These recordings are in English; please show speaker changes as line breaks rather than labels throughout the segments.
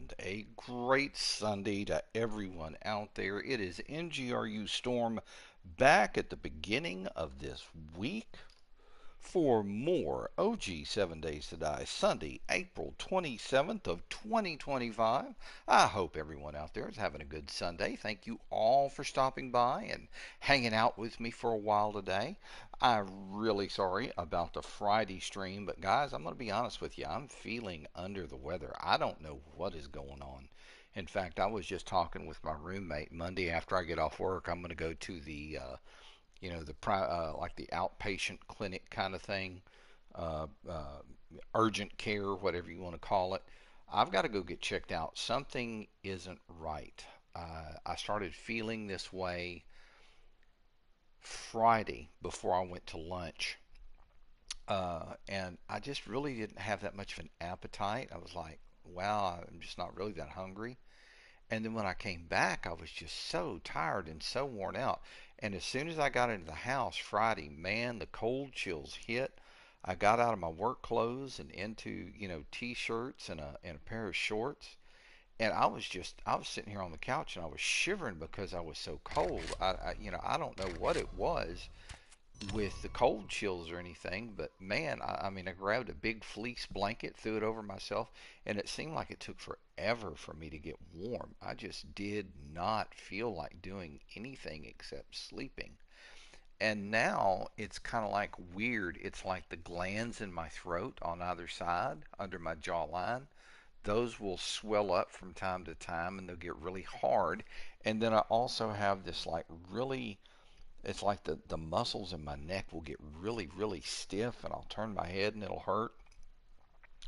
and a great Sunday to everyone out there. It is NGRU Storm back at the beginning of this week for more OG 7 Days to Die, Sunday, April 27th of 2025. I hope everyone out there is having a good Sunday. Thank you all for stopping by and hanging out with me for a while today. I'm really sorry about the Friday stream, but guys, I'm going to be honest with you. I'm feeling under the weather. I don't know what is going on. In fact, I was just talking with my roommate Monday after I get off work. I'm going to go to like the outpatient clinic kind of thing, uh, uh, urgent care, whatever you want to call it. I've got to go get checked out. Something isn't right. I started feeling this way Friday before I went to lunch. And I just really didn't have that much of an appetite. I was like, wow, I'm just not really that hungry. And then when I came back, I was just so tired and so worn out. And as soon as I got into the house Friday, man, the cold chills hit. I got out of my work clothes and into, t-shirts and a pair of shorts. And I was sitting here on the couch and I was shivering because I was so cold. I don't know what it was with the cold chills or anything, but man, I mean, I grabbed a big fleece blanket, threw it over myself, and it seemed like it took forever for me to get warm. I just did not feel like doing anything except sleeping. And now it's kind of like weird. It's like the glands in my throat on either side, under my jawline, those will swell up from time to time and they'll get really hard. And then I also have this like really it's like the muscles in my neck will get really, really stiff, and I'll turn my head and it'll hurt.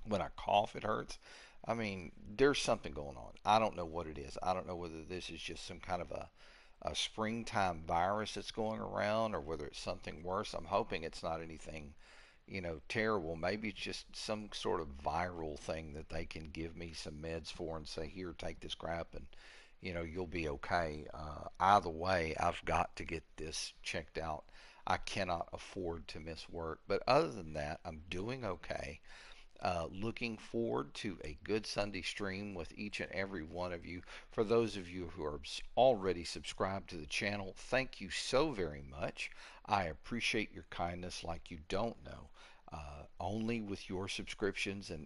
When I cough, it hurts. I mean, there's something going on. I don't know what it is. I don't know whether this is just some kind of a springtime virus that's going around or whether it's something worse. I'm hoping it's not anything, terrible. Maybe it's just some sort of viral thing that they can give me some meds for and say, here, take this crap and you'll be okay. Either way, I've got to get this checked out. I cannot afford to miss work. But other than that, I'm doing okay. Looking forward to a good Sunday stream with each and every one of you. For those of you who are already subscribed to the channel, thank you so very much. I appreciate your kindness like you don't know. Only with your subscriptions and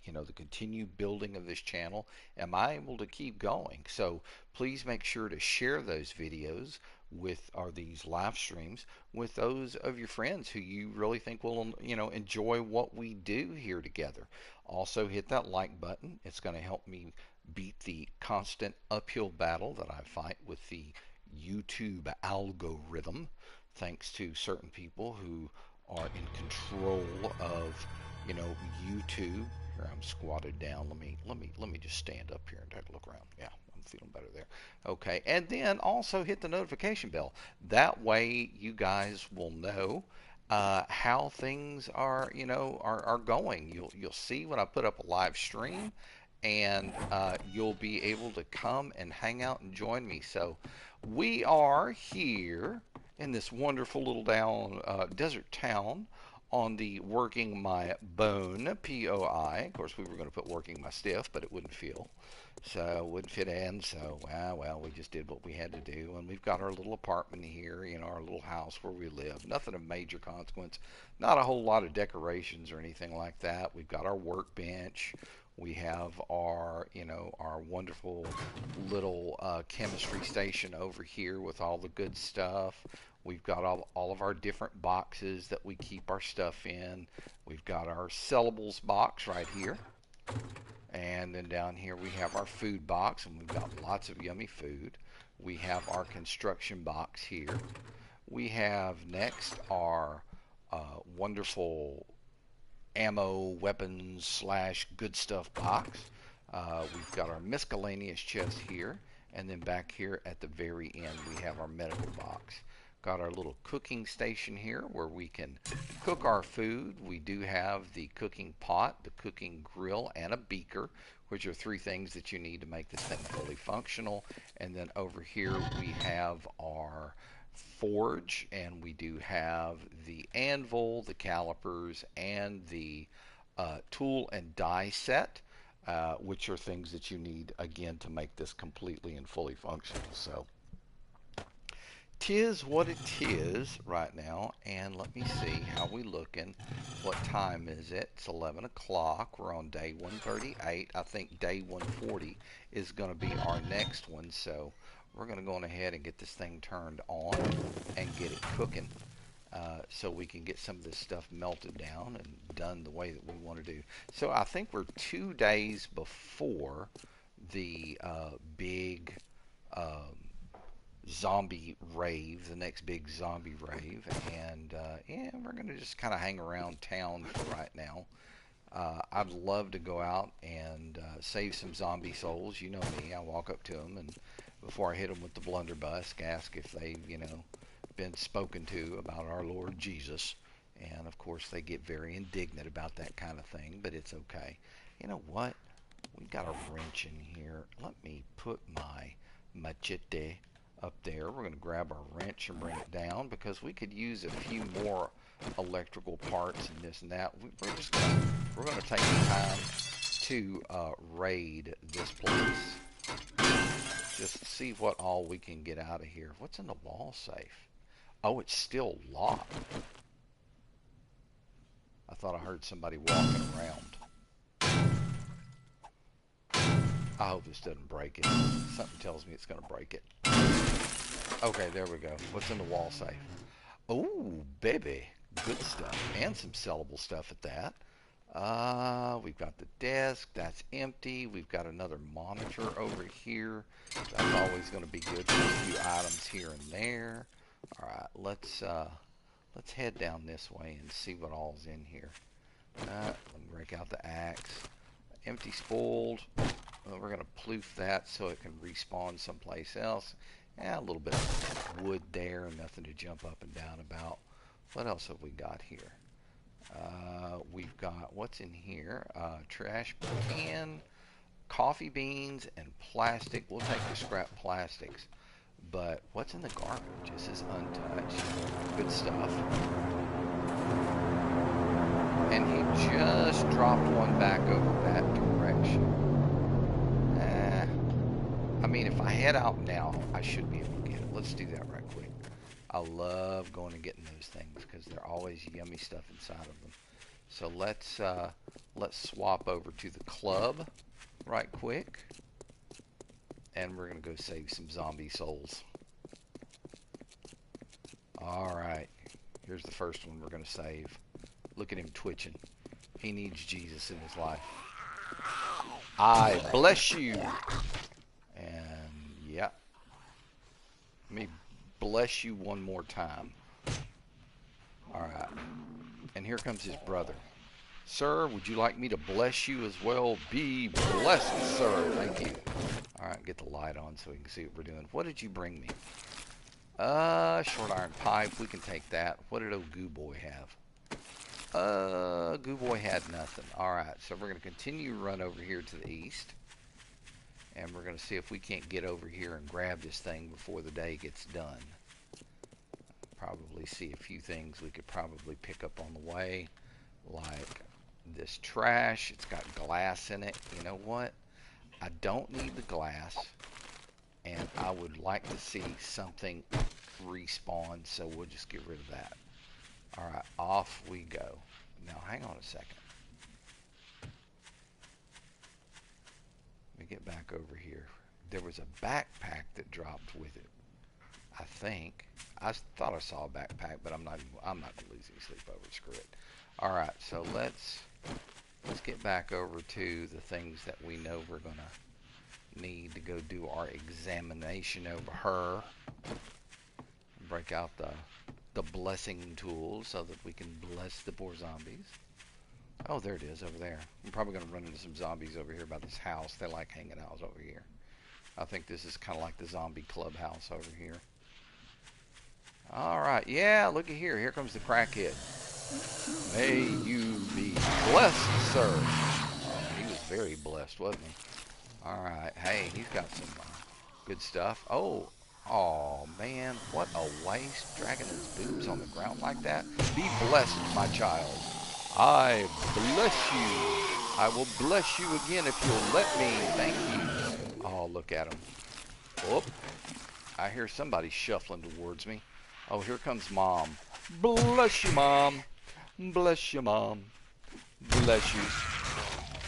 the continued building of this channel am I able to keep going. So please make sure to share those videos with or these live streams with those of your friends who you really think will enjoy what we do here together. Also hit that like button. It's going to help me beat the constant uphill battle that I fight with the YouTube algorithm, thanks to certain people who are in control of, YouTube. Here I'm squatted down. Let me just stand up here and take a look around. Yeah, I'm feeling better there. Okay, and then also hit the notification bell. That way you guys will know how things are going. You'll see when I put up a live stream, and you'll be able to come and hang out and join me. So we are here in this wonderful little desert town on the Working My Bone, POI. Of course, we were going to put Working My Stiff, but it wouldn't feel. So it wouldn't fit in. So, well, we just did what we had to do. And we've got our little apartment here, our little house where we live. Nothing of major consequence. Not a whole lot of decorations or anything like that. We've got our workbench. We have our wonderful little chemistry station over here with all the good stuff. We've got all of our different boxes that we keep our stuff in. We've got our sellables box right here. And then down here we have our food box, and we've got lots of yummy food. We have our construction box here. We have next our wonderful ammo, weapons slash good stuff box. We've got our miscellaneous chest here, and then back here at the very end we have our medical box. Got our little cooking station here where we can cook our food. We do have the cooking pot, the cooking grill, and a beaker, which are three things that you need to make this thing fully functional. And then over here we have our forge, and we do have the anvil, the calipers, and the tool and die set. which are things that you need, again, to make this completely and fully functional. So, tis what it is right now, and let me see how we looking. What time is it? It's 11 o'clock. We're on day 138. I think day 140 is going to be our next one, so we're going to go on ahead and get this thing turned on and get it cooking, so we can get some of this stuff melted down and done the way that we want to do. So I think we're 2 days before the big zombie rave, the next big zombie rave, and yeah, we're gonna just kind of hang around town for right now. I'd love to go out and save some zombie souls. You know me, I walk up to them, and before I hit them with the blunderbuss, ask if they've, been spoken to about our Lord Jesus. And of course, they get very indignant about that kind of thing, but it's okay. You know what? We've got a wrench in here. Let me put my machete up there. We're going to grab our wrench and bring it down because we could use a few more electrical parts and this and that. We're going to take the time to raid this place. Just see what all we can get out of here. What's in the wall safe? Oh, it's still locked. I thought I heard somebody walking around. I hope this doesn't break it. Something tells me it's going to break it. Okay, there we go. What's in the wall safe? Oh, baby. Good stuff. And some sellable stuff at that. We've got the desk. That's empty. We've got another monitor over here. That's always going to be good for a few items here and there. All right, let's head down this way and see what all's in here. Let me break out the axe. Empty, spoiled. We're going to ploof that so it can respawn someplace else. A little bit of wood there, nothing to jump up and down about. What else have we got here? We've got, what's in here? Trash can, coffee beans, and plastic. We'll take the scrap plastics. But what's in the garbage? This is untouched. Good stuff. And he just dropped one back over that direction. I mean, if I head out now, I should be able to get it. Let's do that right quick. I love going and getting those things because they're always yummy stuff inside of them. So let's swap over to the club right quick. And we're going to go save some zombie souls. Alright. Here's the first one we're going to save. Look at him twitching. He needs Jesus in his life. I bless you. And, yeah. Let me bless you one more time. Alright. And here comes his brother. Sir, would you like me to bless you as well? Be blessed, sir. Thank you. Alright, get the light on so we can see what we're doing. What did you bring me? Short iron pipe. We can take that. What did old Goo Boy have? Goo Boy had nothing. Alright, so we're going to continue to run over here to the east. And we're going to see if we can't get over here and grab this thing before the day gets done. Probably see a few things we could probably pick up on the way. Like this trash. It's got glass in it. You know what? I don't need the glass, and I would like to see something respawn, so we'll just get rid of that. Alright, off we go. Now, hang on a second. Let me get back over here. There was a backpack that dropped with it, I think. I thought I saw a backpack, but I'm not going to lose any sleep over it. Screw it. Alright, so let's get back over to the things that we know we're going to need to go do our examination over her. Break out the blessing tool so that we can bless the poor zombies. Oh, there it is over there. I'm probably going to run into some zombies over here by this house. They like hanging out over here. I think this is kind of like the zombie clubhouse over here. Alright, yeah, look at here. Here comes the crackhead. May you be blessed, sir. He was very blessed, wasn't he? Alright, hey, he's got some good stuff. Oh, man, what a waste. Dragging his boobs on the ground like that. Be blessed, my child. I bless you. I will bless you again if you'll let me. Thank you. Oh, look at him. Oh, I hear somebody shuffling towards me. Oh, here comes Mom. Bless you, Mom. Bless you, Mom. Bless you.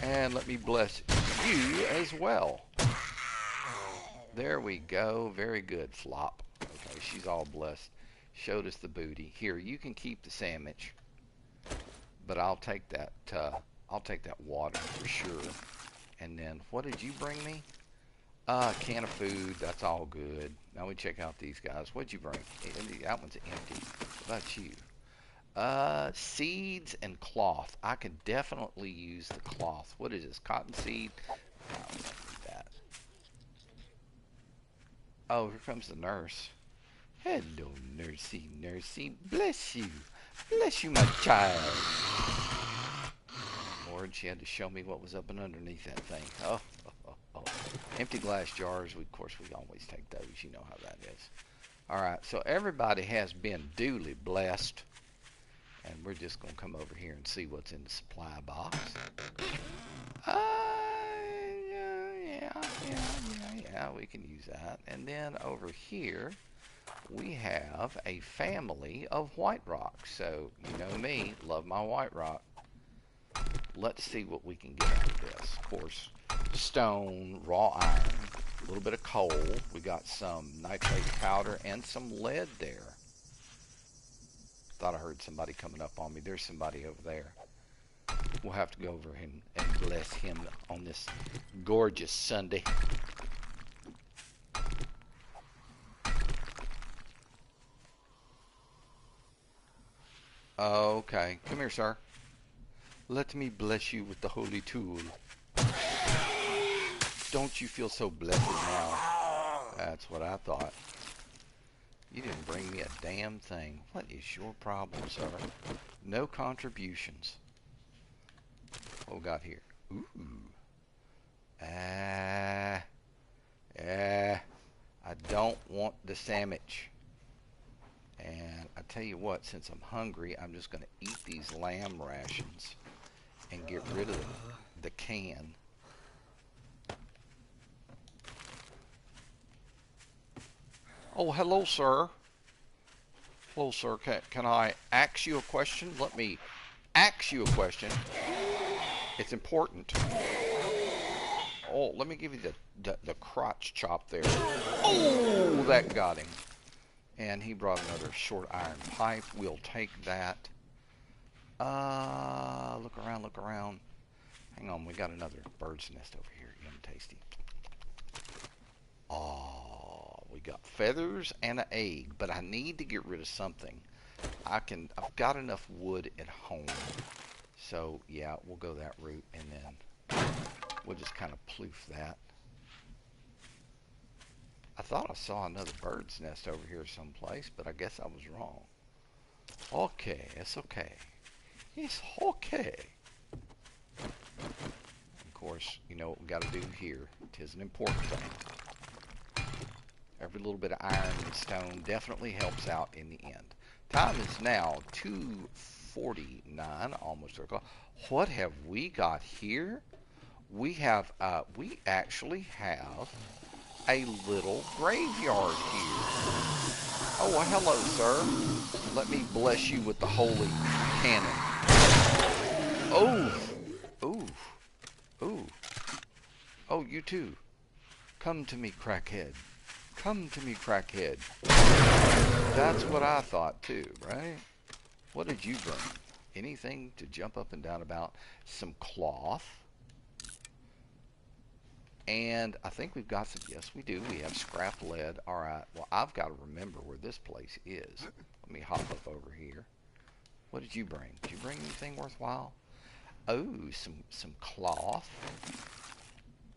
And let me bless you as well. There we go. Very good, Flop. Okay, she's all blessed. Showed us the booty. Here, you can keep the sandwich, but I'll take that. I'll take that water for sure. And then, what did you bring me? Can of food. That's all good. Now we check out these guys. What'd you bring? That one's empty. What about you? Seeds and cloth. I could definitely use the cloth. What is this? Cottonseed? No, I don't need that. Oh, here comes the nurse. Hello, nursey, nursey. Bless you. Bless you, my child. Lord, she had to show me what was up and underneath that thing. Oh, oh, oh, oh. Empty glass jars. Of course, we always take those. You know how that is. All right, so everybody has been duly blessed. And we're just going to come over here and see what's in the supply box. Yeah, we can use that. And then over here, we have a family of white rock. So, you know me, love my white rock. Let's see what we can get out of this. Of course, stone, raw iron, a little bit of coal. We got some nitrate powder and some lead there. Thought I heard somebody coming up on me. There's somebody over there. We'll have to go over him and bless him on this gorgeous Sunday. Okay, come here, sir. Let me bless you with the holy tool. Don't you feel so blessed now? That's what I thought. You didn't bring me a damn thing. What is your problem, sir? No contributions. What we got here? Ooh. I don't want the sandwich. And I tell you what, since I'm hungry, I'm just going to eat these lamb rations and get rid of the can. Oh, hello, sir. Hello, sir. Can I ask you a question? Let me ask you a question. It's important. Oh, let me give you the crotch chop there. Oh, that got him. And he brought another short iron pipe. We'll take that. Look around, look around. Hang on, we got another bird's nest over here. Yum, tasty. Oh, we got feathers and an egg, but I need to get rid of something. I've got enough wood at home. So, yeah, we'll go that route, and then we'll just kind of ploof that. I thought I saw another bird's nest over here someplace, but I guess I was wrong. Okay, it's okay. It's okay. Of course, you know what we got to do here. It is an important thing. Every little bit of iron and stone definitely helps out in the end. Time is now 2:49, almost 3 o'clock. What have we got here? We actually have a little graveyard here. Oh, well, hello, sir. Let me bless you with the holy cannon. Oh, ooh, ooh. Oh, you too. Come to me, crackhead. Come to me, crackhead. That's what I thought too, right? What did you bring? Anything to jump up and down about? Some cloth. And I think we've got some, yes we do, we have scrap lead. Alright, well I've got to remember where this place is. Let me hop up over here. What did you bring? Did you bring anything worthwhile? Oh, some cloth.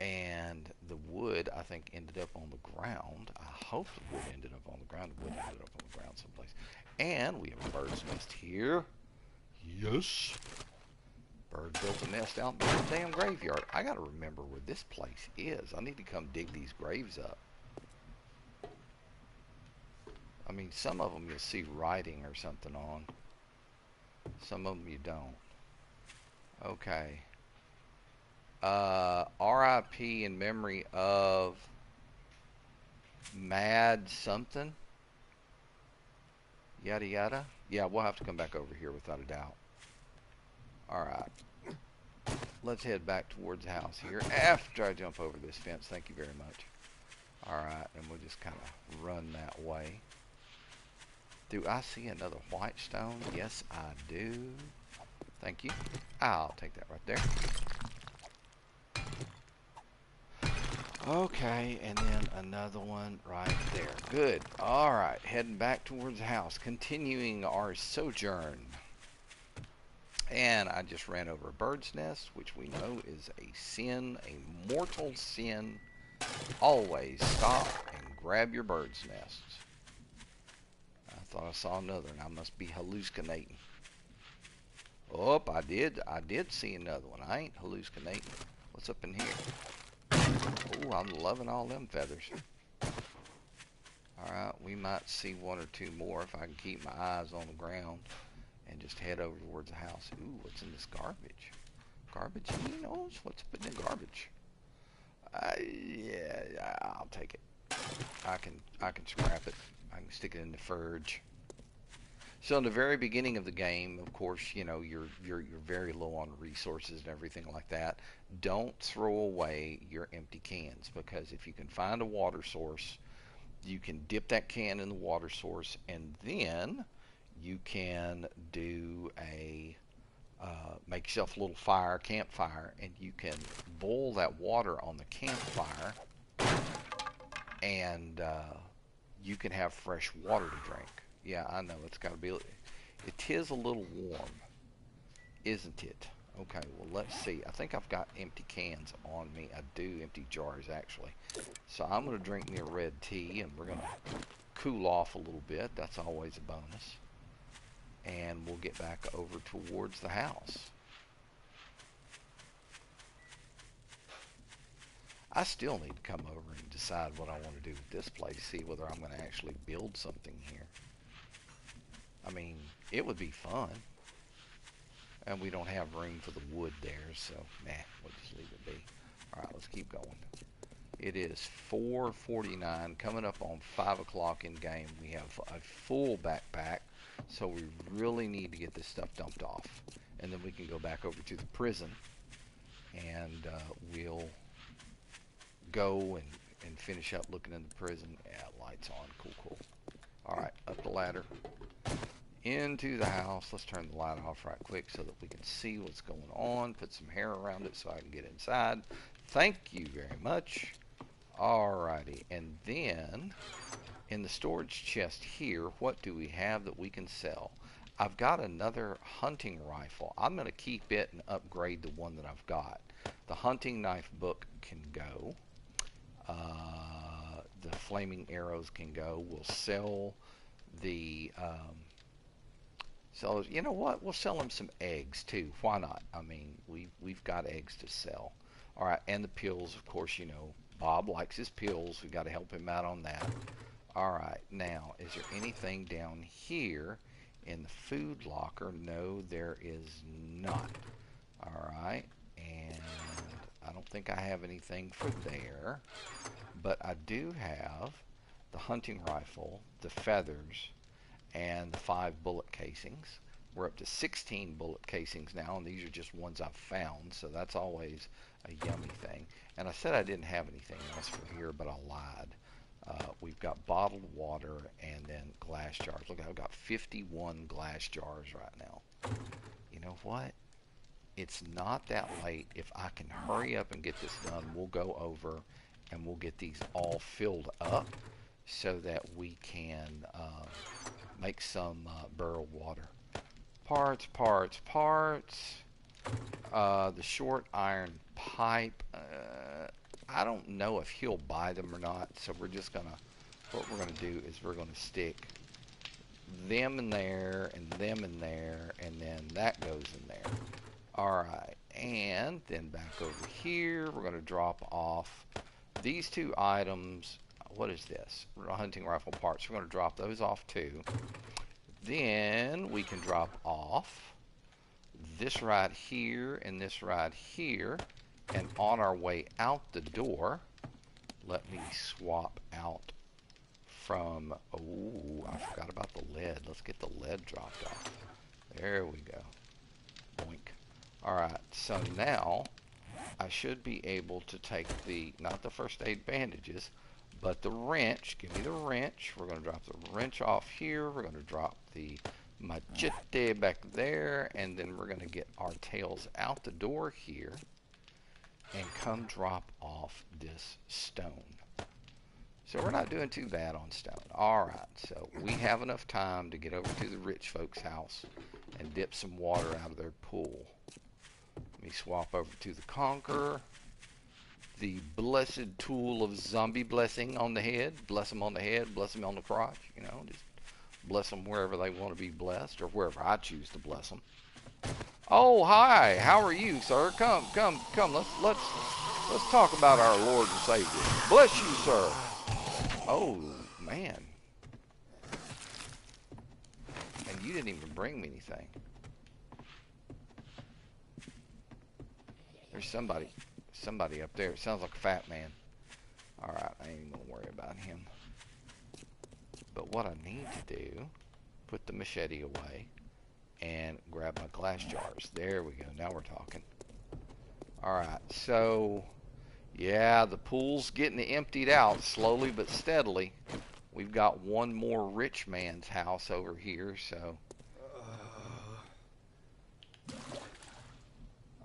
And the wood, I think, ended up on the ground. I hope the wood ended up on the ground. The wood ended up on the ground someplace. And we have a bird's nest here. Yes. Bird built a nest out in the damn graveyard. I gotta remember where this place is. I need to come dig these graves up. I mean, some of them you'll see writing or something on. Some of them you don't. Okay. RIP in memory of Mad something. Yada yada. Yeah, we'll have to come back over here without a doubt. Alright. Let's head back towards the house here after I jump over this fence. Thank you very much. Alright, and we'll just kind of run that way. Do I see another white stone? Yes, I do. Thank you. I'll take that right there. Okay, and then another one right there. Good. Alright, heading back towards the house. Continuing our sojourn. And I just ran over a bird's nest, which we know is a sin, a mortal sin. Always stop and grab your bird's nests. I thought I saw another, and I must be hallucinating. Oh, I did see another one. I ain't hallucinating. What's up in here? Oh, I'm loving all them feathers. Alright, we might see one or two more if I can keep my eyes on the ground and just head over towards the house. Ooh, what's in this garbage? Garbage? He knows what's up in the garbage. Yeah, I'll take it. I can scrap it. I can stick it in the fridge. So in the very beginning of the game, of course, you know, you're very low on resources and everything like that. Don't throw away your empty cans, because if you can find a water source, you can dip that can in the water source, and then you can do a make yourself a little campfire, and you can boil that water on the campfire, and you can have fresh water to drink. Yeah, I know, it's got to be, it is a little warm, isn't it? Okay, well, let's see. I think I've got empty cans on me. I do, empty jars, actually. So I'm going to drink me a red tea, and we're going to cool off a little bit. That's always a bonus. And we'll get back over towards the house. I still need to come over and decide what I want to do with this place, see whether I'm going to actually build something here. I mean, it would be fun. And we don't have room for the wood there, so nah, we'll just leave it be. Alright, let's keep going. It is 4:49, coming up on 5 o'clock in game. We have a full backpack, so we really need to get this stuff dumped off. And then we can go back over to the prison, and we'll go and finish up looking in the prison. Yeah, lights on, cool. Alright, up the ladder. Into the house. Let's turn the light off right quick so that we can see what's going on. Put some hair around it so I can get inside. Thank you very much. Alrighty, and then in the storage chest here, what do we have that we can sell? I've got another hunting rifle. I'm going to keep it and upgrade the one that I've got. The hunting knife book can go. The flaming arrows can go. We'll sell the so, you know what? We'll sell him some eggs, too. Why not? I mean, we've got eggs to sell. All right, and the pills, of course, you know. Bob likes his pills. We've got to help him out on that. All right, now, is there anything down here in the food locker? No, there is not. All right, and I don't think I have anything for there. But I do have the hunting rifle, the feathers, and the 5 bullet casings. We're up to 16 bullet casings now, and these are just ones I've found, so that's always a yummy thing. And I said I didn't have anything else for here, but I lied. We've got bottled water and then glass jars. Look, I've got 51 glass jars right now. You know what? It's not that late. If I can hurry up and get this done, we'll go over and we'll get these all filled up so that we can make some barrel water. Parts. The short iron pipe. I don't know if he'll buy them or not, so we're just gonna, what we're gonna do is we're gonna stick them in there and them in there, and then that goes in there. Alright, and then back over here, we're gonna drop off these 2 items. What is this? Hunting rifle parts. We're going to drop those off too. Then we can drop off this right here and this right here. And on our way out the door, let me swap out from, oh, I forgot about the lead. Let's get the lead dropped off. There we go. Boink. Alright, so now I should be able to take the, not the first aid bandages, but the wrench. Give me the wrench. We're going to drop the wrench off here. We're going to drop the machete back there, and then we're going to get our tails out the door here and come drop off this stone. So we're not doing too bad on stone. Alright, so we have enough time to get over to the rich folks' house and dip some water out of their pool. Let me swap over to the Conqueror. The blessed tool of zombie blessing on the head. Bless them on the head, bless them on the crotch. You know, just bless them wherever they want to be blessed, or wherever I choose to bless them. Oh, hi. How are you, sir? Come. Let's talk about our Lord and Savior. Bless you, sir. Oh, man. And you didn't even bring me anything. There's somebody up there. It sounds like a fat man. Alright, I ain't even gonna worry about him. But what I need to do, put the machete away and grab my glass jars. There we go. Now we're talking. Alright, so yeah, the pool's getting emptied out slowly but steadily. We've got one more rich man's house over here, so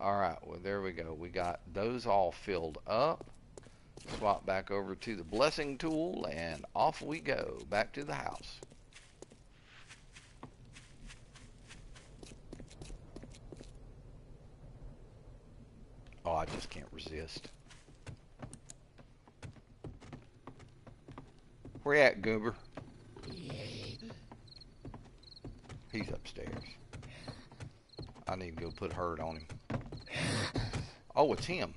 alright, well there we go. We got those all filled up. Swap back over to the blessing tool, and off we go. Back to the house. Oh, I just can't resist. Where you at, Goober? He's upstairs. I need to go put hurt on him. Oh, it's him.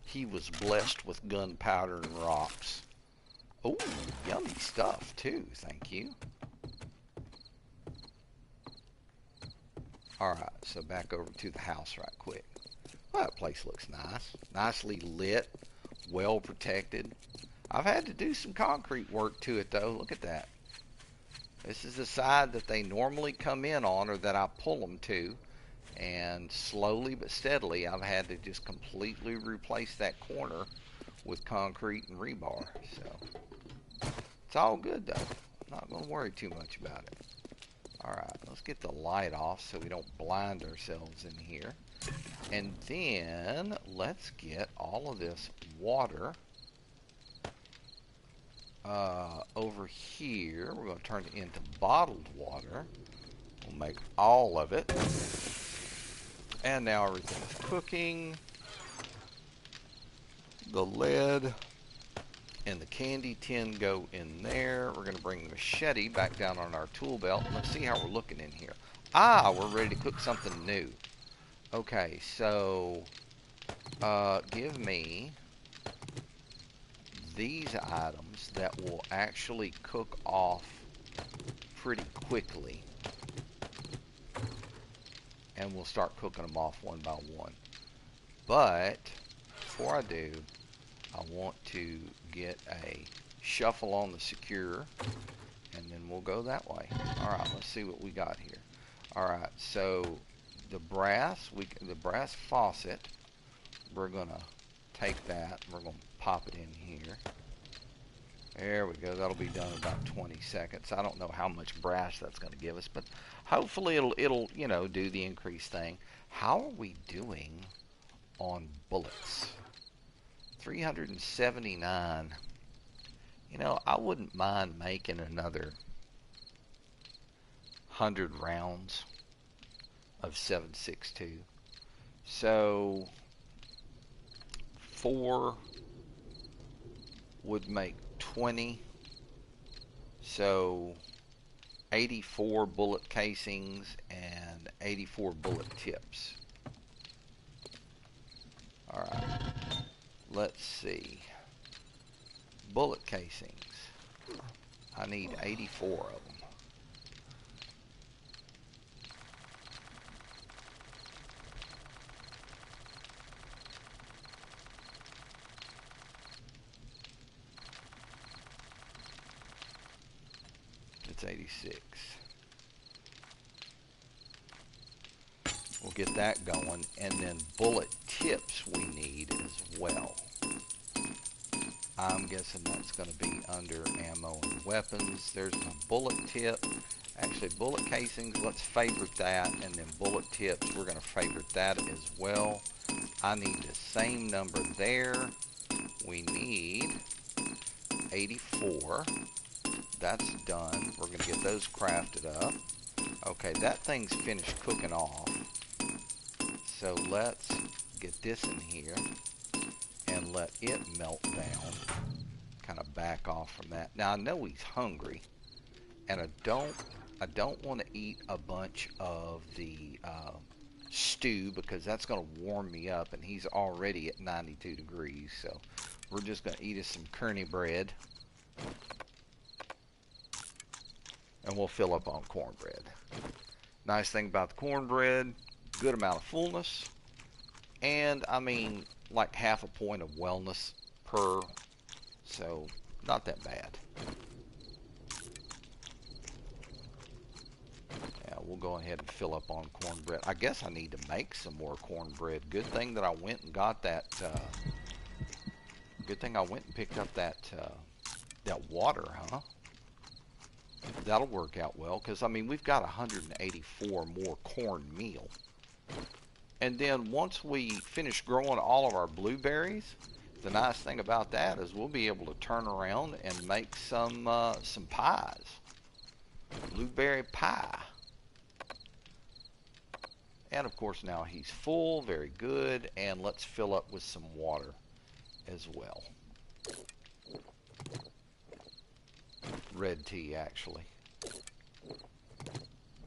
He was blessed with gunpowder and rocks. Oh, yummy stuff too, thank you. Alright, so back over to the house right quick. Well, that place looks nice. Nicely lit, well protected. I've had to do some concrete work to it though. Look at that. This is the side that they normally come in on, or that I pull them to. And slowly but steadily, I've had to just completely replace that corner with concrete and rebar. So it's all good though. I'm not going to worry too much about it. Alright, let's get the light off so we don't blind ourselves in here. And then let's get all of this water over here. We're going to turn it into bottled water. We'll make all of it. And now everything's cooking. The lead and the candy tin go in there. We're going to bring the machete back down on our tool belt. Let's see how we're looking in here. Ah, we're ready to cook something new. Okay, so give me these items that will actually cook off pretty quickly. And we'll start cooking them off one by one. But before I do, I want to get a shuffle on the secure, and then we'll go that way. Alright, let's see what we got here. Alright, so the brass faucet, we're gonna take that, we're gonna pop it in here. There we go. That'll be done in about 20 seconds. I don't know how much brass that's going to give us, but hopefully it'll you know, do the increase thing. How are we doing on bullets? 379. You know, I wouldn't mind making another 100 rounds of 7.62. So 4 would make 20, so 84 bullet casings and 84 bullet tips. Alright, let's see. Bullet casings. I need 84 of them. That's 86. We'll get that going, and then bullet tips we need as well. I'm guessing that's going to be under ammo and weapons. There's my bullet tip. Actually, bullet casings, let's favorite that, and then bullet tips, we're going to favorite that as well. I need the same number there. We need 84. That's done. We're going to get those crafted up. Okay, that thing's finished cooking off. So let's get this in here and let it melt down. Kind of back off from that. Now I know he's hungry, and I don't want to eat a bunch of the stew because that's going to warm me up, and he's already at 92 degrees. So we're just going to eat us some kearney bread, and we'll fill up on cornbread. Nice thing about the cornbread, good amount of fullness, and I mean like half a point of wellness per, so not that bad. Yeah, we'll go ahead and fill up on cornbread. I guess I need to make some more cornbread. Good thing that I went and got that, good thing I went and picked up that, that water, huh? That'll work out well, because I mean we've got 184 more cornmeal. And then once we finish growing all of our blueberries, the nice thing about that is we'll be able to turn around and make some pies. Blueberry pie. And of course now he's full, very good, and let's fill up with some water as well. Red tea, actually.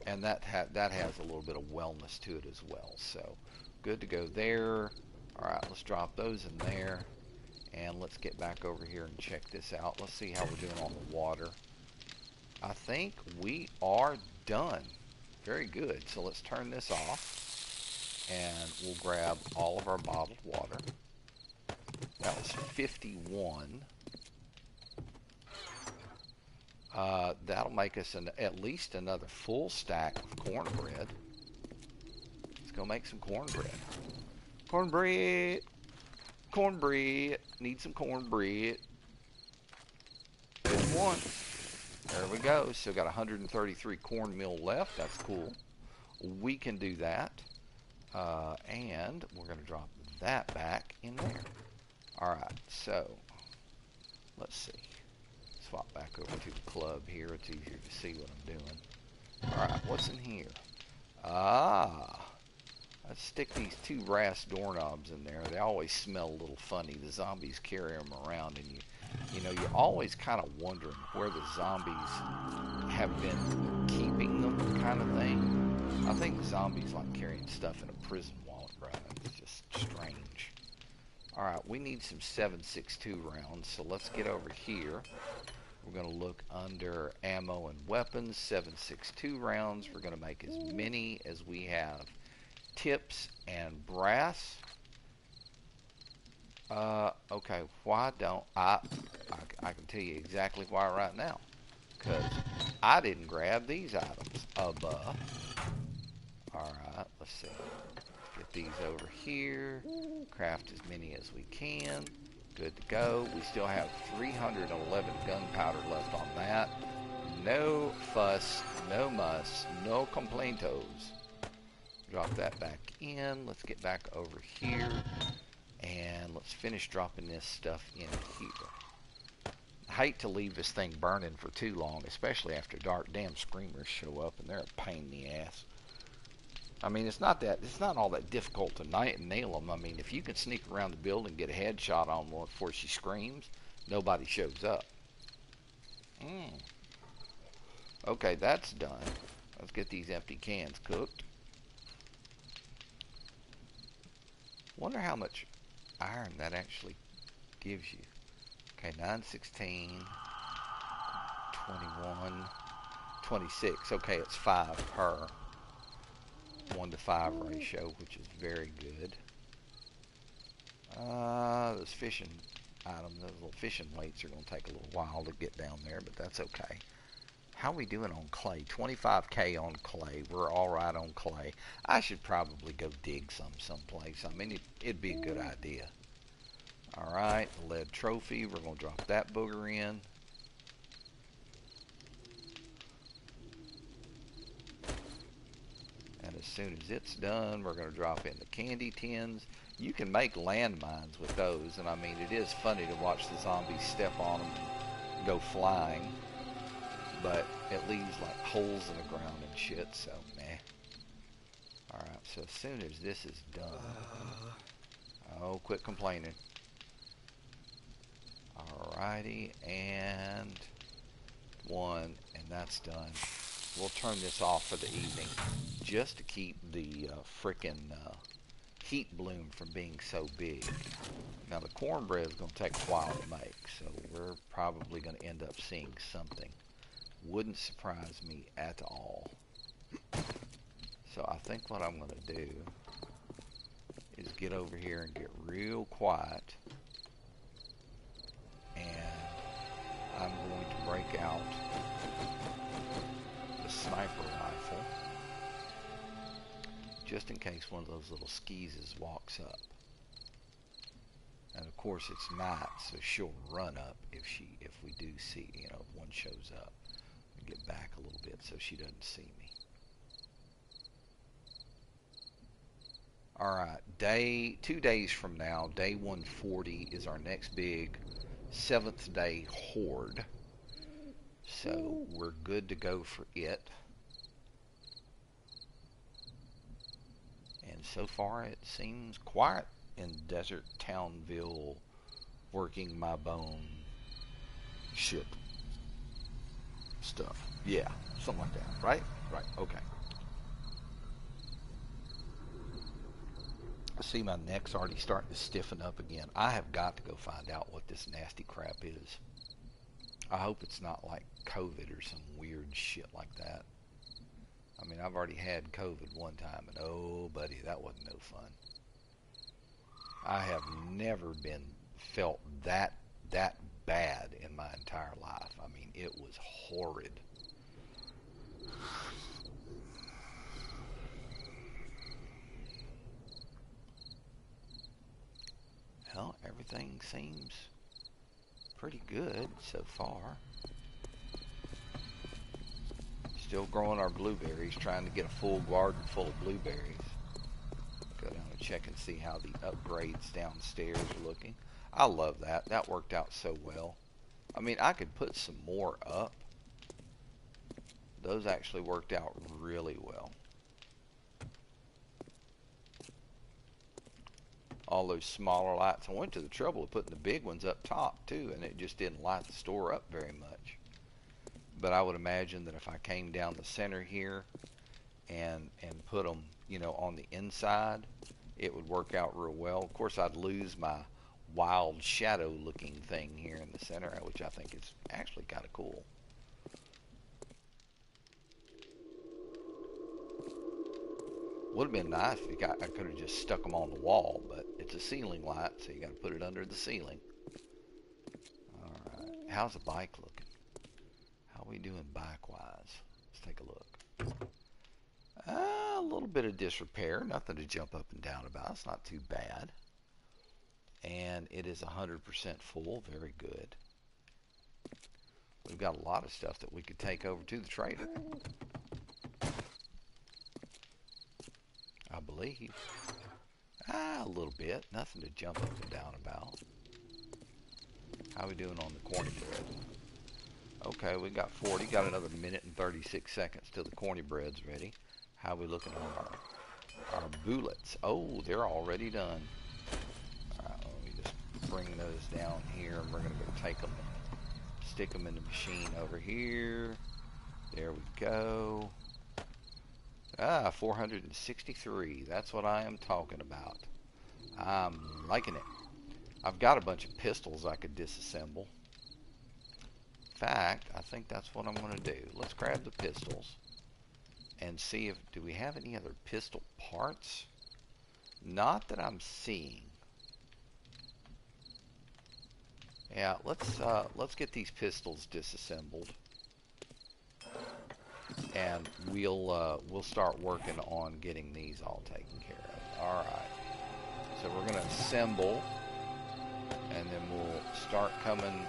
And that has a little bit of wellness to it as well. So good to go there. All right, let's drop those in there, and let's get back over here and check this out. Let's see how we're doing on the water. I think we are done. Very good. So let's turn this off, and we'll grab all of our bottled water. That was 51. That'll make us at least another full stack of cornbread. Let's go make some cornbread. Cornbread! Cornbread! Need some cornbread. Good one. There we go. Still got 133 cornmeal left. That's cool. We can do that. And we're going to drop that back in there. Alright, so let's see. Swap back over to the club here. It's easier to see what I'm doing. Alright, what's in here? Let's stick these 2 brass doorknobs in there. They always smell a little funny. The zombies carry them around, and you know, you're always kind of wondering where the zombies have been keeping them, kind of thing. I think zombies like carrying stuff in a prison wallet, right? It's just strange. Alright, we need some 7.62 rounds, so let's get over here. We're going to look under ammo and weapons, 7.62 rounds. We're going to make as many as we have tips and brass. Okay, why don't I can tell you exactly why right now. Because I didn't grab these items above. Alright, let's see. Get these over here. Craft as many as we can. Good to go. We still have 311 gunpowder left on that. No fuss, no muss, no complaintos. Drop that back in. Let's get back over here. And let's finish dropping this stuff in here. I hate to leave this thing burning for too long, especially after dark. Damn screamers show up and they're a pain in the ass. I mean, it's not all that difficult to nail them. I mean, if you can sneak around the building and get a headshot on one before she screams, nobody shows up. Okay, that's done. Let's get these empty cans cooked. Wonder how much iron that actually gives you. Okay, 9, 16, 21, 26. Okay, it's 5 per 1-to-5 ratio, which is very good. Those fishing items, those little fishing weights are going to take a little while to get down there, but that's okay. How we doing on clay? 25K on clay. We're all right on clay. I should probably go dig someplace. I mean, it'd be a good idea. All right, lead trophy. We're gonna drop that booger in. And as soon as it's done, we're gonna drop in the candy tins. You can make landmines with those, and I mean, it is funny to watch the zombies step on them and go flying. But it leaves like holes in the ground and shit, so meh. Alright, so as soon as this is done. Oh, quit complaining. Alrighty, and one, and that's done. We'll turn this off for the evening just to keep the frickin' heat bloom from being so big. Now the cornbread is going to take a while to make, so we're probably going to end up seeing something. Wouldn't surprise me at all. So I think what I'm going to do is get over here and get real quiet, and I'm going to break out the sniper rifle just in case one of those little skeezes walks up. And of course it's night, so she'll run up if we do see, you know, if one shows up. Get back a little bit so she doesn't see me. Alright, 2 days from now, day 140 is our next big 7th day horde. So we're good to go for it. And so far it seems quiet in Desert Townville, working my bone shit stuff. Yeah, something like that, right? Right, okay. See, my neck's already starting to stiffen up again. I have got to go find out what this nasty crap is. I hope it's not like COVID or some weird shit like that. I mean, I've already had COVID one time, and oh, buddy, that wasn't no fun. I have never felt that bad in my entire life. I mean, it was horrid. Well, everything seems pretty good so far. Still growing our blueberries, trying to get a full garden full of blueberries. Go down and check and see how the upgrades downstairs are looking. I love that. That worked out so well. I mean, I could put some more up. Those actually worked out really well. All those smaller lights. I went to the trouble of putting the big ones up top too, and it just didn't light the store up very much. But I would imagine that if I came down the center here and put them, you know, on the inside, it would work out real well. Of course, I'd lose my wild shadow looking thing here in the center, which I think is actually kind of cool. Would have been nice if I could have just stuck them on the wall, but it's a ceiling light, so you got to put it under the ceiling. Alright, how's the bike looking? How are we doing bike-wise? Let's take a look. A little bit of disrepair, nothing to jump up and down about. It's not too bad. And it is 100% full, very good. We've got a lot of stuff that we could take over to the trader, I believe. A little bit, nothing to jump up and down about. How are we doing on the corny bread? Okay, we got 40, got another minute and 36 seconds till the corny bread's ready. How are we looking on our bullets? Oh, they're already done. Alright, let me just bring those down here, and we're going to go take them and stick them in the machine over here. There we go. 463. That's what I am talking about. I'm liking it. I've got a bunch of pistols I could disassemble. In fact, I think that's what I'm going to do. Let's grab the pistols and see if, do we have any other pistol parts? Not that I'm seeing. Yeah, let's get these pistols disassembled. and we'll start working on getting these all taken care of. All right. So we're going to assemble, and then we'll start coming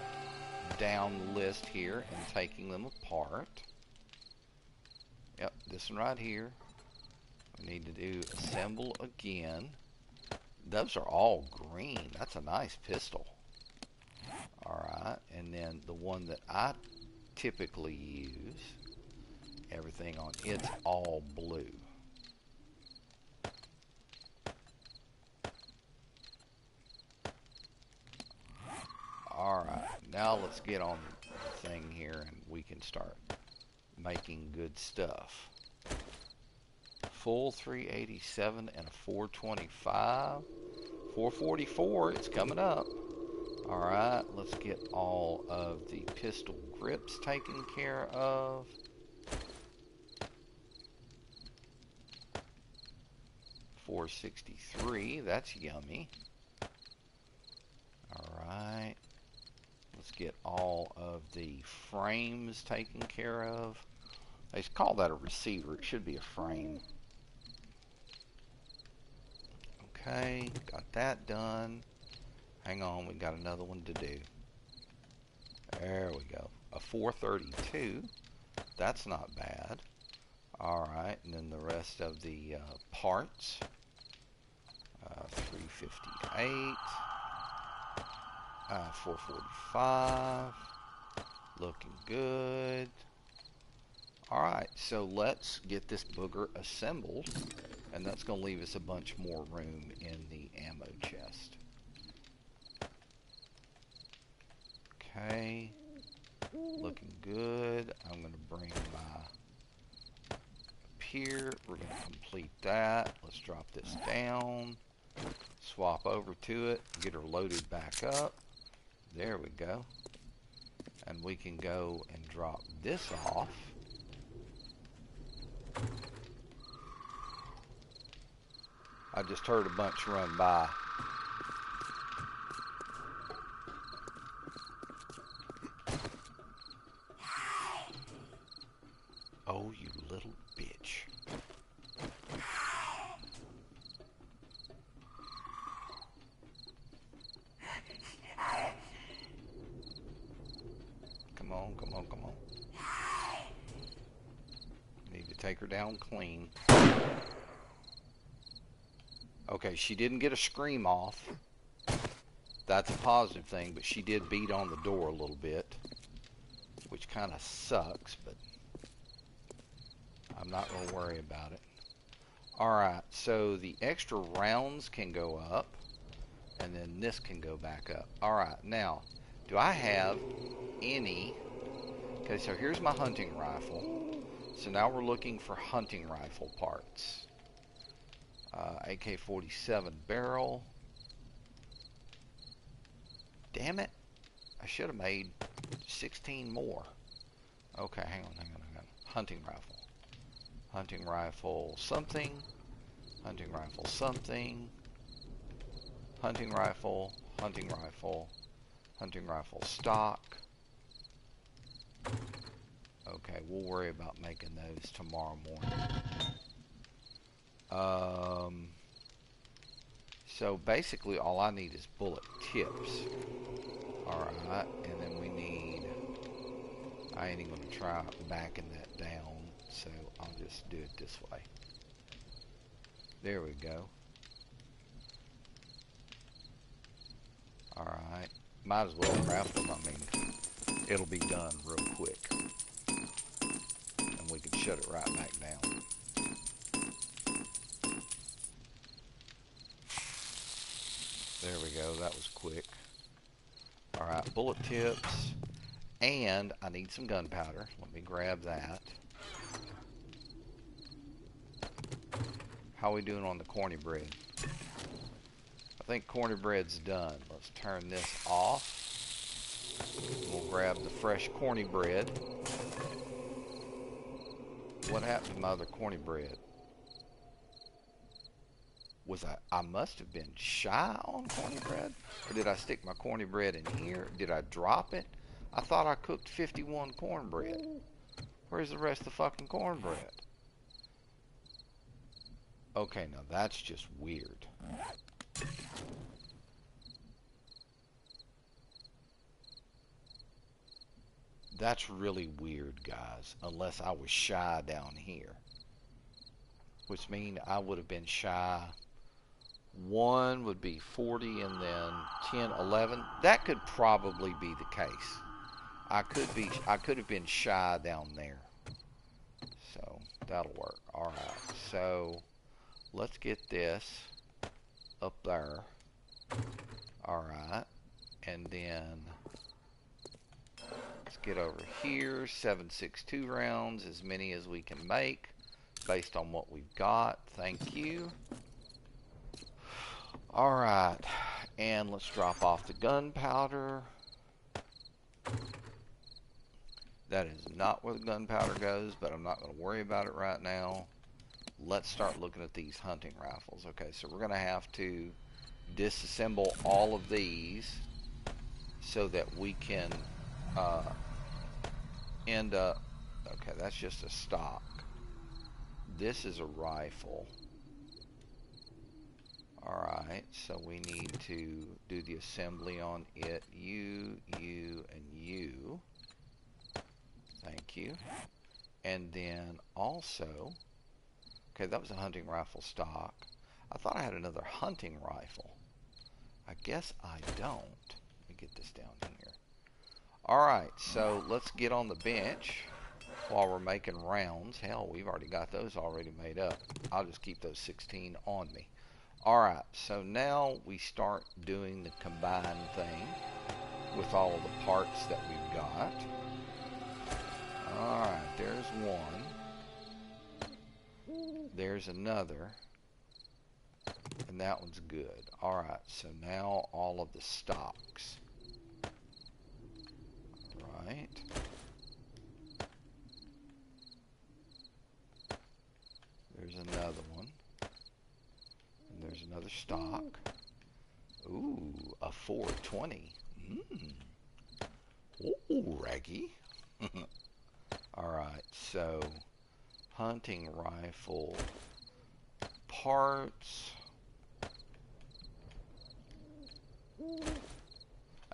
down the list here and taking them apart. Yep, this one right here. We need to do assemble again. Those are all green. That's a nice pistol. Alright, and then the one that I typically use, everything on it's all blue. Alright, now let's get on the thing here and we can start making good stuff. Full 387 and a 425. 444, it's coming up. Alright, let's get all of the pistol grips taken care of. $463, that's yummy. Alright, let's get all of the frames taken care of. They call that a receiver, it should be a frame. Okay, got that done. Hang on, we got another one to do. There we go. A 432. That's not bad. Alright, and then the rest of the parts. 358. 445. Looking good. Alright, so let's get this booger assembled. And that's going to leave us a bunch more room in the ammo chest. Okay, looking good. I'm going to bring my up here. We're going to complete that. Let's drop this down. Swap over to it. Get her loaded back up. There we go. And we can go and drop this off. I just heard a bunch run by. Oh, you little bitch. Come on, come on, come on. Need to take her down clean. Okay, she didn't get a scream off. That's a positive thing, but she did beat on the door a little bit, which kind of sucks, but I'm not going to worry about it. Alright, so the extra rounds can go up, and then this can go back up. Alright, now, do I have any... Okay, so here's my hunting rifle. So now we're looking for hunting rifle parts. AK-47 barrel. Damn it. I should have made 16 more. Okay, hang on. Hunting rifle. Hunting rifle something. Hunting rifle something. Hunting rifle. Hunting rifle. Hunting rifle stock. Okay, we'll worry about making those tomorrow morning. So basically all I need is bullet tips. Alright, and then we need... I ain't even going to try backing that down, so I'll just do it this way. There we go. Alright, might as well craft them. I mean, it'll be done real quick. And we can shut it right back down. There we go, that was quick. Alright, bullet tips. And I need some gunpowder. Let me grab that. How are we doing on the corny bread? I think corny bread's done. Let's turn this off. We'll grab the fresh corny bread. What happened to my other corny bread? Was I must have been shy on corny bread? Or did I stick my corny bread in here? Did I drop it? I thought I cooked 51 cornbread. Where's the rest of the fucking cornbread? Okay, now that's just weird. That's really weird, guys. Unless I was shy down here. Which means I would have been shy. 1 would be 40 and then 10, 11. That could probably be the case. I could have been shy down there. So that'll work. Alright, so let's get this up there. Alright. And then let's get over here. 7.62 rounds, as many as we can make based on what we've got. Thank you. Alright, and let's drop off the gunpowder. That is not where the gunpowder goes, but I'm not going to worry about it right now. Let's start looking at these hunting rifles. Okay, so we're going to have to disassemble all of these so that we can end up... Okay, that's just a stock. This is a rifle. Alright, so we need to do the assembly on it. You, and you. Thank you. And then also, okay, that was a hunting rifle stock. I thought I had another hunting rifle. I guess I don't. Let me get this down here. Alright, so let's get on the bench while we're making rounds. Hell, we've already got those already made up. I'll just keep those 16 on me. Alright, so now we start doing the combined thing with all of the parts that we've got. Alright, there's one. There's another. And that one's good. Alright, so now all of the stocks. Alright. There's another one. And there's another stock. Ooh, a 420. Ooh, raggy. Alright, so hunting rifle parts.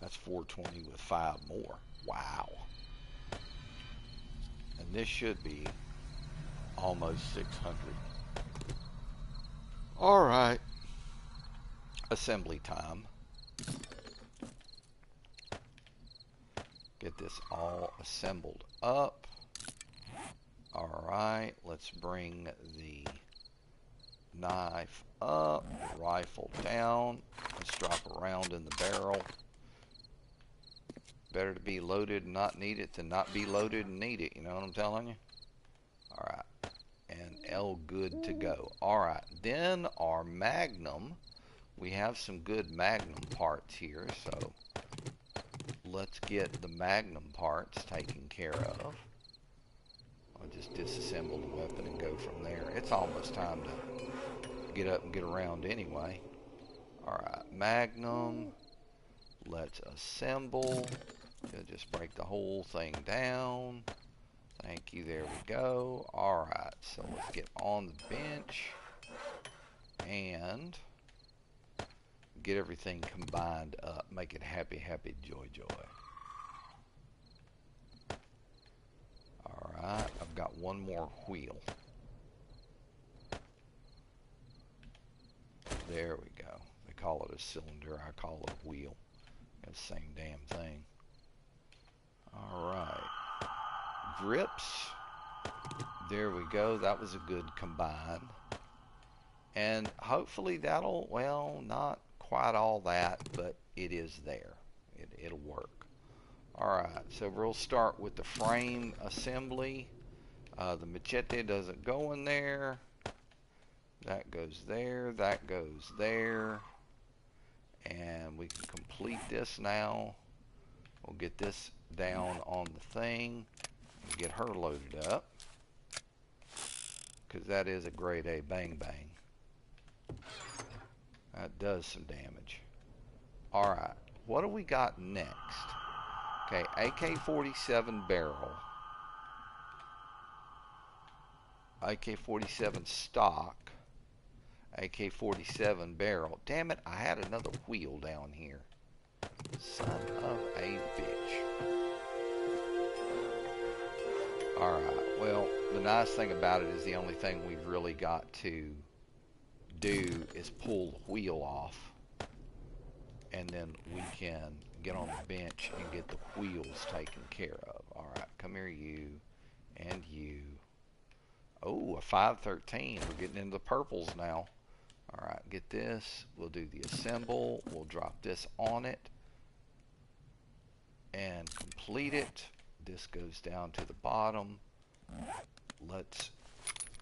That's 420 with 5 more. Wow. And this should be almost 600. Alright. Assembly time. Get this all assembled up. Alright, let's bring the knife up, the rifle down. Let's drop a round in the barrel. Better to be loaded and not need it than not be loaded and need it, you know what I'm telling you? Alright, and L good to go. Alright, then our Magnum. We have some good Magnum parts here, so let's get the Magnum parts taken care of. I'll just disassemble the weapon and go from there. It's almost time to get up and get around anyway. Alright, Magnum. Let's assemble. Just break the whole thing down. Thank you, there we go. Alright, so let's get on the bench and get everything combined up. Make it happy, happy, joy, joy. Alright, I've got one more wheel. There we go. They call it a cylinder. I call it a wheel. It's the same damn thing. Alright. Grips. There we go. That was a good combine. And hopefully that'll, well, not quite all that, but it is there. It'll work. Alright, so we'll start with the frame assembly. The machete doesn't go in there. That goes there. That goes there. And we can complete this now. We'll get this down on the thing and get her loaded up, because that is a grade A bang bang. That does some damage. Alright, what do we got next? Okay, AK-47 barrel. AK-47 stock, AK-47 barrel. Damn it, I had another wheel down here. Son of a bitch. Alright, well, the nice thing about it is the only thing we've really got to do is pull the wheel off, and then we can get on the bench and get the wheels taken care of. Alright, come here, you, and you. Oh, a 513. We're getting into the purples now. Alright, get this. We'll do the assemble. We'll drop this on it and complete it. This goes down to the bottom. Let's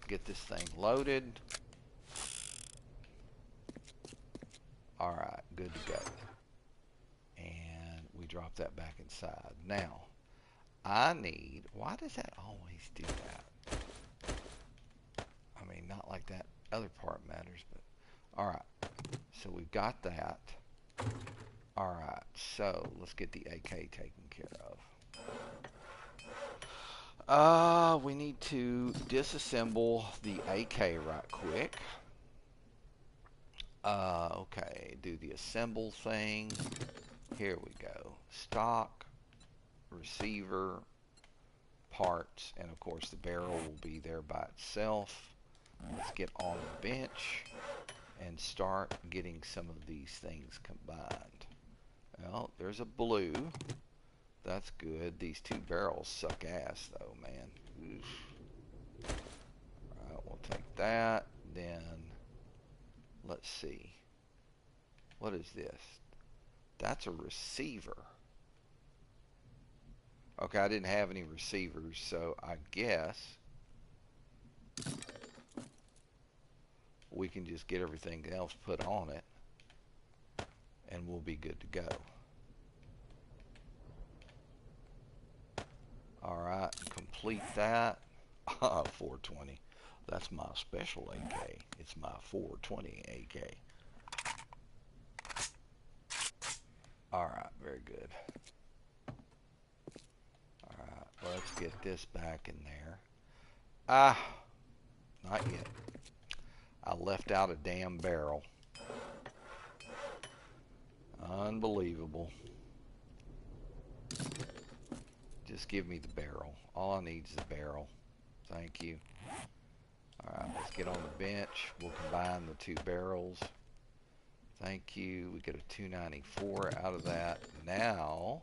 get this thing loaded. Alright, good to go. And we drop that back inside. Now, I need... Why does that always do that? I mean, not like that other part matters, but... Alright, so we've got that. Alright, so let's get the AK taken care of. We need to disassemble the AK right quick. Okay, do the assemble thing. Here we go. Stock, receiver, parts, and of course the barrel will be there by itself. Let's get on the bench and start getting some of these things combined. Well, there's a blue. That's good. These two barrels suck ass though, man. Oof. Alright, we'll take that. Then, let's see. What is this? That's a receiver. Okay, I didn't have any receivers, so I guess we can just get everything else put on it and we'll be good to go. Alright, complete that. 420. That's my special AK. It's my 420 AK. Alright, very good. Alright, let's get this back in there. Ah, not yet. I left out a damn barrel. Unbelievable. Just give me the barrel. All I need is the barrel. Thank you. Alright, let's get on the bench. We'll combine the two barrels. Thank you. We get a 294 out of that. Now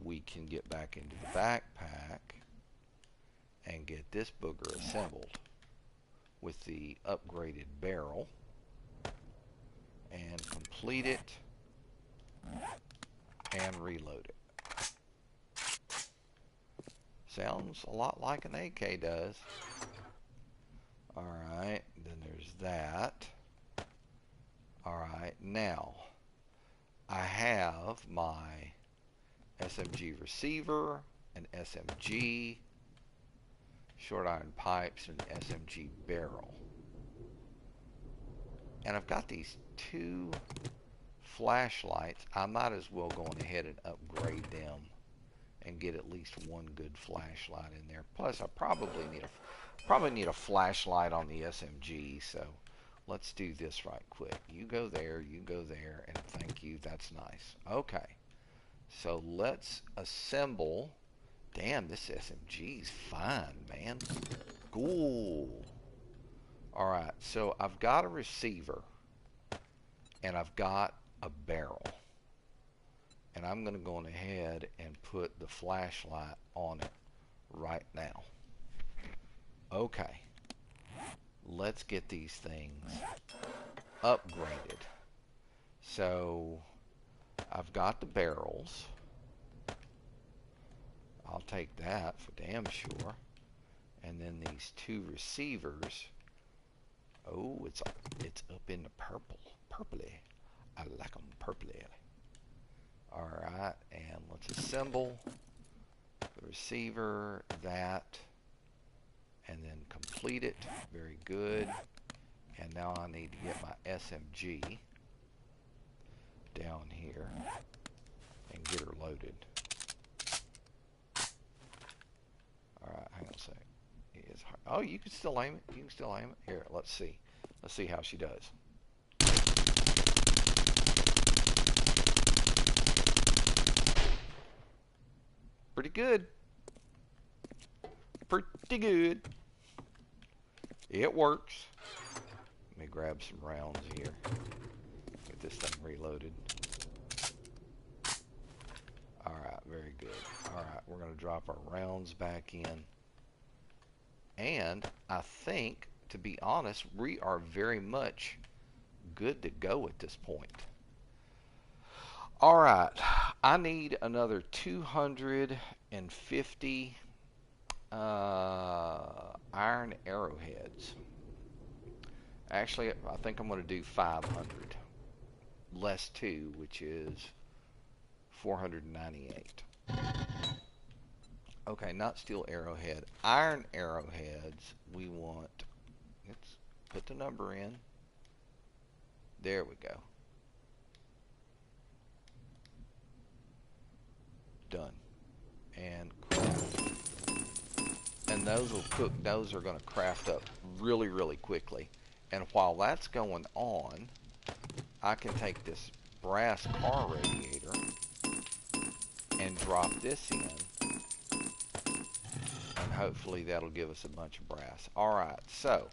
we can get back into the backpack and get this booger assembled with the upgraded barrel and complete it and reload it. Sounds a lot like an AK does. Alright, then there's that. Alright, now I have my SMG receiver, an SMG, short iron pipes, and an SMG barrel. And I've got these two flashlights. I might as well go on ahead and upgrade them and get at least one good flashlight in there. Plus, I probably need a flashlight on the SMG, so let's do this right quick. You go there, and thank you, that's nice. Okay, so let's assemble. Damn, this SMG's fine, man. Cool. Alright, so I've got a receiver, and I've got a barrel. And I'm going to go on ahead and put the flashlight on it right now. Okay. Let's get these things upgraded. So, I've got the barrels. I'll take that for damn sure. And then these two receivers. Oh, it's up in the purple. Purpley. I like them purpley. Alright, and let's assemble the receiver, that, and then complete it. Very good. And now I need to get my SMG down here and get her loaded. Alright, hang on a sec. Yes, It's hard. Oh, you can still aim it. You can still aim it. Here, let's see. Let's see how she does. Pretty good. Pretty good. It works. Let me grab some rounds here. Get this thing reloaded. Alright, very good. Alright, we're going to drop our rounds back in. And I think, to be honest, we are very much good to go at this point. Alright, I need another 250 iron arrowheads. Actually, I think I'm going to do 500. Less 2, which is 498. Okay, not steel arrowhead. Iron arrowheads, we want... Let's put the number in. There we go. Done. And those will cook. Those are going to craft up really, really quickly. And while that's going on, I can take this brass car radiator and drop this in. And hopefully that'll give us a bunch of brass. Alright, so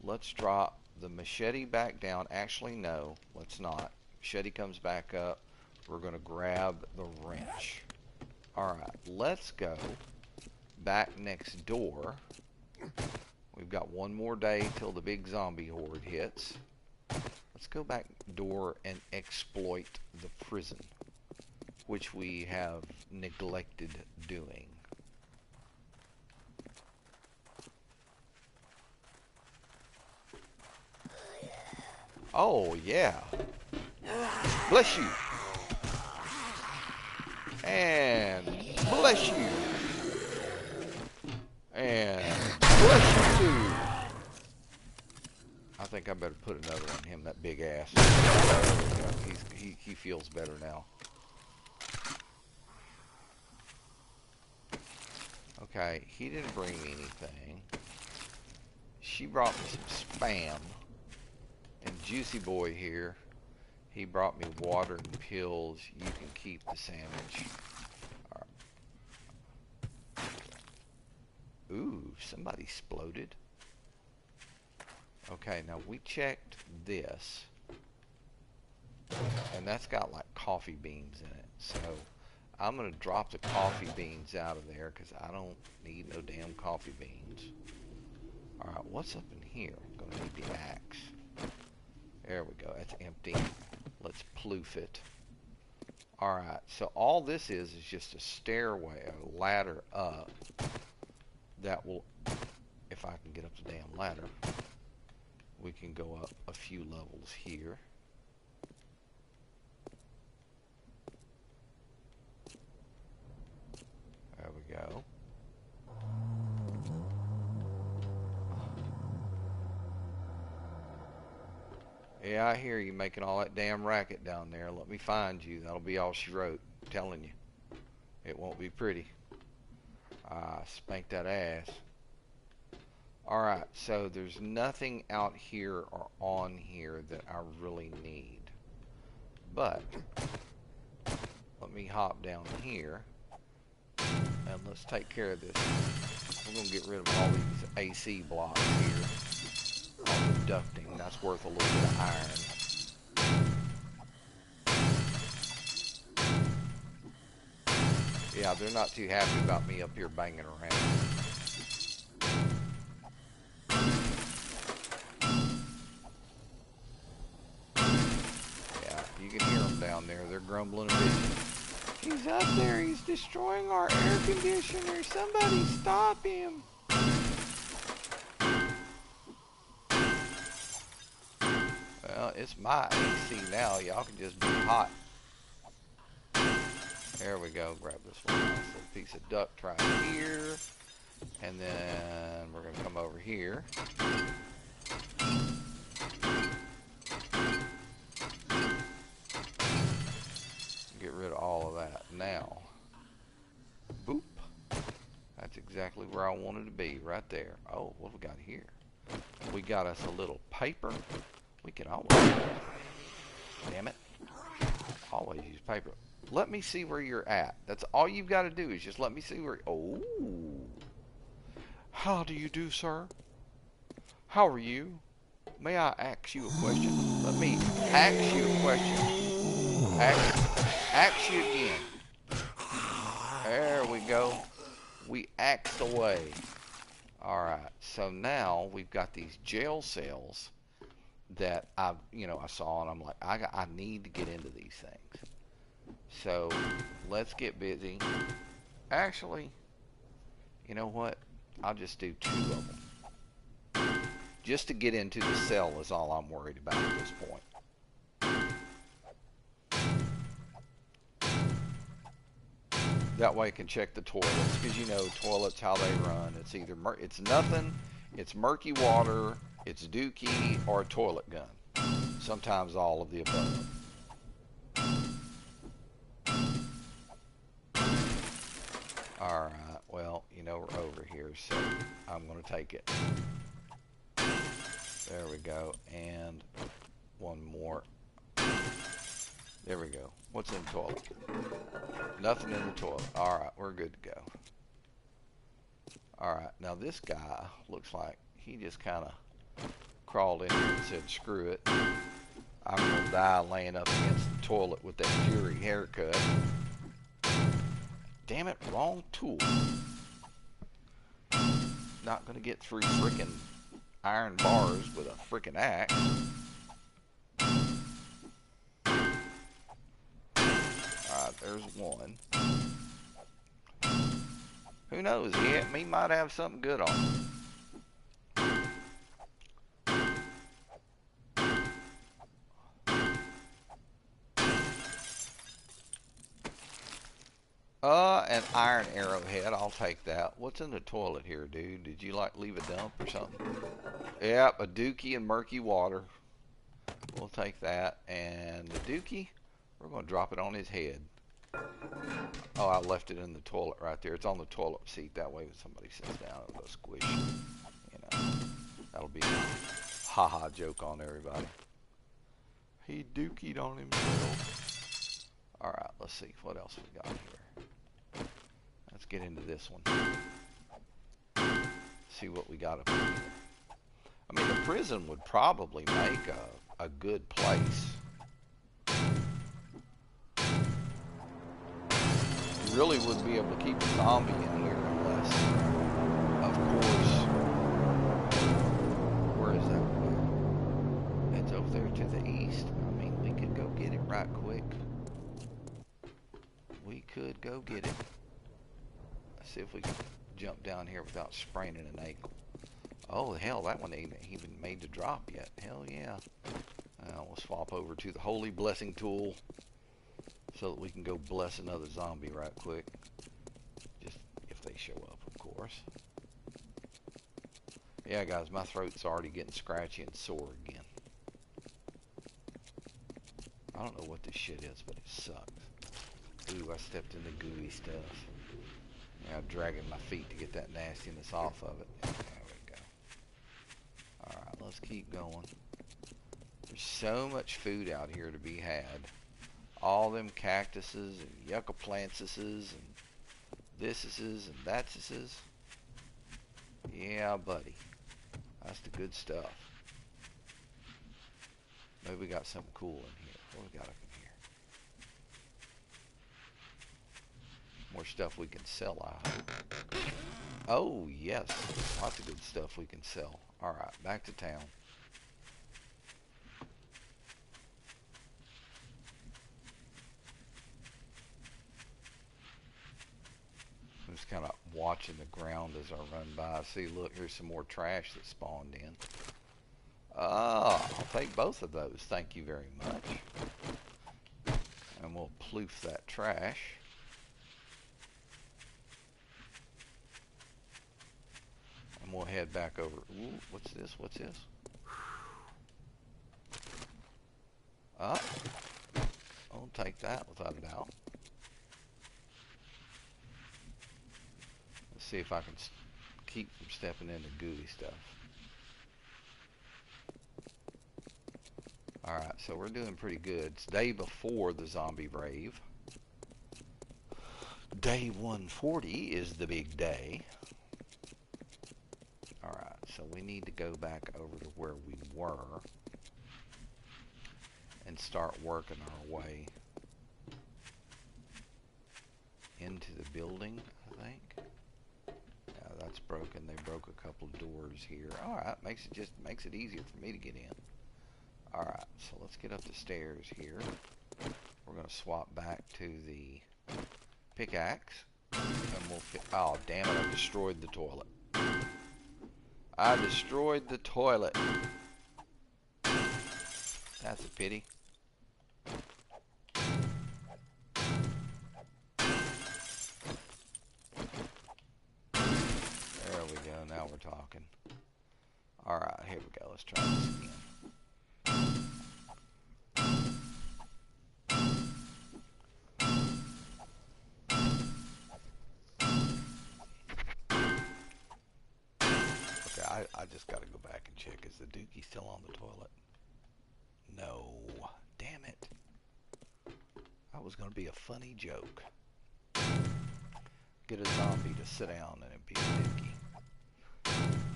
let's drop the machete back down. Actually, no, let's not. Machete comes back up. We're going to grab the wrench. Alright, let's go back next door. We've got one more day till the big zombie horde hits. Let's go back door and exploit the prison, which we have neglected doing. Oh, yeah. Bless you. And bless you. And bless you too. I think I better put another on him, that big ass. He feels better now. Okay, he didn't bring me anything. She brought me some spam. And Juicy Boy here, he brought me water and pills. You can keep the sandwich. All right. Ooh, somebody exploded. Okay, now we checked this. And that's got like coffee beans in it. So I'm going to drop the coffee beans out of there because I don't need no damn coffee beans. Alright, what's up in here? I'm going to need the axe. There we go. That's empty. Let's ploof it. Alright, so all this is just a stairway, a ladder up that will, if I can get up the damn ladder, we can go up a few levels here. There we go. Yeah, I hear you making all that damn racket down there. Let me find you. That'll be all she wrote. I'm telling you. It won't be pretty. Spank that ass. Alright, so there's nothing out here or on here that I really need. But, let me hop down here. And let's take care of this. We're going to get rid of all these AC blocks here. All the ducting. That's worth a little bit of iron. Yeah, they're not too happy about me up here banging around. Down there, they're grumbling a bit. He's up there, he's destroying our air conditioner. Somebody stop him. Well, it's my AC now. Y'all can just be hot. There we go. Grab this one. Nice little piece of duct right here. And then we're going to come over here. Get rid of all of that. Now, boop. That's exactly exactly where I wanted to be, right there. Oh, what have we got here? We got us a little paper. We can always, damn it, always use paper. Let me see where you're at. That's all you've got to do is just let me see where. Oh, how do you do, sir? How are you? May I ask you a question? Let me ask you a question. Ask you again. There we go. We axed away. Alright, so now we've got these jail cells that I saw, and I'm like, I need to get into these things. So let's get busy. Actually, you know what? I'll just do 2 of them. Just to get into the cell is all I'm worried about at this point. That way I can check the toilets, because you know toilets, how they run. It's either it's nothing, it's murky water, it's dookie, or a toilet gun. Sometimes all of the above. Alright, well, you know we're over here, so I'm going to take it. There we go, and one more. There we go. What's in the toilet? Nothing in the toilet. Alright, we're good to go. Alright, now this guy looks like he just kind of crawled in here and said, screw it. I'm going to die laying up against the toilet with that Fury haircut. Damn it, wrong tool. Not going to get through frickin' iron bars with a frickin' axe. Alright, there's one. Who knows? He might have something good on him. An iron arrowhead. I'll take that. What's in the toilet here, dude? Did you leave a dump or something? Yep, a dookie and murky water. We'll take that. And the dookie, we're going to drop it on his head. Oh, I left it in the toilet right there. It's on the toilet seat. That way when somebody sits down, it'll go squish. You know, that'll be a ha-ha joke on everybody. He dookied on himself. Alright, let's see. What else we got here? Let's get into this one. See what we got up here. I mean, the prison would probably make a good place. You really wouldn't be able to keep a zombie in here unless, of course, where is that? It's over there to the east. I mean, we could go get it right quick. We could go get it. Let's see if we can jump down here without spraining an ankle. Oh, hell, that one ain't even made the drop yet. Hell yeah. We'll swap over to the Holy Blessing tool so that we can go bless another zombie right quick. Just if they show up, of course. Yeah, guys, my throat's already getting scratchy and sore again. I don't know what this shit is, but it sucks. Ooh, I stepped in the gooey stuff. Now I'm dragging my feet to get that nastiness off of it. There we go. Alright, let's keep going. There's so much food out here to be had. All them cactuses and yucca plantses and thises and thatses. Yeah, buddy. That's the good stuff. Maybe we got something cool in here. What we got up in here? More stuff we can sell, I hope. Oh, yes. Lots of good stuff we can sell. Alright, back to town. I'm just kind of watching the ground as I run by. See, look, here's some more trash that spawned in. I'll take both of those. Thank you very much. And we'll ploof that trash. And we'll head back over. Ooh, what's this? What's this? I'll take that without a doubt. Let's see if I can keep from stepping into gooey stuff. Alright, so we're doing pretty good. It's day before the zombie rave. Day 140 is the big day. Alright, so we need to go back over to where we were and start working our way into the building, I think. Yeah, that's broken. They broke a couple of doors here. Alright, makes it easier for me to get in. Alright, so let's get up the stairs here. We're going to swap back to the pickaxe. And we'll oh, damn it, I destroyed the toilet. I destroyed the toilet. That's a pity. There we go, now we're talking. Alright, here we go, let's try this again. I just gotta go back and check. Is the dookie still on the toilet? No. Damn it. That was gonna be a funny joke. Get a zombie to sit down and it'd be a dookie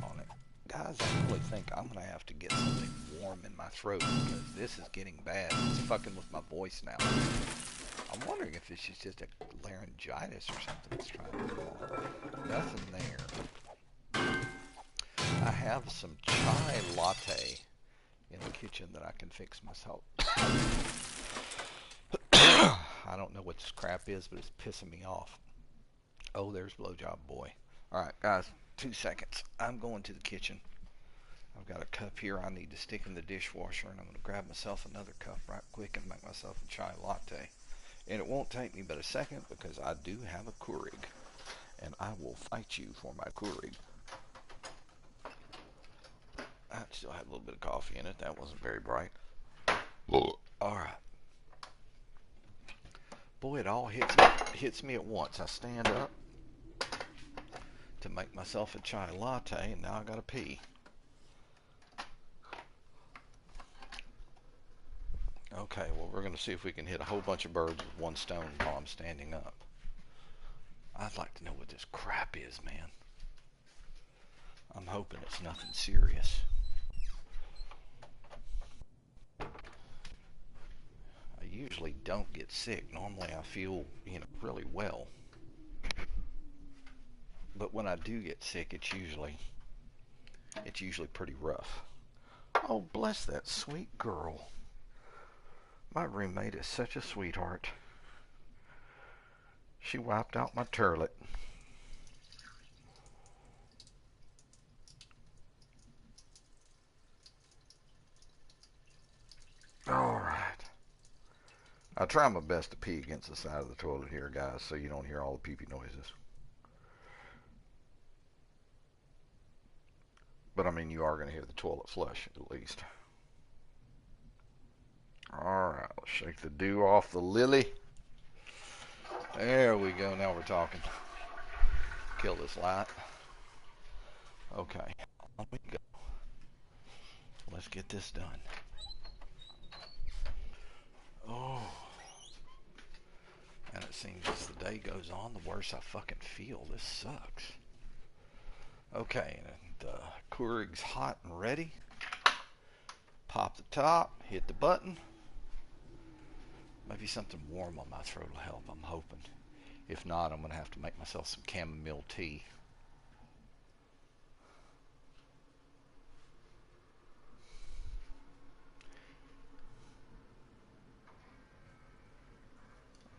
on it. Guys, I really think I'm gonna have to get something warm in my throat because this is getting bad. It's fucking with my voice now. I'm wondering if this is just a laryngitis or something that's trying to come on. Nothing there. I have some chai latte in the kitchen that I can fix myself. I don't know what this crap is, but it's pissing me off. Oh, there's Blowjob Boy. Alright, guys, 2 seconds. I'm going to the kitchen. I've got a cup here I need to stick in the dishwasher, and I'm going to grab myself another cup right quick and make myself a chai latte. And it won't take me but a second because I do have a Keurig. And I will fight you for my Keurig. I still had a little bit of coffee in it. That wasn't very bright. Alright. Boy, it all hits me at once. I stand up to make myself a chai latte, and now I gotta pee. Okay, well, we're gonna see if we can hit a whole bunch of birds with one stone while I'm standing up. I'd like to know what this crap is, man. I'm hoping it's nothing serious. I usually don't get sick. Normally I feel, really well. But when I do get sick, it's usually pretty rough. Oh, bless that sweet girl. My roommate is such a sweetheart. She wiped out my turlet. Alright. I try my best to pee against the side of the toilet here, guys, so you don't hear all the pee-pee noises. But I mean, you are going to hear the toilet flush, at least. Alright, let's shake the dew off the lily. There we go, now we're talking. Kill this light. Okay, on we go. Let's get this done. Oh. And it seems as the day goes on, the worse I fucking feel. This sucks. Okay, the Keurig's hot and ready. Pop the top, hit the button. Maybe something warm on my throat will help, I'm hoping. If not, I'm going to have to make myself some chamomile tea.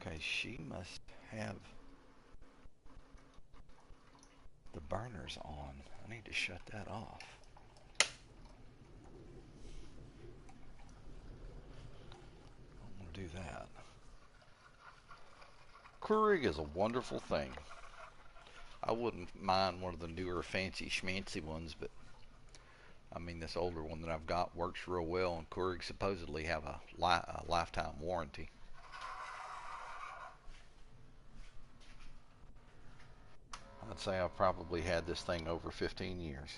Okay, she must have the burners on. I need to shut that off. I'm going to do that. Keurig is a wonderful thing. I wouldn't mind one of the newer fancy schmancy ones, but I mean, this older one that I've got works real well, and Keurig supposedly have a lifetime warranty. I'd say I've probably had this thing over 15 years.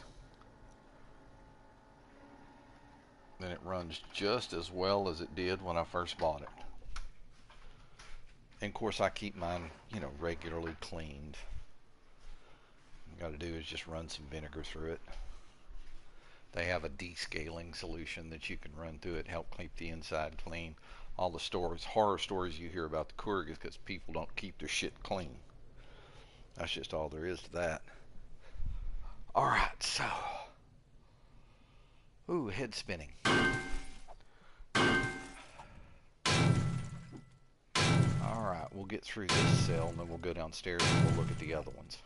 And it runs just as well as it did when I first bought it. And of course I keep mine, regularly cleaned. All you got to do is just run some vinegar through it. They have a descaling solution that you can run through it, help keep the inside clean. All the horror stories you hear about the Keurig is because people don't keep their shit clean. That's just all there is to that. Alright, so. Ooh, head spinning. Alright, we'll get through this cell and then we'll go downstairs and we'll look at the other ones.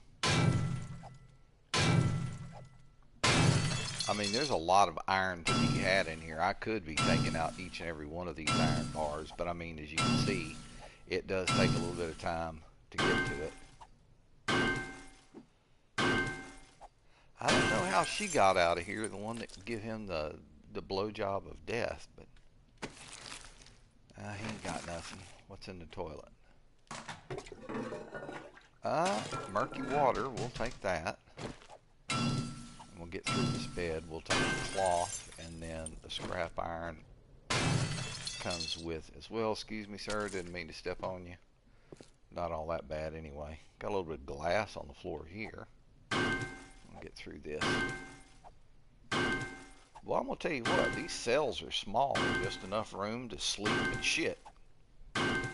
I mean, there's a lot of iron to be had in here. I could be taking out each and every one of these iron bars, but I mean, as you can see, it does take a little bit of time to get to it. I don't know how she got out of here, the one that could give him the blowjob of death, but he ain't got nothing. What's in the toilet? Murky water. We'll take that. And we'll get through this bed. We'll take the cloth, and then the scrap iron comes with as well. Excuse me, sir. Didn't mean to step on you. Not all that bad anyway. Got a little bit of glass on the floor here. We'll get through this. Well, I'm going to tell you what. These cells are small. Just enough room to sleep and shit. And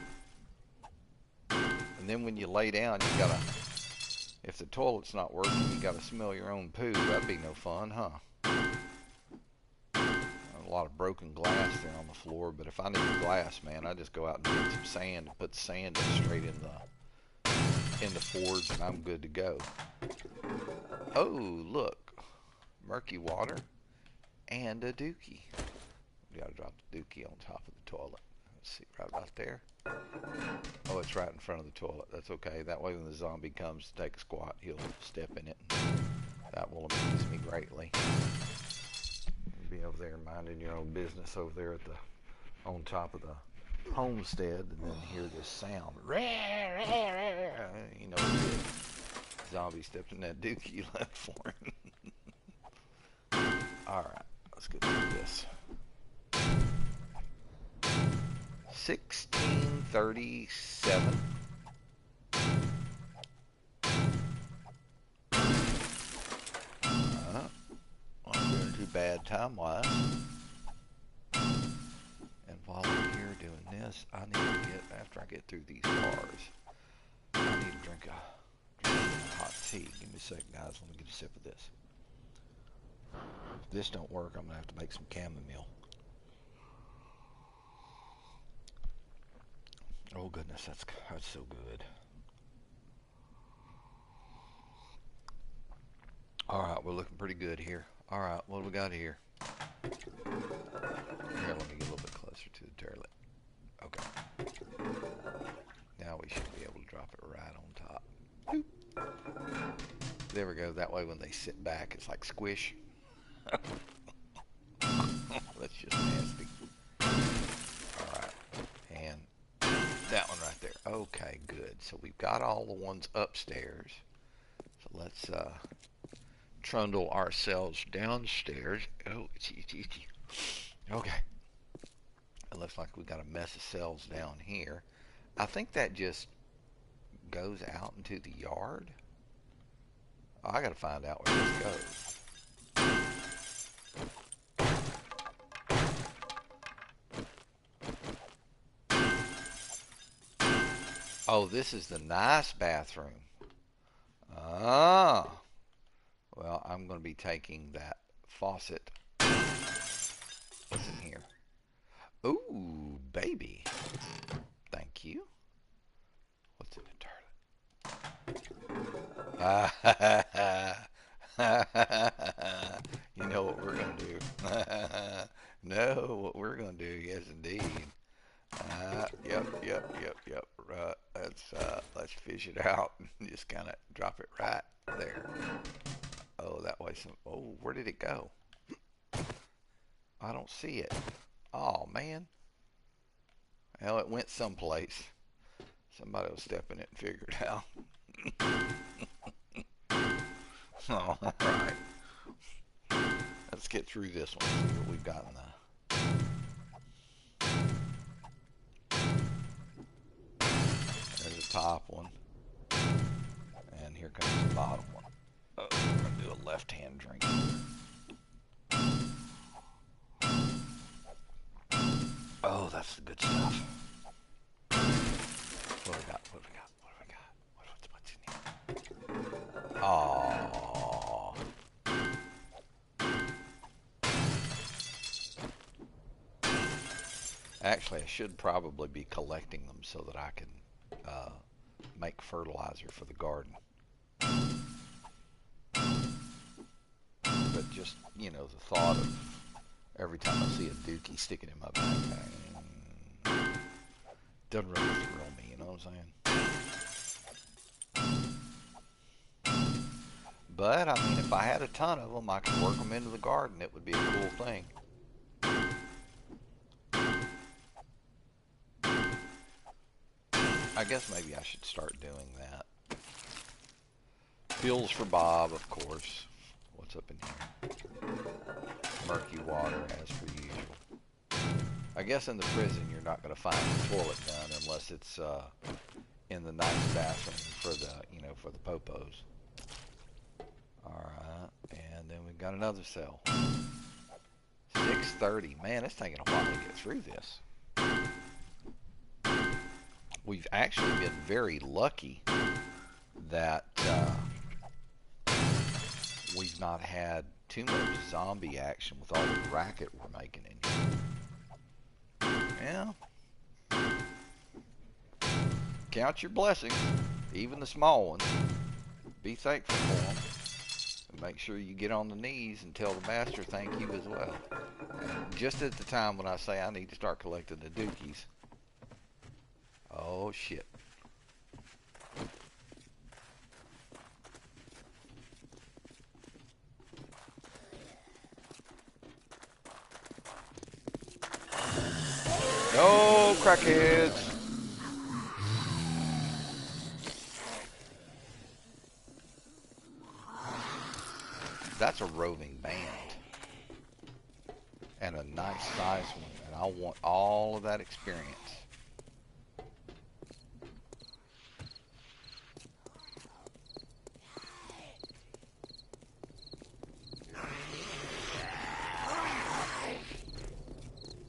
then when you lay down, you gotta, if the toilet's not working, you gotta smell your own poo. That'd be no fun, huh? A lot of broken glass there on the floor, but if I need glass, man, I just go out and get some sand and put sand straight in the forge, and I'm good to go. Oh, look, murky water and a dookie. We gotta drop the dookie on top of the toilet. Let's see, right about there. Oh, it's right in front of the toilet. That's okay. That way when the zombie comes to take a squat, he'll step in it. That will amuse me greatly. You'll be over there minding your own business over there at on top of the homestead, and then hear this sound. You know what it is. Zombie stepped in that dookie you left for him. Alright, let's get through this. 1637. I'm doing too bad time-wise. And while I'm here doing this, I need to get, after I get through these bars, I need to drink a hot tea. Give me a second, guys. Let me get a sip of this. If this don't work, I'm going to have to make some chamomile. Oh goodness, that's so good. Alright, we're looking pretty good here. Alright, what do we got here? Here, let me get a little bit closer to the toilet. Okay. Now we should be able to drop it right on top. Boop. There we go. That way when they sit back, it's like squish. That's just nasty. Alright. And that one right there. Okay, good. So we've got all the ones upstairs. So let's trundle ourselves downstairs. Oh, it's itchy. Okay. It looks like we got a mess of cells down here. I think that just goes out into the yard. Oh, I gotta find out where this goes. Oh, this is the nice bathroom. Ah. Well, I'm going to be taking that faucet. What's in here? Ooh, baby. Thank you. What's in the toilet? You know what we're going to do. No, what we're going to do, yes indeed. Yep. Let's fish it out and just kind of drop it right there. Oh, that way. Oh, where did it go? I don't see it. Oh, man. Hell, it went someplace. Somebody will step in it and figure it out. Oh, all right. Let's get through this one. See what we've got in the. There's the top one, and here comes the bottom one. Oh, we're gonna do a left-hand drink. Oh, that's the good stuff. What do we got? What do we got? What do we got? What's in here? Oh. Actually, I should probably be collecting them so that I can make fertilizer for the garden. But just, you know, the thought of every time I see a dookie sticking in my backpack doesn't really thrill me, you know what I'm saying? But, I mean, if I had a ton of them, I could work them into the garden. It would be a cool thing. I guess maybe I should start doing that. Pills for Bob, of course. What's up in here? Murky water, as per usual. I guess in the prison you're not going to find the toilet gun unless it's in the nice bathroom for the, you know, for the popos. Alright, and then we've got another cell. 6:30. Man, it's taking a while to get through this. We've actually been very lucky that we've not had too much zombie action with all the racket we're making in here. Yeah. Count your blessings, even the small ones. Be thankful for them. And make sure you get on the knees and tell the master thank you as well. And just at the time when I say I need to start collecting the dookies. Oh, shit. No crackheads. That's a roving band. And a nice size one. And I want all of that experience.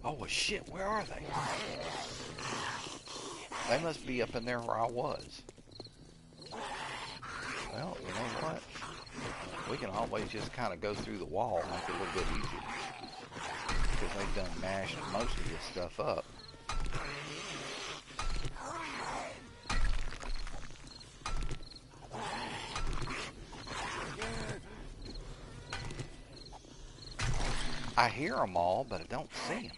Oh, well, shit, where are they? They must be up in there where I was. Well, you know what? We can always just kind of go through the wall and make it a little bit easier. Because they've done mashed most of this stuff up. I hear them all, but I don't see them.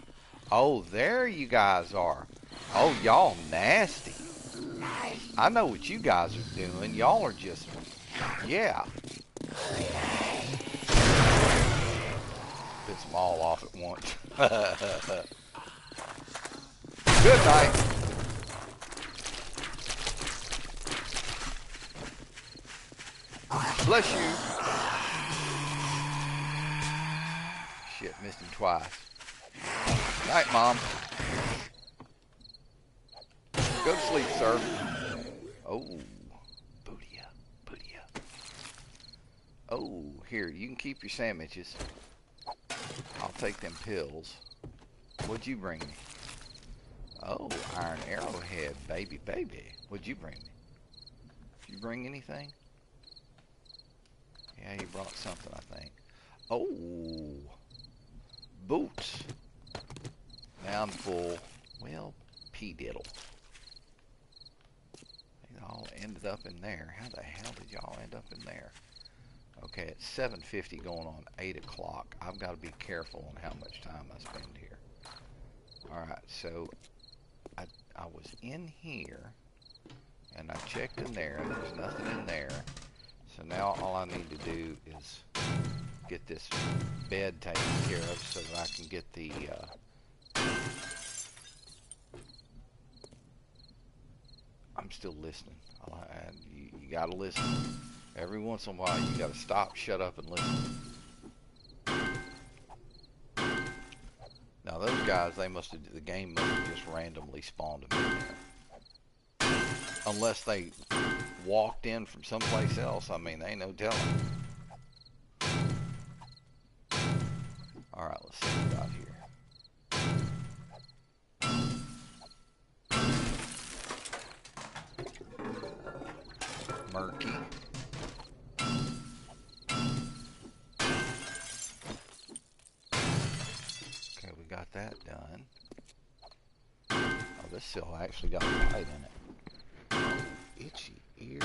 Oh, there you guys are. Oh, y'all nasty. I know what you guys are doing. Y'all are just, yeah. Piss them all off at once. Good night. Bless you. Shit, missed him twice. Night, Mom. Go to sleep, sir. Oh, booty up, booty up. Oh, here, you can keep your sandwiches. I'll take them pills. What'd you bring me? Oh, iron arrowhead, baby, baby. What'd you bring me? Did you bring anything? Yeah, you brought something, I think. Oh, boots. Now I'm full. Well, P-diddle. They all ended up in there. How the hell did y'all end up in there? Okay, it's 7:50 going on 8 o'clock. I've got to be careful on how much time I spend here. Alright, so I was in here, and I checked in there, and there's nothing in there. So now all I need to do is get this bed taken care of so that I can get the... I'm still listening. You gotta listen. Every once in a while, you gotta stop, shut up, and listen. Now those guys, the game must have just randomly spawned them in there. Unless they walked in from someplace else. I mean, they ain't no telling. Alright, let's see what we got here. Murky. Okay, we got that done. Oh, this still actually got a light in it. Oh, itchy ear.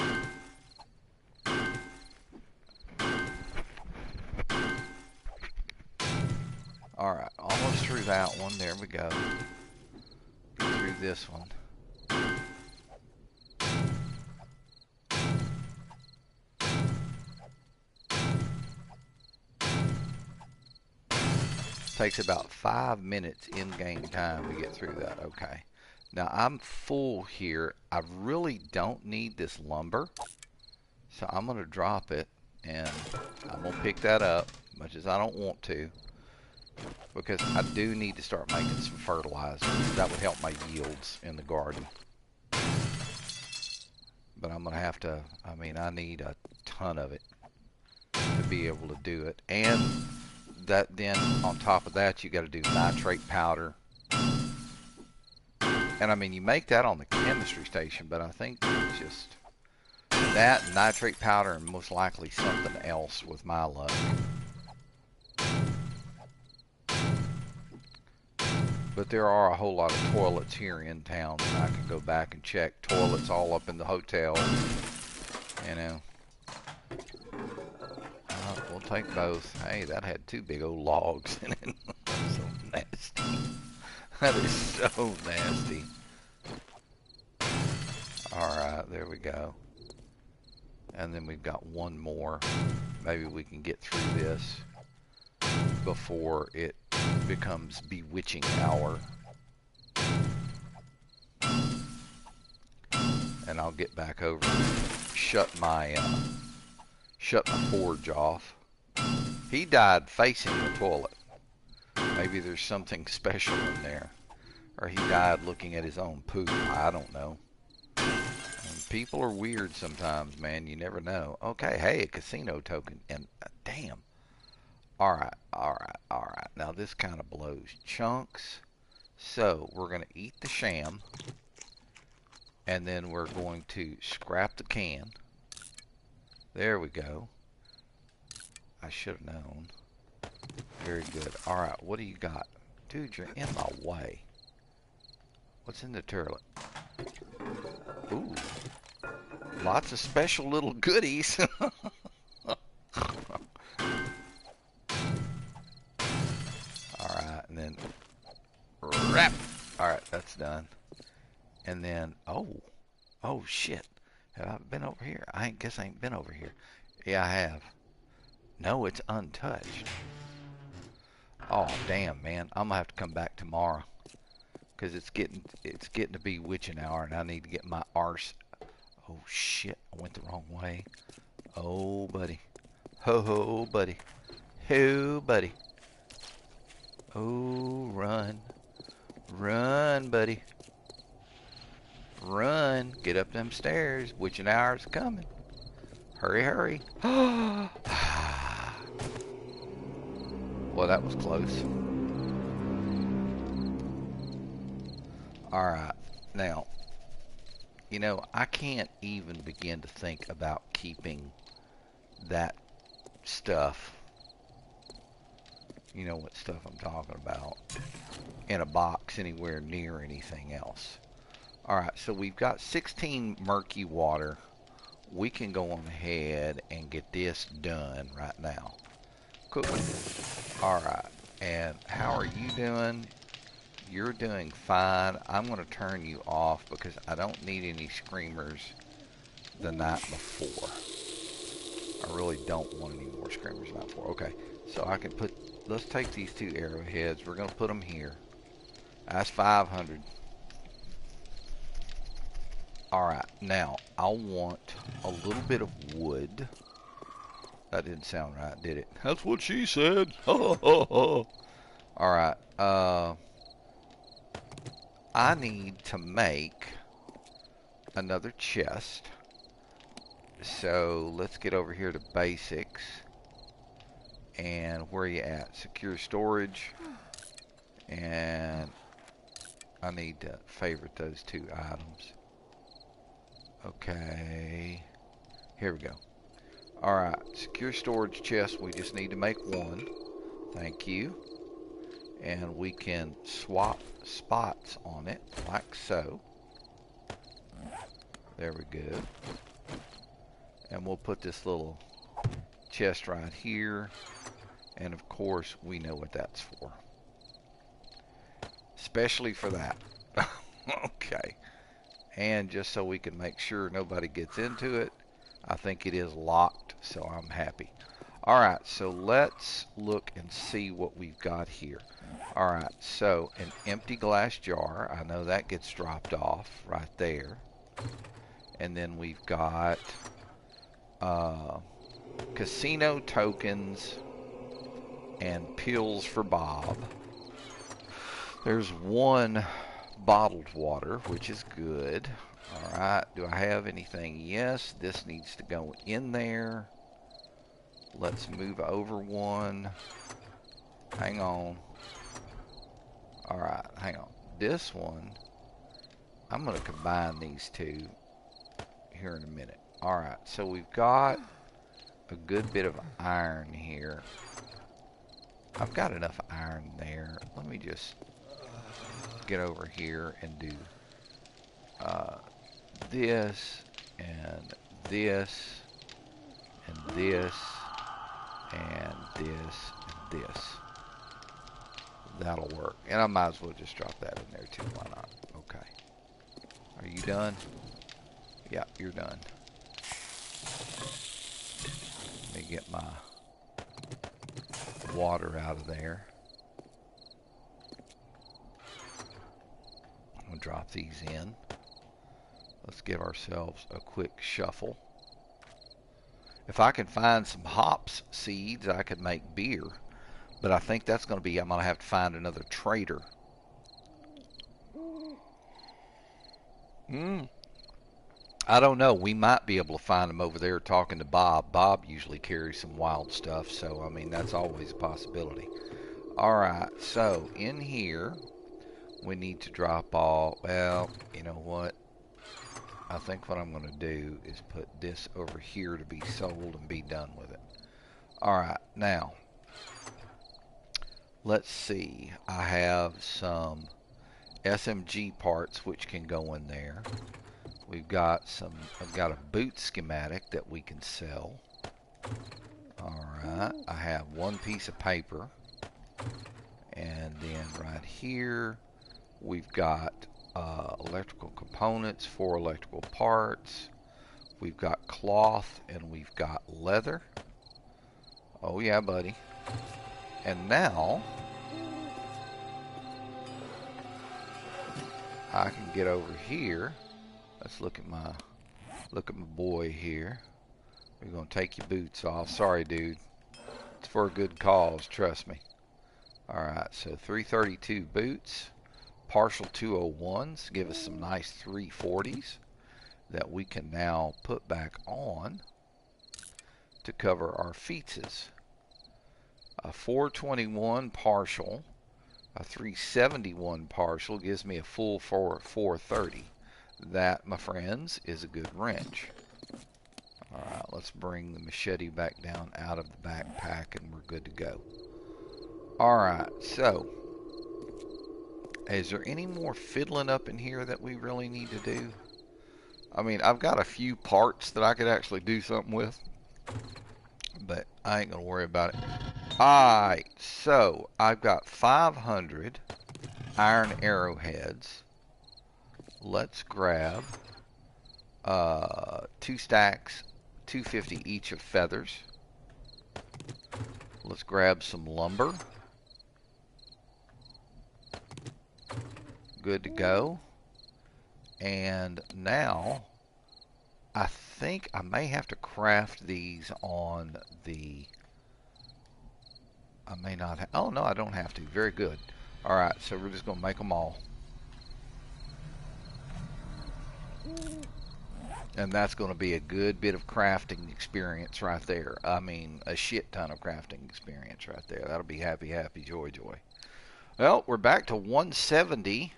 Alright, almost through that one. There we go. Get through this one. Takes about 5 minutes in-game time to get through that. Okay. Now I'm full here. I really don't need this lumber. So I'm going to drop it and I'm going to pick that up, much as I don't want to. Because I do need to start making some fertilizer. That would help my yields in the garden. But I'm going to have to, I mean, I need a ton of it to be able to do it. And that then on top of that you got to do nitrate powder, and I mean you make that on the chemistry station, but I think it's just that nitrate powder and most likely something else with my luck. But there are a whole lot of toilets here in town, and I can go back and check toilets all up in the hotel, you know. We'll take both. Hey, that had 2 big old logs in it. So nasty. That is so nasty. Alright, there we go. And then we've got one more. Maybe we can get through this before it becomes bewitching hour. And I'll get back over and shut my forge off. He died facing the toilet. Maybe there's something special in there. Or he died looking at his own poop. I don't know. And people are weird sometimes, man. You never know. Okay, hey, a casino token. And damn. Alright. Now this kind of blows chunks. So we're going to eat the sham. And then we're going to scrap the can. There we go. I should have known. Very good. Alright, what do you got? Dude, you're in my way. What's in the turlet? Ooh. Lots of special little goodies. Alright, and then wrap. Alright, that's done. And then, oh shit. Have I been over here? I guess I ain't been over here. Yeah, I have. No, it's untouched. Oh, damn, man. I'm going to have to come back tomorrow. Because it's getting to be witching hour, and I need to get my arse. Oh, shit. I went the wrong way. Oh, buddy. Ho, buddy. Ho, buddy. Oh, run. Run, buddy. Run. Get up them stairs. Witching hour's coming. Hurry. Well, that was close. Alright, now, you know, I can't even begin to think about keeping that stuff, you know what stuff I'm talking about, in a box anywhere near anything else. Alright, so we've got 16 murky water. We can go on ahead and get this done right now. Cool. Alright, and how are you doing? You're doing fine. I'm going to turn you off because I don't need any screamers the night before. I really don't want any more screamers the night before. Okay, so I can put, let's take these 2 arrowheads. We're going to put them here. That's 500. Alright, now I want a little bit of wood. That didn't sound right, did it? That's what she said. Alright, I need to make another chest. So let's get over here to basics. And where are you at? Secure storage. And I need to favorite those two items. Okay. Here we go. Alright, secure storage chest. We just need to make one. Thank you. And we can swap spots on it, like so. There we go. And we'll put this little chest right here. And of course, we know what that's for. Especially for that. Okay. And just so we can make sure nobody gets into it, I think it is locked, so I'm happy. Alright, so let's look and see what we've got here. Alright, so an empty glass jar. I know that gets dropped off right there. And then we've got casino tokens and pills for Bob. There's one bottled water, which is good. Alright, do I have anything? Yes, this needs to go in there. Let's move over one. Hang on. Alright, hang on. This one, I'm going to combine these two here in a minute. Alright, so we've got a good bit of iron here. I've got enough iron there. Let me just get over here and do this and this and this and this and this. That'll work. And I might as well just drop that in there too. Why not? Okay. Are you done? Yeah, you're done. Let me get my water out of there. I'm going to drop these in. Let's give ourselves a quick shuffle. If I can find some hops seeds, I could make beer. But I think that's going to be, I'm going to have to find another trader. I don't know. We might be able to find them over there talking to Bob. Bob usually carries some wild stuff, so I mean, that's always a possibility. Alright, so in here, we need to drop all, well, you know what? I think what I'm going to do is put this over here to be sold and be done with it. Alright, now, let's see. I have some SMG parts which can go in there. I've got a boot schematic that we can sell. Alright, I have one piece of paper. And then right here, we've got electrical components, 4 electrical parts. We've got cloth and we've got leather. Oh yeah, buddy. And now, I can get over here. Let's look at my boy here. We're gonna take your boots off. Sorry, dude. It's for a good cause, trust me. Alright, so 332 boots. Partial 201s give us some nice 340s that we can now put back on to cover our feetses. A 421 partial, a 371 partial gives me a full 430. That, my friends, is a good wrench. Alright, let's bring the machete back down out of the backpack and we're good to go. Alright, so is there any more fiddling up in here that we really need to do? I mean, I've got a few parts that I could actually do something with, but I ain't gonna worry about it. Alright, so I've got 500 iron arrowheads. Let's grab 2 stacks, 250 each of feathers. Let's grab some lumber. Good to go. And now I think I may have to craft these on the... I may not have... Oh, no, I don't have to. Very good. All right, so we're just going to make them all. And that's going to be a good bit of crafting experience right there. I mean, a shit ton of crafting experience right there. That'll be happy, happy, joy, joy. Well, we're back to 170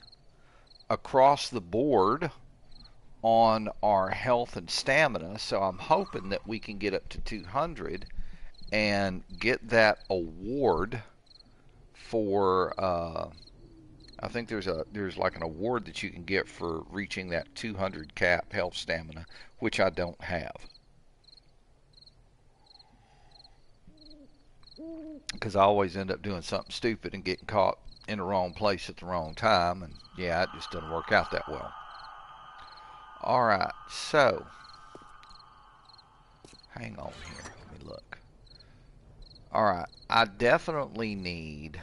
across the board on our health and stamina. So I'm hoping that we can get up to 200 and get that award for... I think there's like an award that you can get for reaching that 200 cap health stamina, which I don't have. Because I always end up doing something stupid and getting caught in the wrong place at the wrong time, and yeah, it just doesn't work out that well. All right, so hang on here. Let me look. All right, I definitely need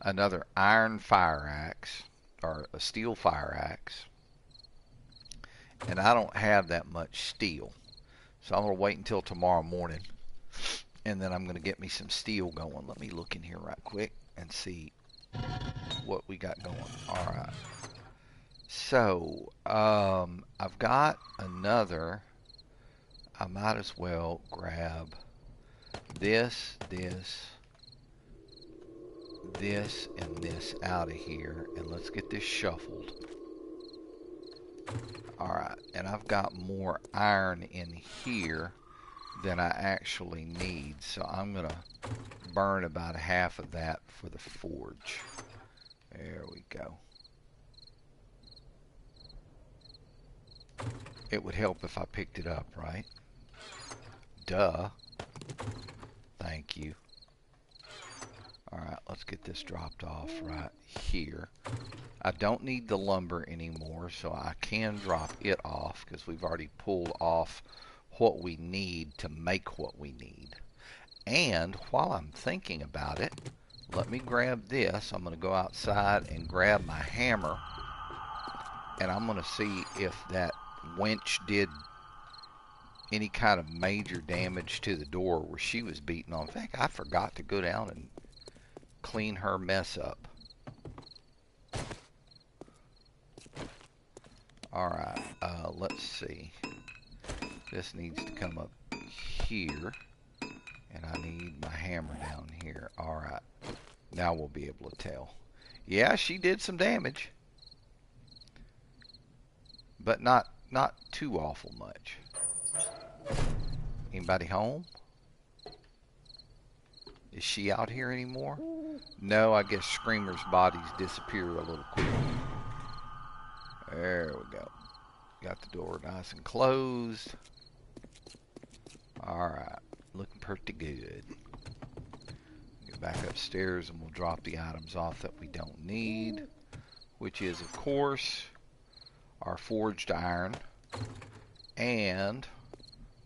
another iron fire axe or a steel fire axe, and I don't have that much steel, so I'm gonna wait until tomorrow morning, and then I'm gonna get me some steel going. Let me look in here right quick and see what we got going. All right, so I've got another. I might as well grab this and this out of here, and let's get this shuffled. Alright, and I've got more iron in here than I actually need, so I'm gonna burn about half of that for the forge. There we go. It would help if I picked it up, right? Duh. Thank you. Alright, let's get this dropped off right here. I don't need the lumber anymore, so I can drop it off because we've already pulled off what we need to make what we need. And while I'm thinking about it, let me grab this. I'm going to go outside and grab my hammer, and I'm going to see if that wench did any kind of major damage to the door where she was beating on. In fact, I forgot to go down and clean her mess up. Alright, let's see. This needs to come up here, and I need my hammer down here. Alright, now we'll be able to tell. Yeah, she did some damage, but not too awful much. Anybody home? Is she out here anymore? No, I guess Screamer's bodies disappear a little quicker. There we go. Got the door nice and closed. Alright, looking pretty good. Get back upstairs and we'll drop the items off that we don't need, which is, of course, our forged iron and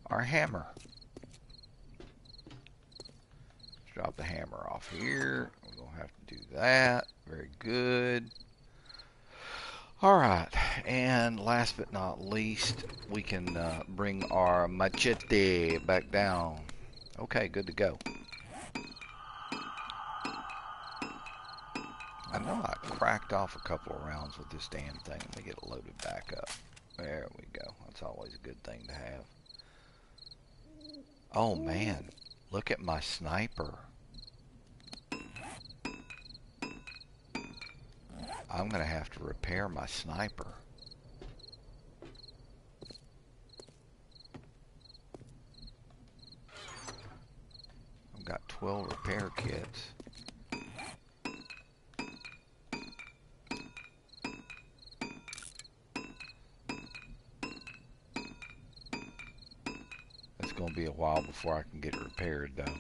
our hammer. Let's drop the hammer off here. We're going to have to do that. Very good. Alright, and last but not least, we can bring our machete back down. Okay, good to go. I know I cracked off a couple of rounds with this damn thing. Let me get it loaded back up. There we go. That's always a good thing to have. Oh man, look at my sniper. I'm going to have to repair my sniper. I've got 12 repair kits. It's going to be a while before I can get it repaired, though.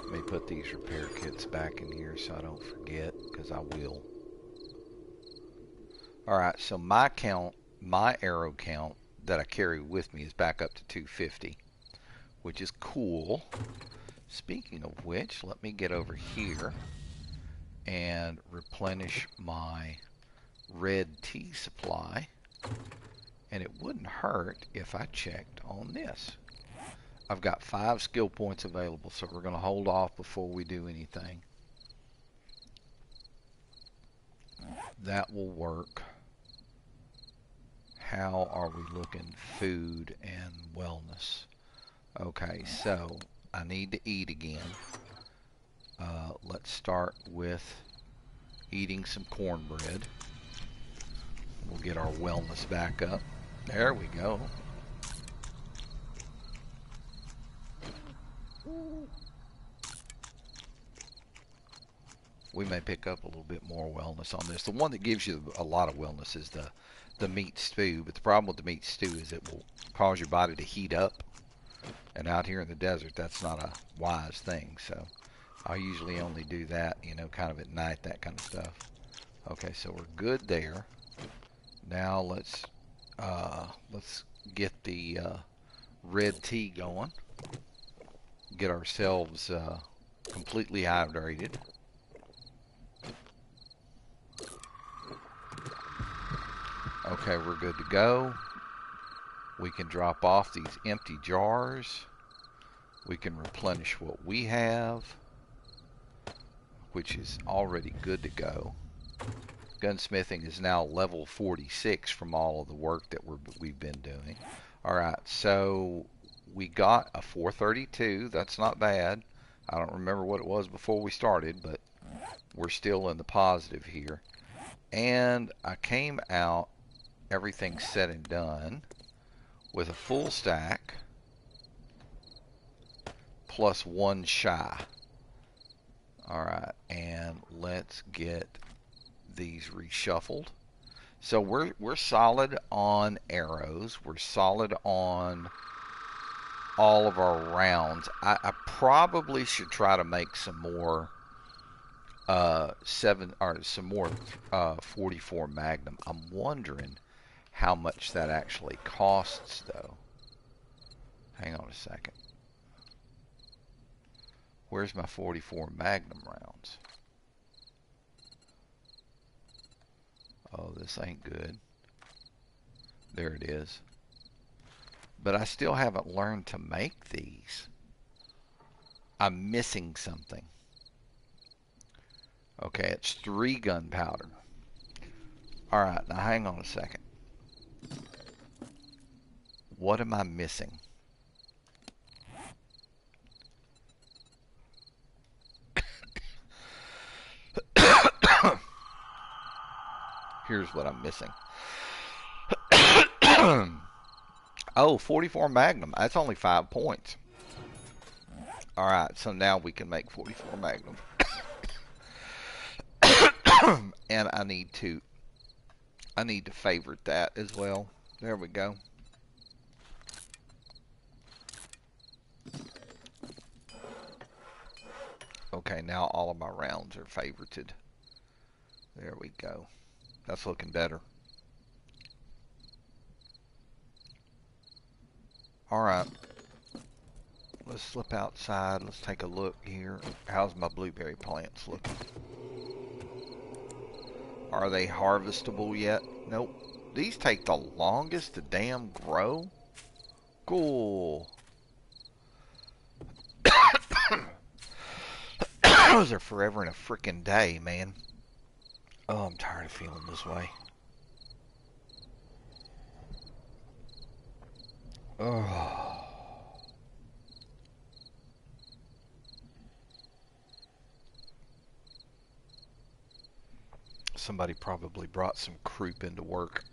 Let me put these repair kits back in here so I don't forget, because I will. Alright, so my count, my arrow count that I carry with me is back up to 250, which is cool. Speaking of which, let me get over here and replenish my red tea supply. And it wouldn't hurt if I checked on this. I've got 5 skill points available, so we're going to hold off before we do anything. That will work. How are we looking? Food and wellness. Okay, so I need to eat again. Let's start with eating some cornbread. We'll get our wellness back up. There we go. We may pick up a little bit more wellness on this. The one that gives you a lot of wellness is the meat stew. But the problem with the meat stew is it will cause your body to heat up. And out here in the desert, that's not a wise thing. So I usually only do that, you know, kind of at night, that kind of stuff. Okay, so we're good there. Now let's get the red tea going. Get ourselves completely hydrated. Okay, we're good to go. We can drop off these empty jars. We can replenish what we have, which is already good to go. Gunsmithing is now level 46 from all of the work that we've been doing. Alright, so we got a 432. That's not bad. I don't remember what it was before we started, but we're still in the positive here. And I came out, everything said and done, with a full stack plus 1 shy. Alright, and let's get these reshuffled. So we're solid on arrows. We're solid on all of our rounds. I probably should try to make some more 44 Magnum. I'm wondering how much that actually costs, though. Hang on a second. Where's my 44 Magnum rounds? Oh, this ain't good. There it is. But I still haven't learned to make these. I'm missing something. Okay, it's 3 gunpowder. Alright, now hang on a second. What am I missing? Here's what I'm missing. Oh, 44 Magnum. That's only 5 points. Alright, so now we can make 44 Magnum. And I need to favorite that as well. There we go. Okay, now all of my rounds are favorited. There we go. That's looking better. Alright. Let's slip outside. Let's take a look here. How's my blueberry plants looking? Are they harvestable yet? Nope. These take the longest to damn grow. Cool. Those are forever and a frickin' day, man. Oh, I'm tired of feeling this way. Oh. Somebody probably brought some croup into work.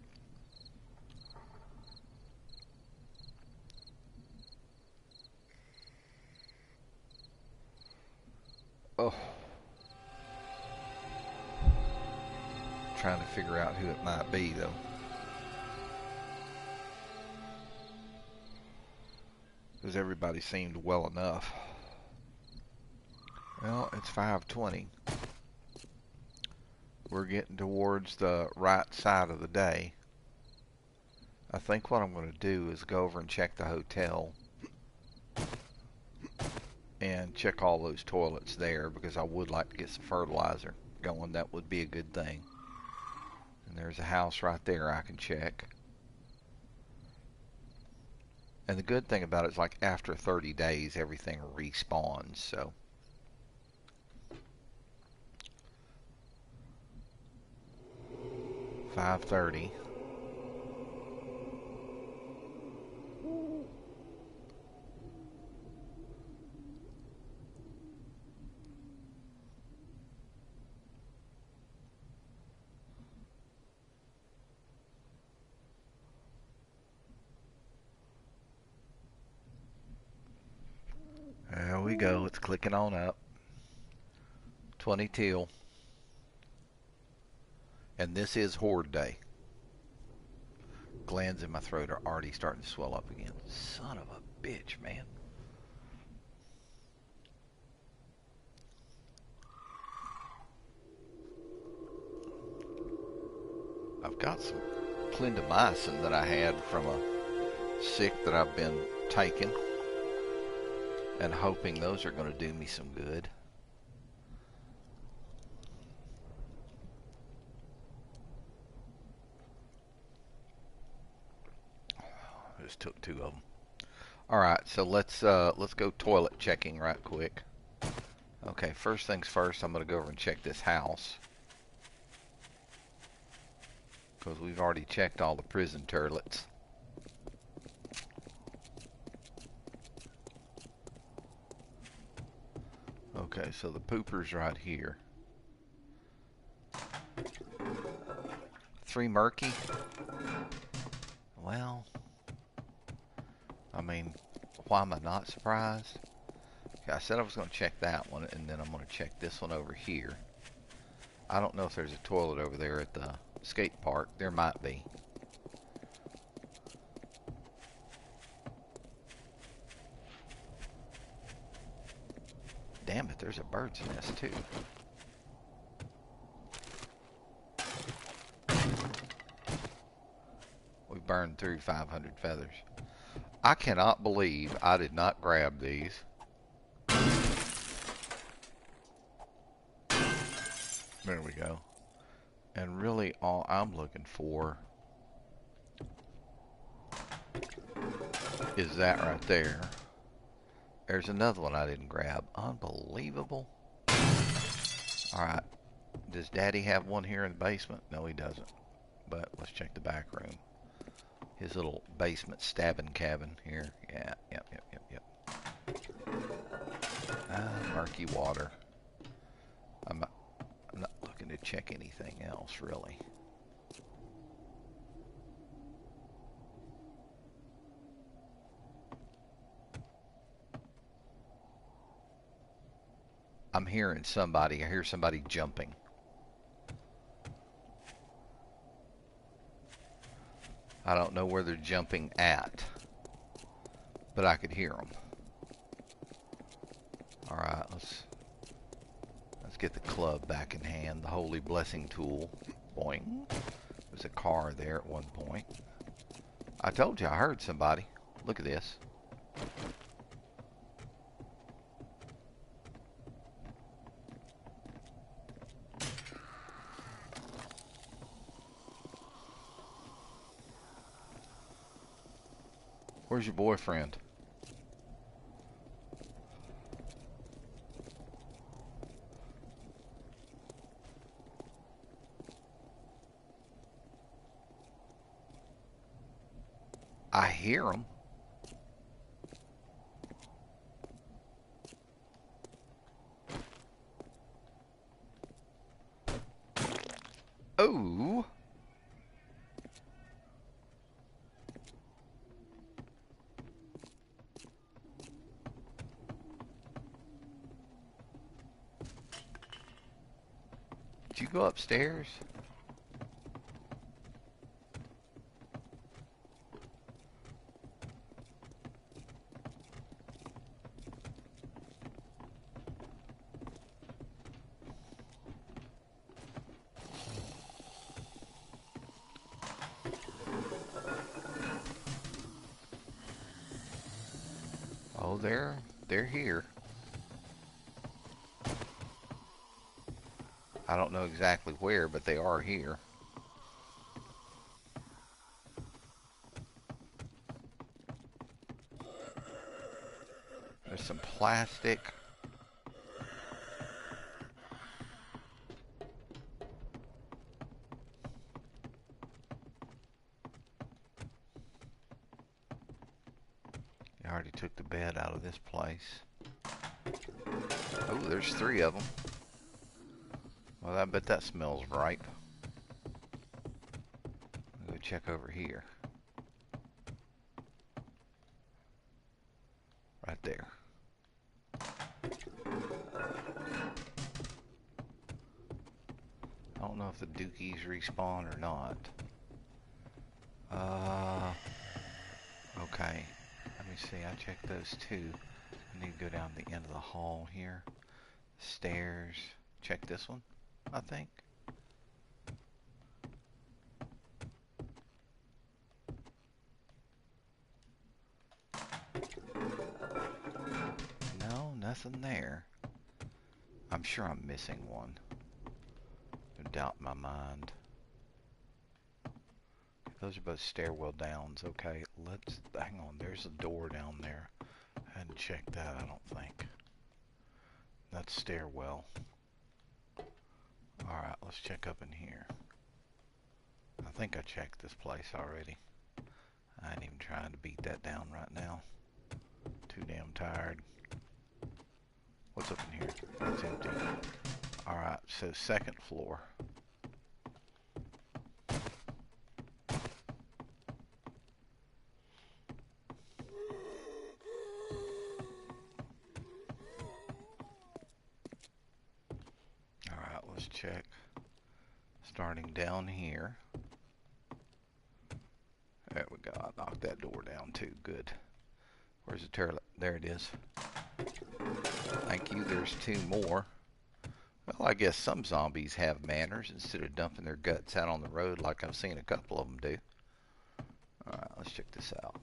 Oh. Trying to figure out who it might be, though. Because everybody seemed well enough. Well, it's 5:20. We're getting towards the right side of the day. I think what I'm going to do is go over and check the hotel. And check all those toilets there, because I would like to get some fertilizer. going, that would be a good thing. And there's a house right there I can check. And the good thing about it is, like, after 30 days, everything respawns, so. $5.30. There we go. It's clicking on up. 20 till. And this is Horde Day. Glands in my throat are already starting to swell up again. Son of a bitch, man. I've got some clindamycin that I had from a sick that I've been taking, and hoping those are going to do me some good. Just took 2 of them. All right, so let's go toilet checking right quick. Okay, first things first, I'm going to go over and check this house, because we've already checked all the prison toilets. Okay, so the pooper's right here. 3 murky. Well, I mean, why am I not surprised? Okay, I said I was going to check that one, and then I'm going to check this one over here. I don't know if there's a toilet over there at the skate park. There might be. Damn it, there's a bird's nest too. We burned through 500 feathers. I cannot believe I did not grab these. There we go. And really all I'm looking for is that right there. There's another one I didn't grab. Unbelievable. Alright. Does Daddy have one here in the basement? No, he doesn't. But let's check the back room. His little basement stabbing cabin here. Yeah, yep. Murky water. I'm not looking to check anything else, really. I'm hearing somebody. I hear somebody jumping. I don't know where they're jumping at, but I could hear them. All right, let's get the club back in hand. The holy blessing tool. Boing. There's a car there at one point. I told you I heard somebody. Look at this. Where's your boyfriend? I hear him. Oh. Did you go upstairs? Oh, they're here. I don't know exactly where, but they are here. There's some plastic. I already took the bed out of this place. Oh, there's 3 of them. Well, I bet that smells right. I'll go check over here. Right there. I don't know if the dookies respawn or not. Okay. Let me see. I checked those 2. I need to go down the end of the hall here. Stairs. Check this one, I think. No, nothing there. I'm sure I'm missing one. No doubt in my mind. Those are both stairwell downs. Okay, let's hang on. There's a door down there. I hadn't checked that, I don't think. That's stairwell. Alright, let's check up in here. I think I checked this place already. I ain't even trying to beat that down right now. Too damn tired. What's up in here? That's empty. Alright, so 2nd floor. Alright, let's check. Starting down here. There we go. I knocked that door down too. Good. Where's the toilet? There it is. Thank you. There's 2 more. Well, I guess some zombies have manners instead of dumping their guts out on the road like I've seen a couple of them do. Alright, let's check this out.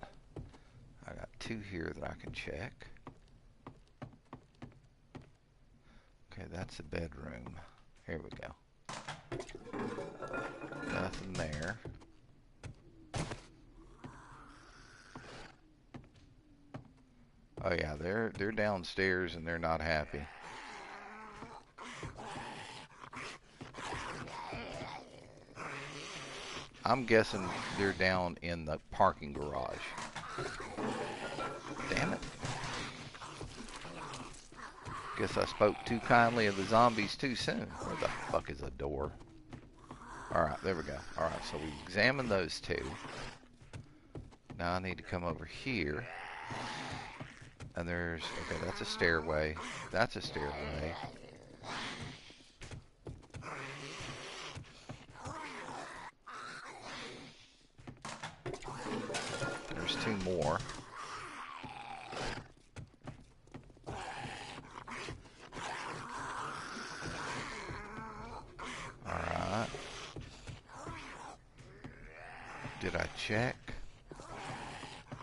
I got 2 here that I can check. Okay, that's the bedroom. Here we go. Nothing there. Oh yeah, they're downstairs and they're not happy. I'm guessing they're down in the parking garage. Damn it. Guess I spoke too kindly of the zombies too soon. Where the fuck is the door? Alright, there we go. Alright, so we examined those 2. Now I need to come over here. And there's, okay, that's a stairway. That's a stairway. There's 2 more. Alright. Did I check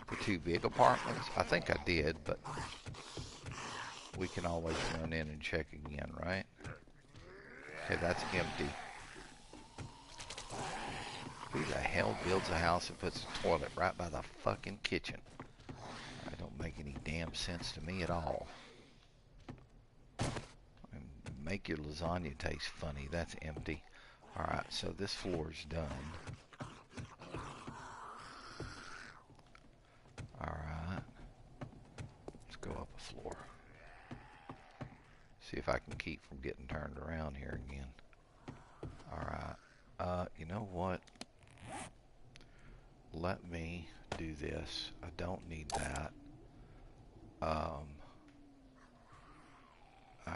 the 2 big apartments? I think I did, but we can always run in and check again, right? Okay, that's empty. Who the hell builds a house and puts a toilet right by the fucking kitchen? That don't make any damn sense to me at all. And make your lasagna taste funny. That's empty. Alright, so this floor's done. Alright. Let's go up a floor. See if I can keep from getting turned around here again. Alright. You know what? Let me do this. I don't need that. I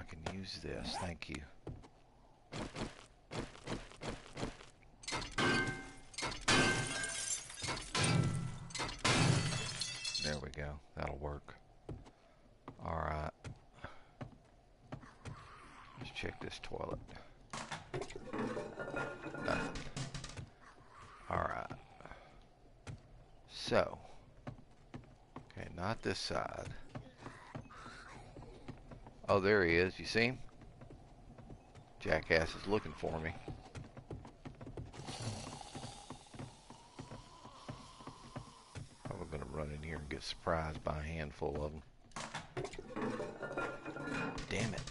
can use this. Thank you. There we go. That'll work. Alright. Let's check this toilet. Nothing. Alright. So. Okay, not this side. Oh, there he is. You see him? Jackass is looking for me. I'm going to run in here and get surprised by a handful of them. Damn it.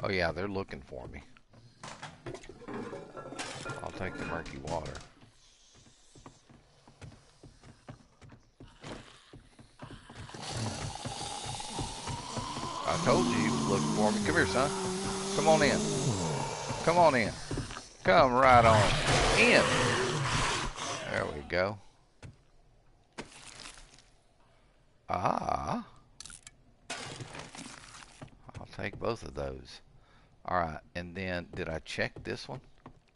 Oh yeah, they're looking for me. I'll take the murky water. I told you he was looking for me. Come here, son. Come on in. Come on in. Come right on in. There we go. Ah. I'll take both of those. Alright, and then, did I check this one?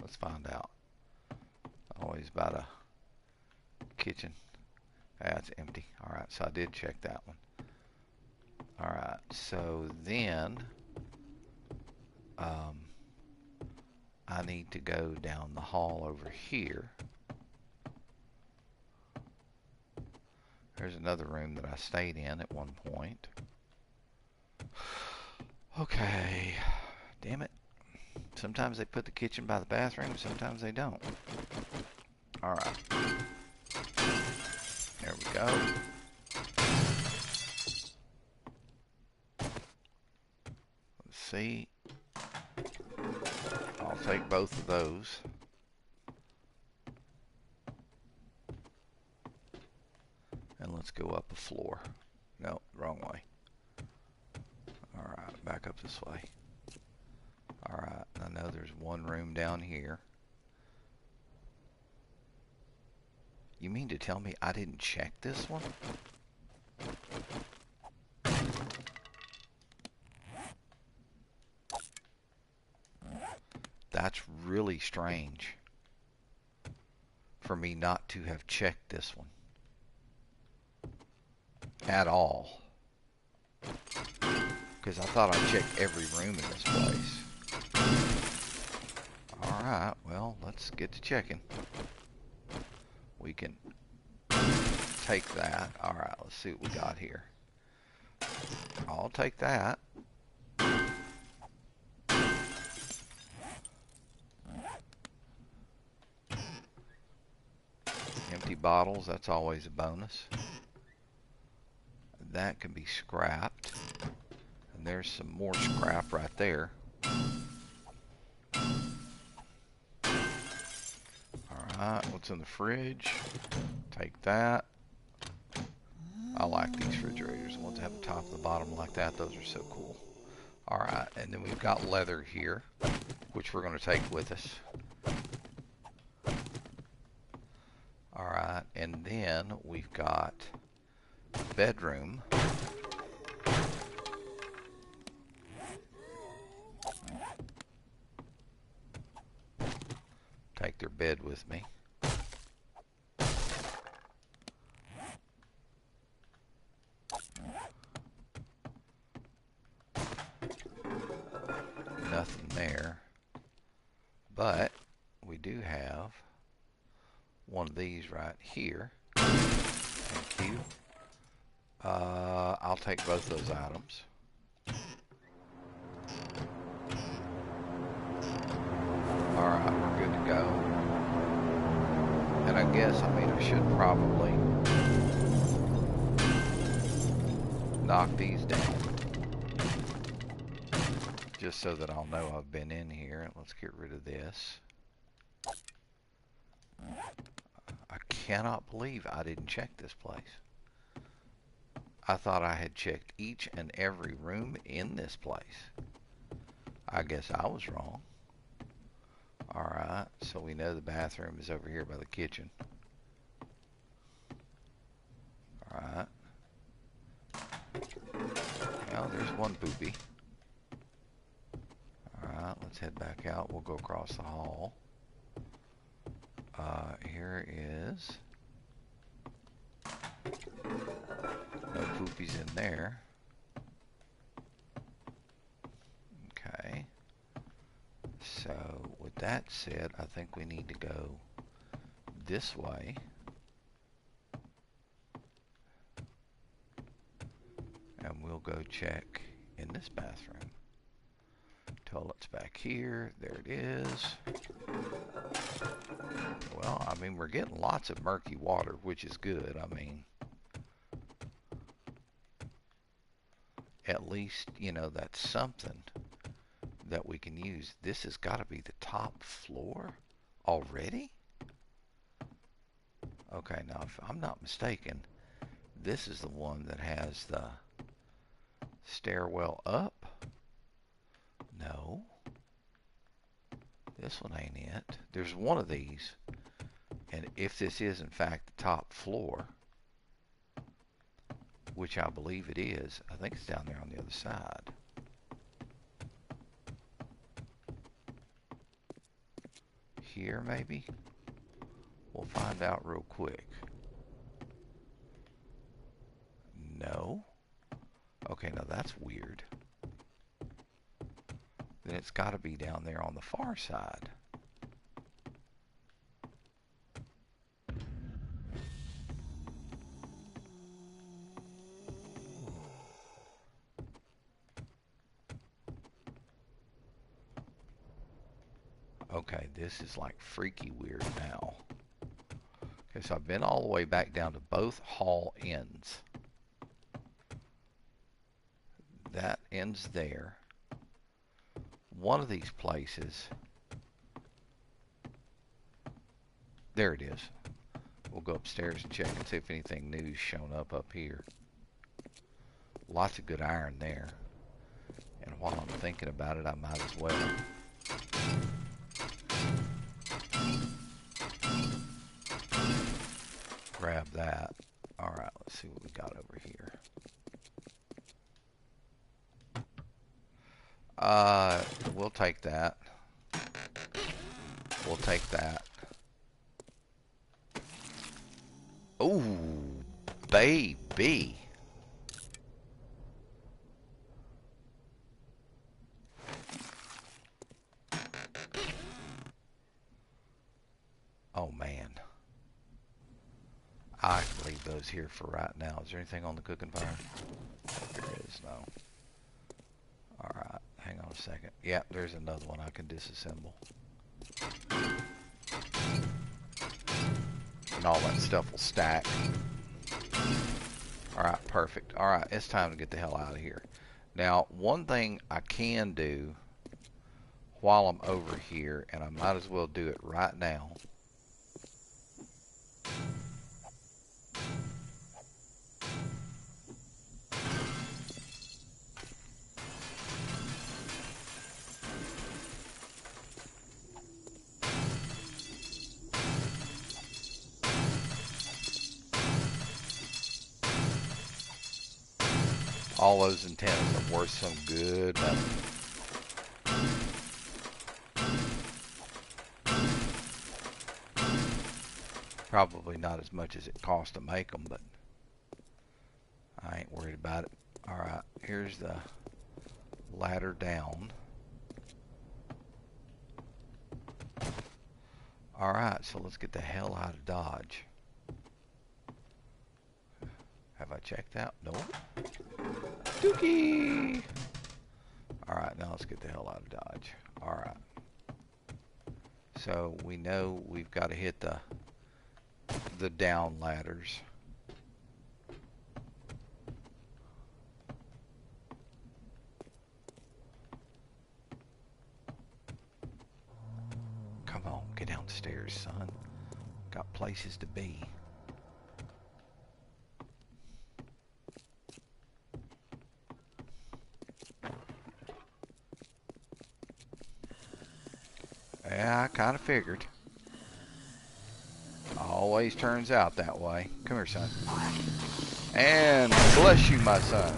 Let's find out. Always about a kitchen. That's empty. Alright, so I did check that one. Alright, so then I need to go down the hall over here. There's another room that I stayed in at one point. Okay. Damn it. Sometimes they put the kitchen by the bathroom, sometimes they don't. Alright. There we go. Let's see. I'll take both of those. And let's go up a floor. No, wrong way. Alright, back up this way. Alright, I know there's one room down here. You mean to tell me I didn't check this one? That's really strange for me not to have checked this one at all. Because I thought I checked every room in this place. Alright, well, let's get to checking. We can take that. Alright, let's see what we got here. I'll take that. Empty bottles, that's always a bonus. That can be scrapped. And there's some more scrap right there. Alright, what's in the fridge? Take that. I like these refrigerators. The ones that have the top and the bottom like that, those are so cool. Alright, and then we've got leather here, which we're going to take with us. Alright, and then we've got bedroom. Take their bed with me. Nothing there. But we do have one of these right here. Thank you. I'll take both those items. Alright, we're good to go. And I guess, I should probably knock these down. Just so that I'll know I've been in here. Let's get rid of this. I cannot believe I didn't check this place. I thought I had checked each and every room in this place. I guess I was wrong. Alright, so we know the bathroom is over here by the kitchen. Alright. Well, there's one poopy. Alright, let's head back out. We'll go across the hall. Here is... no poopies in there. Okay. So, with that said, I think we need to go this way. And we'll go check in this bathroom. Toilet's back here. There it is. Well, I mean, we're getting lots of murky water, which is good. I mean, at least, you know, that's something that we can use. This has got to be the top floor already? Okay, now if I'm not mistaken, this is the one that has the stairwell up. No. This one ain't it. There's one of these. And if this is in fact the top floor, which I believe it is, I think it's down there on the other side. Here maybe? We'll find out real quick. No. Okay, now that's weird. Then it's got to be down there on the far side. Okay, this is like freaky weird now. Okay, so I've been all the way back down to both hall ends. That ends there. One of these places, there it is. We'll go upstairs and check and see if anything new's shown up here. Lots of good iron there. And while I'm thinking about it, I might as well grab that. Alright, let's see what we got over here. We'll take that. We'll take that. Ooh, baby. Oh, man. I can leave those here for right now. Is there anything on the cooking fire? There is, no. Alright, hang on a second. Yeah, there's another one I can disassemble. And all that stuff will stack. Alright, perfect. Alright, it's time to get the hell out of here. Now, one thing I can do while I'm over here, and I might as well do it right now. All those antennas are worth some good money. Probably not as much as it costs to make them, but I ain't worried about it. Alright, here's the ladder down. Alright, so let's get the hell out of Dodge. Have I checked out? No. Dookie! Alright, now let's get the hell out of Dodge. Alright. So we know we've got to hit the down ladders. Come on, get downstairs, son. Got places to be. Yeah, I kind of figured. Always turns out that way. Come here, son. And bless you, my son.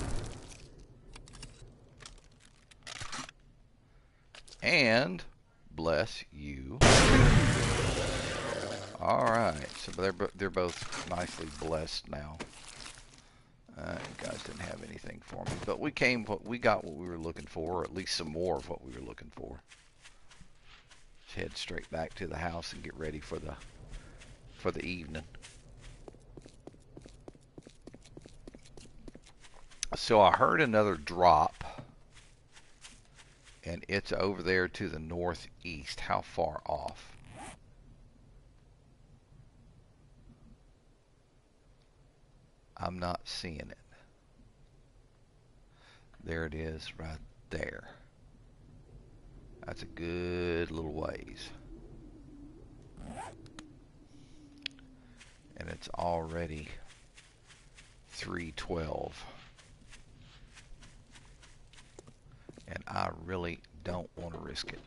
And bless you. Alright, so they're both nicely blessed now. You guys didn't have anything for me, but we got what we were looking for, or at least some more of what we were looking for. Let's head straight back to the house and get ready for the evening. So I heard another drop, and it's over there to the northeast. How far off? I'm not seeing it. There it is right there. That's a good little ways. And it's already 3:12. And I really don't want to risk it.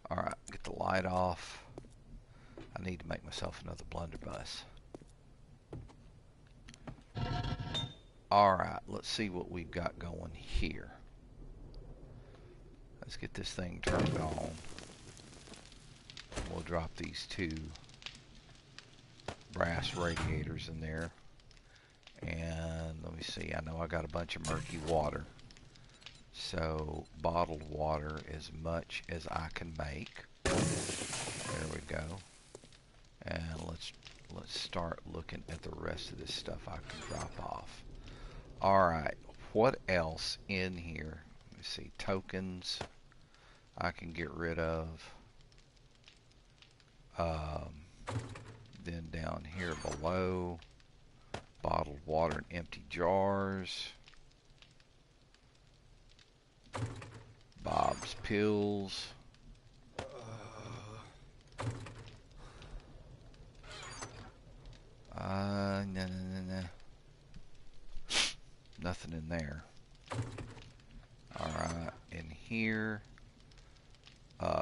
Alright, get the light off. I need to make myself another blunderbuss. Alright, let's see what we've got going here. Let's get this thing turned on. We'll drop these two brass radiators in there. And let me see, I know I got a bunch of murky water. So bottled water as much as I can make. There we go. And let's start looking at the rest of this stuff I can drop off. Alright, what else in here? Let me see, tokens I can get rid of. Then down here below, bottled water and empty jars. Bob's pills. No. Nothing in there. Alright, in here,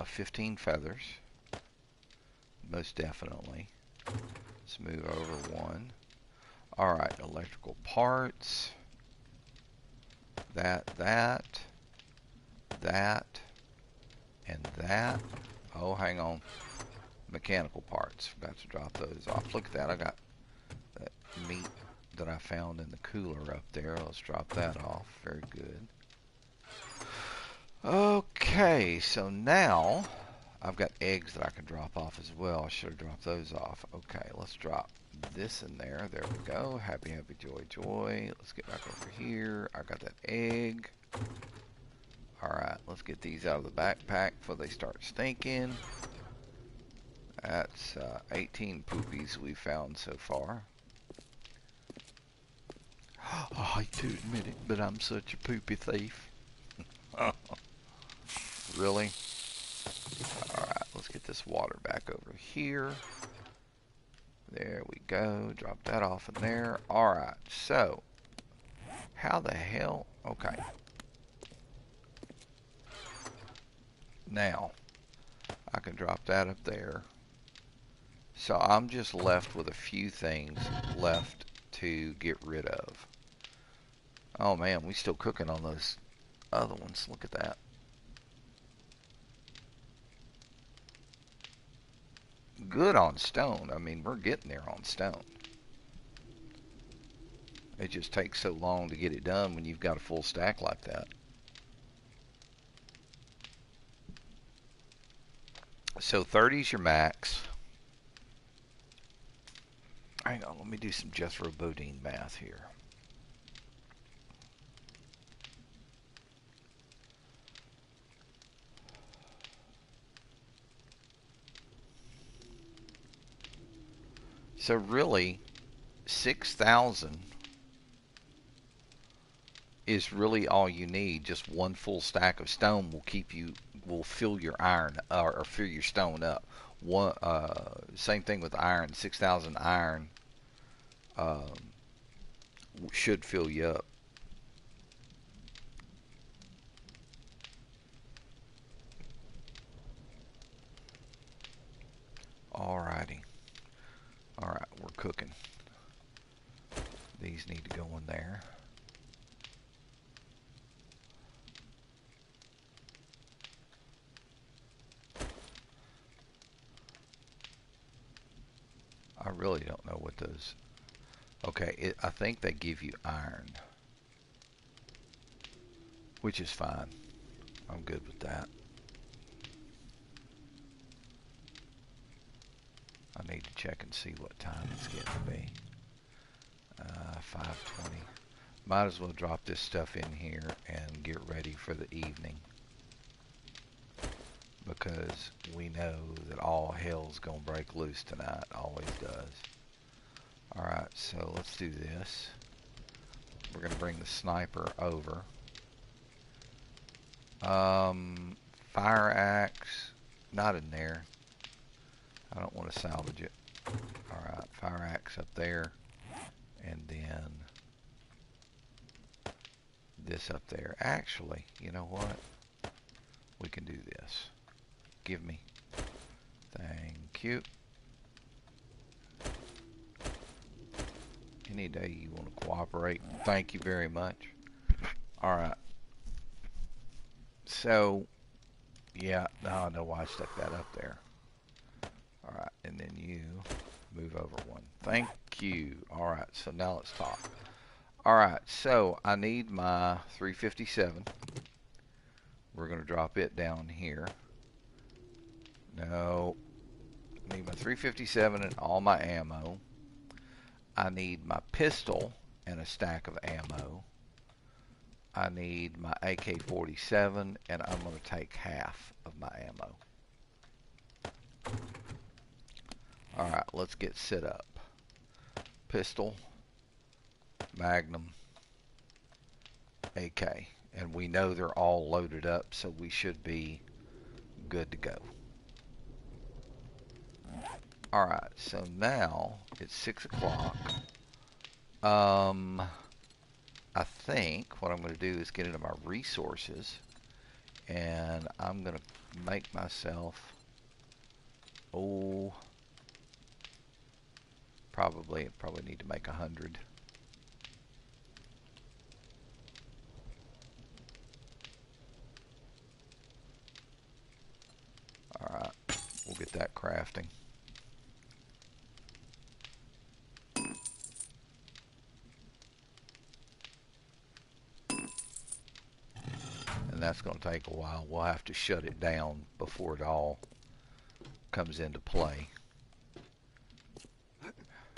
15 feathers. Most definitely. Let's move over one. Alright, electrical parts. That, and that. Oh, hang on. Mechanical parts. Forgot to drop those off. Look at that. I got that meat that I found in the cooler up there. Let's drop that off. Very good. Okay, so now I've got eggs that I can drop off as well. I should have dropped those off. Okay, let's drop this in there. There we go. Happy, happy, joy, joy. Let's get back over here. I got that egg. Alright, let's get these out of the backpack before they start stinking. That's 18 poopies we found so far. I hate to admit it, but I'm such a poopy thief. Really? Alright, let's get this water back over here. There we go. Drop that off in there. Alright, so how the hell? Okay. Now, I can drop that up there. So I'm just left with a few things left to get rid of. Oh man, we still cooking on those other ones. Look at that. Good on stone. I mean, we're getting there on stone. It just takes so long to get it done when you've got a full stack like that. So 30 is your max. Hang on, let me do some Jethro Bodine math here. So really, 6,000 is really all you need. Just one full stack of stone will fill your iron or fill your stone up. One same thing with iron. 6,000 iron should fill you up. Alrighty. Alright, we're cooking. These need to go in there. I really don't know what those... Okay, I think they give you iron. Which is fine. I'm good with that. I need to check and see what time it's getting to be. 5:20. Might as well drop this stuff in here and get ready for the evening, because we know that all hell's gonna break loose tonight. Always does. Alright, so let's do this. We're gonna bring the sniper over. Fire axe, not in there. I don't want to salvage it. Alright, fire axe up there. And then this up there. Actually, you know what? We can do this. Give me. Thank you. Any day you want to cooperate. Thank you very much. Alright. So, yeah, now I know why I stuck that up there. Alright, and then you move over one. Thank you. Alright, so now let's talk. Alright, so I need my 357. We're going to drop it down here. No. I need my 357 and all my ammo. I need my pistol and a stack of ammo. I need my AK-47, and I'm going to take half of my ammo. Alright, let's get set up. Pistol, Magnum, AK. And we know they're all loaded up, so we should be good to go. Alright, so now it's 6 o'clock. I think what I'm going to do is get into my resources, and I'm going to make myself, probably need to make 100. Alright, we'll get that crafting. And that's going to take a while. We'll have to shut it down before it all comes into play.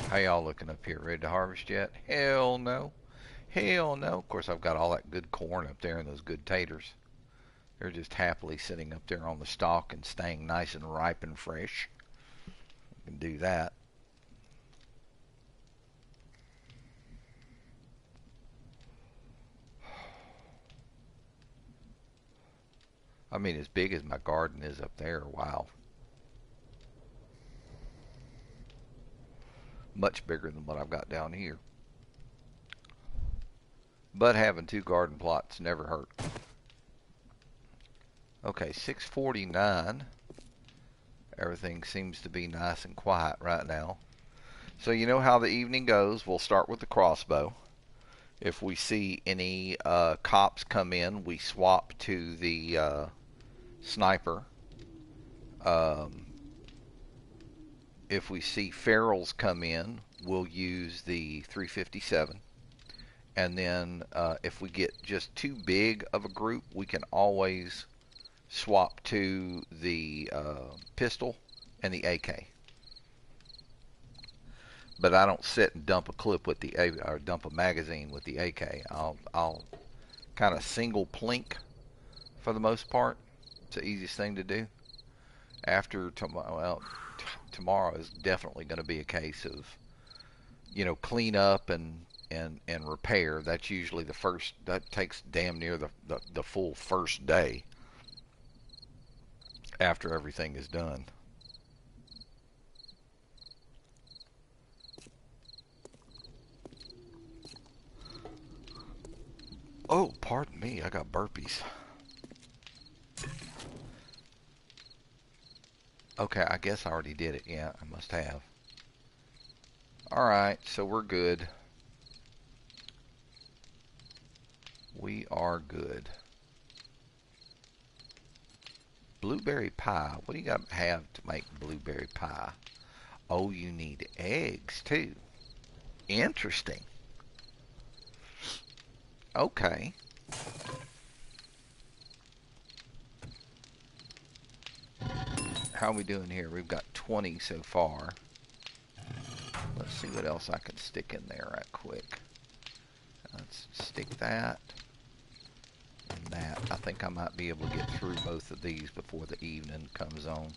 How y'all looking up here? Ready to harvest yet? Hell no. Hell no. Of course, I've got all that good corn up there and those good taters. They're just happily sitting up there on the stalk and staying nice and ripe and fresh. We can do that. I mean, as big as my garden is up there, wow. Much bigger than what I've got down here. But having 2 garden plots never hurt. Okay, 6:49. Everything seems to be nice and quiet right now. So you know how the evening goes. We'll start with the crossbow. If we see any cops come in, we swap to the sniper. If we see ferals come in, we'll use the 357. And then if we get just too big of a group, we can always swap to the pistol and the AK. But I don't sit and dump a clip with the or dump a magazine with the AK. I'll kind of single plink for the most part. It's the easiest thing to do. After tomorrow, well, tomorrow is definitely going to be a case of, you know, clean up and repair. That's usually the first. That takes damn near the full first day after everything is done. Oh, pardon me, I got burpees. Okay, I guess I already did it. Yeah, I must have. Alright, so we're good. We are good. Blueberry pie. What do you got to have to make blueberry pie? Oh, you need eggs too. Interesting. Okay. How are we doing here? We've got 20 so far. let's see what else I can stick in there right quick. Let's stick that and that. I think I might be able to get through both of these before the evening comes on.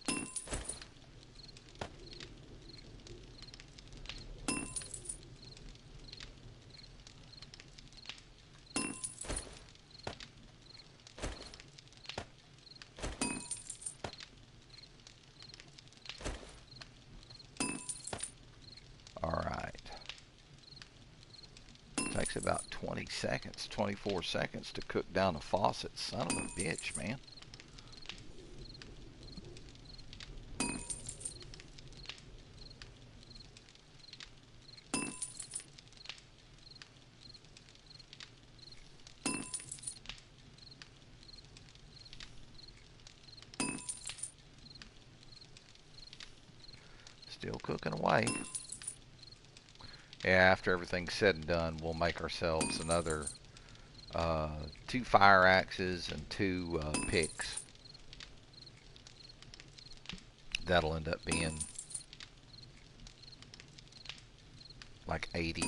Takes about 20 seconds, 24 seconds to cook down a faucet. Son of a bitch, man. Still cooking away. Yeah, after everything's said and done, we'll make ourselves another 2 fire axes and 2 picks. That'll end up being like 80,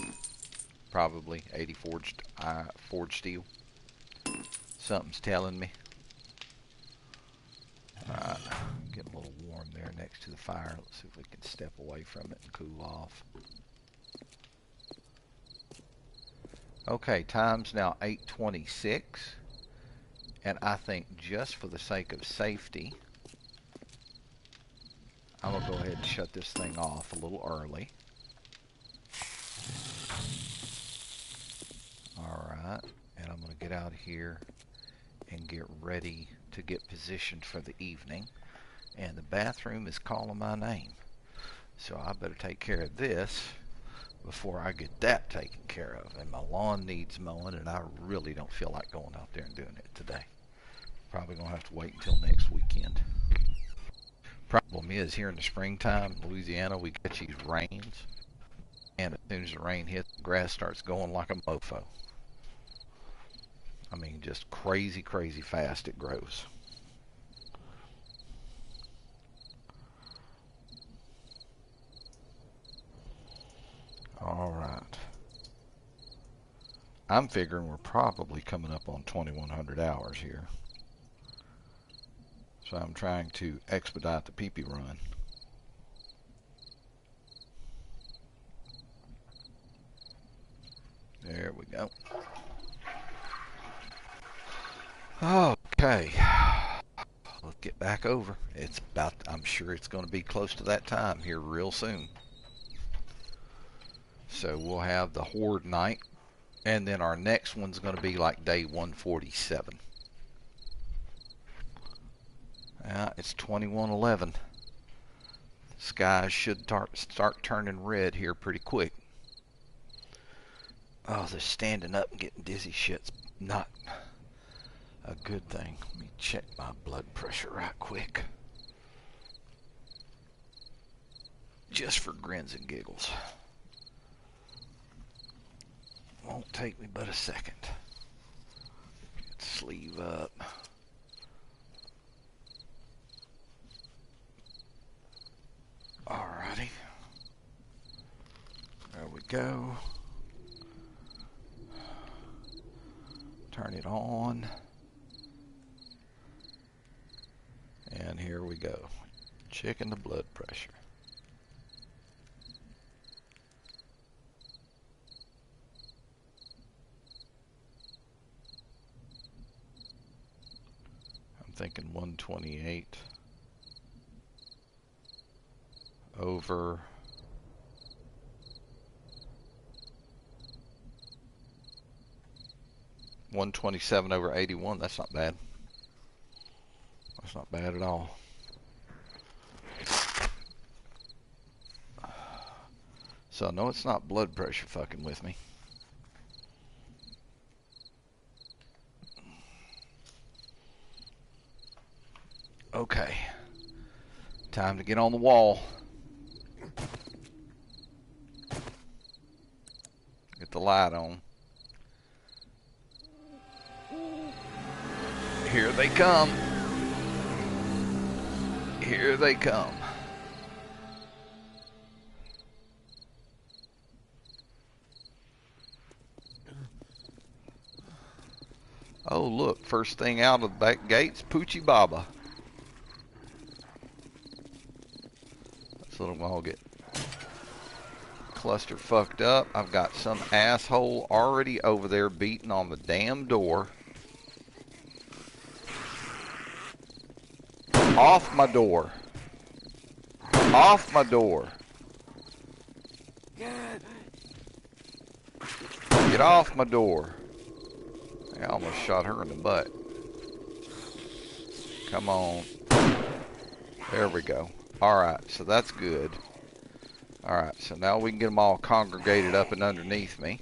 probably 80 forged steel. Something's telling me. Alright, getting a little warm there next to the fire. Let's see if we can step away from it and cool off. Okay, time's now 8:26, and I think just for the sake of safety, I'm going to go ahead and shut this thing off a little early. Alright, and I'm going to get out of here and get ready to get positioned for the evening. And the bathroom is calling my name, so I better take care of this before I get that taken care of. And my lawn needs mowing, and I really don't feel like going out there and doing it today. Probably gonna have to wait until next weekend. Problem is, here in the springtime in Louisiana, we get these rains, and as soon as the rain hits, the grass starts going like a mofo. I mean, just crazy, crazy fast it grows. Alright. I'm figuring we're probably coming up on 2100 hours here. So I'm trying to expedite the pee-pee run. There we go. Okay. Let's get back over. It's about, I'm sure it's going to be close to that time here real soon. So we'll have the Horde night, and then our next one's going to be like day 147. It's 2111. The skies should start turning red here pretty quick. Oh, this standing up and getting dizzy shit's not a good thing. Let me check my blood pressure right quick. Just for grins and giggles. Won't take me but a second. Get the sleeve up. Alrighty. There we go. Turn it on. And here we go. Checking the blood pressure. I'm thinking 128 over 127 over 81. That's not bad. That's not bad at all. So no, it's not blood pressure fucking with me. Okay. Time to get on the wall. Get the light on. Here they come. Here they come. Oh, look, first thing out of the back gates, Poochie Baba. This little one will get cluster fucked up. I've got some asshole already over there beating on the damn door. Off my door. Off my door. Get off my door. I almost shot her in the butt. Come on. There we go. Alright, so that's good. Alright, so now we can get them all congregated up and underneath me.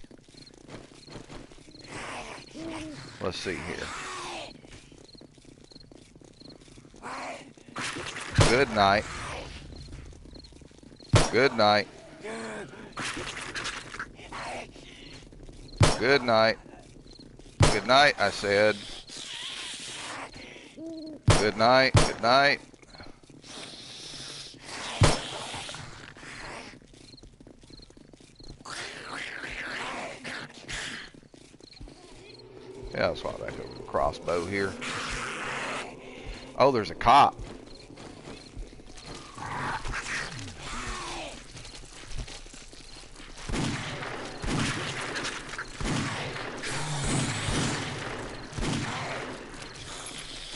Let's see here. Good night. Good night. Good night. Good night, I said. Good night. Good night. Yeah, let's walk back over to the crossbow here. Oh, there's a cop.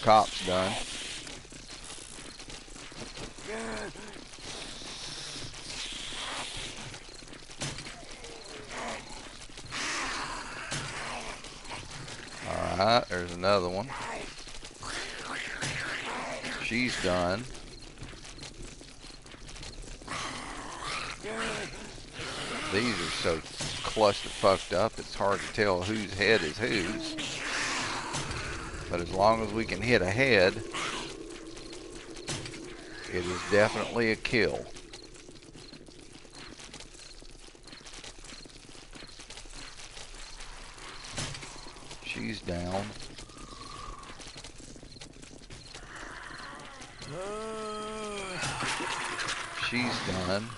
Cop's done. Alright, there's another one. She's done. These are so cluster fucked up, it's hard to tell whose head is whose. But as long as we can hit a head, it is definitely a kill. She's down. She's done.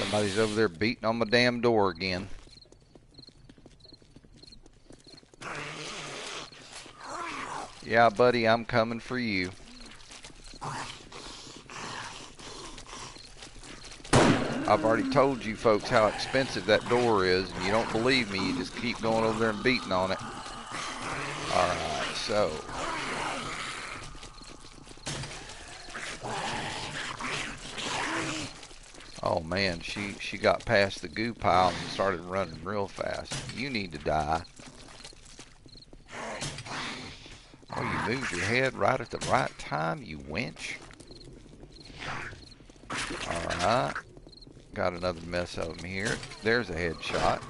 Somebody's over there beating on my damn door again. Yeah, buddy, I'm coming for you. I've already told you folks how expensive that door is, and you don't believe me, you just keep going over there and beating on it. Alright, so. Oh man, she got past the goo pile and started running real fast. You need to die. Oh, you moved your head right at the right time, you wench. Alright. Got another mess of them here. There's a headshot.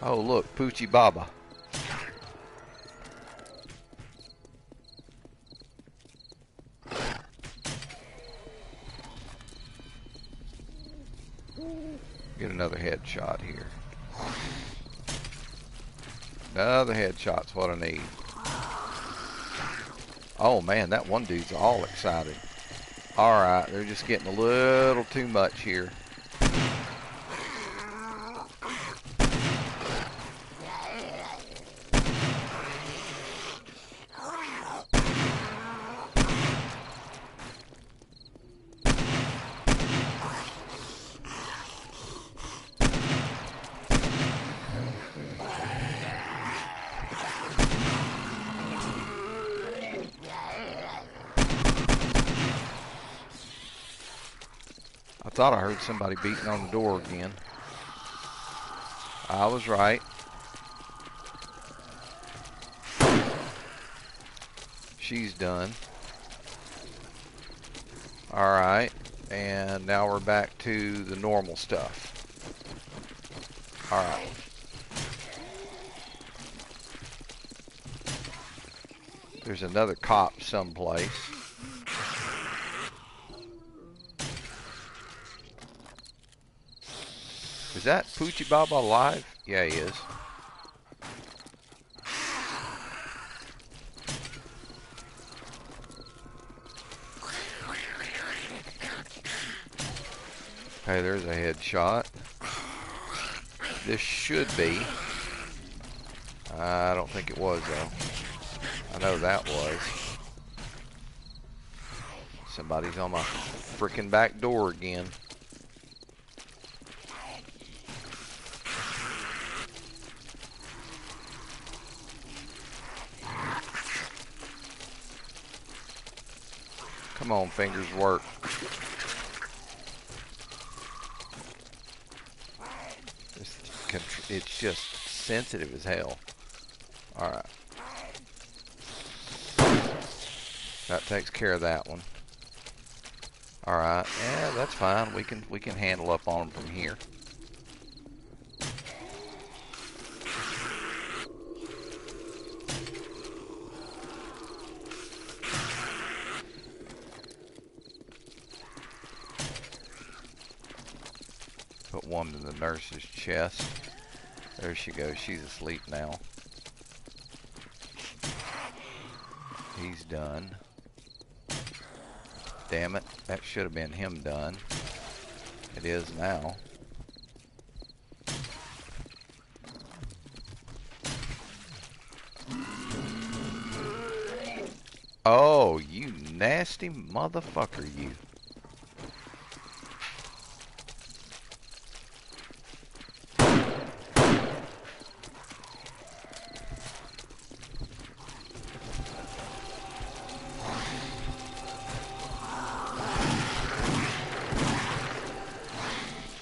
Oh, look, Poochie Baba. Get another headshot here. Another headshot's what I need. Oh man, that one dude's all excited. Alright, they're just getting a little too much here. I thought I heard somebody beating on the door again. I was right. She's done. Alright, and now we're back to the normal stuff. Alright. There's another cop someplace. Is that Poochie Baba alive? Yeah, he is. Okay, there's a headshot. This should be. I don't think it was, though. I know that was. Somebody's on my freaking back door again. Come on, fingers, work. It's just sensitive as hell. Alright. That takes care of that one. Alright, yeah, that's fine. We can handle up on them from here. Put one in the nurse's chest. There she goes. She's asleep now. He's done. Damn it. That should have been him done. It is now. Oh, you nasty motherfucker, you.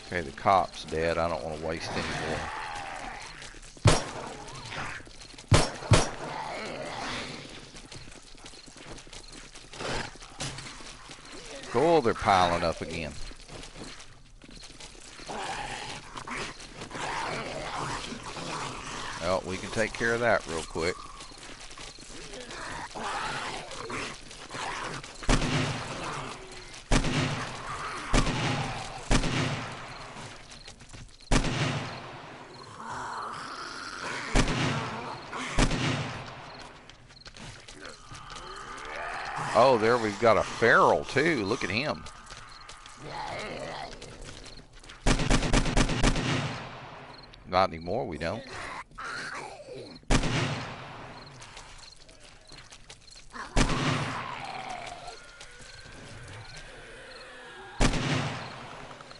Okay, the cop's dead. I don't want to waste any more. Cool, they're piling up again. Well, we can take care of that real quick. Oh, there we've got a feral too. Look at him. Not anymore, we don't.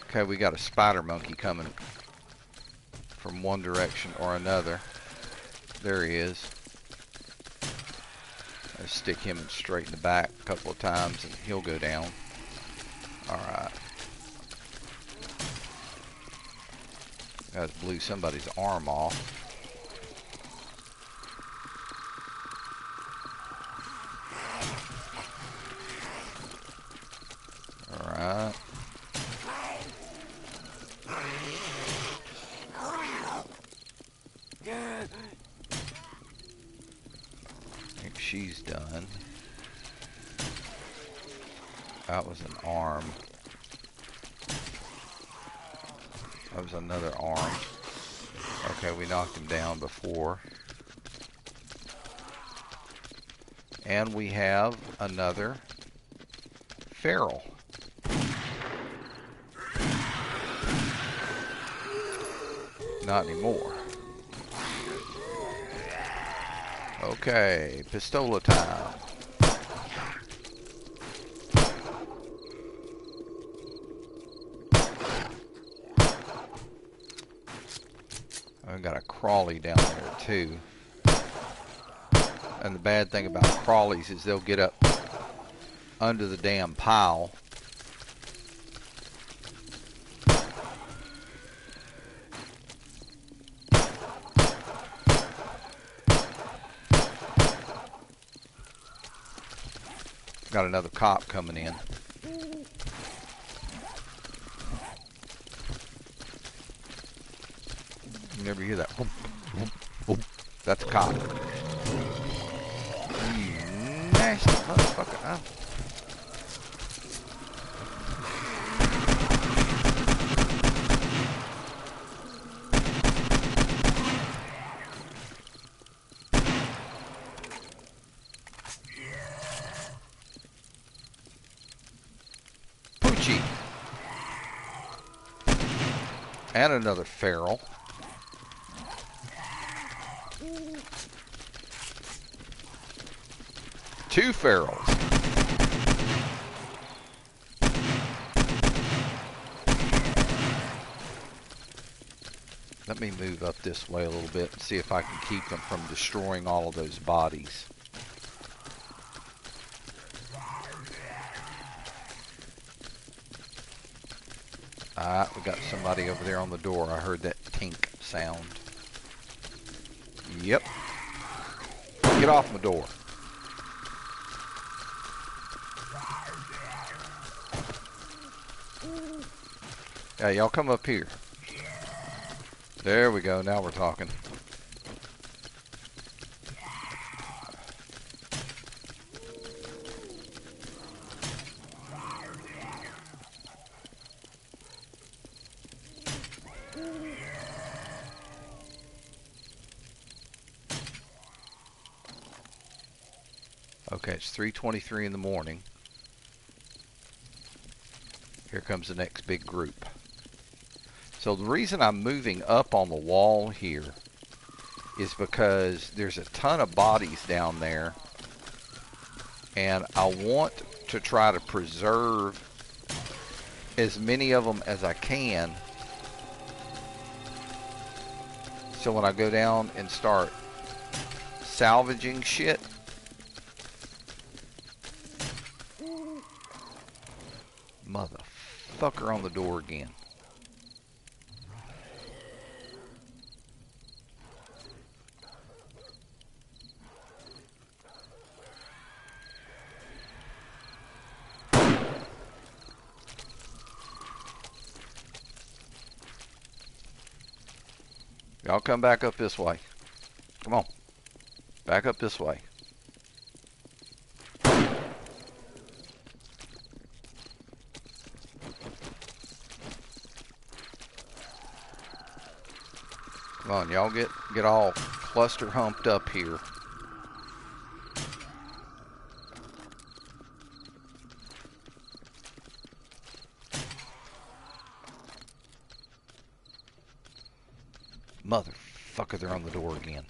Okay, we got a spider monkey coming from one direction or another. There he is. I stick him straight in the back a couple of times and he'll go down. Alright. That blew somebody's arm off. Alright. I think she's done. That was an arm. That was another arm. Okay, we knocked him down before. And we have another feral. Not anymore. Okay, pistola time. I got a crawly down there too. And the bad thing about crawlies is they'll get up under the damn pile. Got another cop coming in. You never hear that. That's a cop. You nasty motherfucker. Huh? Poochie. And another feral. Two ferals. Let me move up this way a little bit and see if I can keep them from destroying all of those bodies. We got somebody over there on the door. I heard that tink sound. Yep. Get off my door. Yeah, y'all come up here. There we go. Now we're talking. Okay, it's 3:23 in the morning. Here comes the next big group. So the reason I'm moving up on the wall here is because there's a ton of bodies down there, and I want to try to preserve as many of them as I can, so when I go down and start salvaging shit, motherfucker on the door again. Y'all come back up this way. Come on. Back up this way. Come on, y'all get all cluster humped up here. Motherfucker, they're on the door again.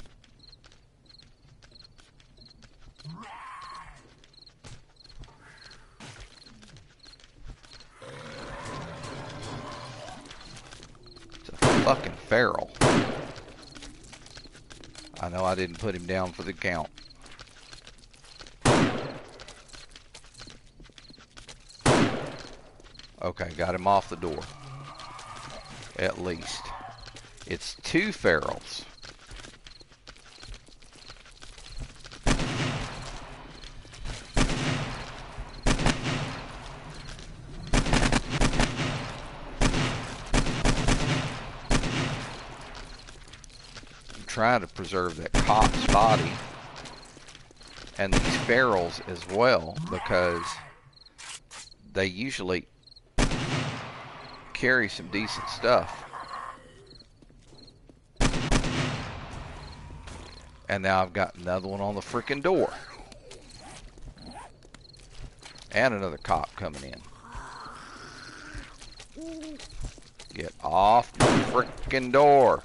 It's a fucking feral. I know I didn't put him down for the count. Okay, got him off the door. At least. It's two ferals. I'm trying to preserve that cop's body and these ferals as well, because they usually carry some decent stuff. And now I've got another one on the freaking door. And another cop coming in. Get off the freaking door.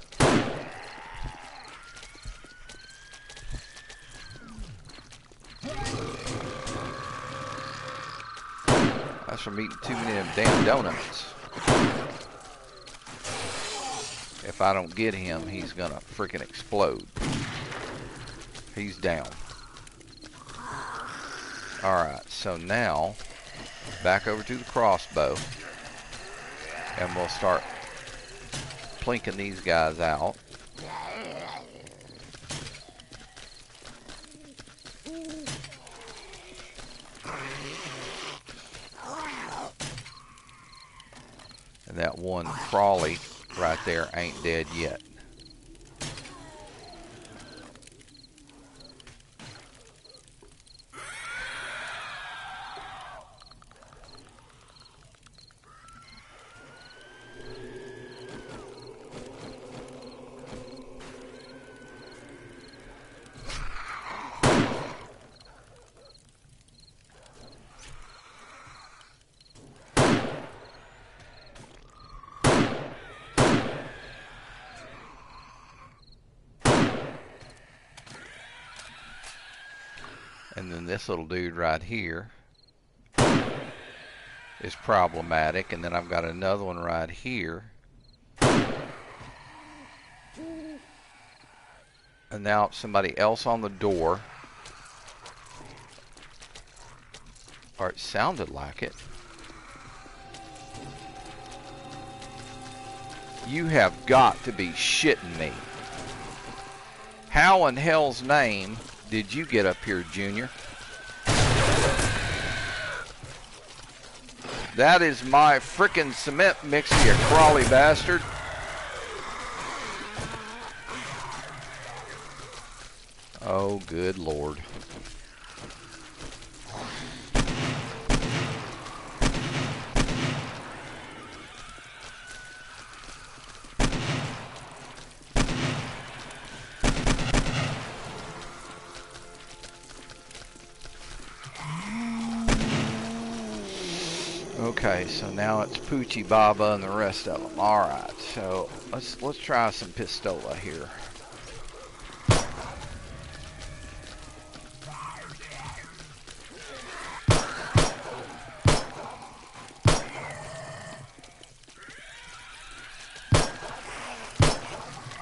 That's from eating too many of them damn donuts. If I don't get him, he's gonna freaking explode. He's down. Alright, so now back over to the crossbow, and we'll start plinking these guys out. And that one crawly right there ain't dead yet. And then this little dude right here is problematic. And then I've got another one right here. And now somebody else on the door. Or it sounded like it. You have got to be shitting me. How in hell's name did you get up here, Junior? That is my frickin' cement mixer, you crawly bastard. Oh, good Lord. Okay, so now it's Poochie Baba and the rest of them. All right, so let's try some Pistola here.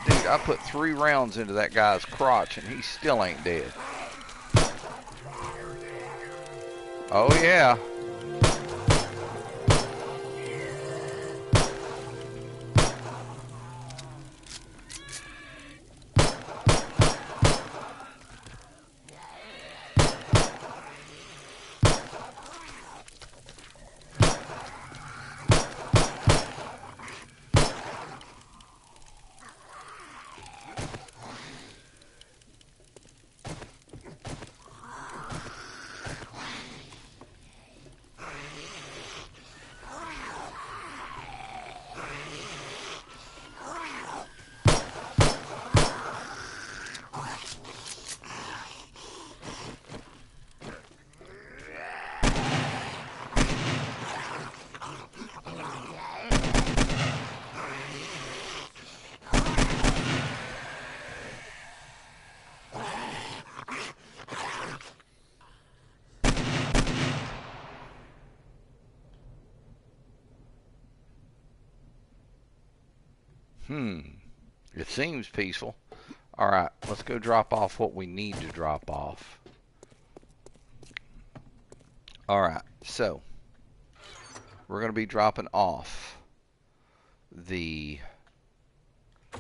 Dude, I put 3 rounds into that guy's crotch and he still ain't dead. Oh yeah. It seems peaceful. All right, let's go drop off what we need to drop off. All right, so we're going to be dropping off the,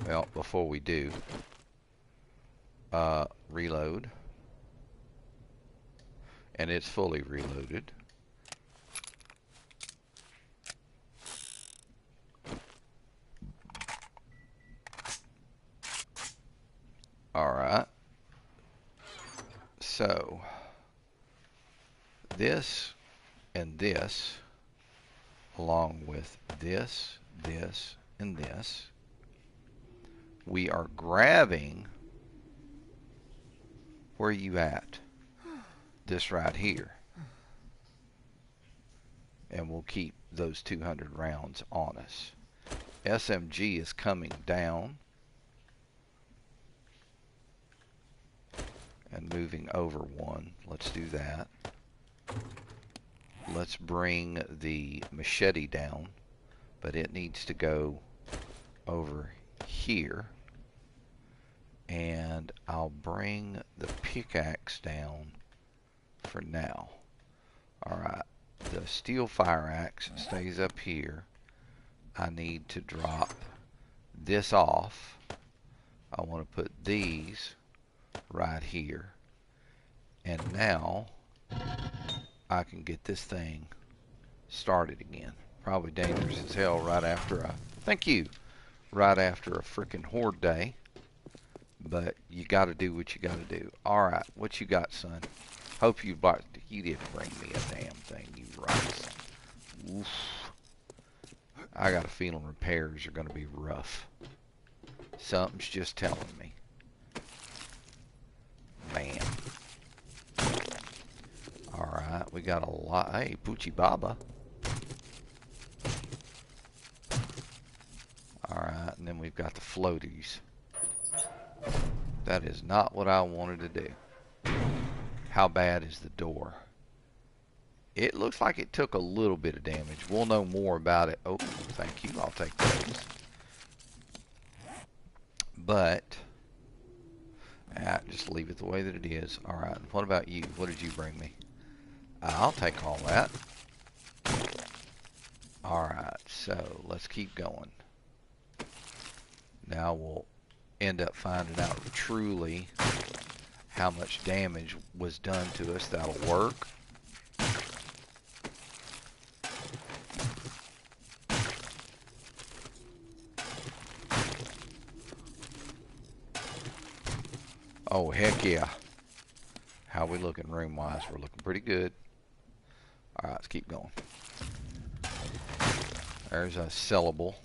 well, before we do, reload. And it's fully reloaded. Alright, so this and this, along with this, this, and this, we are grabbing, where are you at? This right here. And we'll keep those 200 rounds on us. SMG is coming down. And moving over 1. Let's do that. Let's bring the machete down, but it needs to go over here. And I'll bring the pickaxe down for now. Alright, the steel fire axe stays up here. I need to drop this off. I want to put these right here, and now I can get this thing started again. Probably dangerous as hell right after a, thank you, right after a freaking horde day, but you got to do what you got to do. All right, what you got, son? Hope you bought. You didn't bring me a damn thing, you right. Oof. I got a feeling repairs are going to be rough. Something's just telling me. Man. Alright, we got a lot. Hey, Poochie Baba. Alright, and then we've got the floaties. That is not what I wanted to do. How bad is the door? It looks like it took a little bit of damage. We'll know more about it. Oh, thank you. I'll take those. But just leave it the way that it is. All right. What about you? What did you bring me? I'll take all that. All right. So let's keep going. Now we'll end up finding out truly how much damage was done to us. That'll work. Oh, heck yeah. How we looking room-wise? We're looking pretty good. All right, let's keep going. There's a sellable.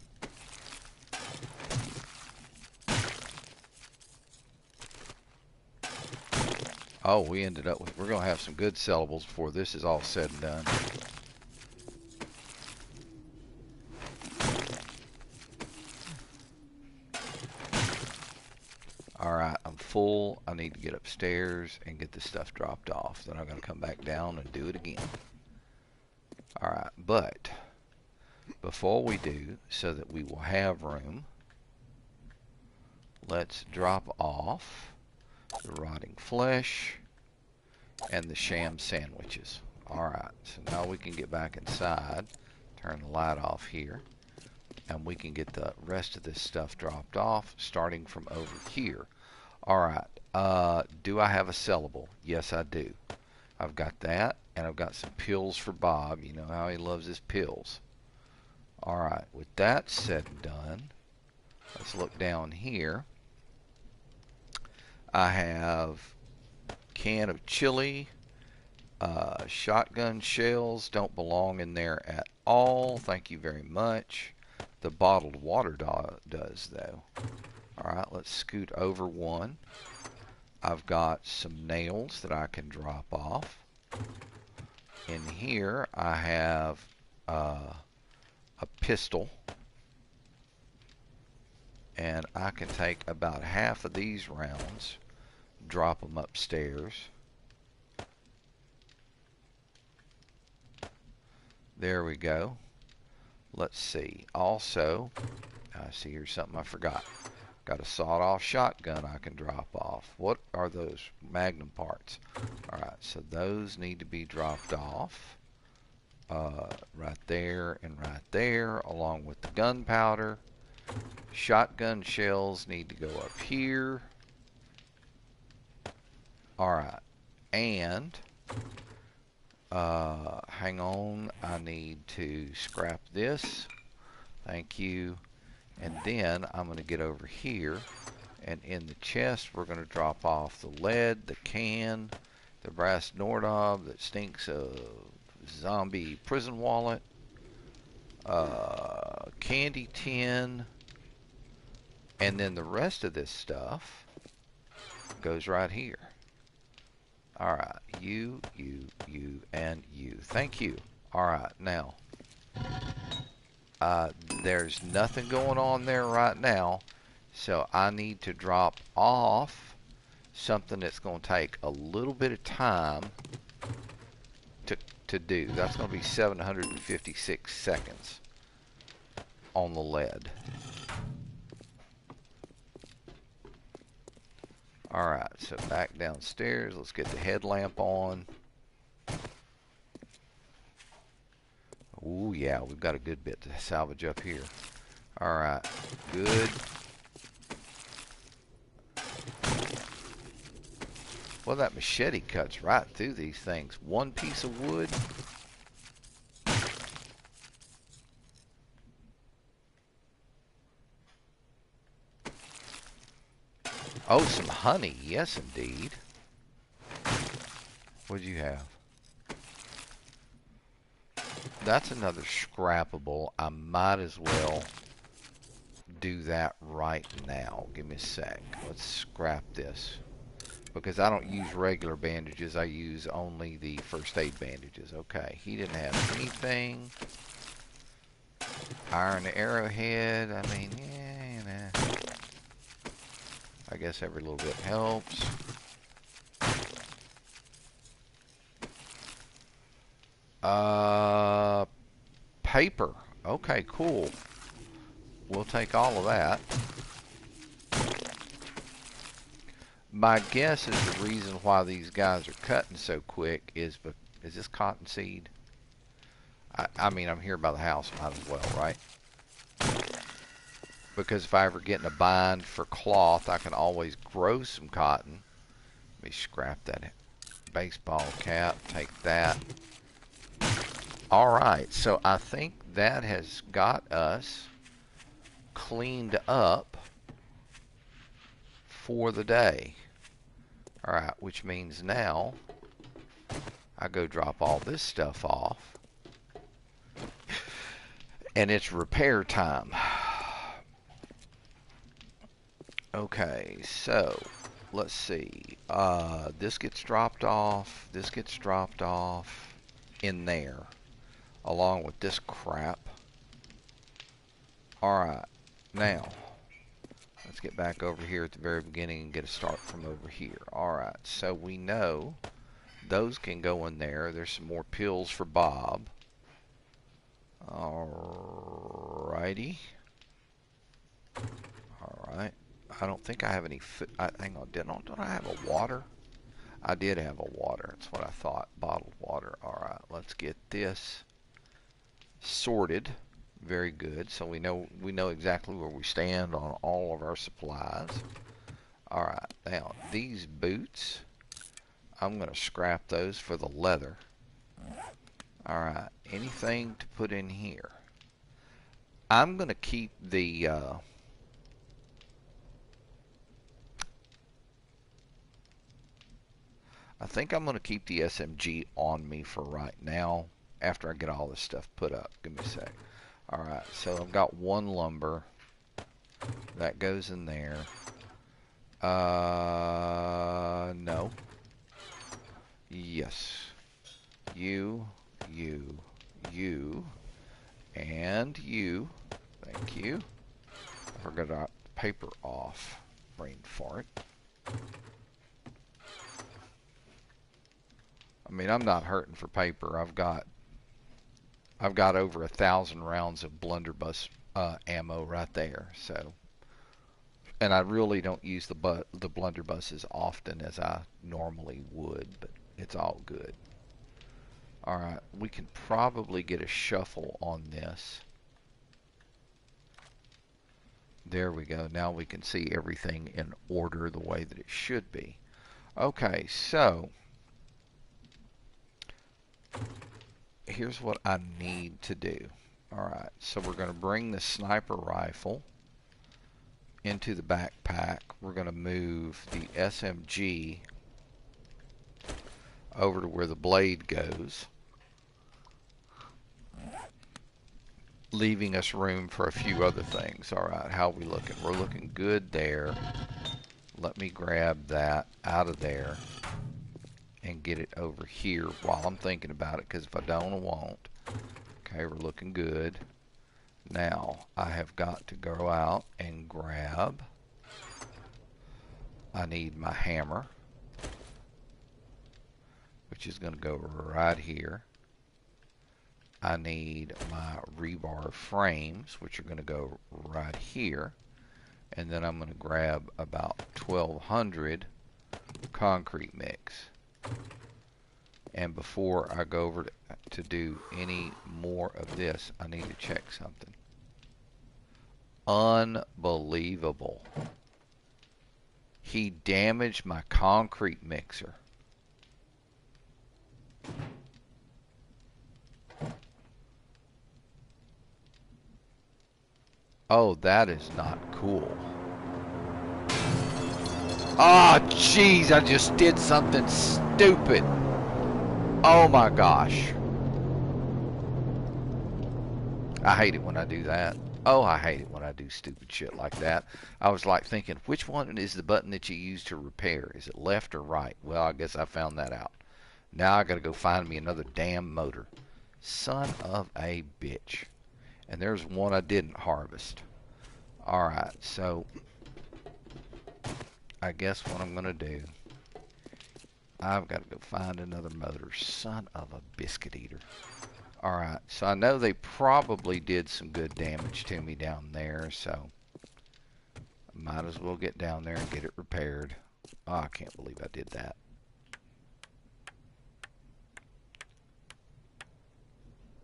Oh, we ended up with, we're going to have some good sellables before this is all said and done. Alright, I'm full. I need to get upstairs and get this stuff dropped off. Then I'm going to come back down and do it again. Alright, but before we do, so that we will have room, let's drop off the rotting flesh and the sham sandwiches. Alright, so now we can get back inside, turn the light off here, and we can get the rest of this stuff dropped off, starting from over here. Alright, do I have a sellable? Yes, I do. I've got that, and I've got some pills for Bob. You know how he loves his pills. Alright, with that said and done, let's look down here. I have a can of chili. Shotgun shells don't belong in there at all. Thank you very much. The bottled water does, though. Alright, let's scoot over one. I've got some nails that I can drop off. In here, I have a pistol. And I can take about half of these rounds, drop them upstairs. There we go. Let's see. Also, I see here's something I forgot. Got a sawed-off shotgun I can drop off. What are those? Magnum parts. Alright, so those need to be dropped off. Right there and right there, along with the gunpowder. Shotgun shells need to go up here. Alright, and hang on, I need to scrap this. Thank you. And then I'm going to get over here, and in the chest we're going to drop off the lead, the can, the brass doorknob that stinks of zombie prison wallet, candy tin, and then the rest of this stuff goes right here. Alright, you, and you. Thank you. Alright, now, there's nothing going on there right now, so I need to drop off something that's going to take a little bit of time to do. That's going to be 756 seconds on the lead. Alright, so back downstairs. Let's get the headlamp on. Ooh, yeah, we've got a good bit to salvage up here. Alright, good. Well, that machete cuts right through these things. One piece of wood. Oh, some honey. Yes, indeed. What'd you have? That's another scrappable. I might as well do that right now. Give me a sec. Let's scrap this. Because I don't use regular bandages. I use only the first aid bandages. Okay, he didn't have anything. Iron arrowhead. I mean, yeah, you know. I guess every little bit helps. Uh, paper. Okay, cool. We'll take all of that. My guess is the reason why these guys are cutting so quick is this cottonseed? I mean, I'm here by the house, might as well, right? Because if I ever get in a bind for cloth, I can always grow some cotton. Let me scrap that baseball cap, take that. Alright, so I think that has got us cleaned up for the day. Alright, which means now I go drop all this stuff off and it's repair time. Okay, so let's see. This gets dropped off. This gets dropped off in there, along with this crap. Alright, now, let's get back over here at the very beginning and get a start from over here. Alright, so we know those can go in there. There's some more pills for Bob. Alrighty. Alright. I don't think I have any food. Hang on, don't I have a water? I did have a water. That's what I thought. Bottled water. Alright, let's get this sorted. Very good. So we know exactly where we stand on all of our supplies. Alright, now these boots, I'm going to scrap those for the leather. Alright, anything to put in here? I'm going to keep the I think I'm going to keep the SMG on me for right now after I get all this stuff put up. Give me a sec. Alright, so I've got one lumber. That goes in there. No. Yes. You, and you. Thank you. I forgot the paper off. Brain fart. I mean, I'm not hurting for paper. I've got over 1,000 rounds of blunderbuss ammo right there. So, and I really don't use the blunderbuss as often as I normally would, but it's all good. All right, we can probably get a shuffle on this. There we go. Now we can see everything in order the way that it should be. Okay, so here's what I need to do. Alright, so we're going to bring the sniper rifle into the backpack. We're going to move the SMG over to where the blade goes, leaving us room for a few other things. Alright, how are we looking? We're looking good there. Let me grab that out of there and get it over here while I'm thinking about it, because if I don't, I won't. Okay, we're looking good. Now, I have got to go out and grab, I need my hammer, which is going to go right here. I need my rebar frames, which are going to go right here. And then I'm going to grab about 1,200 concrete mix. And before I go over to do any more of this, I need to check something. Unbelievable. He damaged my concrete mixer. Oh, that is not cool. Oh, jeez, I just did something stupid. Oh my gosh. I hate it when I do that. Oh, I hate it when I do stupid shit like that. I was like thinking, which one is the button that you use to repair? Is it left or right? Well, I guess I found that out. Now I gotta go find me another damn motor. Son of a bitch. And there's one I didn't harvest. Alright, so I guess what I'm gonna do I've got to go find another motor. Son of a biscuit eater. Alright, so I know they probably did some good damage to me down there, so might as well get down there and get it repaired. Oh, I can't believe I did that.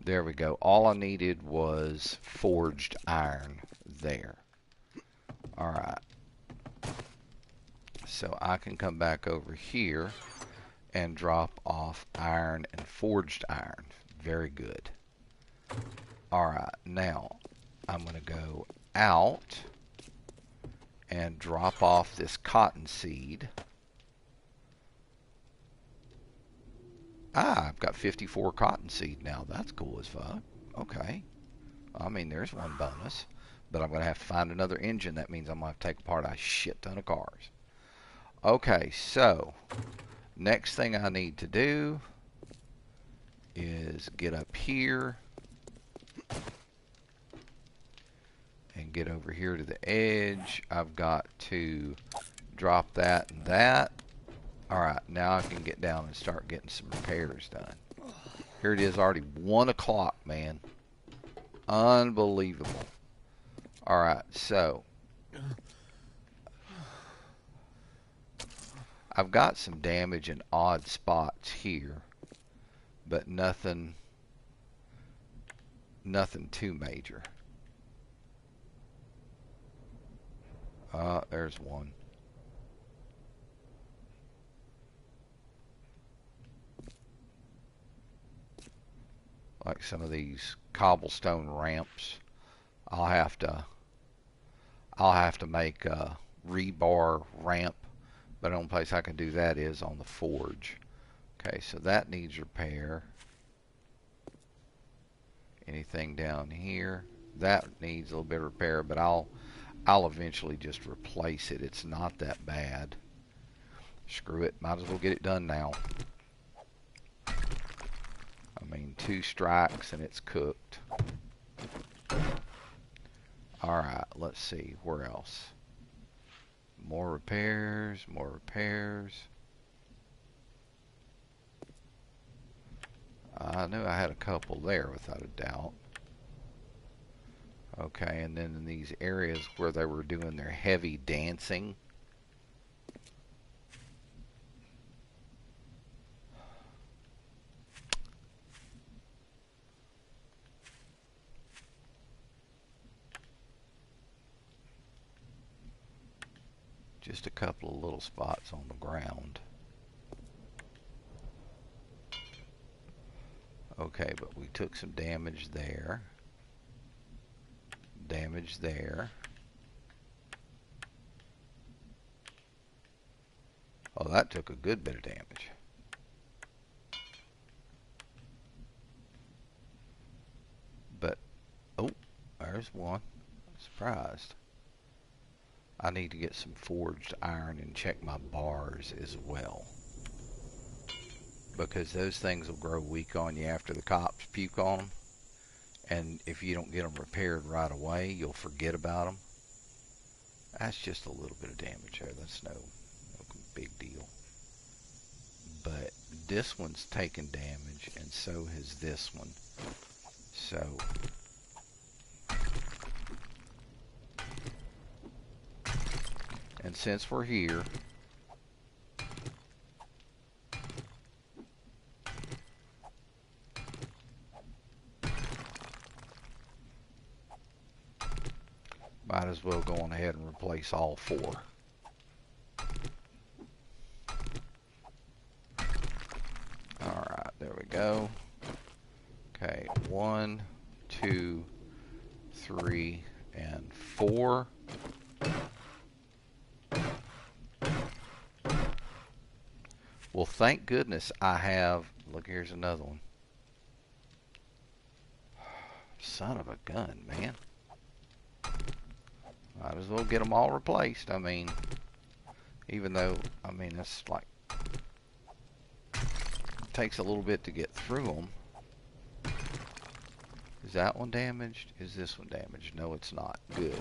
There we go. All I needed was forged iron there. Alright. So I can come back over here and drop off iron and forged iron. Very good. Alright, now I'm going to go out and drop off this cottonseed. Ah, I've got 54 cottonseed now. That's cool as fuck. Okay. I mean, there's one bonus. But I'm going to have to find another engine. That means I'm going to have to take apart a shit ton of cars. Okay, so next thing I need to do is get up here and get over here to the edge. I've got to drop that and that. Alright, now I can get down and start getting some repairs done. Here it is, already 1 o'clock, man. Unbelievable. Alright, so I've got some damage in odd spots here, but nothing too major. There's one. Like some of these cobblestone ramps, I'll have to make a rebar ramp, but the only place I can do that is on the forge. Okay, so that needs repair. Anything down here? That needs a little bit of repair, but I'll eventually just replace it. It's not that bad. Screw it, might as well get it done now. I mean, 2 strikes and it's cooked. Alright, let's see, where else? More repairs, more repairs. I knew I had a couple there without a doubt. Okay, and then in these areas where they were doing their heavy dancing. Just a couple of little spots on the ground. Okay, but we took some damage there. Damage there. Oh, that took a good bit of damage. But, oh, there's one. Surprised. I need to get some forged iron and check my bars as well. Because those things will grow weak on you after the cops puke on them. And if you don't get them repaired right away, you'll forget about them. That's just a little bit of damage there. That's no big deal. But this one's taken damage, and so has this one. So and since we're here, might as well go on ahead and replace all 4. Alright, there we go. Okay, 1, 2, 3, and 4. Well, thank goodness I have... Look, here's another one. Son of a gun, man. Might as well get them all replaced. I mean, even though, I mean, that's like... It takes a little bit to get through them. Is that one damaged? Is this one damaged? No, it's not. Good.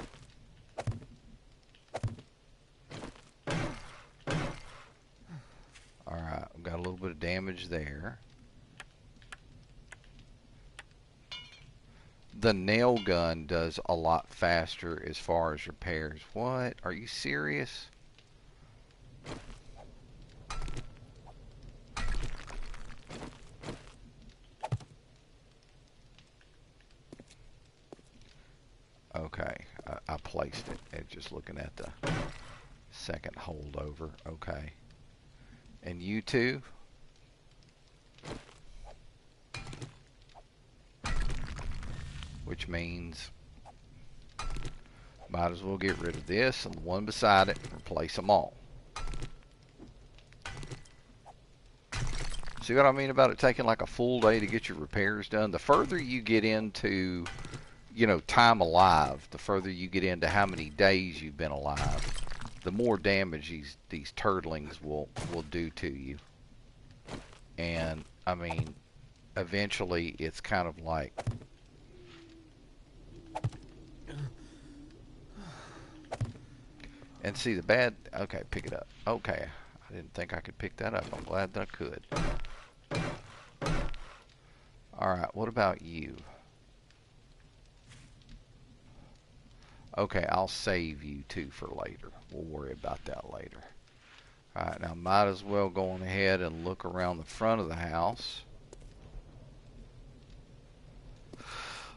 Alright, I've got damage there. The nail gun does a lot faster as far as repairs. What? Are you serious? Okay, I placed it. It's just looking at the second holdover. Okay. And you two? Which means might as well get rid of this and the one beside it and replace them all. See what I mean about it taking like a full day to get your repairs done? The further you get into, you know, time alive, the further you get into how many days you've been alive, the more damage these turtlings will do to you. And I mean, eventually it's kind of like, and see the bad, okay, pick it up. Okay, I didn't think I could pick that up. I'm glad that I could. Alright, what about you? Okay, I'll save you two for later. We'll worry about that later. Alright, now might as well go on ahead and look around the front of the house.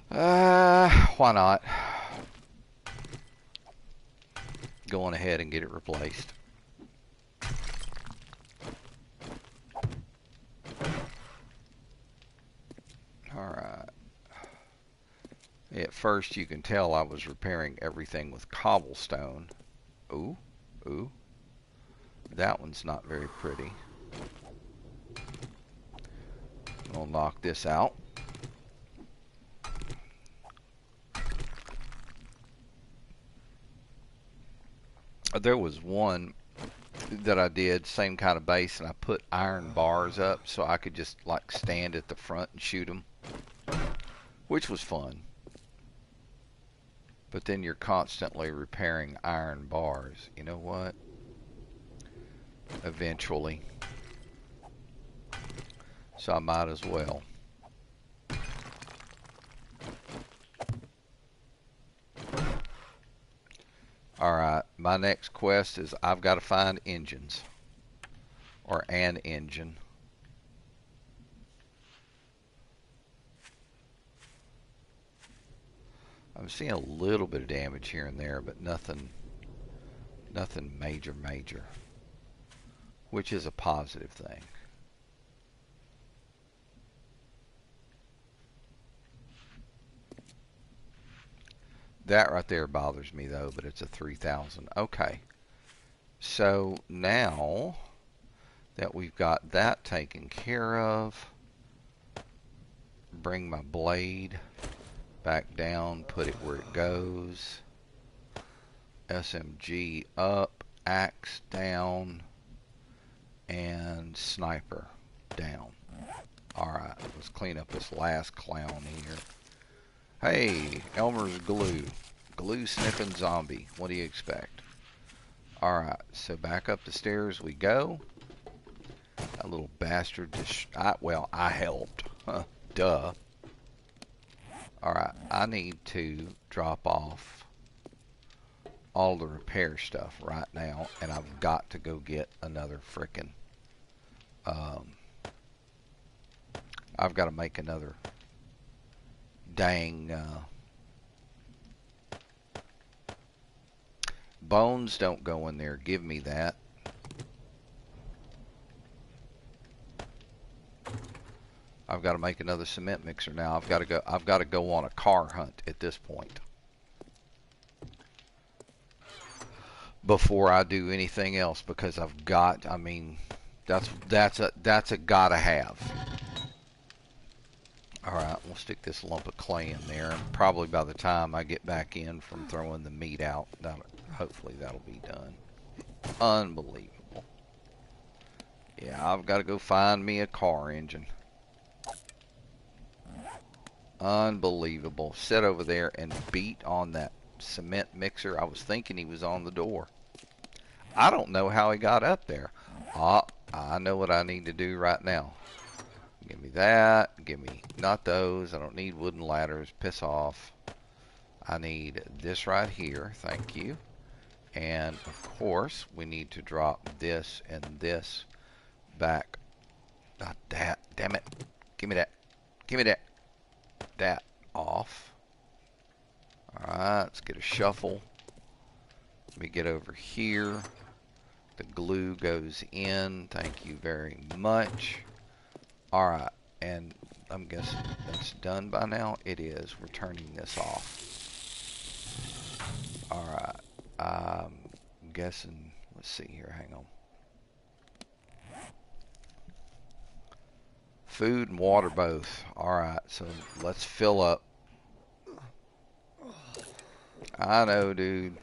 Why not? Go on ahead and get it replaced. Alright. At first you can tell I was repairing everything with cobblestone. Ooh, ooh. That one's not very pretty. We'll knock this out. There was one that I did, same kind of base, and I put iron bars up so I could just like stand at the front and shoot them, which was fun. But then you're constantly repairing iron bars. You know what? Eventually. So I might as well. Alright, my next quest is I've got to find engines. Or an engine. I'm seeing a little bit of damage here and there, but nothing major. Which is a positive thing. That right there bothers me though, but it's a 3,000. Okay. So now that we've got that taken care of, bring my blade back down, put it where it goes. SMG up, axe down, and sniper down. Alright, let's clean up this last clown here. Hey, Elmer's glue. Glue sniffing zombie. What do you expect? Alright, so back up the stairs we go. That little bastard just... I helped. Huh, duh. Alright, I need to drop off all the repair stuff right now, and I've got to go get another frickin' I've got to make another dang bones don't go in there. Give me that. I've got to make another cement mixer now. I've got to go on a car hunt at this point before I do anything else, because I've got, I mean, that's a gotta have. Alright, we'll stick this lump of clay in there, and probably by the time I get back in from throwing the meat out, hopefully that'll be done. Unbelievable. Yeah, I've got to go find me a car engine. Unbelievable. Sit over there and beat on that cement mixer. I was thinking he was on the door. I don't know how he got up there. I know what I need to do right now. Give me that. Give me, not those. I don't need wooden ladders. Piss off. I need this right here. Thank you. And of course, we need to drop this and this back. Not that. Damn it. Give me that. Give me that. That off. Alright, let's get a shuffle. Let me get over here. The glue goes in. Thank you very much. Alright, and I'm guessing that's done by now. It is. We're turning this off. Alright, I'm guessing, let's see here, hang on. Food and water both. Alright, so let's fill up. I know, dude.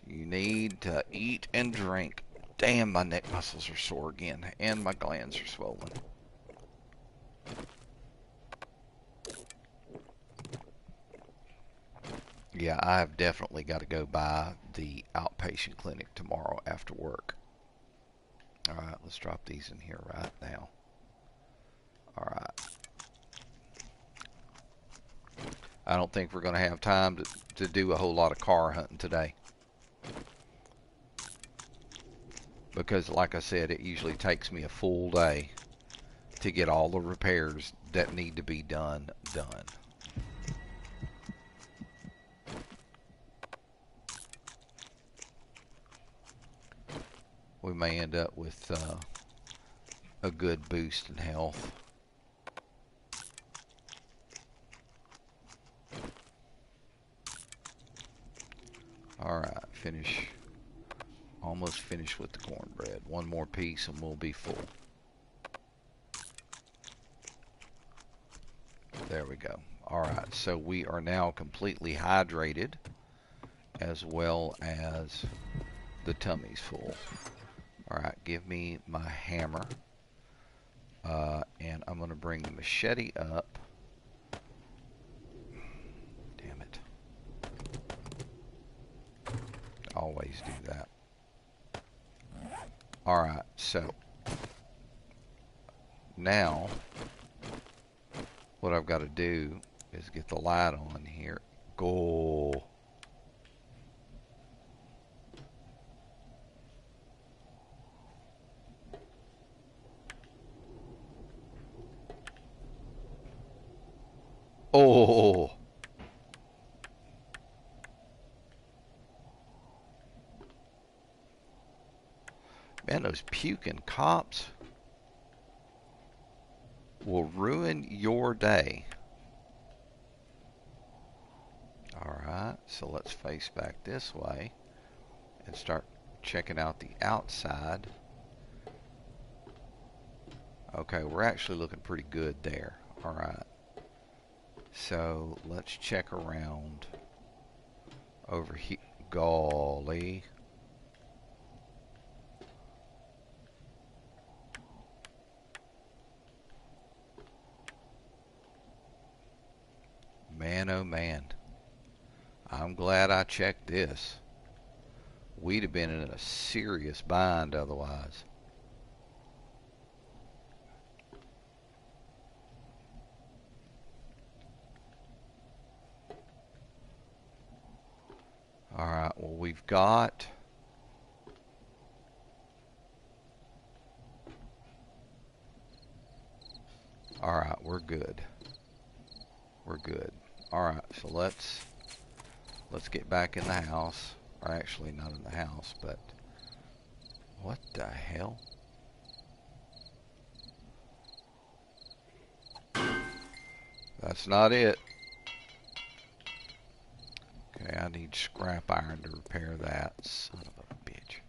You need to eat and drink. Damn, my neck muscles are sore again, and my glands are swollen. Yeah, I have definitely got to go by the outpatient clinic tomorrow after work. Alright, let's drop these in here right now. Alright. I don't think we're going to have time to do a whole lot of car hunting today. Because, like I said, it usually takes me a full day to get all the repairs that need to be done. We may end up with a good boost in health. Alright, almost finished with the cornbread. One more piece and we'll be full. There we go. Alright, so we are now completely hydrated as well as the tummy's full. Alright, give me my hammer. And I'm going to bring the machete up. Damn it. Always do that. Alright, so now what I've got to do is get the light on here. Go. Oh. Man, those puking cops will ruin your day. Alright, so let's face back this way and start checking out the outside. Okay, we're actually looking pretty good there. Alright. So let's check around over here. Golly. Man, oh man. I'm glad I checked this. We'd have been in a serious bind otherwise. Alright, well we've got... Alright, we're good. We're good. Alright, so let's get back in the house. Or actually not in the house, but... What the hell? That's not it. Okay, I need scrap iron to repair that. Son of a bitch.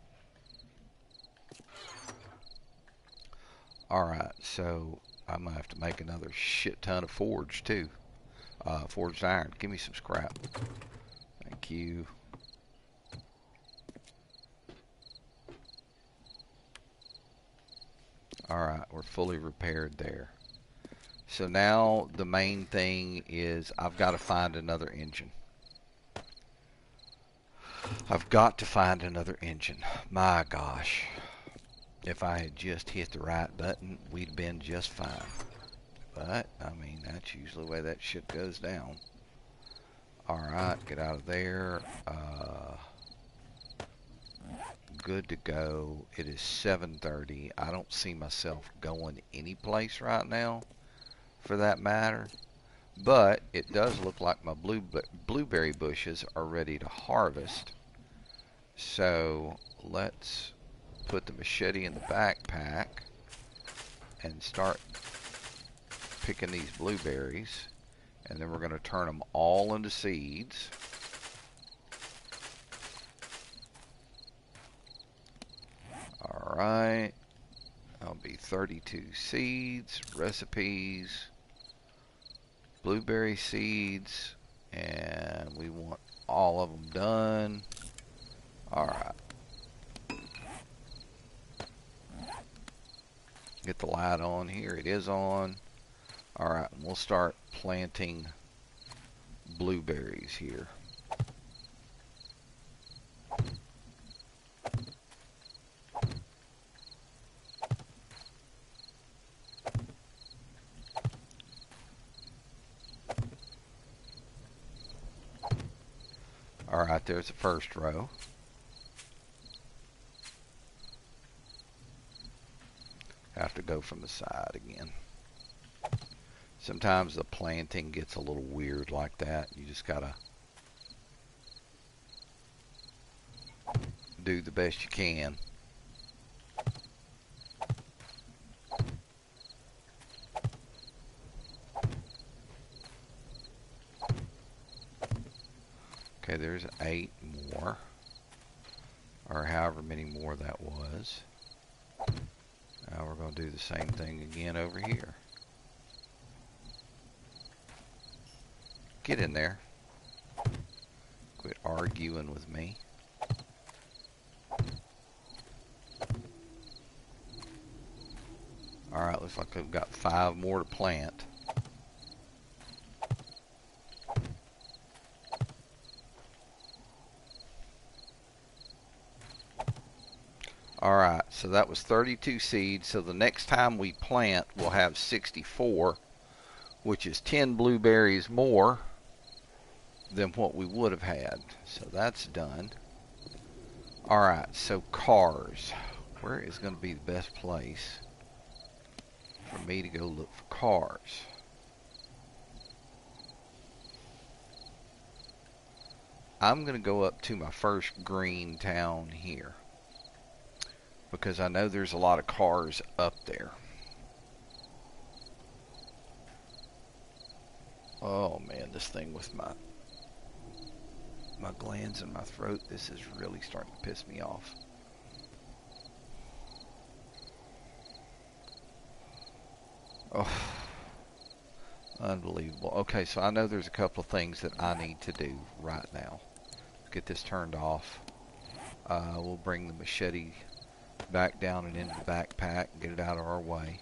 Alright, so I'm going to have to make another shit ton of forge too. Forged iron. Give me some scrap. Thank you. Alright, we're fully repaired there. So now the main thing is I've got to find another engine. I've got to find another engine. My gosh. If I had just hit the right button, we'd been just fine. But, I mean, that's usually the way that shit goes down. Alright, get out of there. Good to go. It is 7:30. I don't see myself going any place right now, for that matter. But it does look like my blueberry bushes are ready to harvest. So let's put the machete in the backpack and start picking these blueberries. And then we're going to turn them all into seeds. Alright. That'll be 32 seeds, recipes, blueberry seeds, and we want all of them done. Alright. Get the light on here. It is on. Alright, we'll start planting blueberries here. Alright, there's the first row. Have to go from the side again. Sometimes the planting gets a little weird like that. You just gotta do the best you can. Okay, there's 8 more, or however many more that was. Now we're going to do the same thing again over here. Get in there. Quit arguing with me. Alright, looks like we've got 5 more to plant. Alright, so that was 32 seeds. So the next time we plant, we'll have 64, which is 10 blueberries more than what we would have had. So that's done. Alright, so cars. Where is going to be the best place for me to go look for cars? I'm going to go up to my first green town here, because I know there's a lot of cars up there. Oh man, this thing with my glands in my throat, this is really starting to piss me off. Oh, unbelievable. Okay, so I know there's a couple of things that I need to do right now. Let's get this turned off. We'll bring the machete back down and into the backpack and get it out of our way.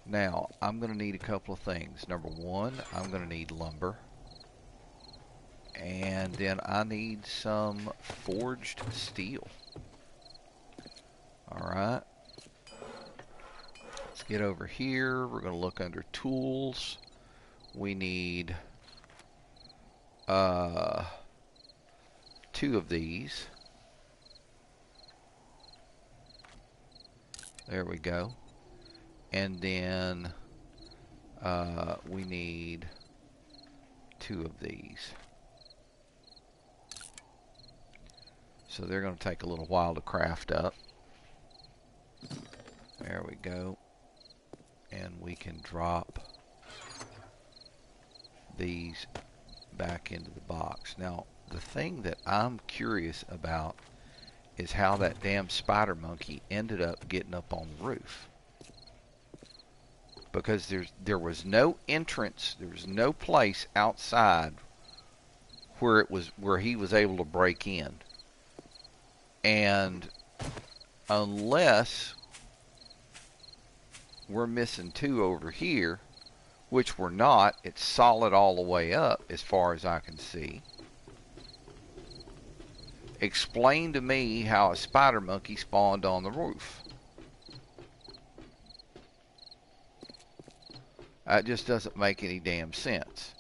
Now, I'm going to need a couple of things. Number one, I'm going to need lumber. And then I need some forged steel. Alright. Let's get over here. We're going to look under tools. We need 2 of these. There we go. And then we need 2 of these. So they're going to take a little while to craft up. There we go. And we can drop these back into the box. Now, the thing that I'm curious about is how that damn spider monkey ended up getting up on the roof. Because there was no entrance, there was no place outside where he was able to break in. And unless we're missing 2 over here, which we're not, it's solid all the way up as far as I can see. Explain to me how a spider monkey spawned on the roof. That just doesn't make any damn sense.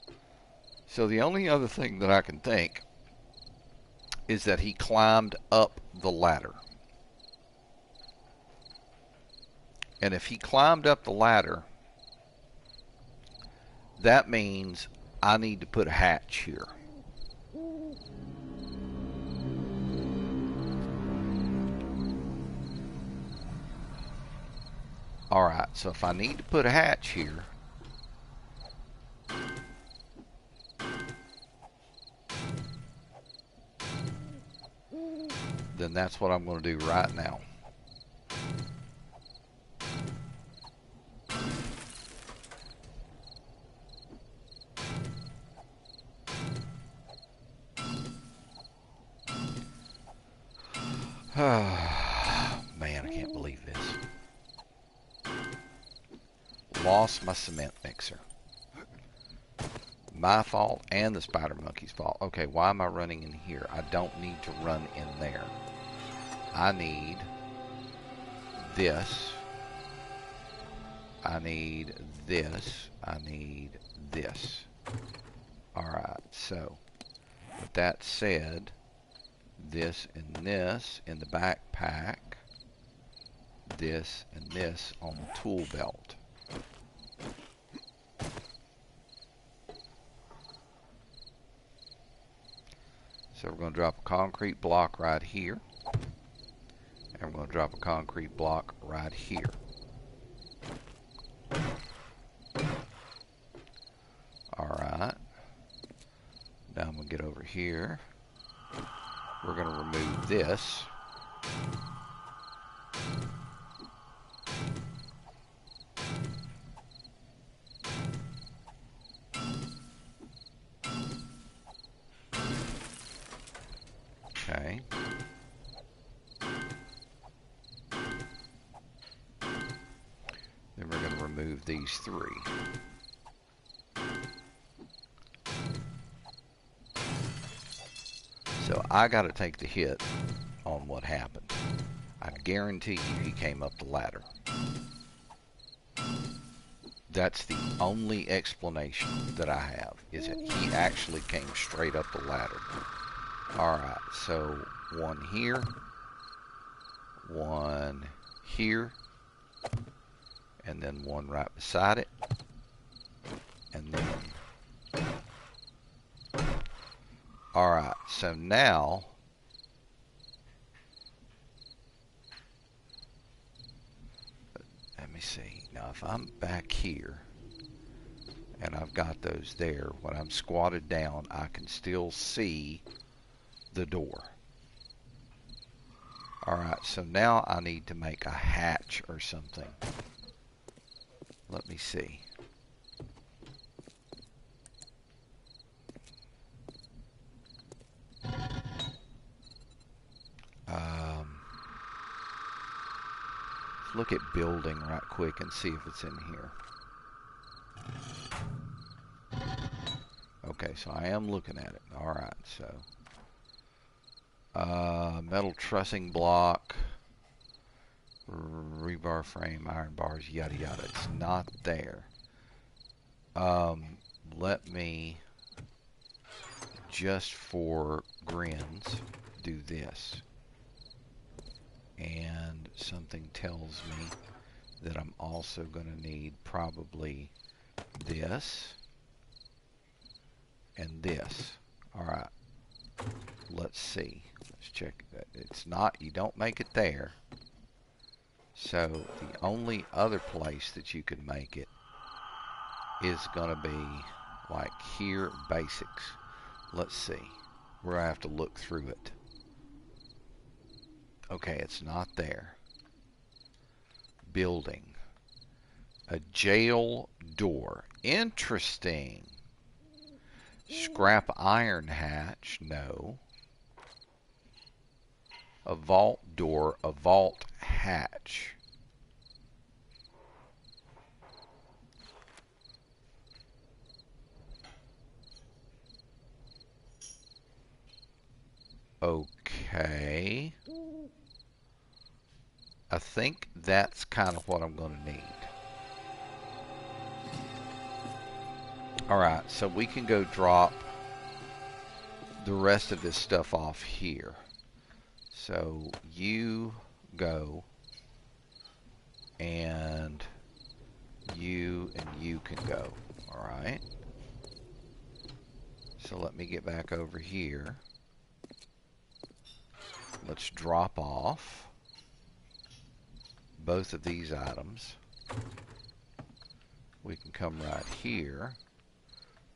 So the only other thing that I can think is that he climbed up the ladder. And if he climbed up the ladder, that means I need to put a hatch here. Alright, so if I need to put a hatch here, then that's what I'm going to do right now. Man, I can't believe this. Lost my cement mixer. My fault and the spider monkey's fault. Okay, why am I running in here? I don't need to run in there. I need this. I need this. I need this. Alright, so with that said, this and this in the backpack, this and this on the tool belt. So we're going to drop a concrete block right here, and we're going to drop a concrete block right here. Alright, now I'm going to get over here. We're going to remove this. Okay. Then we're going to remove these three. So I got to take the hit on what happened. I guarantee you he came up the ladder. That's the only explanation that I have, is that he actually came straight up the ladder. Alright, so one here, one here, and then one right beside it, and then... Alright, so now... Let me see. Now if I'm back here, and I've got those there, when I'm squatted down, I can still see the door. Alright, so now I need to make a hatch or something. Let me see. Let's look at building right quick and see if it's in here. Okay, so I am looking at it. Alright, so metal trussing block, rebar frame, iron bars, yada yada. It's not there. Let me, just for grins, do this. And something tells me that I'm also going to need probably this and this. Alright, let's see. Let's check that. It's not, you don't make it there. So the only other place that you could make it is going to be like here, basics. Let's see. We're going to have to look through it. Okay, it's not there. Building. A jail door. Interesting. Scrap iron hatch. No. A vault door. A vault hatch. Okay. I think that's kind of what I'm going to need. Alright, so we can go drop the rest of this stuff off here. So you go, and you can go. Alright. So let me get back over here. Let's drop off both of these items. We can come right here,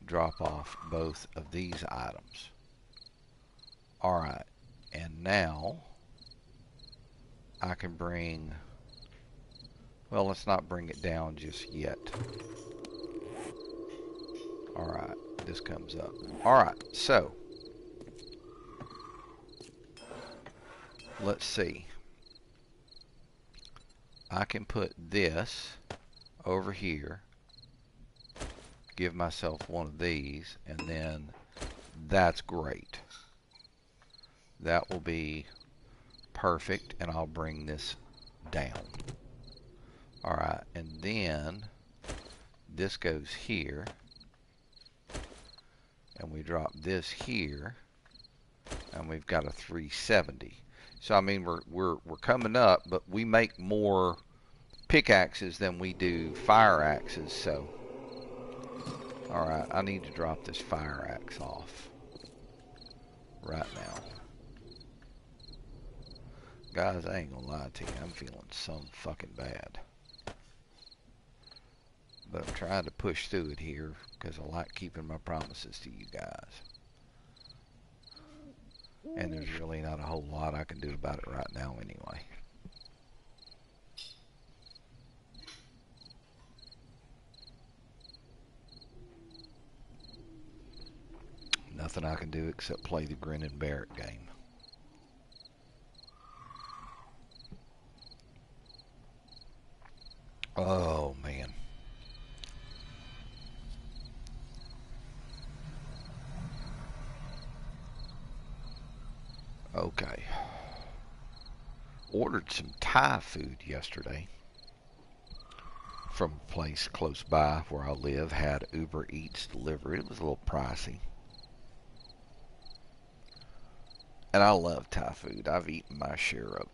drop off both of these items. Alright, and now I can bring, well, let's not bring it down just yet. Alright, this comes up. Alright, so let's see. I can put this over here, give myself one of these, and then that's great. That will be perfect, and I'll bring this down. Alright, and then this goes here, and we drop this here, and we've got a 370. So I mean, we're coming up, but we make more pickaxes than we do fire axes. So, all right, I need to drop this fire axe off right now, guys. I ain't gonna lie to you, I'm feeling some fucking bad, but I'm trying to push through it here because I like keeping my promises to you guys. And there's really not a whole lot I can do about it right now anyway. Nothing I can do except play the grin and bear it game. Oh, man. Okay. Ordered some Thai food yesterday from a place close by where I live. Had Uber Eats delivered. It was a little pricey. And I love Thai food. I've eaten my share of it.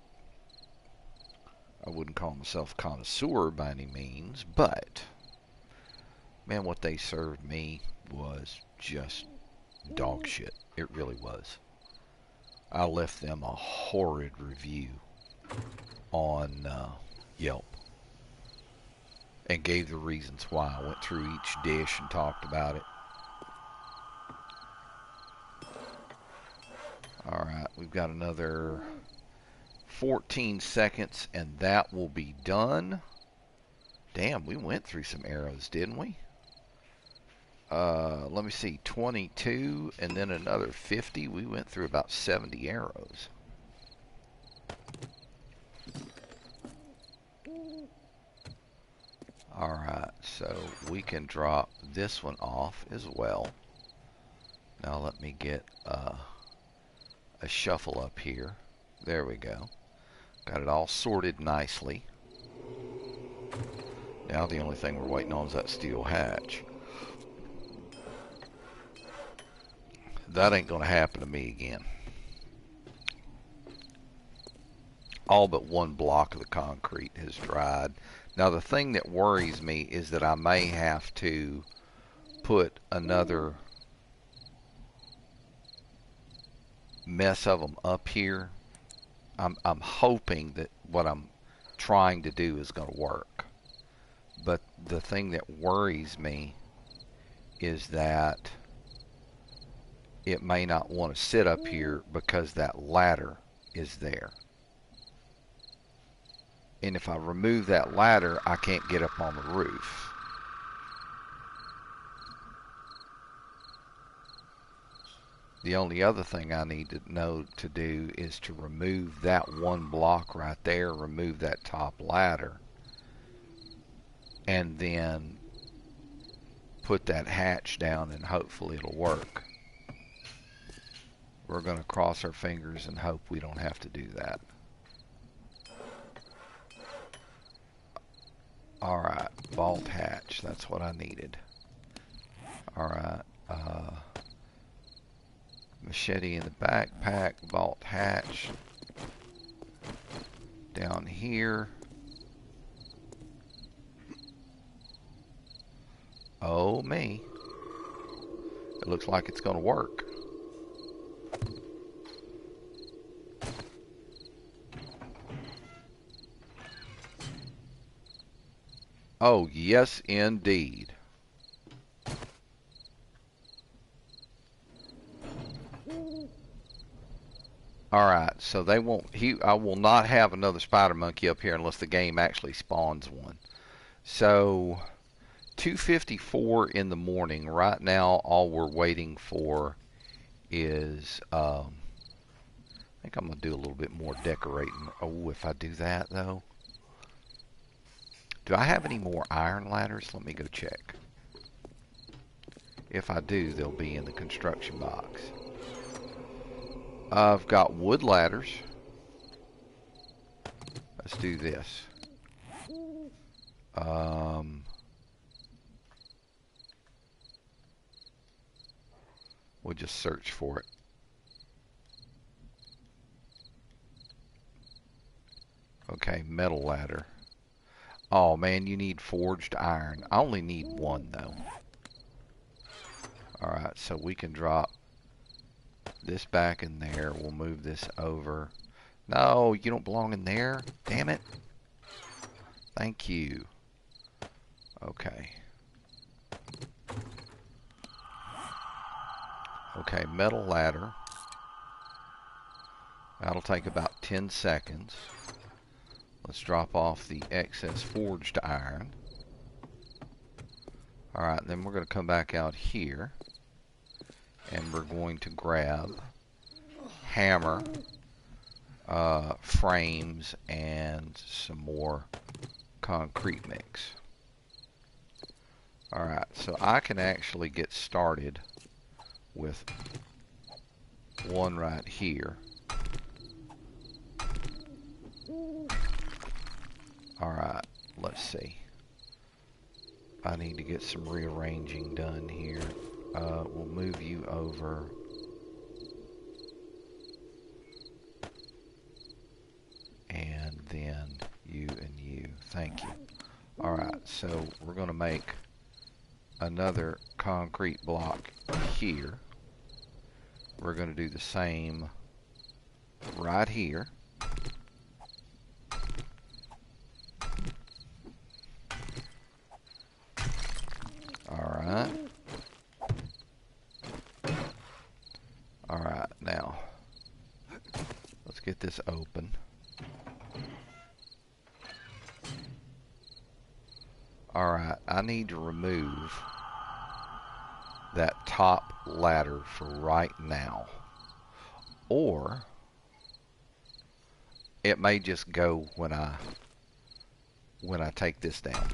I wouldn't call myself a connoisseur by any means, but man, what they served me was just dog shit. It really was. I left them a horrid review on Yelp and gave the reasons why. I went through each dish and talked about it. Alright, we've got another 14 seconds and that will be done. Damn, we went through some arrows, didn't we? Let me see, 22 and then another 50. We went through about 70 arrows. Alright, so we can drop this one off as well. Now let me get a shuffle up here. There we go. Got it all sorted nicely. Now the only thing we're waiting on is that steel hatch. That ain't gonna happen to me again. All but one block of the concrete has dried. Now the thing that worries me is that I may have to put another mess of them up here. I'm hoping that what I'm trying to do is going to work. But the thing that worries me is that it may not want to sit up here because that ladder is there. And if I remove that ladder, I can't get up on the roof. The only other thing I need to know to do is to remove that one block right there, remove that top ladder, and then put that hatch down and hopefully it'll work. We're going to cross our fingers and hope we don't have to do that. Alright, vault hatch, that's what I needed. Alright. Machete in the backpack. Vault hatch. Down here. Oh me. It looks like it's going to work. Oh, yes, indeed. Alright, so they won't, I will not have another spider monkey up here unless the game actually spawns one. So, 2:54 in the morning. Right now, all we're waiting for is, I think I'm going to do a little bit more decorating. Oh, if I do that, though. Do I have any more iron ladders? Let me go check. If I do, they'll be in the construction box. I've got wood ladders. Let's do this. We'll just search for it. Okay, metal ladder. Oh man, you need forged iron. I only need one though. Alright, so we can drop this back in there. We'll move this over. No, you don't belong in there. Damn it. Thank you. Okay. Okay, metal ladder. That'll take about 10 seconds. Let's drop off the excess forged iron. Alright, then we're going to come back out here. And we're going to grab hammer, frames, and some more concrete mix. Alright, so I can actually get started with one right here. Alright, let's see. I need to get some rearranging done here. We'll move you over. And then you and you. Thank you. Alright, so we're going to make another concrete block here. We're going to do the same right here. Alright. Alright, now let's get this open. Alright, I need to remove that top ladder for right now. Or it may just go when I take this down.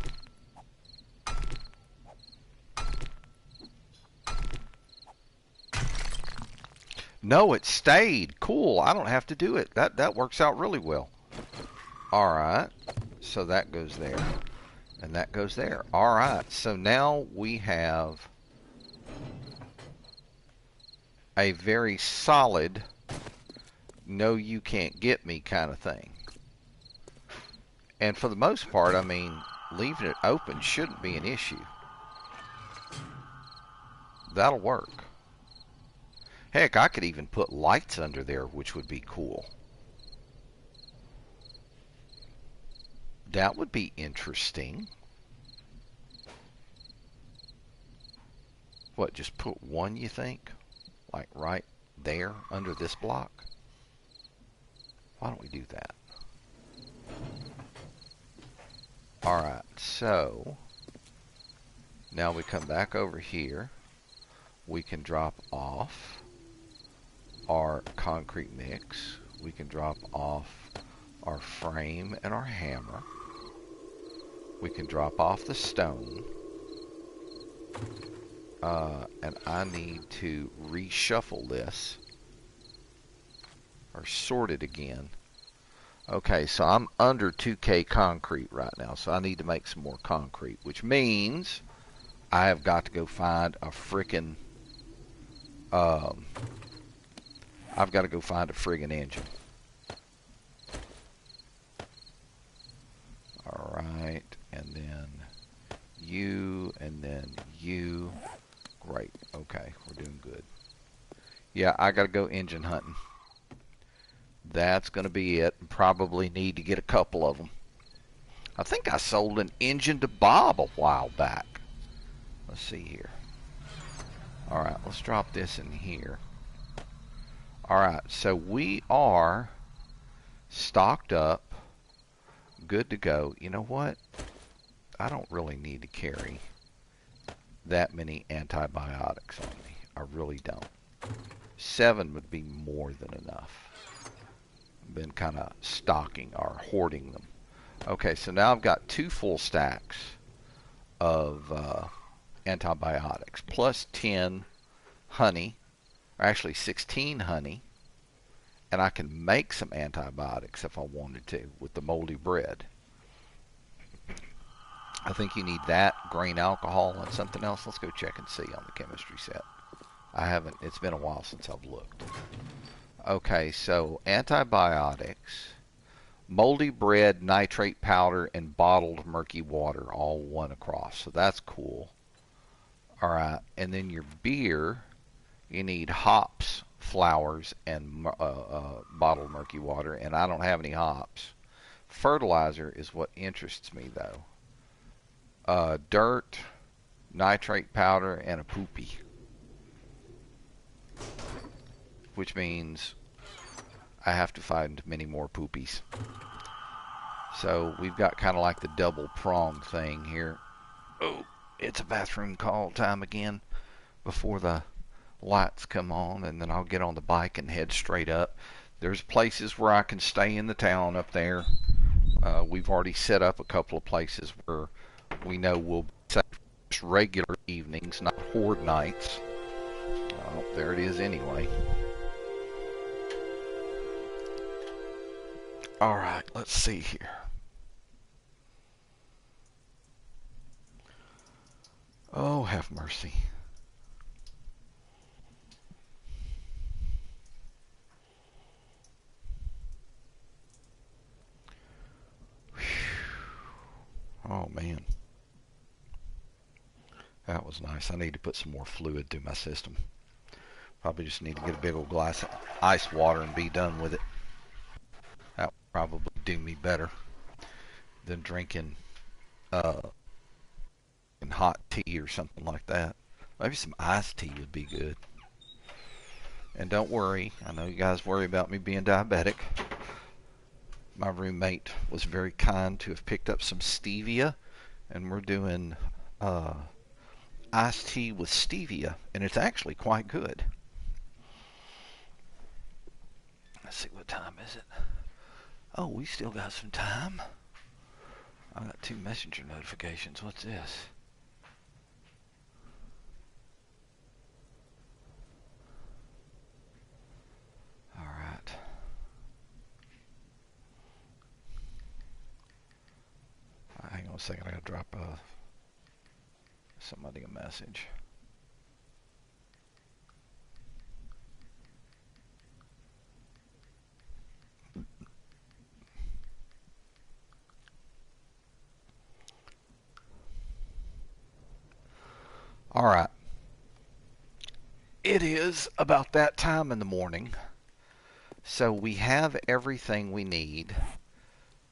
No, it stayed. Cool. I don't have to do it. That works out really well. Alright. So that goes there. And that goes there. Alright. So now we have a very solid, no you can't get me kind of thing. And for the most part, I mean, leaving it open shouldn't be an issue. That'll work. Heck, I could even put lights under there, which would be cool. That would be interesting. What, just put one, you think? Like right there under this block? Why don't we do that? Alright, so now we come back over here. We can drop off our concrete mix. We can drop off our frame and our hammer. We can drop off the stone. And I need to reshuffle this or sort it again. Okay, so I'm under 2K concrete right now, so I need to make some more concrete, which means I have got to go find a frickin' um, I've got to go find a friggin' engine. Alright, and then you, and then you. Great, okay, we're doing good. Yeah, I gotta go engine hunting. That's gonna be it. Probably need to get a couple of them. I think I sold an engine to Bob a while back. Let's see here. Alright, let's drop this in here. Alright, so we are stocked up. Good to go. You know what? I don't really need to carry that many antibiotics on me. I really don't. 7 would be more than enough. I've been kind of stocking or hoarding them. Okay, so now I've got 2 full stacks of antibiotics plus 10 honey, or actually 16 honey, and I can make some antibiotics if I wanted to with the moldy bread. I think you need that, grain alcohol, and something else. Let's go check and see on the chemistry set. I haven't, it's been a while since I've looked. Okay, so antibiotics, moldy bread, nitrate powder, and bottled murky water, all one across. So that's cool. Alright, and then your beer, you need hops, flowers, and bottled murky water, and I don't have any hops. Fertilizer is what interests me, though. Dirt, nitrate powder, and a poopy. Which means I have to find many more poopies. So we've got kind of like the double prong thing here. Oh, it's a bathroom call time again before the lights come on, and then I'll get on the bike and head straight up. There's places where I can stay in the town up there. We've already set up a couple of places where we know we'll be safe regular evenings, not horde nights. Oh, there it is anyway. Alright, let's see here. Oh, have mercy. Oh, man. That was nice. I need to put some more fluid through my system. Probably just need to get a big old glass of ice water and be done with it. That would probably do me better than drinking hot tea or something like that. Maybe some iced tea would be good. And don't worry, I know you guys worry about me being diabetic. My roommate was very kind to have picked up some stevia, and we're doing iced tea with stevia, and it's actually quite good. Let's see, what time is it? Oh, we still got some time. I got 2 messenger notifications. What's this? Alright. Hang on a second, I gotta drop somebody a message. Alright. It is about that time in the morning. So we have everything we need.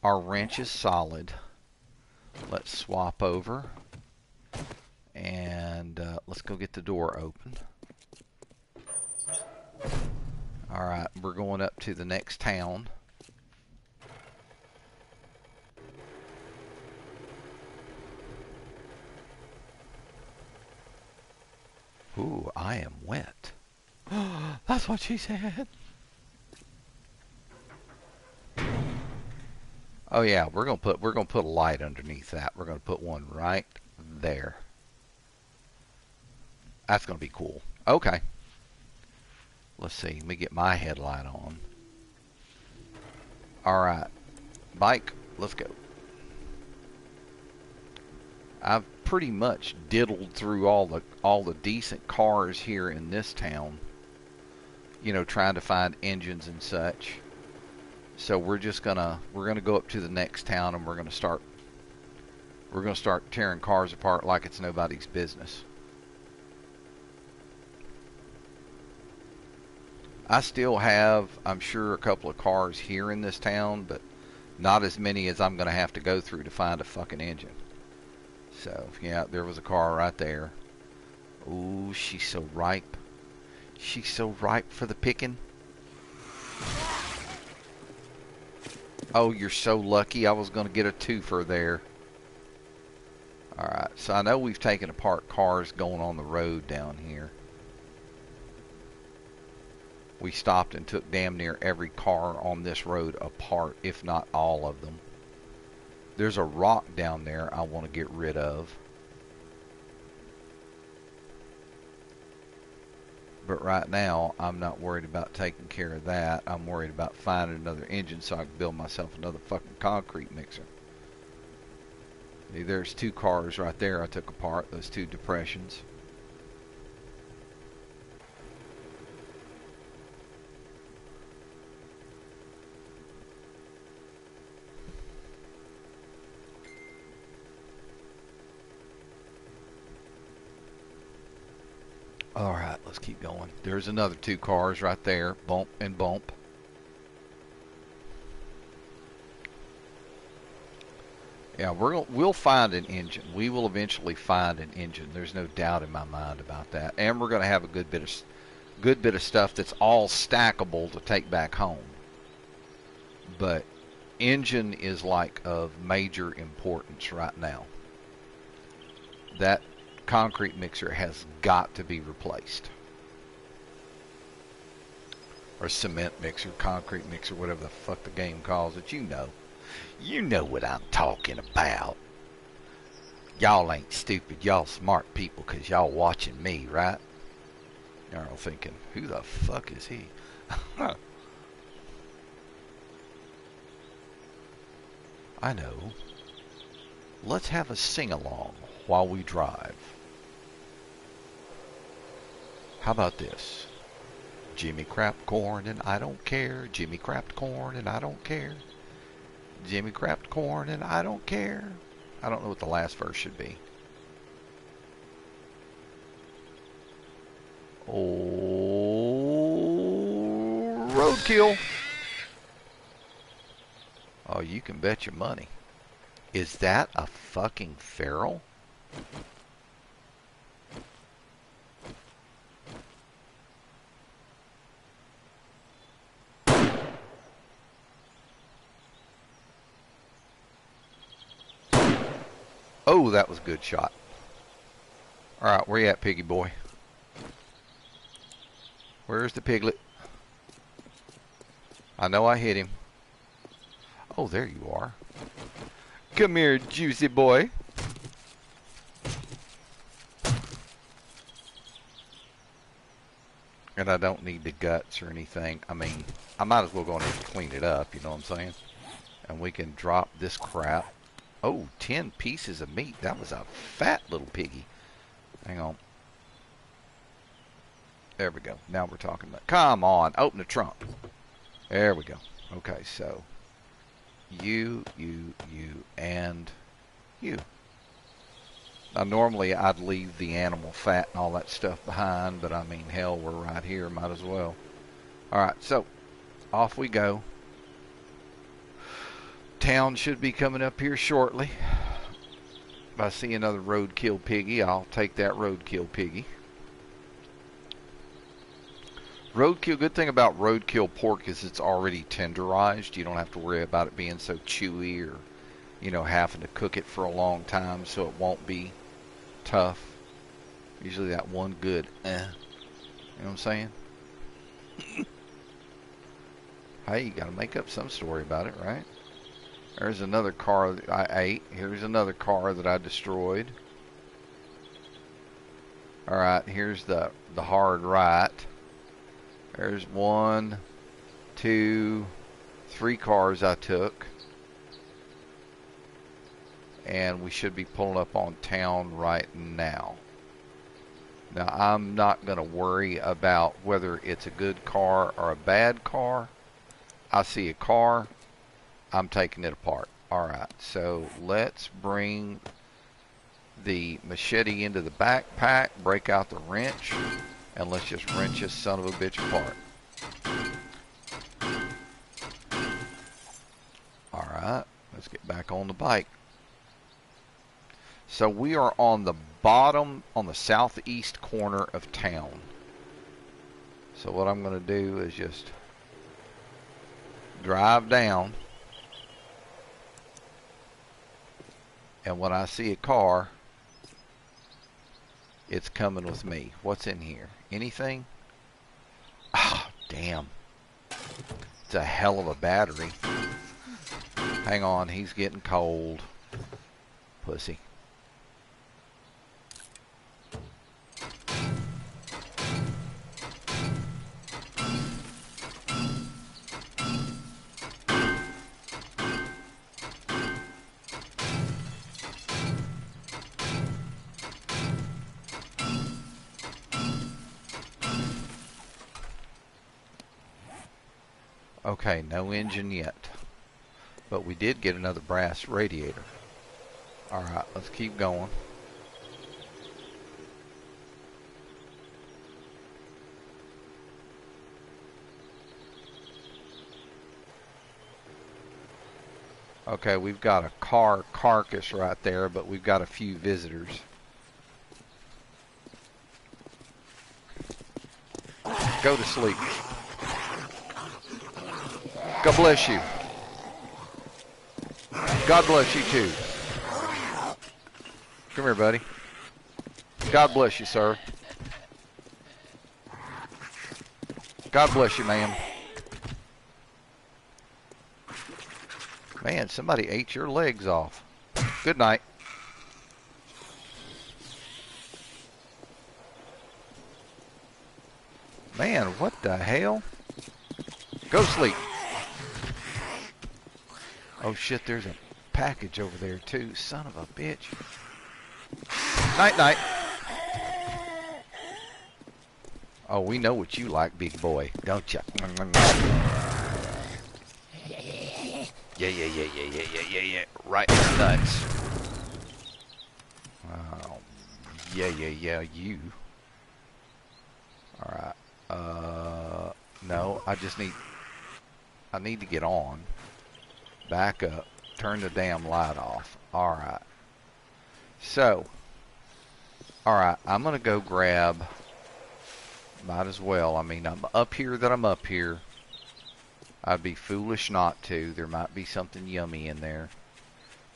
Our wrench is solid. Let's swap over. And let's go get the door open. Alright, we're going up to the next town. Ooh, I am wet. That's what she said. Oh yeah, we're gonna put a light underneath that. We're gonna put one right there. That's gonna be cool. Okay. Let's see. Let me get my headlight on. All right, bike. Let's go. I've pretty much diddled through all the decent cars here in this town, you know, trying to find engines and such. So we're gonna go up to the next town, and we're gonna start tearing cars apart like it's nobody's business. I still have, I'm sure, a couple of cars here in this town, but not as many as I'm gonna have to go through to find a fucking engine. So yeah, there was a car right there. Ooh, she's so ripe. She's so ripe for the picking. Oh, you're so lucky. I was going to get a twofer there. Alright, so I know we've taken apart cars going on the road down here. We stopped and took damn near every car on this road apart, if not all of them. There's a rock down there I want to get rid of. But right now, I'm not worried about taking care of that. I'm worried about finding another engine so I can build myself another fucking concrete mixer. See, there's two cars right there I took apart, those two depressions. Alright, let's keep going. There's another two cars right there. Bump and bump. Yeah, we'll find an engine. We will eventually find an engine. There's no doubt in my mind about that. And we're going to have a good bit of stuff that's all stackable to take back home. But engine is like of major importance right now. That concrete mixer has got to be replaced. Or cement mixer, concrete mixer, whatever the fuck the game calls it. You know. You know what I'm talking about. Y'all ain't stupid. Y'all smart people because y'all watching me, right? Y'all thinking, who the fuck is he? I know. Let's have a sing-along while we drive. How about this? Jimmy crapped corn and I don't care. Jimmy crapped corn and I don't care. Jimmy crapped corn and I don't care. I don't know what the last verse should be. Oh, roadkill. Oh, you can bet your money. Is that a fucking feral? Oh, that was a good shot. Alright, where you at, piggy boy? Where's the piglet? I know I hit him. Oh, there you are. Come here, juicy boy. And I don't need the guts or anything. I mean, I might as well go in and clean it up, you know what I'm saying? And we can drop this crap. Oh, 10 pieces of meat. That was a fat little piggy. Hang on. There we go. Now we're talking about. Come on, open the trunk. There we go. Okay, so you, and you. Now, normally I'd leave the animal fat and all that stuff behind, but I mean, hell, we're right here. Might as well. All right, so off we go. Town should be coming up here shortly. If I see another roadkill piggy, I'll take that roadkill piggy. Roadkill, good thing about roadkill pork is it's already tenderized. You don't have to worry about it being so chewy or, you know, having to cook it for a long time so it won't be tough. Usually that one good, you know what I'm saying? Hey, you gotta make up some story about it, right? There's another car that I ate. Here's another car that I destroyed. Alright, here's the hard right. There's 1, 2, 3 cars I took. and we should be pulling up on town right now. Now, I'm not going to worry about whether it's a good car or a bad car. I see a car, I'm taking it apart. Alright, so let's bring the machete into the backpack, break out the wrench, and let's just wrench this son of a bitch apart. Alright, let's get back on the bike. So we are on the bottom, on the southeast corner of town. So what I'm going to do is just drive down, and when I see a car, it's coming with me. What's in here? Anything? Ah, damn. It's a hell of a battery. Hang on, he's getting cold. Pussy. Okay, no engine yet. But we did get another brass radiator. Alright, let's keep going. Okay, we've got a car carcass right there, but we've got a few visitors. Go to sleep. God bless you. God bless you too. Come here, buddy. God bless you, sir. God bless you, ma'am. Man, somebody ate your legs off. Good night. Man, what the hell? Go to sleep. Oh shit, there's a package over there too. Son of a bitch. Night night. Oh, we know what you like, big boy, don't you? Yeah. Right in the nuts. Oh, yeah, you. Alright. No, I need to get on. Back up. Turn the damn light off. Alright. So, alright, I'm going to go grab, might as well, I mean, I'm up here that I'm up here. I'd be foolish not to. There might be something yummy in there.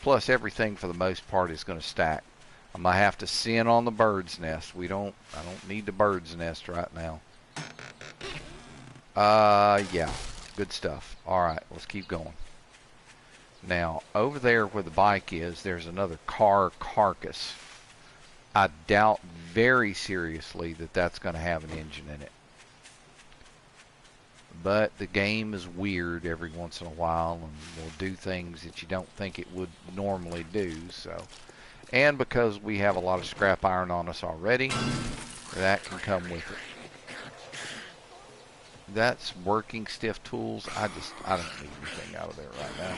Plus, everything for the most part is going to stack. I might have to sin on the bird's nest. I don't need the bird's nest right now. Yeah, good stuff. Alright, let's keep going. Now, over there where the bike is, there's another car carcass. I doubt very seriously that that's going to have an engine in it. But the game is weird every once in a while and will do things that you don't think it would normally do. So, and because we have a lot of scrap iron on us already, that can come with it. That's working stiff tools. I don't need anything out of there right now.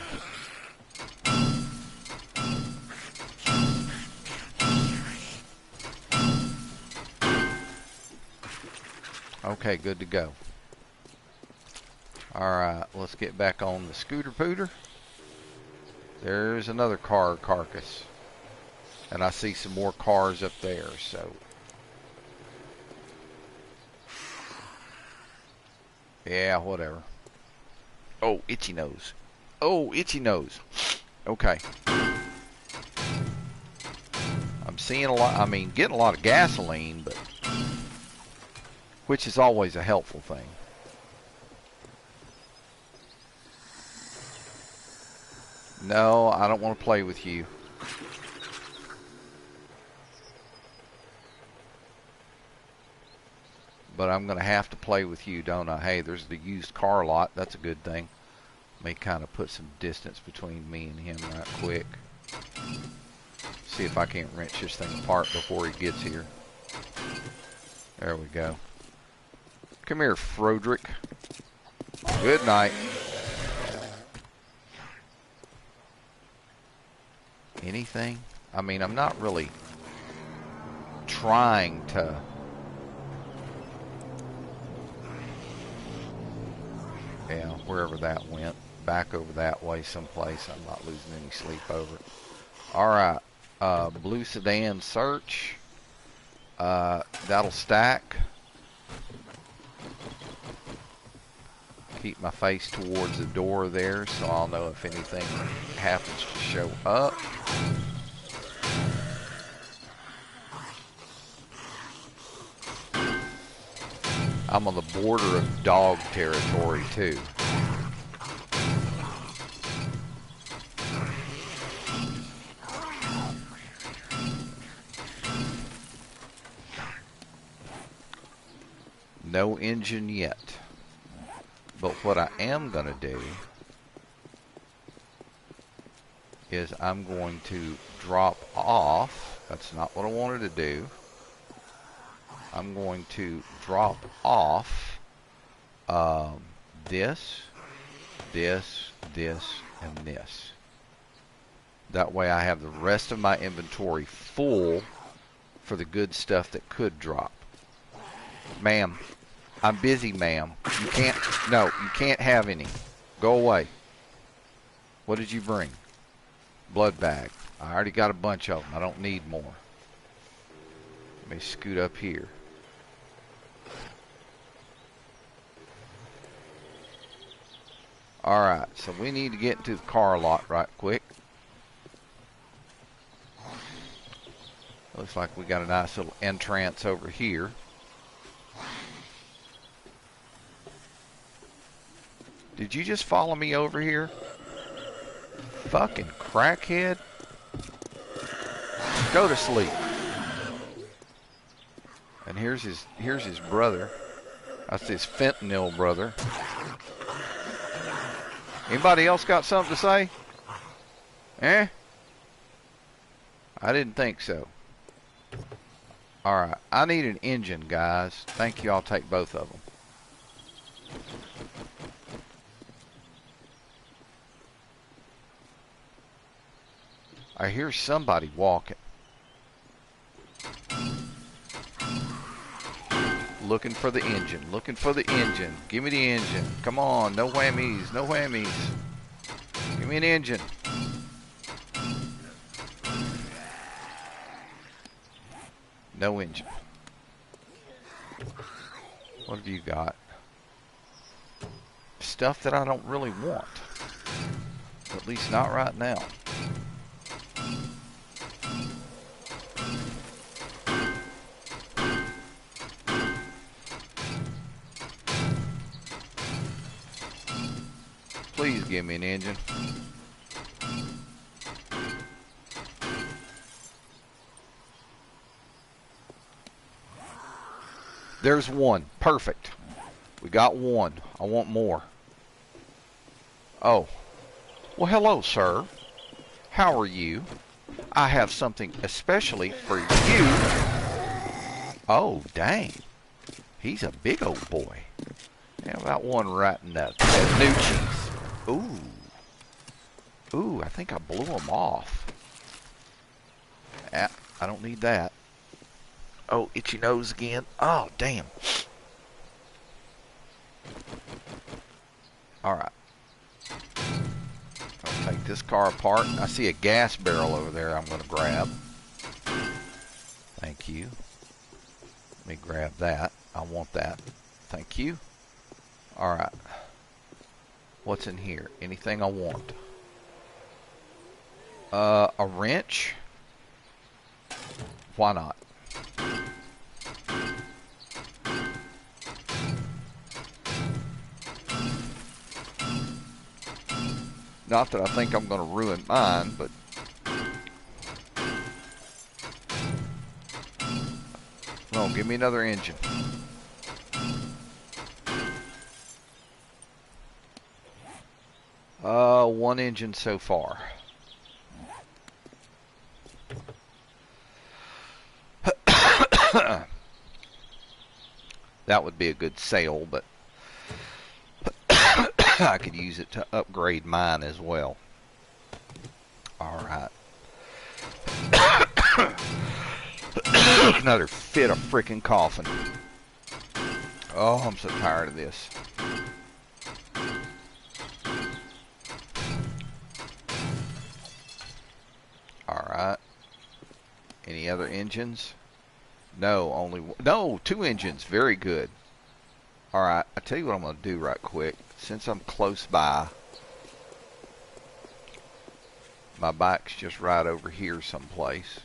Okay, good to go. Alright, let's get back on the scooter pooter. There's another car carcass. And I see some more cars up there, so. Yeah, whatever. Oh, itchy nose. Oh, itchy nose. Okay. I'm seeing a lot, I mean, getting a lot of gasoline, but which is always a helpful thing. No, I don't want to play with you. But I'm going to have to play with you, don't I? Hey, there's the used car lot. That's a good thing. May kind of put some distance between me and him right quick. See if I can't wrench this thing apart before he gets here. There we go. Come here, Froderick. Good night. Anything? I mean, I'm not really trying to... Yeah, wherever that went. Back over that way someplace. I'm not losing any sleep over it. Alright. Blue sedan search. That'll stack. Keep my face towards the door there so I'll know if anything happens to show up. I'm on the border of dog territory too. No engine yet. But what I am going to do is I'm going to drop off. That's not what I wanted to do. I'm going to drop off this, and this. That way I have the rest of my inventory full for the good stuff that could drop. Ma'am, I'm busy, ma'am. You can't, no, you can't have any. Go away. What did you bring? Blood bag. I already got a bunch of them. I don't need more. Let me scoot up here. Alright, so we need to get into the car lot right quick. Looks like we got a nice little entrance over here. Did you just follow me over here? Fucking crackhead. Go to sleep. And here's his brother. That's his fentanyl brother. Anybody else got something to say? Eh? I didn't think so. Alright, I need an engine, guys. Thank you, I'll take both of them. I hear somebody walking. Looking for the engine. Looking for the engine. Give me the engine. Come on. No whammies. No whammies. Give me an engine. No engine. What have you got? Stuff that I don't really want. At least not right now. Please give me an engine. There's one. Perfect. We got one. I want more. Oh. Well, hello, sir. How are you? I have something especially for you. Oh, dang. He's a big old boy. How about one right in that new cheese? Ooh. Ooh, I think I blew him off. Ah, I don't need that. Oh, itchy nose again. Oh, damn. Alright. I'll take this car apart. I see a gas barrel over there I'm going to grab. Thank you. Let me grab that. I want that. Thank you. Alright. What's in here? Anything I want? A wrench? Why not? Not that I think I'm going to ruin mine, but... No, give me another engine. One engine so far. That would be a good sale, but I could use it to upgrade mine as well. All right. Another fit of freaking coughing. Oh, I'm so tired of this. All right. Any other engines? No, no, 2 engines. Very good. All right. I tell you what I'm going to do right quick. Since I'm close by, my bike's just right over here someplace.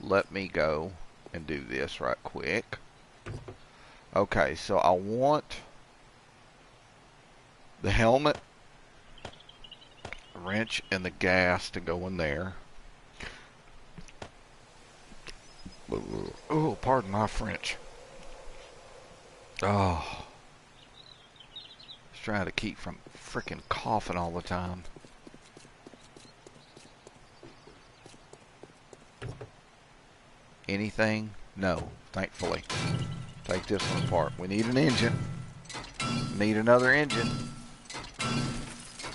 Let me go and do this right quick. Okay, so I want the helmet, wrench, and the gas to go in there. Oh, pardon my French. Oh, just trying to keep from freaking coughing all the time. Anything? No, thankfully. Take this one apart. We need an engine. Need another engine.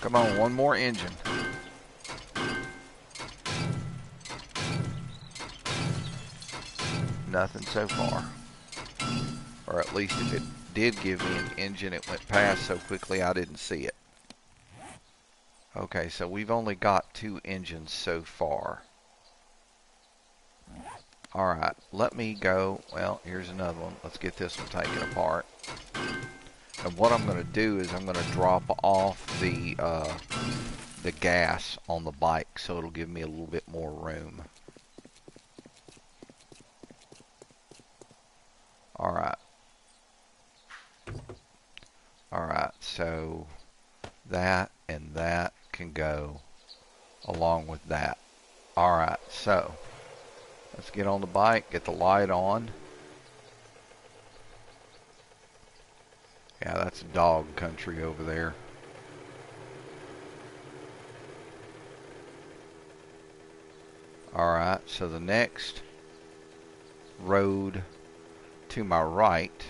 Come on, one more engine. Nothing so far. Or at least if it did give me an engine, it went past so quickly I didn't see it. Okay, so we've only got 2 engines so far. Alright, let me go. Well, here's another one. Let's get this one taken apart. And what I'm going to do is I'm going to drop off the gas on the bike so it'll give me a little bit more room. Alright. Alright, so that and that can go along with that. Alright, so let's get on the bike, get the light on. Yeah, that's dog country over there. Alright, so the next road to my right,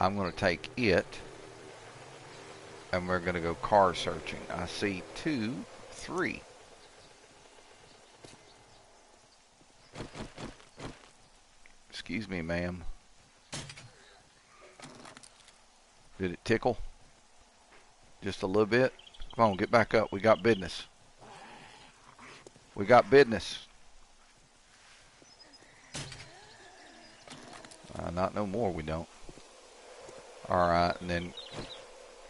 I'm going to take it and we're going to go car searching. I see 2, 3. Excuse me, ma'am. Did it tickle? Just a little bit? Come on, get back up. We got business. We got business. Not no more, we don't. Alright, and then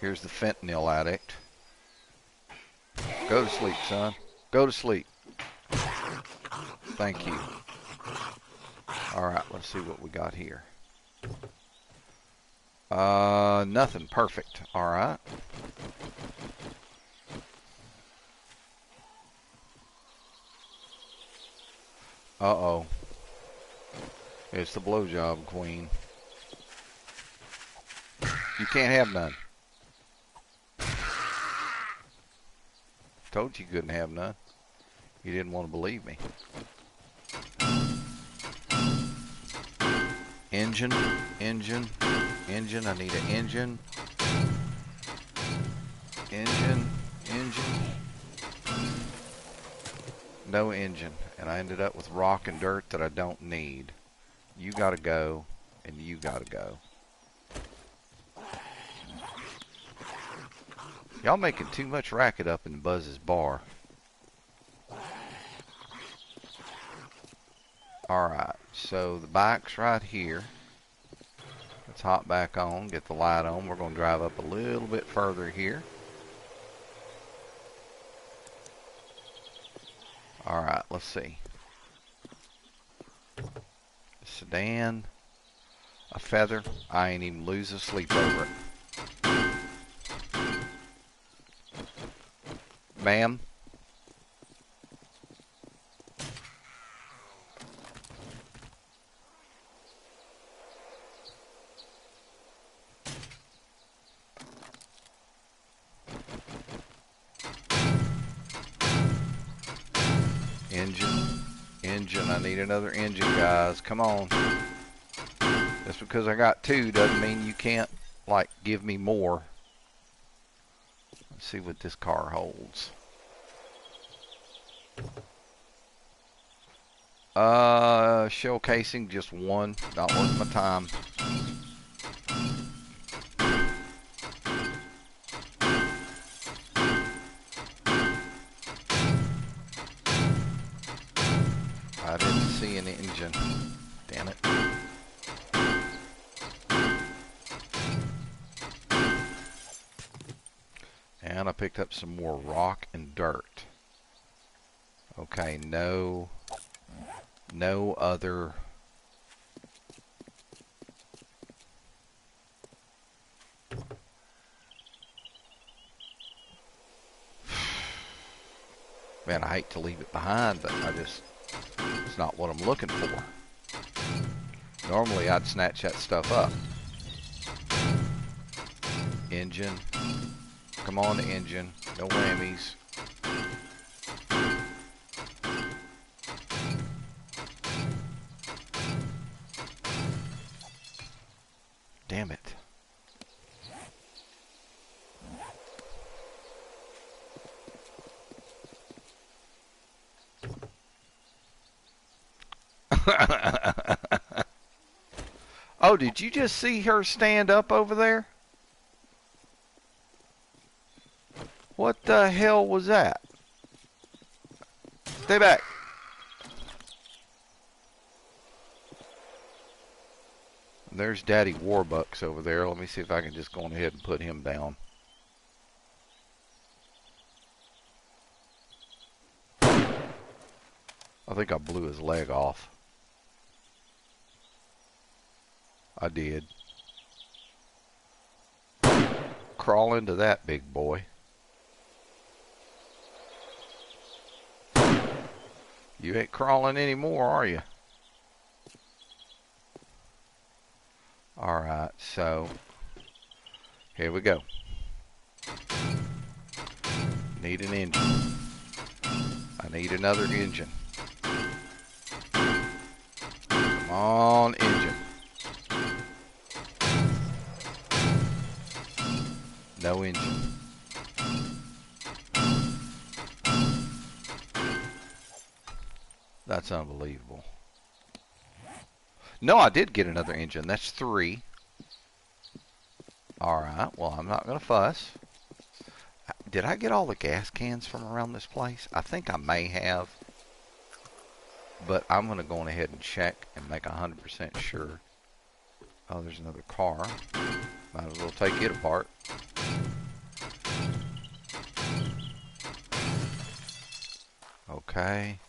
here's the fentanyl addict. Go to sleep, son. Go to sleep. Thank you. Alright, let's see what we got here. Nothing. Perfect. Alright. Uh-oh. It's the blowjob queen. You can't have none. Told you couldn't have none. You didn't want to believe me. Engine, engine, engine. I need an engine. Engine, engine. No engine. And I ended up with rock and dirt that I don't need. You gotta go, and you gotta go. Y'all making too much racket up in Buzz's bar. Alright, so the bike's right here. Let's hop back on, get the light on. We're going to drive up a little bit further here. Alright, let's see. Sedan, a feather. I ain't even losing sleep over it. Ma'am? Engine, Engine. I need another engine, guys. Come on. Just because I got two doesn't mean you can't, like, give me more. Let's see what this car holds. Shell casing, just one. Not worth my time. I didn't see an engine. Damn it. And I picked up some more rock and dirt. Okay, no other. Man, I hate to leave it behind, but it's not what I'm looking for. Normally I'd snatch that stuff up. Engine. Come on, engine. No whammies. Damn it. Oh, did you just see her stand up over there? What the hell was that? Stay back. There's Daddy Warbucks over there. Let me see if I can just go ahead and put him down. I think I blew his leg off. I did. Crawl into that, big boy. You ain't crawling anymore, are you? Alright, so here we go. Need an engine. I need another engine. Come on, engine. No engine. That's unbelievable. No, I did get another engine. That's 3. Alright, well, I'm not going to fuss. Did I get all the gas cans from around this place? I think I may have. But I'm going to go on ahead and check and make 100% sure. Oh, there's another car. Might as well take it apart. Okay.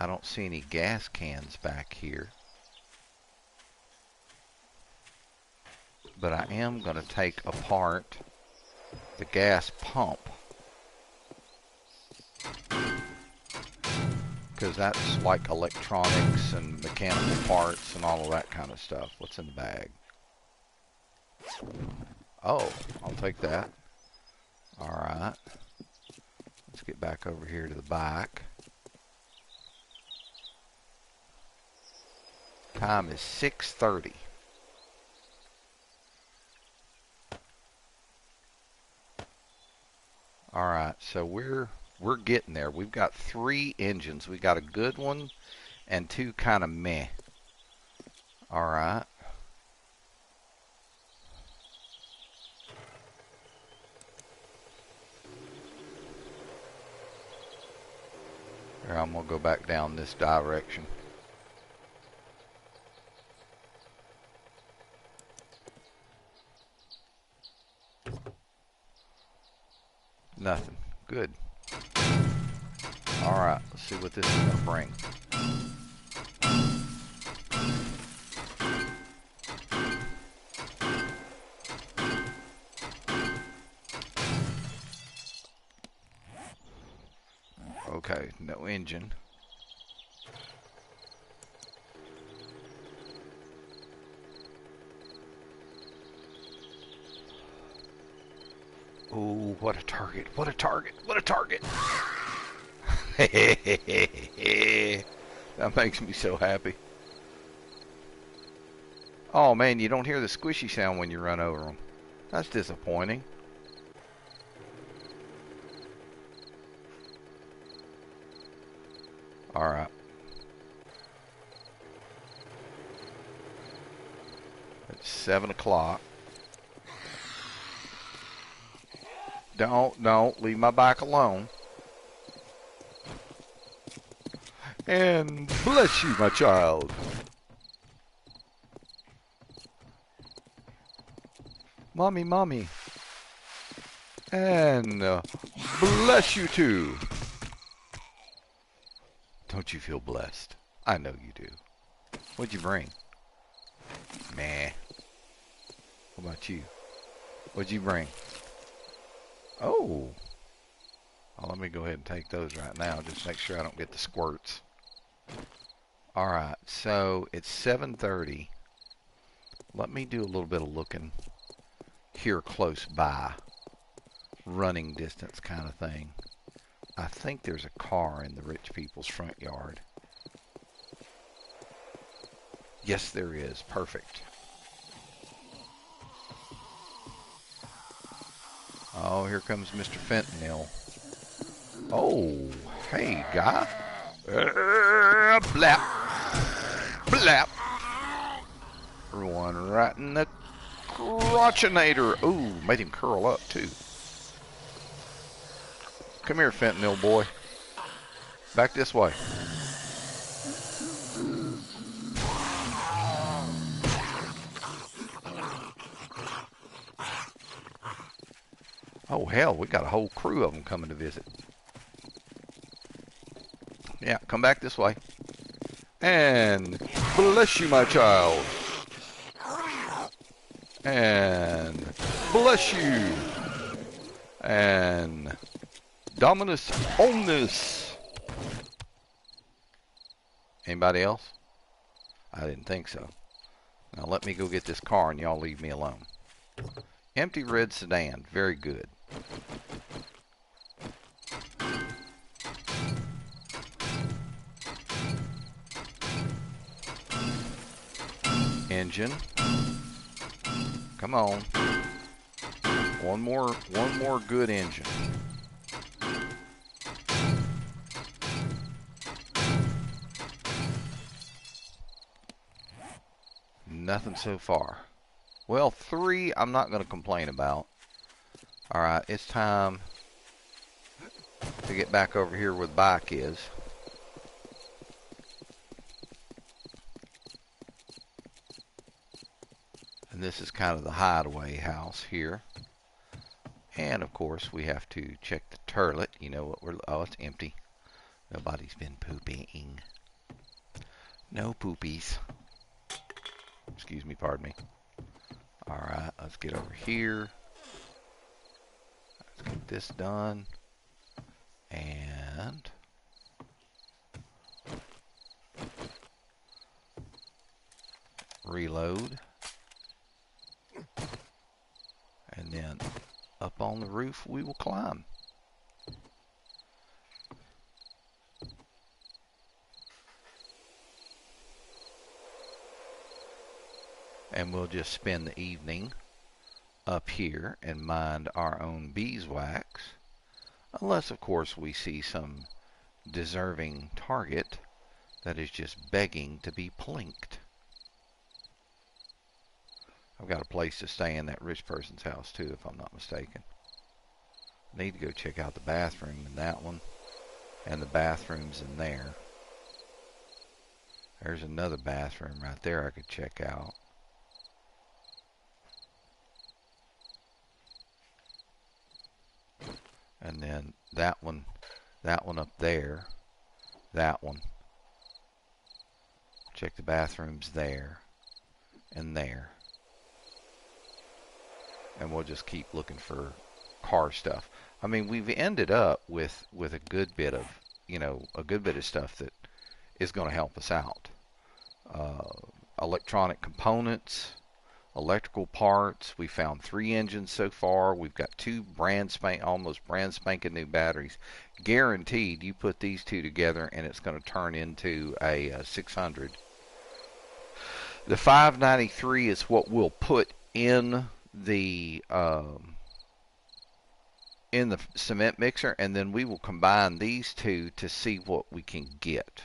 I don't see any gas cans back here. But I am going to take apart the gas pump. Because that's like electronics and mechanical parts and all of that kind of stuff. What's in the bag? Oh, I'll take that. Alright. Let's get back over here to the bike. Time is 6:30. Alright, so we're getting there. We've got 3 engines. We got a good one and 2 kind of meh. Alright. Here, I'm going to go back down this direction. Nothing. Good. Alright, let's see what this is going to bring. Okay, no engine. Ooh, what a target, what a target, what a target. That makes me so happy. Oh man, you don't hear the squishy sound when you run over them. That's disappointing. Alright. It's 7 o'clock. Don't leave my bike alone. And bless you, my child. Mommy. And bless you too. Don't you feel blessed? I know you do. What'd you bring? Nah. What about you? What'd you bring? Oh. Well, let me go ahead and take those right now. Just make sure I don't get the squirts. Alright, so it's 7:30. Let me do a little bit of looking here close by. Running distance kind of thing. I think there's a car in the rich people's front yard. Yes, there is. Perfect. Oh, here comes Mr. Fentanyl. Oh, hey, guy. Blap. Blap. One right in the crotchinator. Ooh, made him curl up, too. Come here, Fentanyl boy. Back this way. Oh, hell, we got a whole crew of them coming to visit. Yeah, come back this way. And bless you, my child. And bless you. And Dominus Omnis. Anybody else? I didn't think so. Now let me go get this car and y'all leave me alone. Empty red sedan. Very good. Engine. Come on. One more good engine. Nothing so far. Well, 3 I'm not going to complain about. Alright, it's time to get back over here where the bike is. And this is kind of the hideaway house here. And of course we have to check the toilet. You know what oh, it's empty. Nobody's been pooping. No poopies. Excuse me, pardon me. Alright, let's get over here. Let's get this done. And reload. And then up on the roof we will climb. And we'll just spend the evening up here and mind our own beeswax. Unless, of course, we see some deserving target that is just begging to be plinked. I've got a place to stay in that rich person's house, too, if I'm not mistaken. I need to go check out the bathroom in that one. And the bathrooms in there. There's another bathroom right there I could check out. And then that one up there, that one. Check the bathrooms there and there. And we'll just keep looking for car stuff. I mean, we've ended up with a good bit of, a good bit of stuff that is going to help us out. Electronic components, electrical parts. We found 3 engines so far. We've got 2 almost brand spanking new batteries. Guaranteed, you put these 2 together and it's going to turn into a 600. The 593 is what we'll put in the cement mixer, and then we will combine these 2 to see what we can get.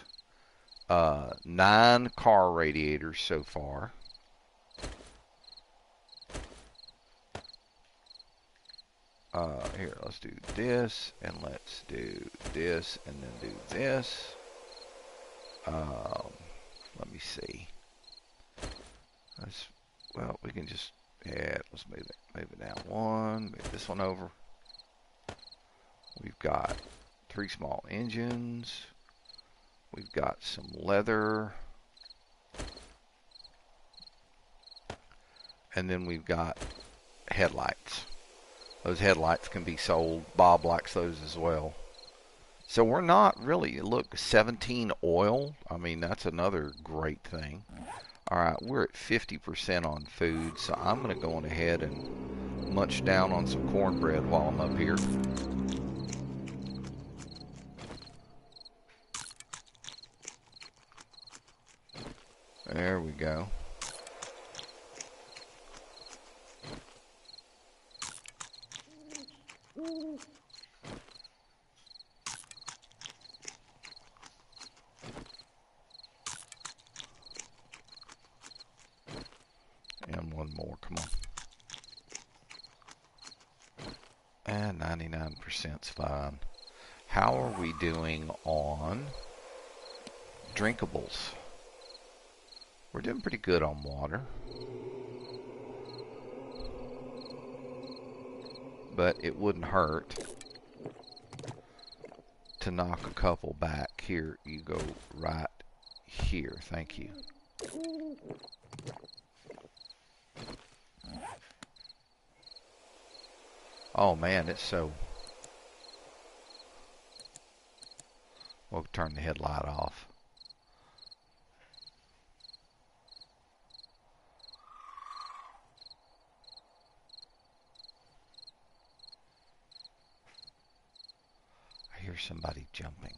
9 car radiators so far. Here, let's do this, and let's do this, and then do this. Let me see. Well, we can just, yeah, let's move it down 1, move this one over. We've got 3 small engines. We've got some leather. And then we've got headlights. Those headlights can be sold. Bob likes those as well. So we're not really, look, 17 oil. I mean, that's another great thing. All right, we're at 50% on food, so I'm going to go on ahead and munch down on some cornbread while I'm up here. There we go. And one more, come on. And 99%'s fine. How are we doing on drinkables? We're doing pretty good on water. But it wouldn't hurt to knock a couple back. Here, you go right here. Thank you. Oh man, it's so... We'll turn the headlight off. I hear somebody jumping.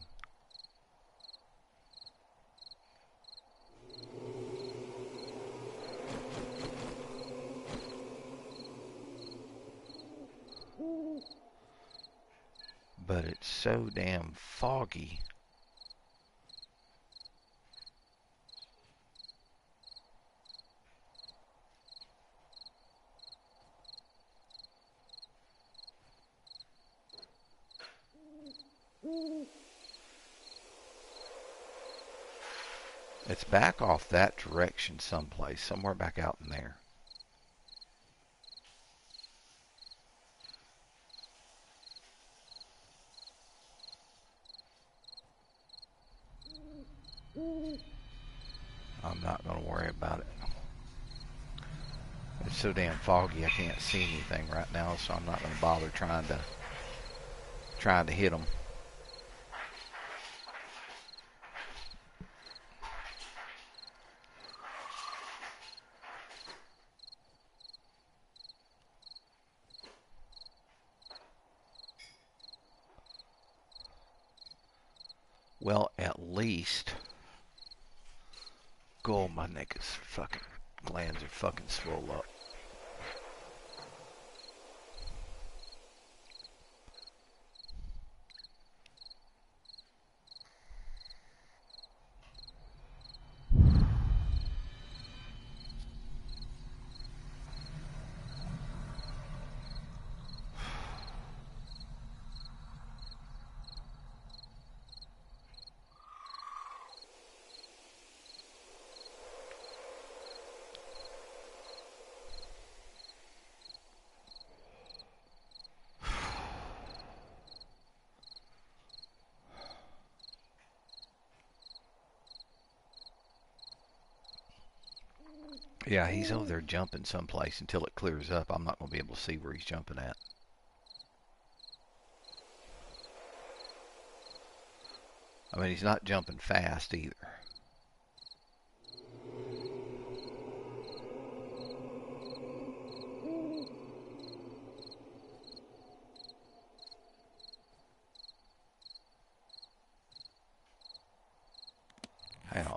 But it's so damn foggy. It's back off that direction someplace, somewhere back out in there. I'm not going to worry about it. It's so damn foggy I can't see anything right now, so I'm not going to bother trying to hit them. Well, at least... God, my neck is fucking... glands are fucking swole up. Yeah, he's over there jumping someplace until it clears up. I'm not going to be able to see where he's jumping at. I mean, he's not jumping fast either.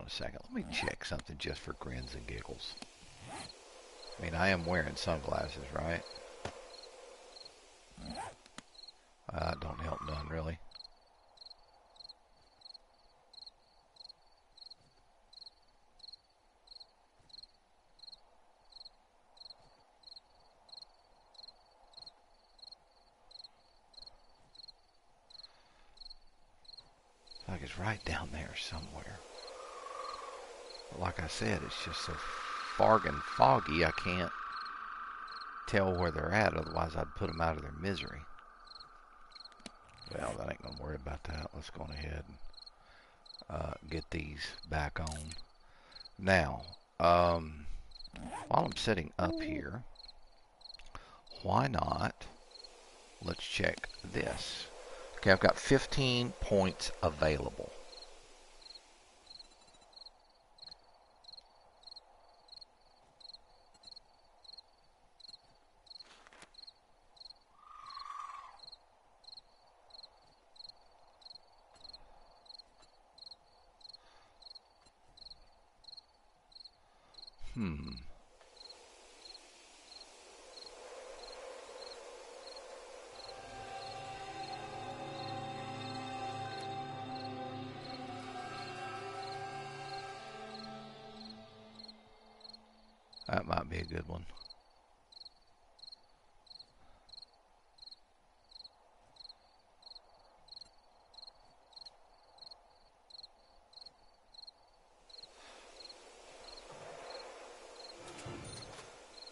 a second. Let me check something just for grins and giggles. I mean, I am wearing sunglasses, right? Don't help none, really. Like it's right down there somewhere. But like I said, it's just so fargin' foggy, I can't tell where they're at. Otherwise, I'd put them out of their misery. Well, that ain't gonna worry about that. Let's go on ahead and get these back on. Now, while I'm sitting up here, why not? Let's check this. Okay, I've got 15 points available. That might be a good one.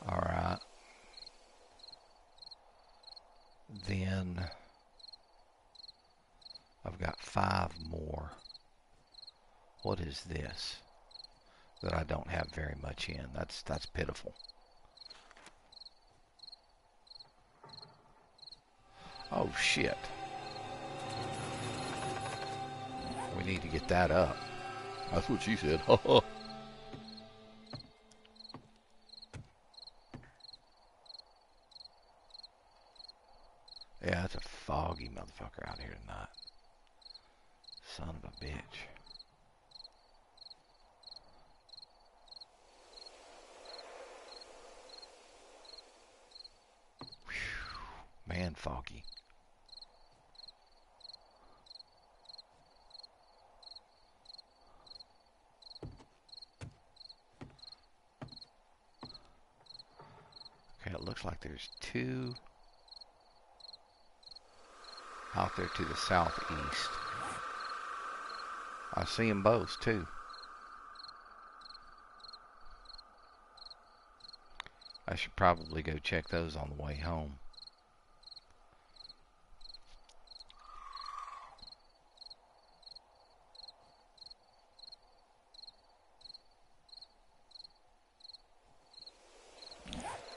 All right. Then I've got 5 more. What is this that I don't have very much in? That's pitiful. Oh shit. We need to get that up. That's what she said. Yeah, it's a foggy motherfucker out here tonight. Son of a bitch. Whew, man, foggy. Okay, it looks like there's 2 out there to the southeast. I see them both too. I should probably go check those on the way home.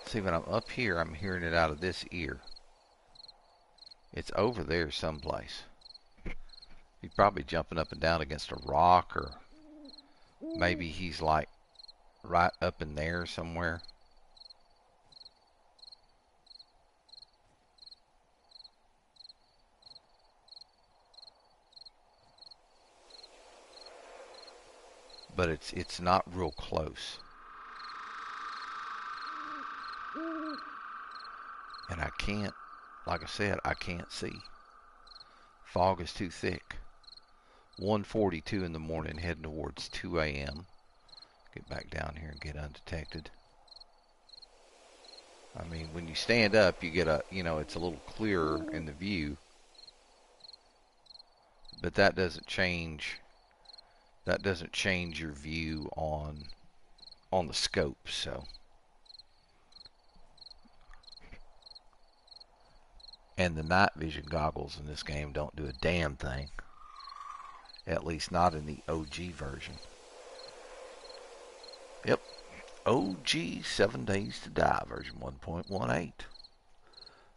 See, when I'm up here, I'm hearing it out of this ear. It's over there someplace. He's probably jumping up and down against a rock, or maybe he's like right up in there somewhere. But it's not real close. And I can't, like I said, I can't see. Fog is too thick. 1:42 in the morning, heading towards 2 a.m. Get back down here and get undetected. I mean, when you stand up, you get a, it's a little clearer in the view. But that doesn't change your view on the scope, so. And the night vision goggles in this game don't do a damn thing. At least not in the OG version. Yep. OG 7 Days to Die version 1.18.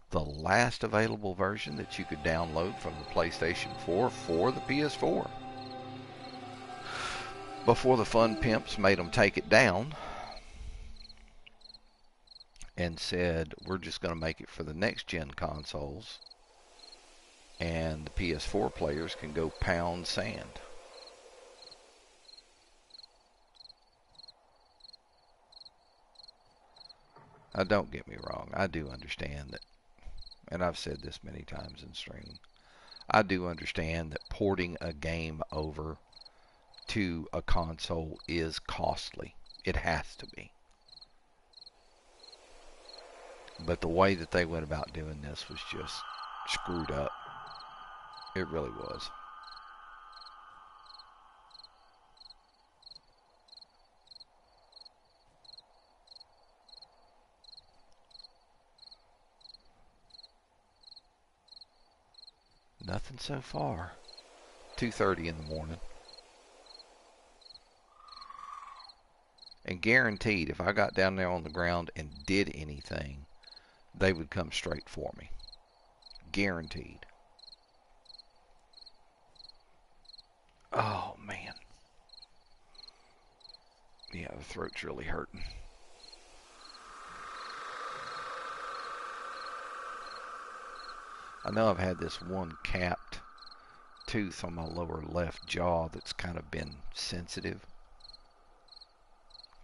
The last available version that you could download from the PlayStation 4 for the PS4. Before the fun pimps made them take it down and said, we're just going to make it for the next gen consoles, and the PS4 players can go pound sand. don't get me wrong. I do understand that, and I've said this many times in streaming. I do understand that porting a game over to a console is costly. It has to be. But the way that they went about doing this was just screwed up. It really was. Nothing so far. 2:30 in the morning. And guaranteed, if I got down there on the ground and did anything, they would come straight for me. Guaranteed. Oh, man. Yeah, the throat's really hurting. I know I've had this one capped tooth on my lower left jaw that's kind of been sensitive.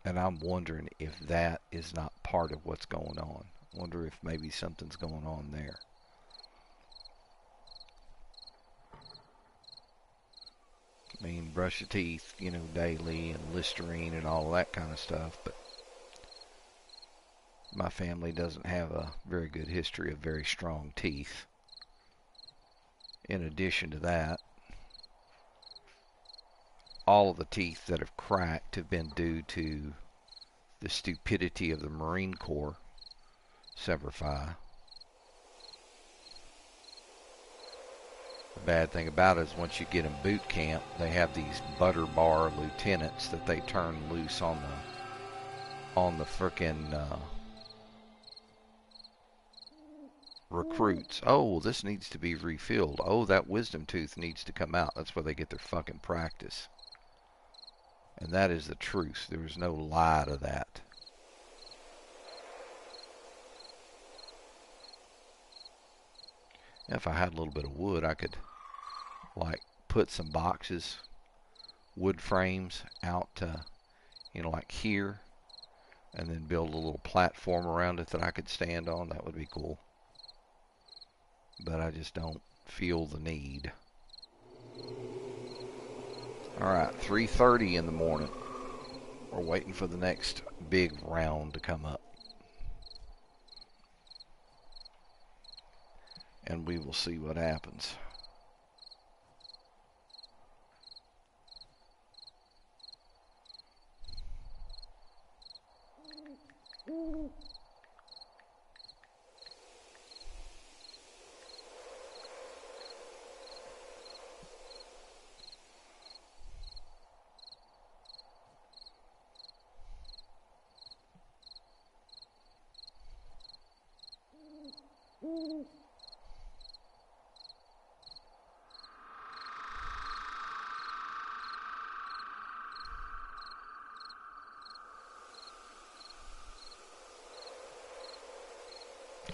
And I'm wondering if that is not part of what's going on. I wonder if maybe something's going on there. I mean, brush your teeth, you know, daily and Listerine and all that kind of stuff, but my family doesn't have a very good history of very strong teeth. In addition to that, all of the teeth that have cracked have been due to the stupidity of the Marine Corps, Semper Fi. The bad thing about it is once you get in boot camp, they have these butter bar lieutenants that they turn loose on the frickin' recruits. Oh, this needs to be refilled. Oh, that wisdom tooth needs to come out. That's where they get their fucking practice. And that is the truth. There is no lie to that. If I had a little bit of wood, I could like put some boxes, wood frames out you know, like here, and then build a little platform around it that I could stand on. That would be cool. But I just don't feel the need. Alright, 3:30 in the morning. We're waiting for the next big round to come up. And we will see what happens.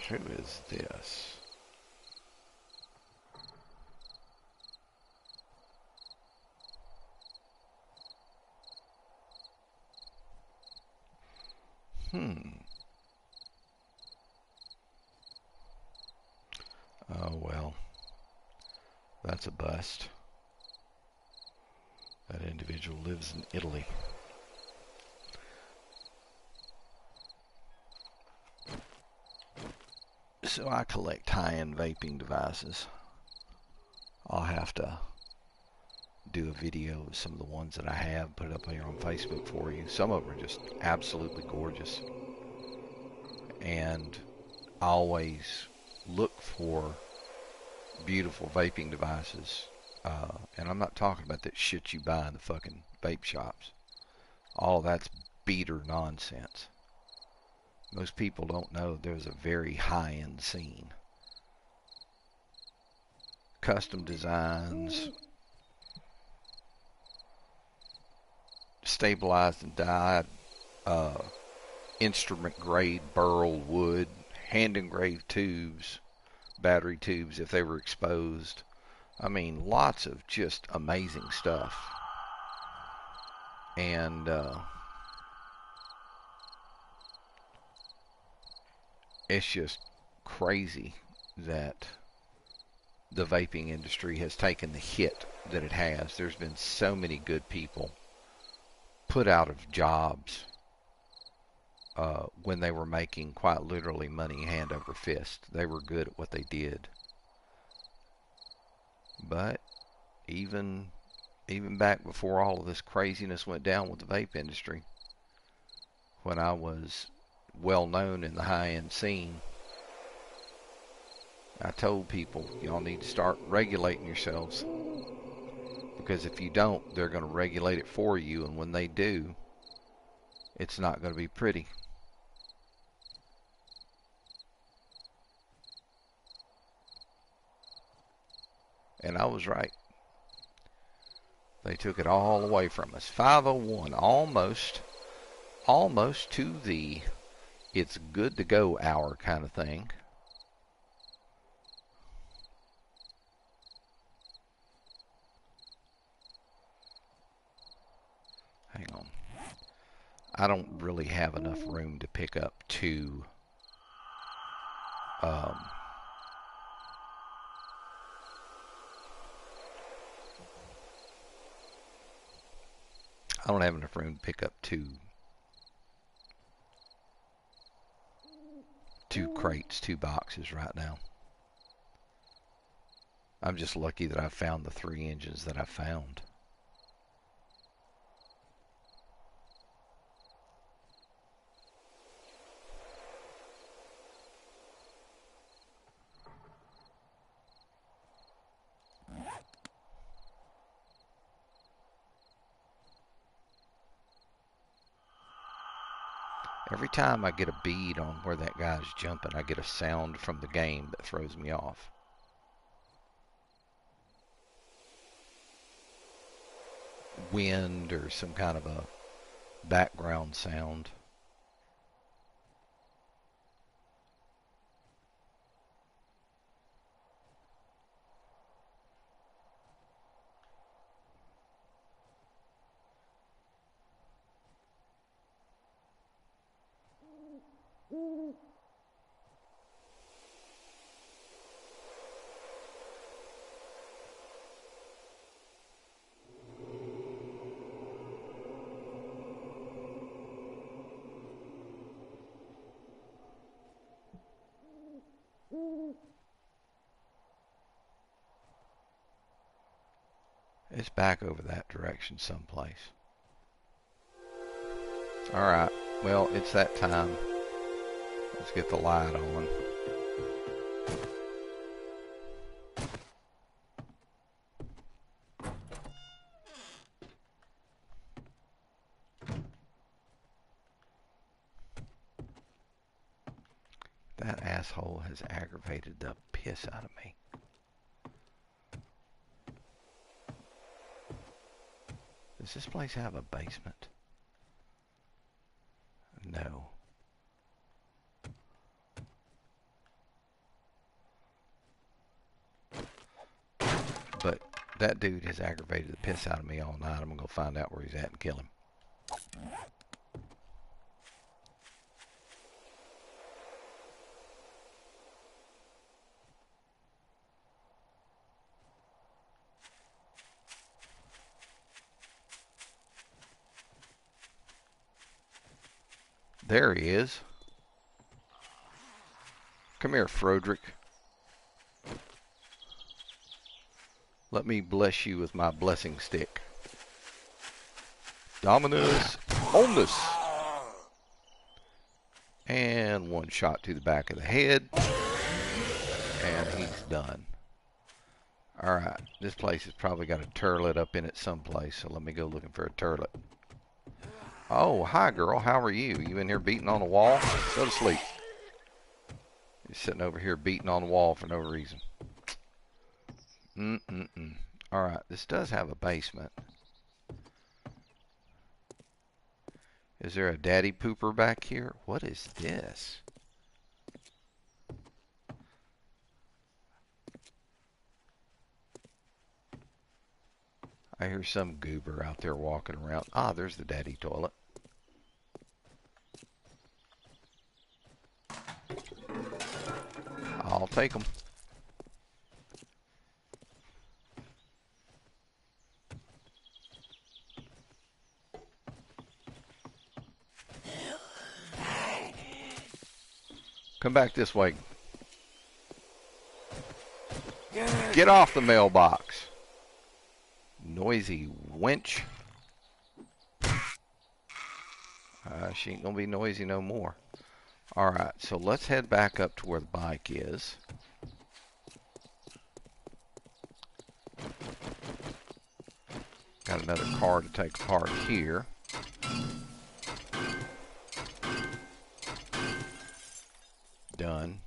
Who is this? Oh, well. That's a bust. That individual lives in Italy. So I collect high-end vaping devices. I'll have to do a video of some of the ones that I have, put it up here on Facebook for you. Some of them are just absolutely gorgeous. And I always look for beautiful vaping devices. And I'm not talking about that shit you buy in the fucking vape shops. All that's beater nonsense. Most people don't know there's a very high-end scene. Custom designs, stabilized and dyed, instrument-grade burl wood, hand-engraved tubes, battery tubes if they were exposed. I mean, lots of just amazing stuff. And it's just crazy that the vaping industry has taken the hit that it has. There's been so many good people put out of jobs when they were making quite literally money hand over fist. They were good at what they did. But even back before all of this craziness went down with the vape industry, when I was well known in the high-end scene, I told people, y'all need to start regulating yourselves, because if you don't, they're going to regulate it for you, and when they do, it's not going to be pretty. And I was right. They took it all away from us. 5:01, almost to the it's good to go hour kind of thing. Hang on. I don't really have enough room to pick up two I don't have enough room to pick up two crates, two boxes right now. I'm just lucky that I found the 3 engines that I found. Every time I get a bead on where that guy's jumping, I get a sound from the game that throws me off. Wind or some kind of a background sound. It's back over that direction someplace. Alright, well, it's that time. Let's get the light on. That asshole has aggravated the piss out of me. Does this place have a basement? No. But that dude has aggravated the piss out of me all night. I'm going to go find out where he's at and kill him. There he is. Come here, Froderick. Let me bless you with my blessing stick. Dominus Omnis. And one shot to the back of the head. And he's done. Alright, this place has probably got a turlet up in it someplace, so let me go looking for a turlet. Oh, hi girl, how are you? You in here beating on the wall? Go to sleep. You're sitting over here beating on the wall for no reason. Alright, this does have a basement. Is there a daddy pooper back here? What is this? I hear some goober out there walking around. Ah, there's the daddy toilet. take them. Come back this way. Get off the mailbox. Noisy wench. She ain't gonna be noisy no more. Alright, so let's head back up to where the bike is. Got another car to take apart here. Done.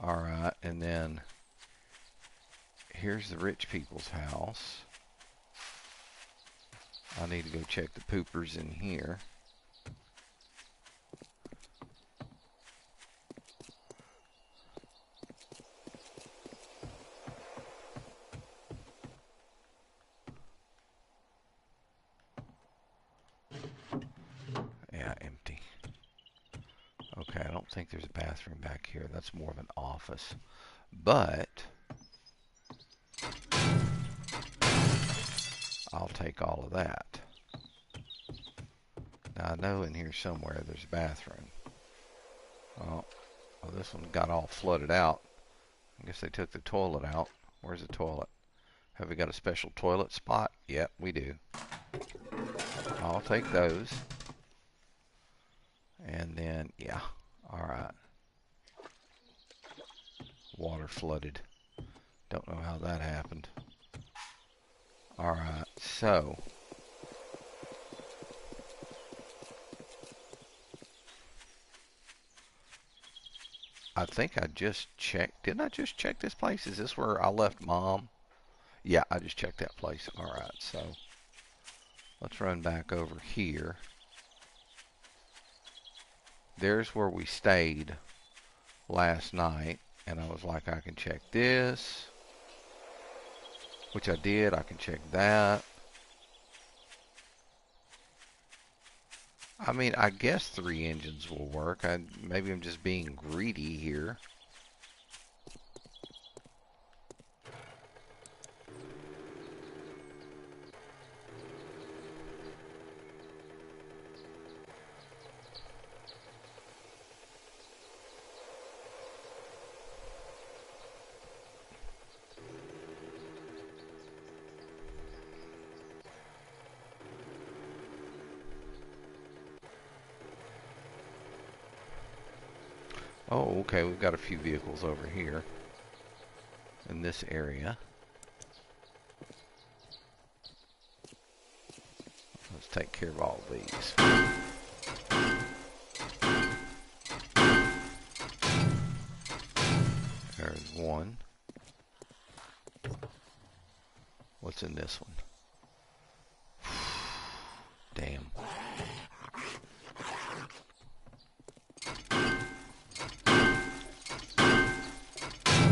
Alright, and then here's the rich people's house. I need to go check the poopers in here. Yeah, empty. Okay, I don't think there's a bathroom back here. That's more of an office. But I'll take all of that. Now I know in here somewhere there's a bathroom. Oh, well, this one got all flooded out. I guess they took the toilet out. Where's the toilet? Have we got a special toilet spot? Yep, we do. I'll take those. And then, yeah, alright. Water flooded. Don't know how that happened. Alright, so I think I just checked. Didn't I just check this place? Is this where I left Mom? Yeah, I just checked that place. Alright, so let's run back over here. There's where we stayed last night. And I was like, I can check this. Which I did. I can check that. I mean, I guess 3 engines will work. Maybe I'm just being greedy here. Oh, okay, we've got a few vehicles over here in this area. Let's take care of all of these. There's one. What's in this one? Damn.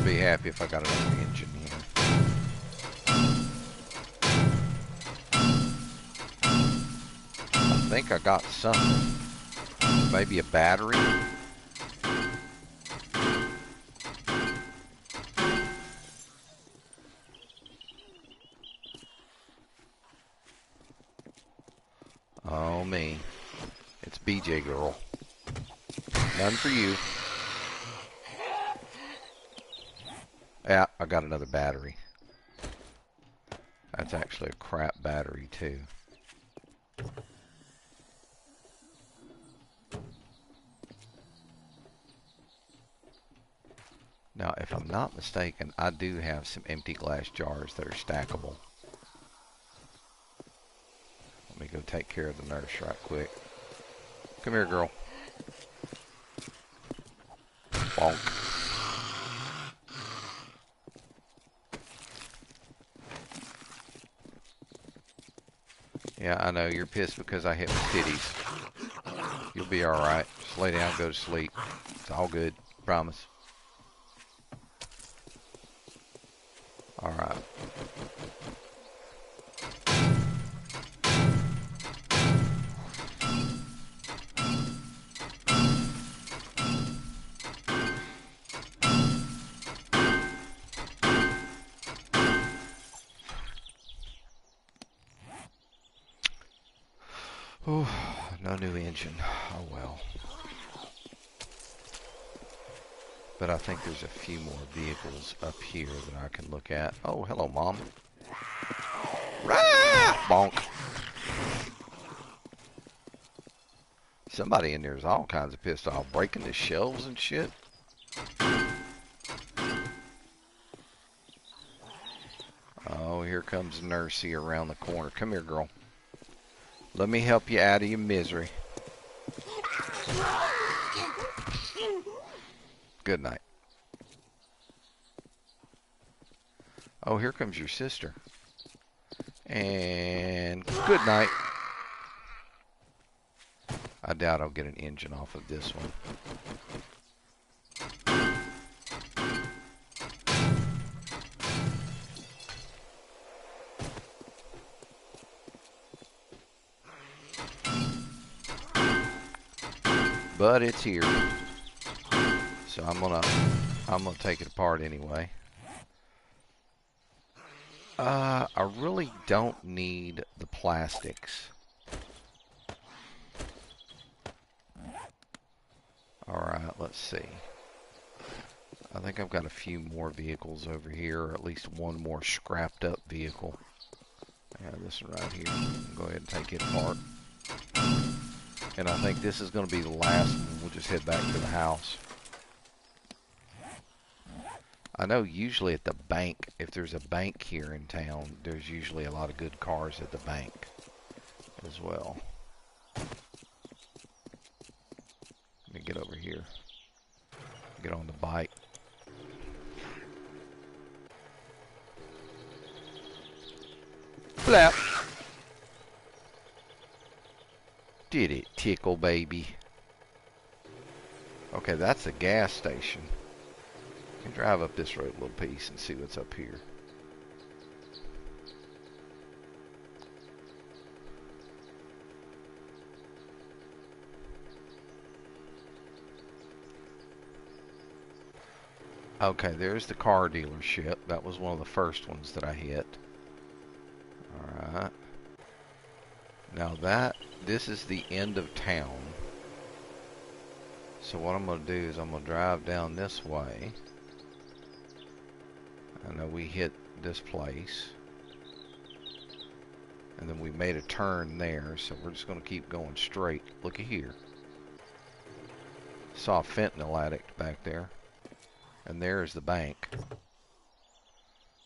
Be happy if I got another engine here. I think I got something. Maybe a battery. Oh me. It's BJ girl. None for you. Yeah, I got another battery. That's actually a crap battery too. Now, if I'm not mistaken, I do have some empty glass jars that are stackable. Let me go take care of the nurse right quick. Come here, girl. Bonk. Yeah, I know. You're pissed because I hit my titties. You'll be alright. Just lay down and go to sleep. It's all good. Promise. Alright. Oh, no new engine. Oh well. But I think there's a few more vehicles up here that I can look at. Oh, hello, Mom. Rah! Bonk. Somebody in there is all kinds of pissed off, breaking the shelves and shit. Oh, here comes Nursey around the corner. Come here, girl. Let me help you out of your misery. Good night. Oh, here comes your sister. And good night. I doubt I'll get an engine off of this one. But it's here. So I'm gonna take it apart anyway. I really don't need the plastics. Alright, let's see. I think I've got a few more vehicles over here, or at least one more scrapped up vehicle. Yeah, this one right here. Go ahead and take it apart. And I think this is going to be the last one. We'll just head back to the house. I know usually at the bank, if there's a bank here in town, there's usually a lot of good cars at the bank as well. Let me get over here. Get on the bike. Flap. Did it tickle, baby? Okay, that's a gas station. I can drive up this road a little piece and see what's up here. Okay, there's the car dealership. That was one of the first ones that I hit. Alright. Now this is the end of town. So what I'm going to do is I'm going to drive down this way. I know we hit this place. And then we made a turn there, so we're just going to keep going straight. Looky here. Saw a fentanyl addict back there. And there's the bank.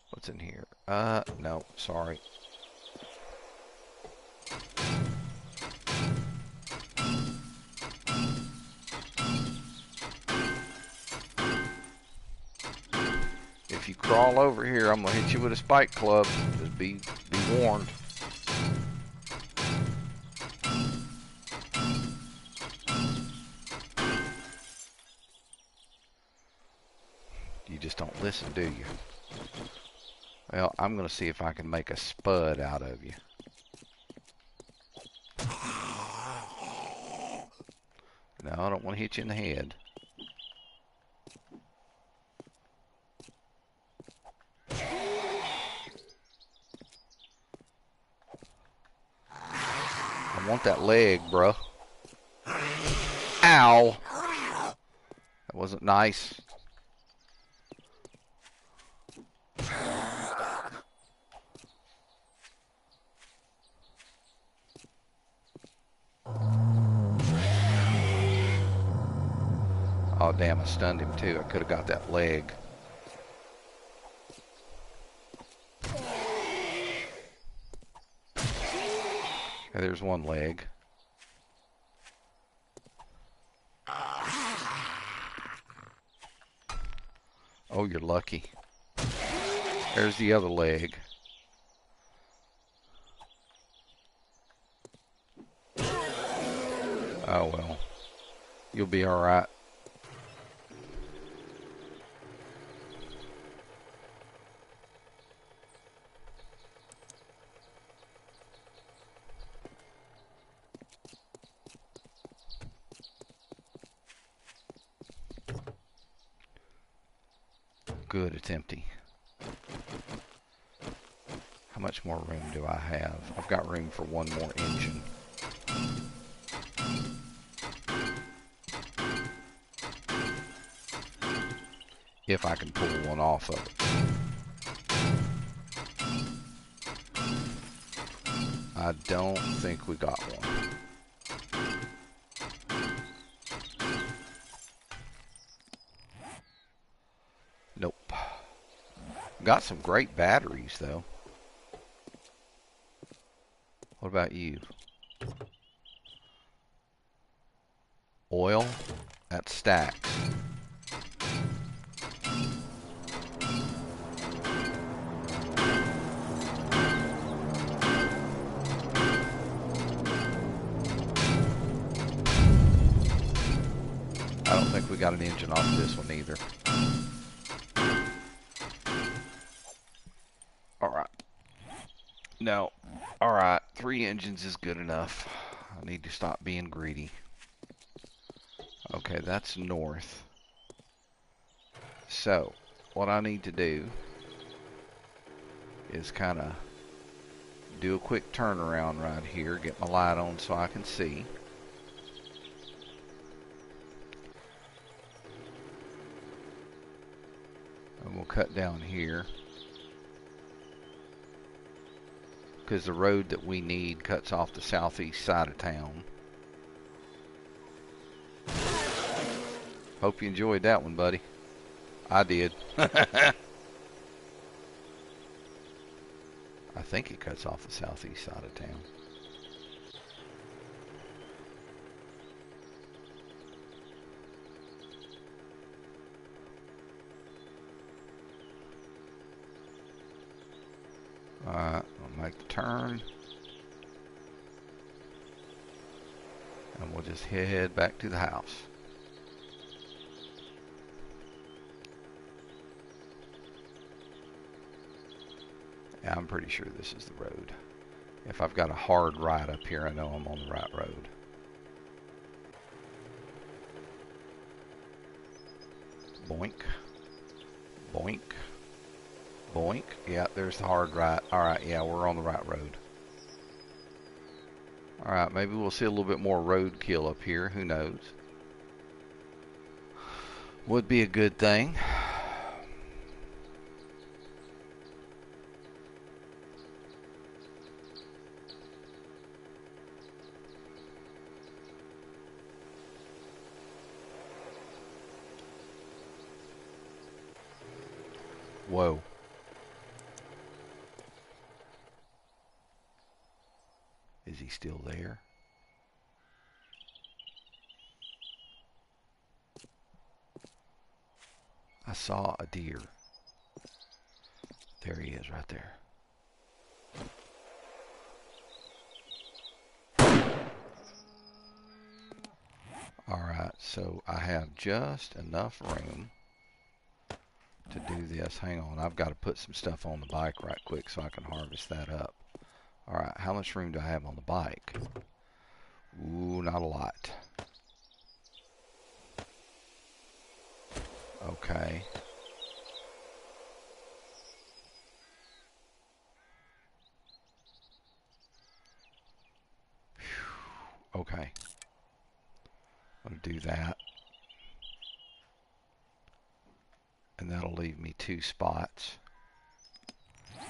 What's in here? No, sorry. If you crawl over here, I'm gonna hit you with a spike club. Just be warned. You just don't listen, do you? Well, I'm gonna see if I can make a spud out of you. No, I don't want to hit you in the head. I want that leg, bruh. Ow! That wasn't nice. Oh, damn, I stunned him too. I could have got that leg. Okay, there's one leg. Oh, you're lucky. There's the other leg. Oh, well. You'll be alright. Good, it's empty. How much more room do I have? I've got room for one more engine. if I can pull one off of it. I don't think we got one. Nope. Got some great batteries, though. What about you? Oil? That stacks. I don't think we got an engine off this one either. Alright. No. Alright, 3 engines is good enough. I need to stop being greedy. Okay, that's north. So, what I need to do is kind of do a quick turnaround right here, get my light on so I can see. And we'll cut down here, because the road that we need cuts off the southeast side of town. Hope you enjoyed that one, buddy. I did. I think it cuts off the southeast side of town. Alright, I'll make the turn. And we'll just head back to the house. Yeah, I'm pretty sure this is the road. If I've got a hard right up here, I know I'm on the right road. Boink. Boink. Boink. Yeah, there's the hard right. Alright, yeah, we're on the right road. Alright, maybe we'll see a little bit more roadkill up here. Who knows? Would be a good thing. Whoa. Is he still there? I saw a deer. There he is right there. Alright, so I have just enough room to do this. Hang on, I've got to put some stuff on the bike right quick so I can harvest that up. Alright, how much room do I have on the bike? Ooh, not a lot. Okay. Whew. Okay. I'm going to do that. And that'll leave me 2 spots.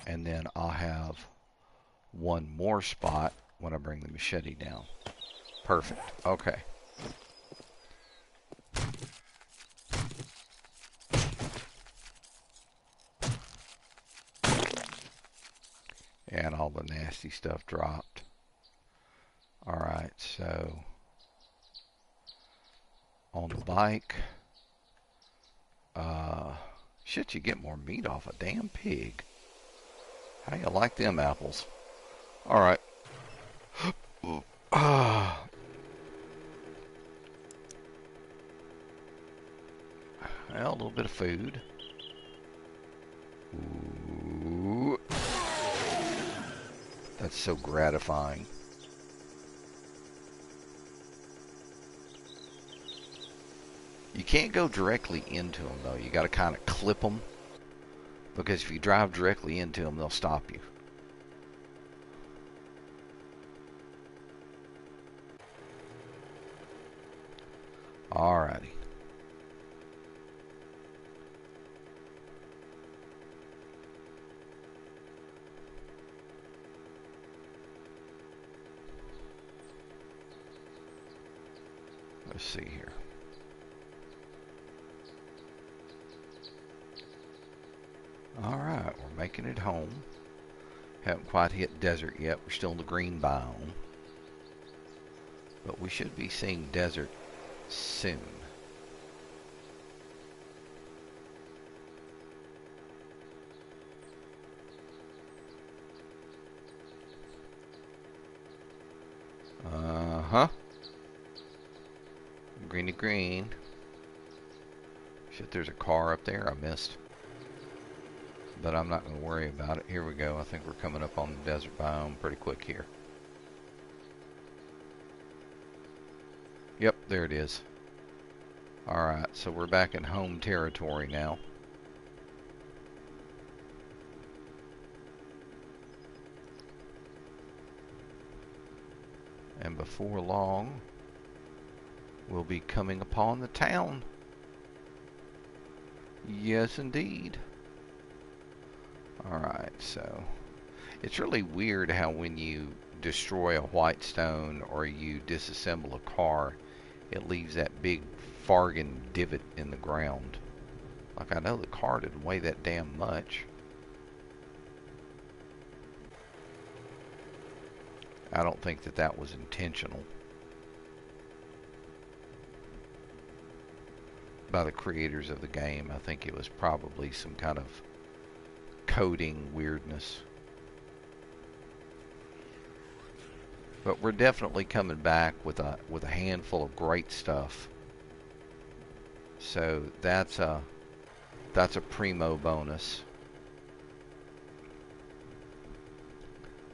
And then I'll have 1 more spot when I bring the machete down. Perfect. Okay. And all the nasty stuff dropped. Alright, so on the bike, shit, you get more meat off a damn pig. How you like them apples? Alright. Well, a little bit of food. Ooh. That's so gratifying. You can't go directly into them, though. You got to kind of clip them, because if you drive directly into them, they'll stop you. Alrighty. Let's see here. Alright, we're making it home. Haven't quite hit desert yet. We're still in the green biome. But we should be seeing desert soon. Uh-huh. Greeny green. Shit, there's a car up there I missed. But I'm not going to worry about it. Here we go. I think we're coming up on the desert biome pretty quick here. Yep, there it is. Alright, so we're back in home territory now. And before long, we'll be coming upon the town. Yes, indeed. Alright, so it's really weird how when you destroy a white stone or you disassemble a car, it leaves that big fargan divot in the ground. Like, I know the car didn't weigh that damn much. I don't think that that was intentional by the creators of the game. I think it was probably some kind of coding weirdness. But we're definitely coming back with a handful of great stuff. So that's a primo bonus.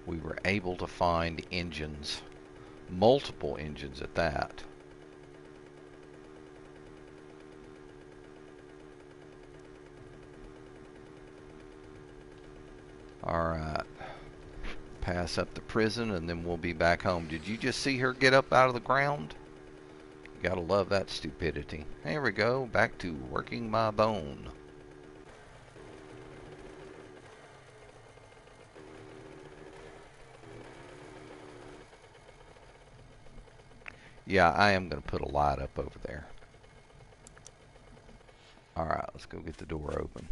We were able to find engines, multiple engines at that. Alright. Pass up the prison and then we'll be back home. Did you just see her get up out of the ground? You gotta love that stupidity. There we go. Back to working my bone. Yeah, I am going to put a light up over there. Alright, let's go get the door open.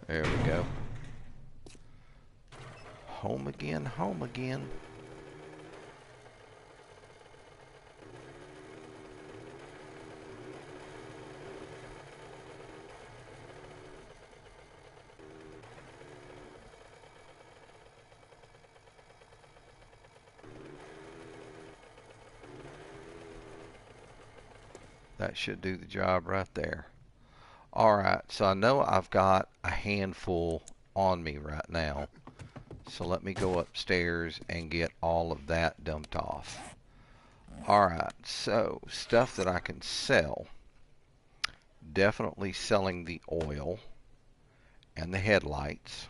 There we go. Home again, home again. That should do the job right there. Alright, so I know I've got a handful on me right now. So let me go upstairs and get all of that dumped off. Alright, so stuff that I can sell. Definitely selling the oil and the headlights.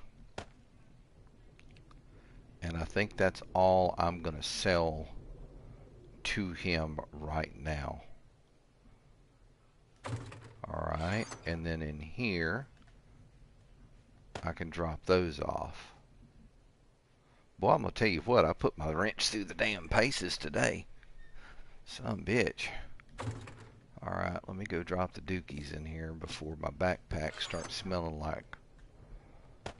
And I think that's all I'm going to sell to him right now. Alright, and then in here, I can drop those off. Boy, I'm going to tell you what, I put my wrench through the damn paces today. Son bitch. Alright, let me go drop the dookies in here before my backpack starts smelling like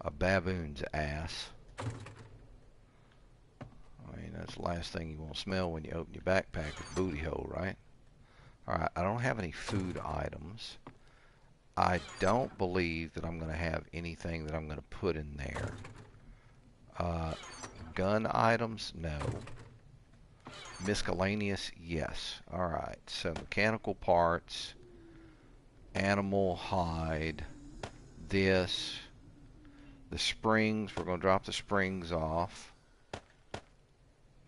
a baboon's ass. I mean, that's the last thing you want to smell when you open your backpack is booty hole, right? Alright, I don't have any food items. I don't believe that I'm going to have anything that I'm going to put in there. Gun items? No. Miscellaneous? Yes. Alright, so mechanical parts, animal hide, this, the springs, we're going to drop the springs off.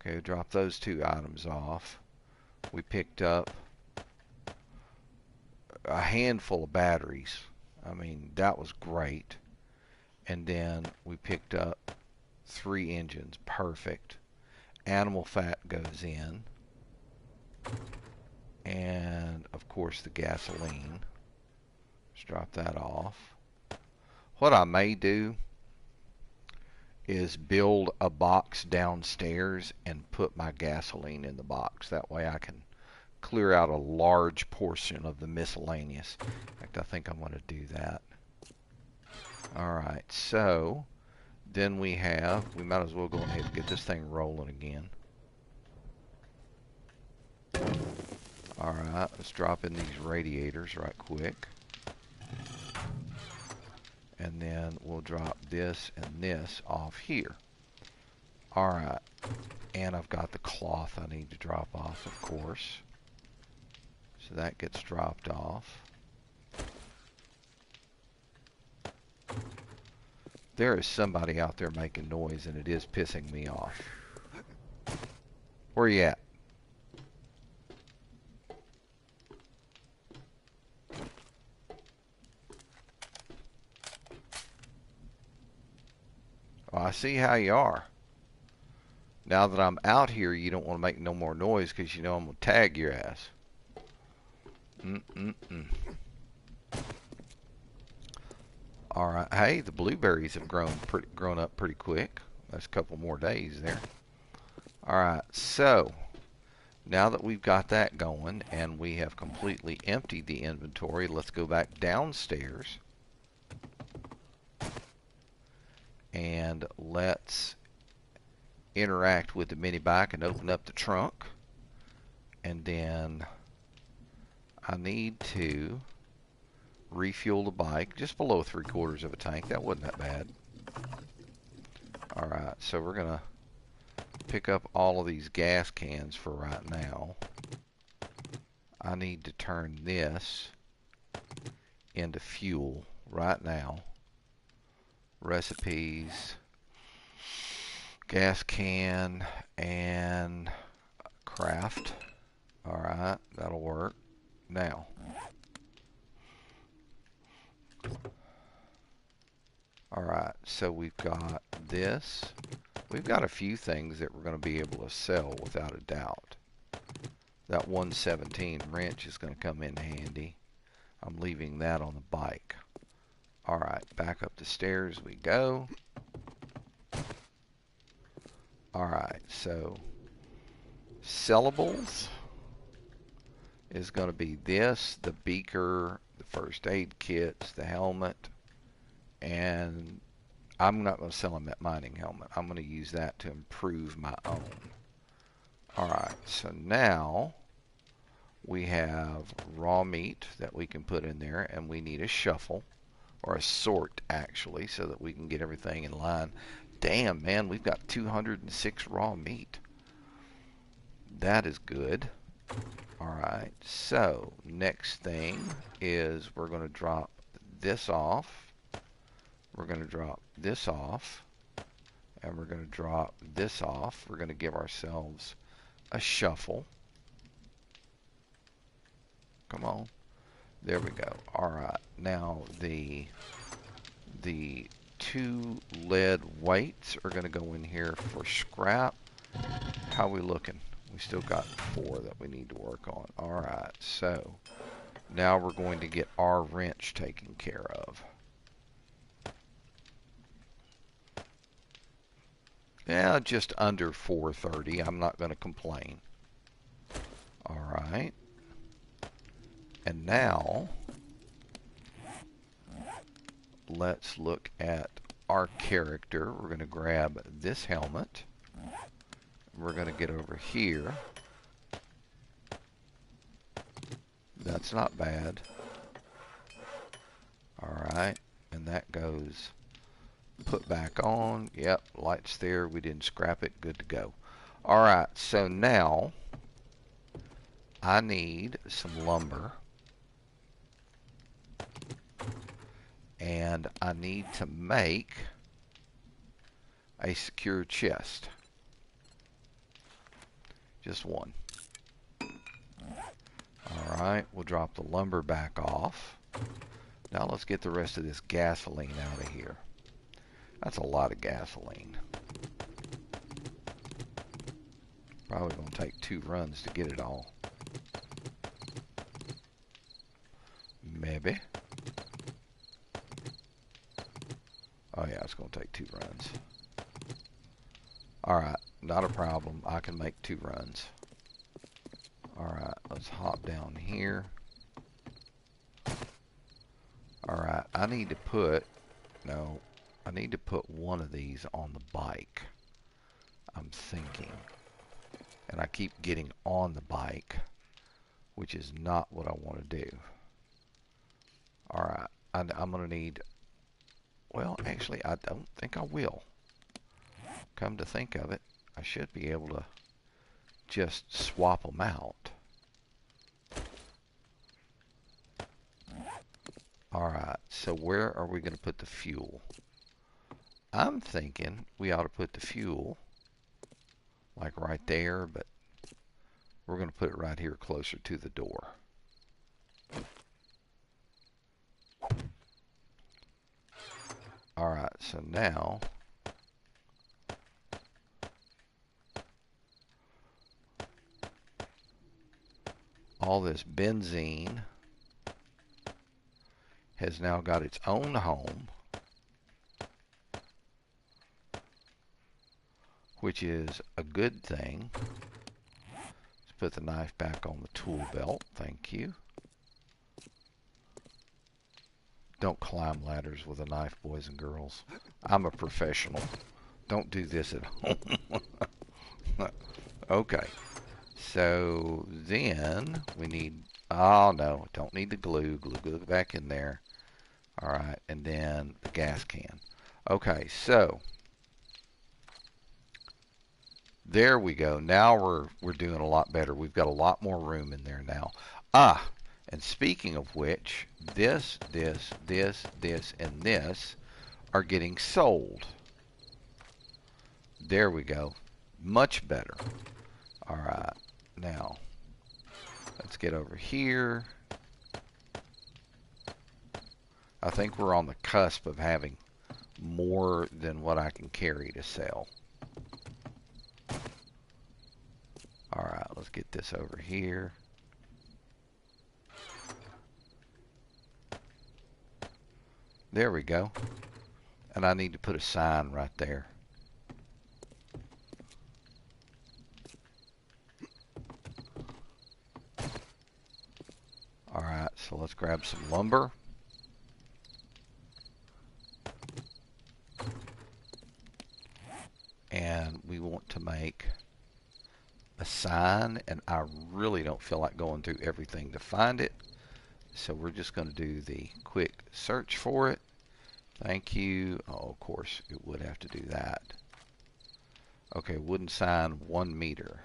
Okay, drop those two items off. We picked up a handful of batteries. I mean, that was great. And then we picked up 3 engines. Perfect. Animal fat goes in. And, of course, the gasoline. Let's drop that off. What I may do is build a box downstairs and put my gasoline in the box. That way I can clear out a large portion of the miscellaneous. In fact, I think I'm going to do that. Alright, so then we might as well go ahead and get this thing rolling again. Alright, let's drop in these radiators right quick. And then we'll drop this and this off here. Alright, and I've got the cloth I need to drop off, of course. So that gets dropped off. There is somebody out there making noise, and it is pissing me off. Where you at? Well, I see how you are. Now that I'm out here, you don't want to make no more noise because you know I'm going to tag your ass. Alright, hey, the blueberries have grown up pretty quick. That's a couple more days there. Alright, so now that we've got that going and we have completely emptied the inventory, let's go back downstairs. And let's interact with the mini bike and open up the trunk. And then I need to refuel the bike just below 3/4 of a tank. That wasn't that bad. Alright, so we're going to pick up all of these gas cans for right now. I need to turn this into fuel right now. Recipes, gas can, and craft. Alright, that'll work. Now, alright, so we've got this. We've got a few things that we're going to be able to sell without a doubt. That 117 wrench is going to come in handy. I'm leaving that on the bike. Alright, back up the stairs we go. Alright, so sellables is going to be this, the beaker, the first aid kits, the helmet, and I'm not going to sell him that mining helmet. I'm going to use that to improve my own. Alright, so now we have raw meat that we can put in there, and we need a shuffle. Or a sort, actually, so that we can get everything in line. Damn, man, we've got 206 raw meat. That is good. Alright, so next thing is we're going to drop this off. We're going to drop this off. And we're going to drop this off. We're going to give ourselves a shuffle. Come on. There we go. Alright, now the 2 lead weights are going to go in here for scrap. How are we looking? We still got 4 that we need to work on. Alright, so now we're going to get our wrench taken care of. Yeah, just under 430. I'm not going to complain. Alright. And now, let's look at our character. We're going to grab this helmet. We're going to get over here. That's not bad. Alright, and that goes put back on. Yep, lights there. We didn't scrap it. Good to go. Alright, so now I need some lumber. And I need to make a secure chest. Just one. Alright, we'll drop the lumber back off. Now let's get the rest of this gasoline out of here. That's a lot of gasoline. Probably going to take 2 runs to get it all. maybe. Oh yeah, it's going to take 2 runs. Alright, not a problem. I can make 2 runs. Alright, let's hop down here. Alright, I need to put one of these on the bike. I'm thinking. And I keep getting on the bike, which is not what I want to do. Alright, I'm going to need... Well, actually, I don't think I will. Come to think of it, I should be able to just swap them out. Alright, so where are we going to put the fuel? I'm thinking we ought to put the fuel like right there, but we're going to put it right here closer to the door. Alright, so now all this benzene has now got its own home, which is a good thing. Let's put the knife back on the tool belt. Thank you. Don't climb ladders with a knife, boys and girls. I'm a professional. Don't do this at home. Okay. So then we need... Oh, no. Don't need the glue. Glue back in there. Alright. And then the gas can. Okay. So there we go. Now we're doing a lot better. We've got a lot more room in there now. And speaking of which, this, and this are getting sold. There we go. Much better. Alright, now, let's get over here. I think we're on the cusp of having more than what I can carry to sell. Alright, let's get this over here. There we go. And I need to put a sign right there. Alright, so let's grab some lumber. And we want to make a sign, and I really don't feel like going through everything to find it. So we're just going to do the quick search for it. Thank you. Oh, of course, it would have to do that. Okay, wooden sign, 1 meter.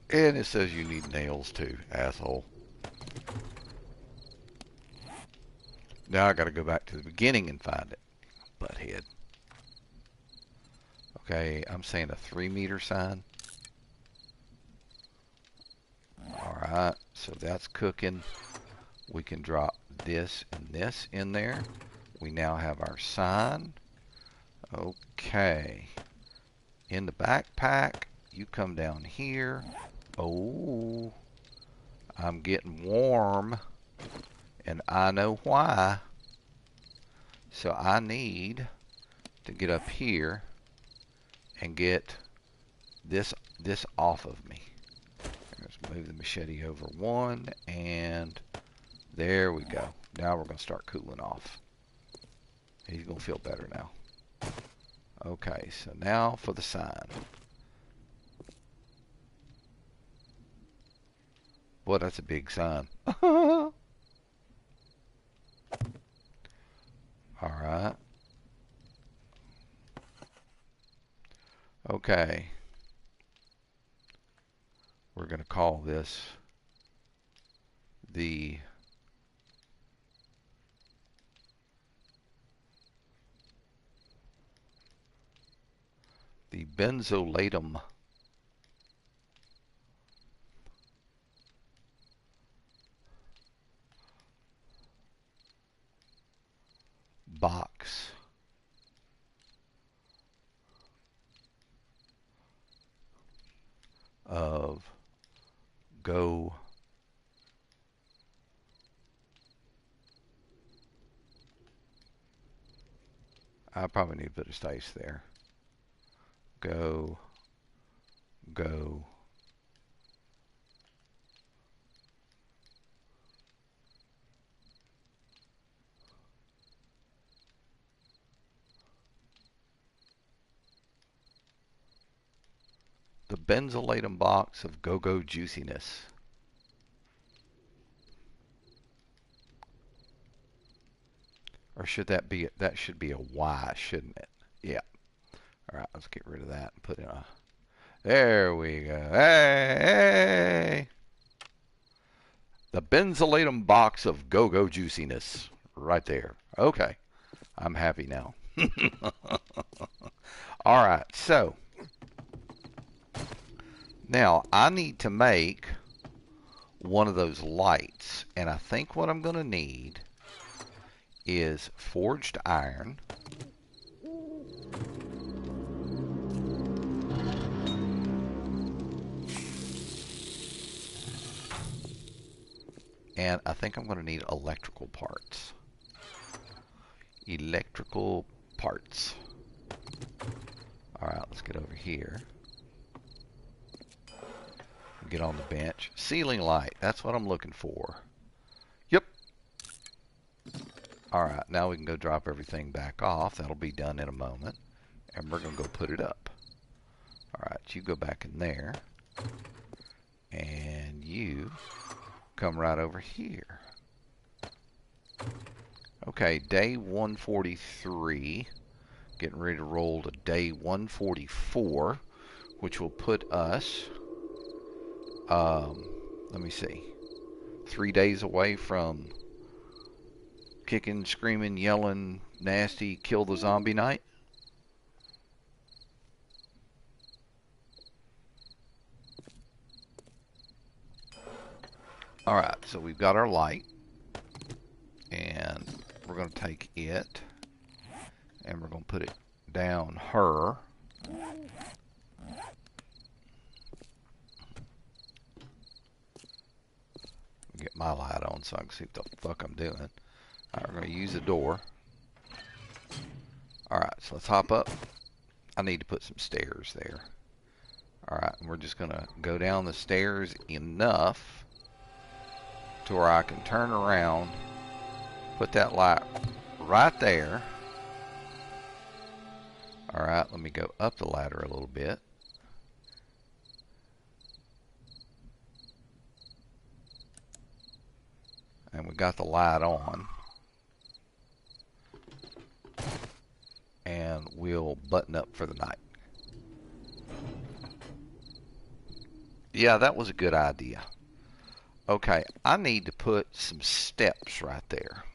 And it says you need nails too, asshole. Now I got to go back to the beginning and find it. Butthead. Okay, I'm saying a 3 meter sign. Alright, so that's cooking. We can drop this and this in there. We now have our sign. Okay. In the backpack, you come down here. Oh, I'm getting warm. And I know why. So I need to get up here and get this off of me. Let's move the machete over 1, and there we go. Now we're going to start cooling off. He's going to feel better now. Okay, so now for the sign. Boy, that's a big sign. Alright. Okay. We're going to call this the benzolatum box. of go I probably need to put a space there. Go. The benzylatum box of go-go juiciness. Or should that be, that should be a Y, shouldn't it? Yeah. All right, let's get rid of that and put in a, there we go. Hey, hey. The benzylatum box of go-go juiciness. Right there. Okay. I'm happy now. All right, so now I need to make one of those lights, and I think what I'm going to need is forged iron, and I think I'm going to need electrical parts. Electrical parts. All right, let's get over here. Get on the bench. Ceiling light, that's what I'm looking for. Yep. All right, now we can go drop everything back off. That'll be done in a moment. And we're going to go put it up. All right, you go back in there. And you come right over here. Okay, day 143. Getting ready to roll to day 144, which will put us, let me see, 3 days away from kicking, screaming, yelling, nasty, kill the zombie night. Alright, so we've got our light, and we're going to take it, and we're going to put it down her. Get my light on so I can see what the fuck I'm doing. Alright, we're going to use the door. Alright, so let's hop up. I need to put some stairs there. Alright, and we're just going to go down the stairs enough to where I can turn around, put that light right there. Alright, let me go up the ladder a little bit. And we got the light on. And we'll button up for the night. Yeah, that was a good idea. Okay, I need to put some steps right there.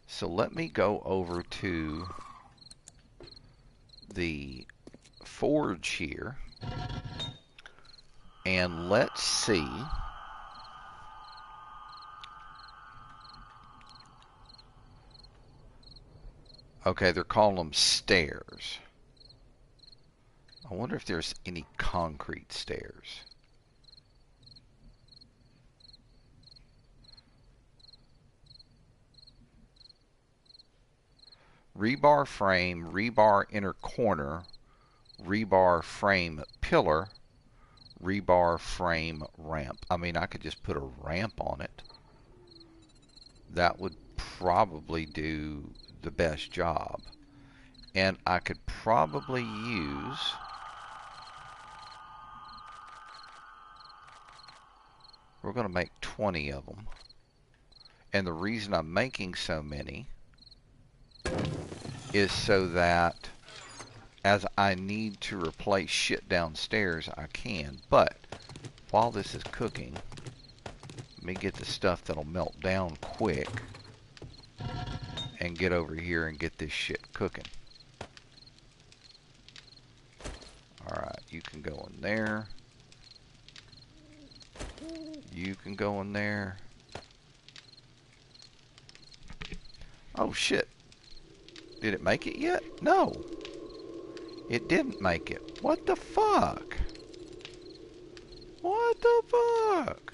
So let me go over to the forge here. And let's see. Okay, they're calling them stairs. I wonder if there's any concrete stairs. Rebar frame, rebar inner corner, rebar frame pillar, rebar frame ramp. I mean, I could just put a ramp on it. That would probably do the best job. And I could probably use we're going to make 20 of them. And the reason I'm making so many is so that as I need to replace shit downstairs, I can. But while this is cooking, let me get the stuff that'll melt down quick and get over here and get this shit cooking. Alright, you can go in there. You can go in there. Oh shit. Did it make it yet? No. It didn't make it. What the fuck? What the fuck?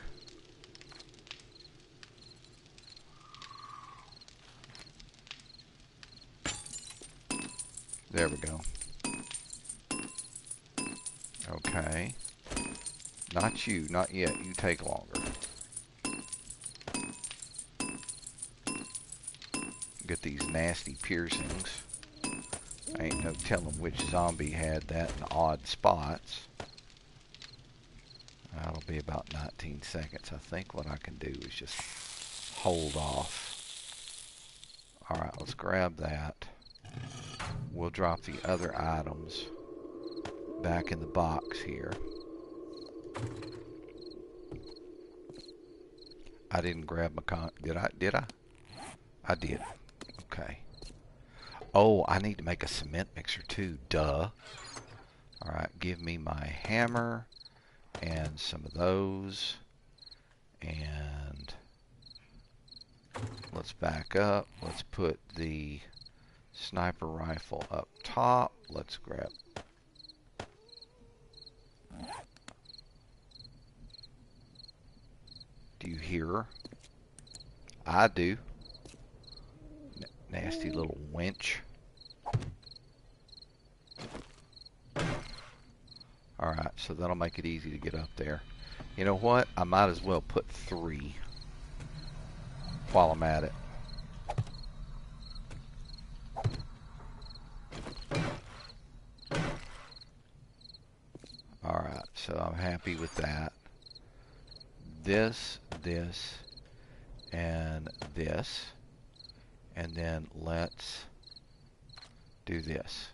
There we go. Okay. Not you, not yet. You take longer. Get these nasty piercings. Ain't no telling which zombie had that in odd spots. That'll be about 19 seconds. I think what I can do is just hold off. Alright, let's grab that. We'll drop the other items back in the box here. I didn't grab my did I? I did. Okay. Oh, I need to make a cement mixer too. Duh. Alright, give me my hammer and some of those. And let's back up. Let's put the sniper rifle up top. Let's grab. Do you hear her? I do. Nasty little wench. Alright, so that'll make it easy to get up there. You know what? I might as well put 3 while I'm at it. Alright, so I'm happy with that. This, and this. And then let's do this.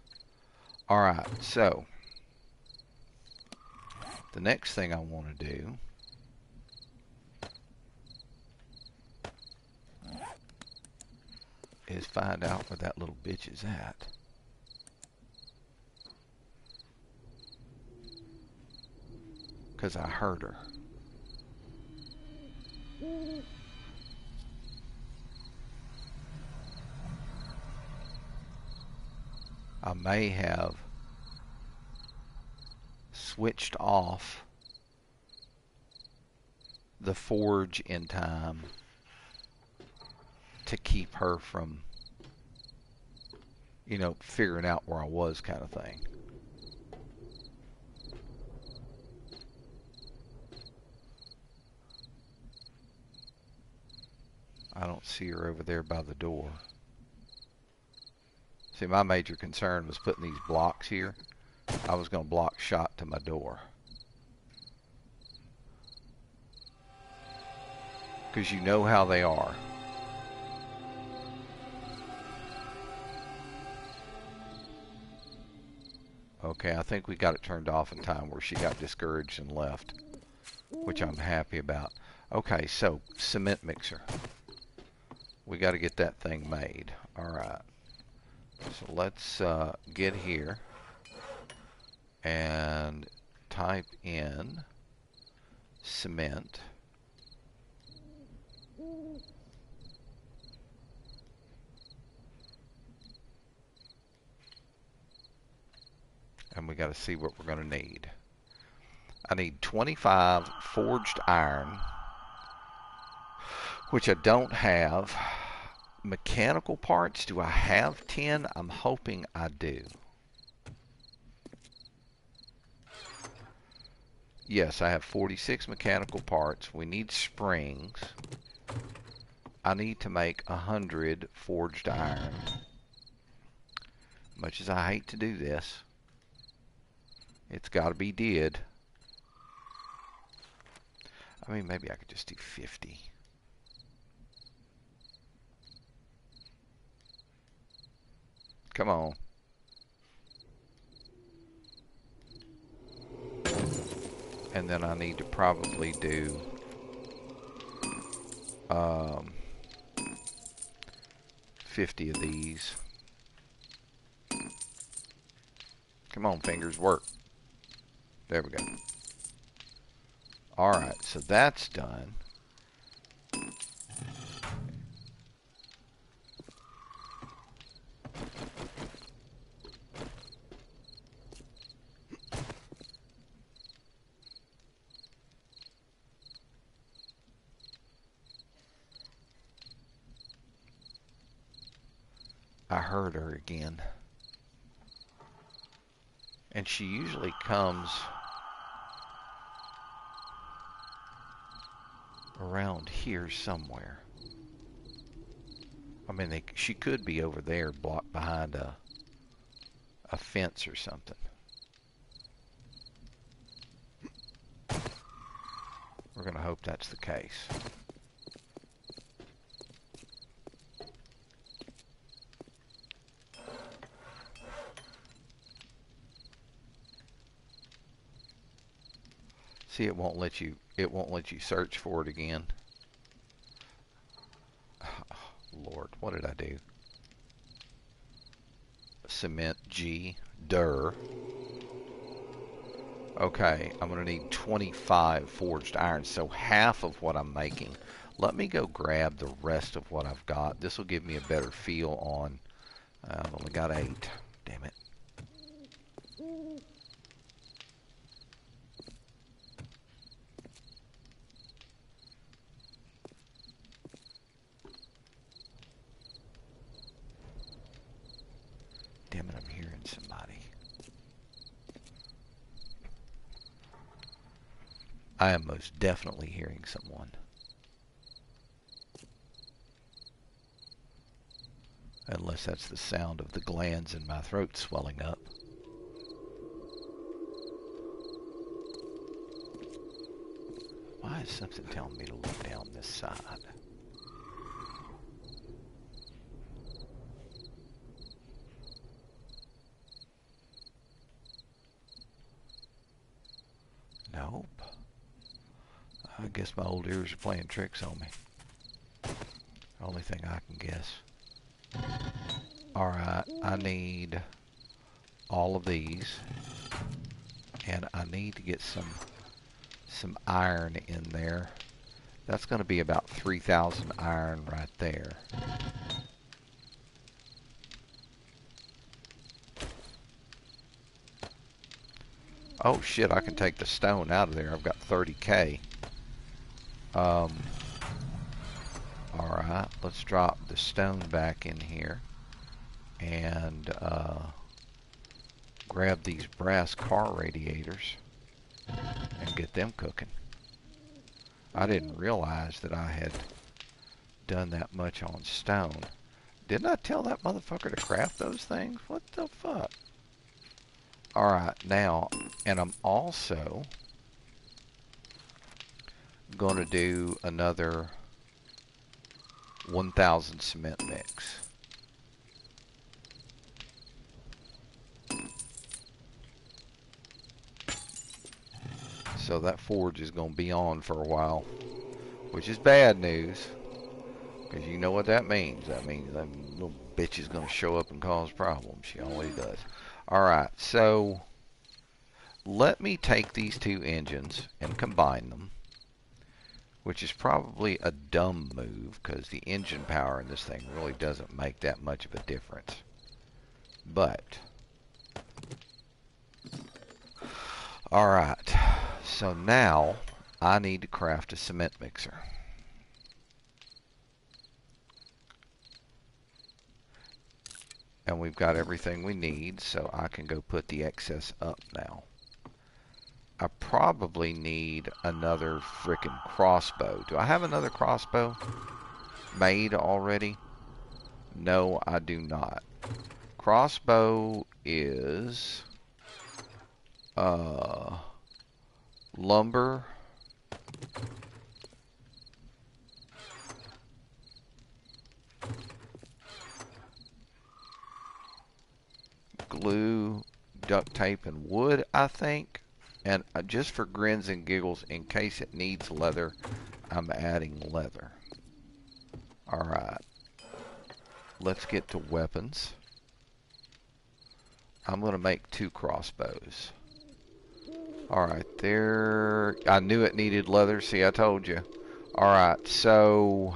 Alright, so the next thing I want to do is find out where that little bitch is at. Because I heard her. I may have switched off the forge in time to keep her from, you know, figuring out where I was, kind of thing. I don't see her over there by the door. See, my major concern was putting these blocks here. I was going to block shot to my door. Because you know how they are. Okay, I think we got it turned off in time where she got discouraged and left, which I'm happy about. Okay, so cement mixer. We got to get that thing made. Alright. So let's get here and type in cement. And we got to see what we're going to need. I need 25 forged iron, which I don't have. Mechanical parts, do I have 10? I'm hoping I do. Yes, I have 46 mechanical parts. We need springs. I need to make 100 forged iron. Much as I hate to do this, it's got to be did. I mean, maybe I could just do 50. Come on. And then I need to probably do 50 of these. Come on, fingers, work. There we go. Alright, so that's done. I heard her again. And she usually comes around here somewhere. I mean, she could be over there, blocked behind a fence or something. We're going to hope that's the case. See, it won't let you search for it again. Oh, Lord, what did I do? Cement G, dur. Okay, I'm going to need 25 forged iron, so half of what I'm making. Let me go grab the rest of what I've got. This will give me a better feel on... I've only got 8. Damn it. Damn it, I'm hearing somebody. I am most definitely hearing someone. Unless that's the sound of the glands in my throat swelling up. Why is something telling me to look down this side? Nope. I guess my old ears are playing tricks on me. Only thing I can guess. Alright, I need all of these. And I need to get some iron in there. That's going to be about 3,000 iron right there. Oh shit, I can take the stone out of there. I've got 30k. Alright, let's drop the stone back in here. And grab these brass car radiators and get them cooking. I didn't realize that I had done that much on stone. Didn't I tell that motherfucker to craft those things? What the fuck? Alright, now, and I'm also going to do another 1,000 cement mix. So that forge is going to be on for a while, which is bad news, because you know what that means. That means that little bitch is going to show up and cause problems. She always does. Alright, so let me take these two engines and combine them, which is probably a dumb move, because the engine power in this thing really doesn't make that much of a difference. But, alright, so now I need to craft a cement mixer. And we've got everything we need, so I can go put the excess up now. I probably need another frickin' crossbow. Do I have another crossbow made already? No, I do not. Crossbow is lumber, glue, duct tape, and wood, I think. And just for grins and giggles, in case it needs leather, I'm adding leather. Alright. Let's get to weapons. I'm going to make 2 crossbows. Alright, there. I knew it needed leather. See, I told you. Alright, so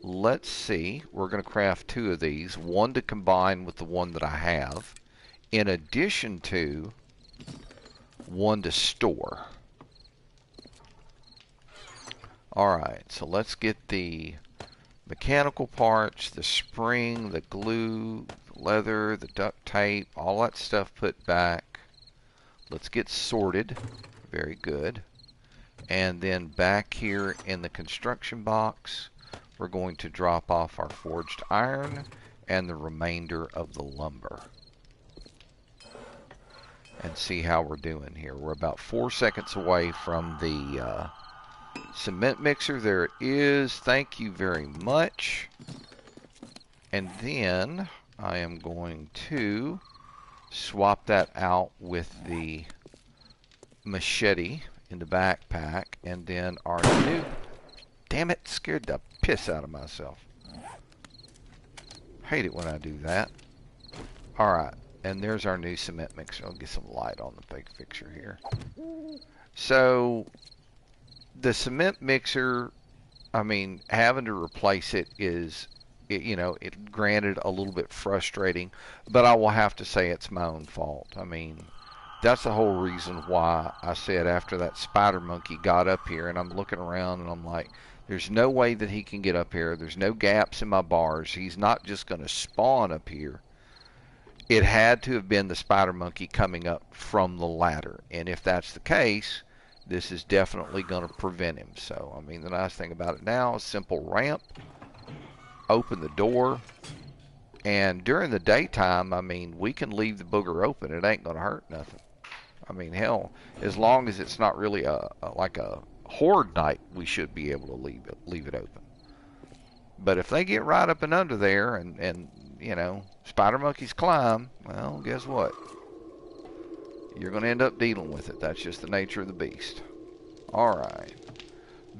let's see. We're going to craft 2 of these. One to combine with the one that I have, in addition to one to store. Alright, so let's get the mechanical parts, the spring, the glue, leather, the duct tape, all that stuff put back. Let's get sorted. Very good. And then back here in the construction box, we're going to drop off our forged iron and the remainder of the lumber. And see how we're doing here. We're about 4 seconds away from the cement mixer. There it is. Thank you very much. And then I am going to swap that out with the machete in the backpack. And then our new... Damn it, scared the piss out of myself. Hate it when I do that. Alright, and there's our new cement mixer. I'll get some light on the big picture here. So, the cement mixer, I mean, having to replace it is, it granted a little bit frustrating, but I will have to say it's my own fault. I mean, that's the whole reason why I said after that spider monkey got up here, and I'm looking around and I'm like, there's no way that he can get up here. There's no gaps in my bars. He's not just going to spawn up here. It had to have been the spider monkey coming up from the ladder. And if that's the case, this is definitely going to prevent him. So, I mean, the nice thing about it now is simple ramp, open the door, and during the daytime, I mean, we can leave the booger open. It ain't going to hurt nothing. I mean, hell, as long as it's not really like a horde night, we should be able to leave it open. But if they get right up and under there and spider monkeys climb, well, guess what? You're going to end up dealing with it. That's just the nature of the beast. Alright.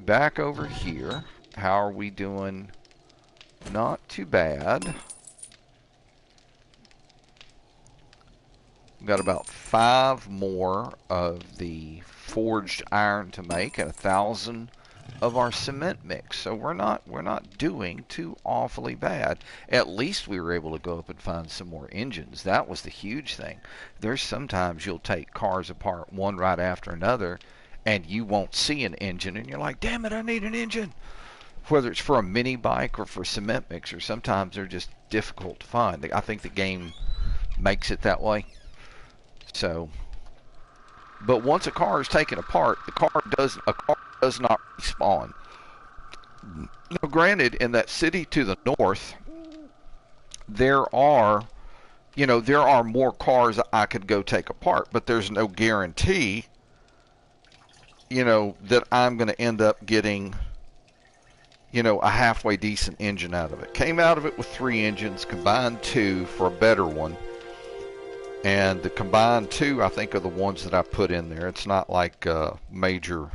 Back over here. How are we doing? Not too bad. We've got about 5 more of the forged iron to make and 1,000 of our cement mix. So we're not doing too awfully bad. At least we were able to go up and find some more engines. That was the huge thing. There's sometimes you'll take cars apart one right after another and you won't see an engine and you're like, damn it, I need an engine. Whether it's for a mini bike or for a cement mixer, sometimes they're just difficult to find. I think the game makes it that way. So, but once a car is taken apart, a car does not respawn. Now, granted, in that city to the north, there are more cars I could go take apart, but there's no guarantee, that I'm going to end up getting, a halfway decent engine out of it. Came out of it with 3 engines, combined 2 for a better one. And the combined 2, I think, are the ones that I put in there. It's not like a major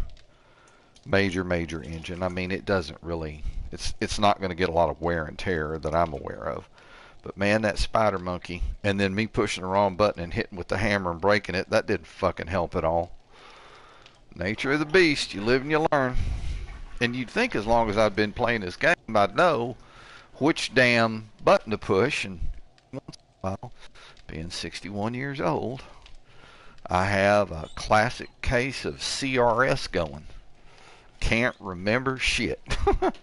engine. I mean, it doesn't really, it's not going to get a lot of wear and tear that I'm aware of. But man, that spider monkey, and then me pushing the wrong button and hitting with the hammer and breaking it, that didn't fucking help at all. Nature of the beast, you live and you learn. And you'd think as long as I'd been playing this game, I'd know which damn button to push. And once in a while, being 61 years old, I have a classic case of CRS going. Can't remember shit. It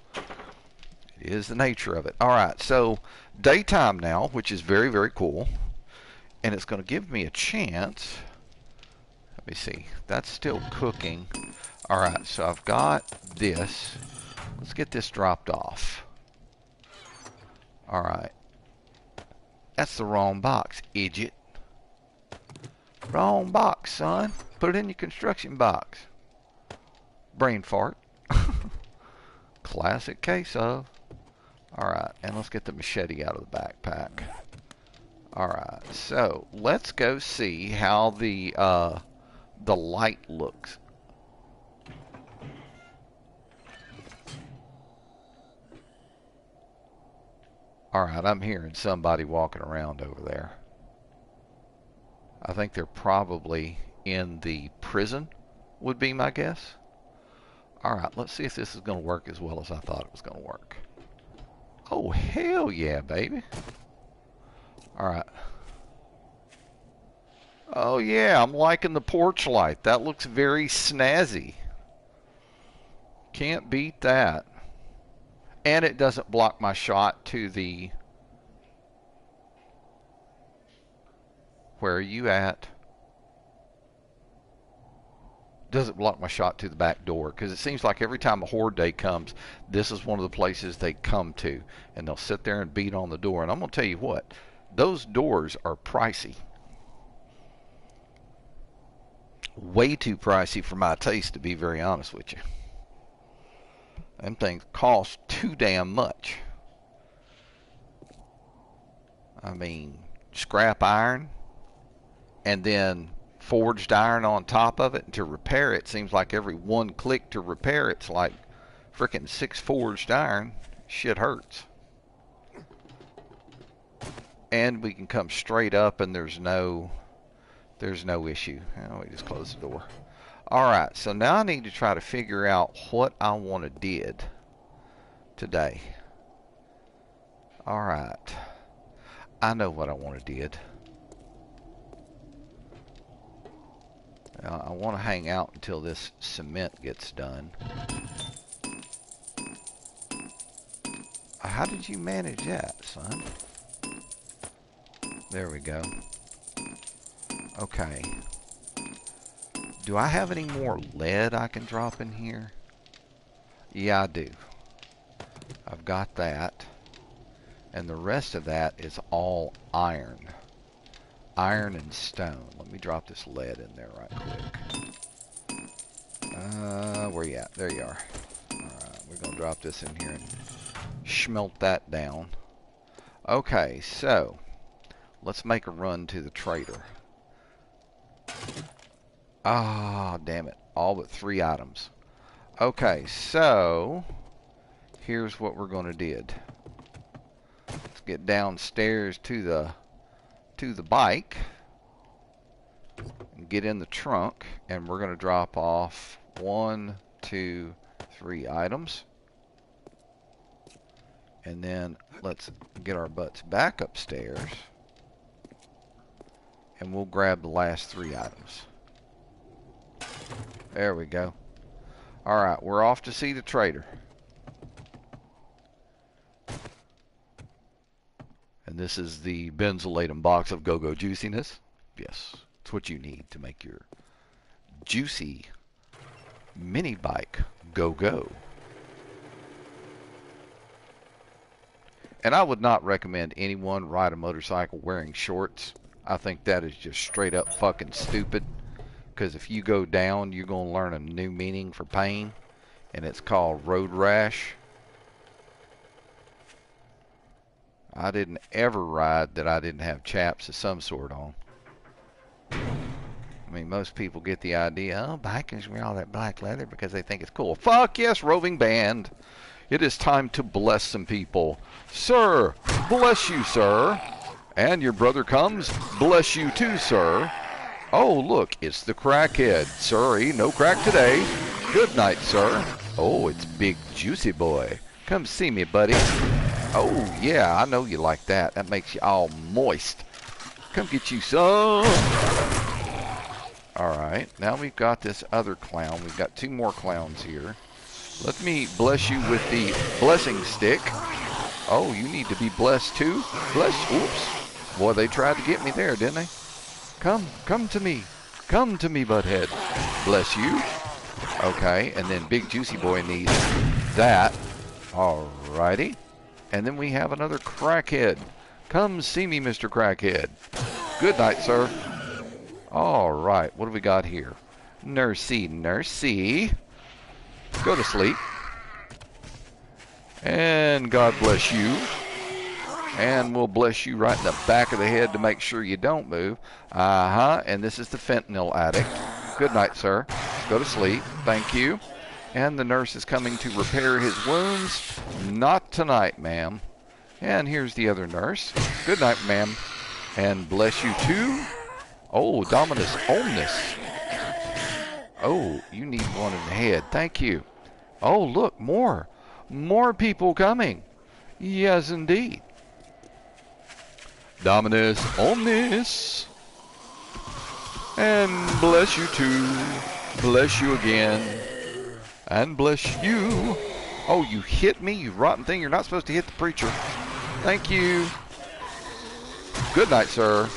is the nature of it. Alright, so daytime now, which is very, very cool. And it's going to give me a chance. Let me see. That's still cooking. Alright, so I've got this. Let's get this dropped off. Alright. That's the wrong box, idiot. Wrong box, son. Put it in your construction box. Brain fart. Classic case of. Alright, and let's get the machete out of the backpack. Alright, so let's go see how the light looks. Alright, I'm hearing somebody walking around over there. I think they're probably in the prison, would be my guess. Alright, let's see if this is going to work as well as I thought it was going to work. Oh, hell yeah, baby. Alright. Oh yeah, I'm liking the porch light. That looks very snazzy. Can't beat that. And it doesn't block my shot to the Where are you at? Does it block my shot to the back door? Because it seems like every time a horde day comes, this is one of the places they come to. And they'll sit there and beat on the door. And I'm going to tell you what, those doors are pricey. Way too pricey for my taste, to be very honest with you. Them things cost too damn much. I mean, scrap iron and then forged iron on top of it. And to repair it seems like every one click to repair it's like freaking 6 forged iron. Shit hurts. And we can come straight up and there's no issue. Oh, we just close the door. Alright, so now I need to try to figure out what I want to did today. Alright. I know what I want to did. I want to hang out until this cement gets done. How did you manage that, son? There we go. Okay. Do I have any more lead I can drop in here? Yeah, I do. I've got that. And the rest of that is all iron. Iron and stone. Let me drop this lead in there right quick. Where you at? There you are. Alright, we're going to drop this in here and smelt that down. Okay, so let's make a run to the trader. Ah, damn it. All but 3 items. Okay, so here's what we're going to do. Let's get downstairs to the bike and get in the trunk, and we're going to drop off 1, 2, 3 items. And then let's get our butts back upstairs and we'll grab the last 3 items. There we go. Alright, we're off to see the trader. And this is the benzylatum box of Go-Go Juiciness. Yes, it's what you need to make your juicy mini bike go-go. And I would not recommend anyone ride a motorcycle wearing shorts. I think that is just straight up fucking stupid. Because if you go down, you're going to learn a new meaning for pain. And it's called road rash. I didn't ever ride that I didn't have chaps of some sort on. I mean, most people get the idea, oh, bikers wear all that black leather because they think it's cool. Fuck yes, roving band. It is time to bless some people. Sir, bless you, sir. And your brother comes, bless you too, sir. Oh, look, it's the crackhead. Sorry, no crack today. Good night, sir. Oh, it's Big Juicy Boy. Come see me, buddy. Oh, yeah, I know you like that. That makes you all moist. Come get you some. Alright, now we've got this other clown. We've got 2 more clowns here. Let me bless you with the blessing stick. Oh, you need to be blessed too? Bless, oops. Boy, they tried to get me there, didn't they? Come to me. Come to me, butthead. Bless you. Okay, and then Big Juicy Boy needs that. Alrighty. And then we have another crackhead. Come see me, Mr. Crackhead. Good night, sir. Alright, what do we got here? Nursey, nursey. Go to sleep. And God bless you. And we'll bless you right in the back of the head to make sure you don't move. And this is the fentanyl addict. Good night, sir. Go to sleep. Thank you. And the nurse is coming to repair his wounds. Not tonight, ma'am. And here's the other nurse. Good night, ma'am. And bless you too. Oh, Dominus Omnis. Oh, you need one in the head. Thank you. Oh, look, more. More people coming. Yes, indeed. Dominus Omnis. And bless you too. Bless you again. And bless you. Oh, you hit me, you rotten thing. You're not supposed to hit the preacher. Thank you. Good night, sir.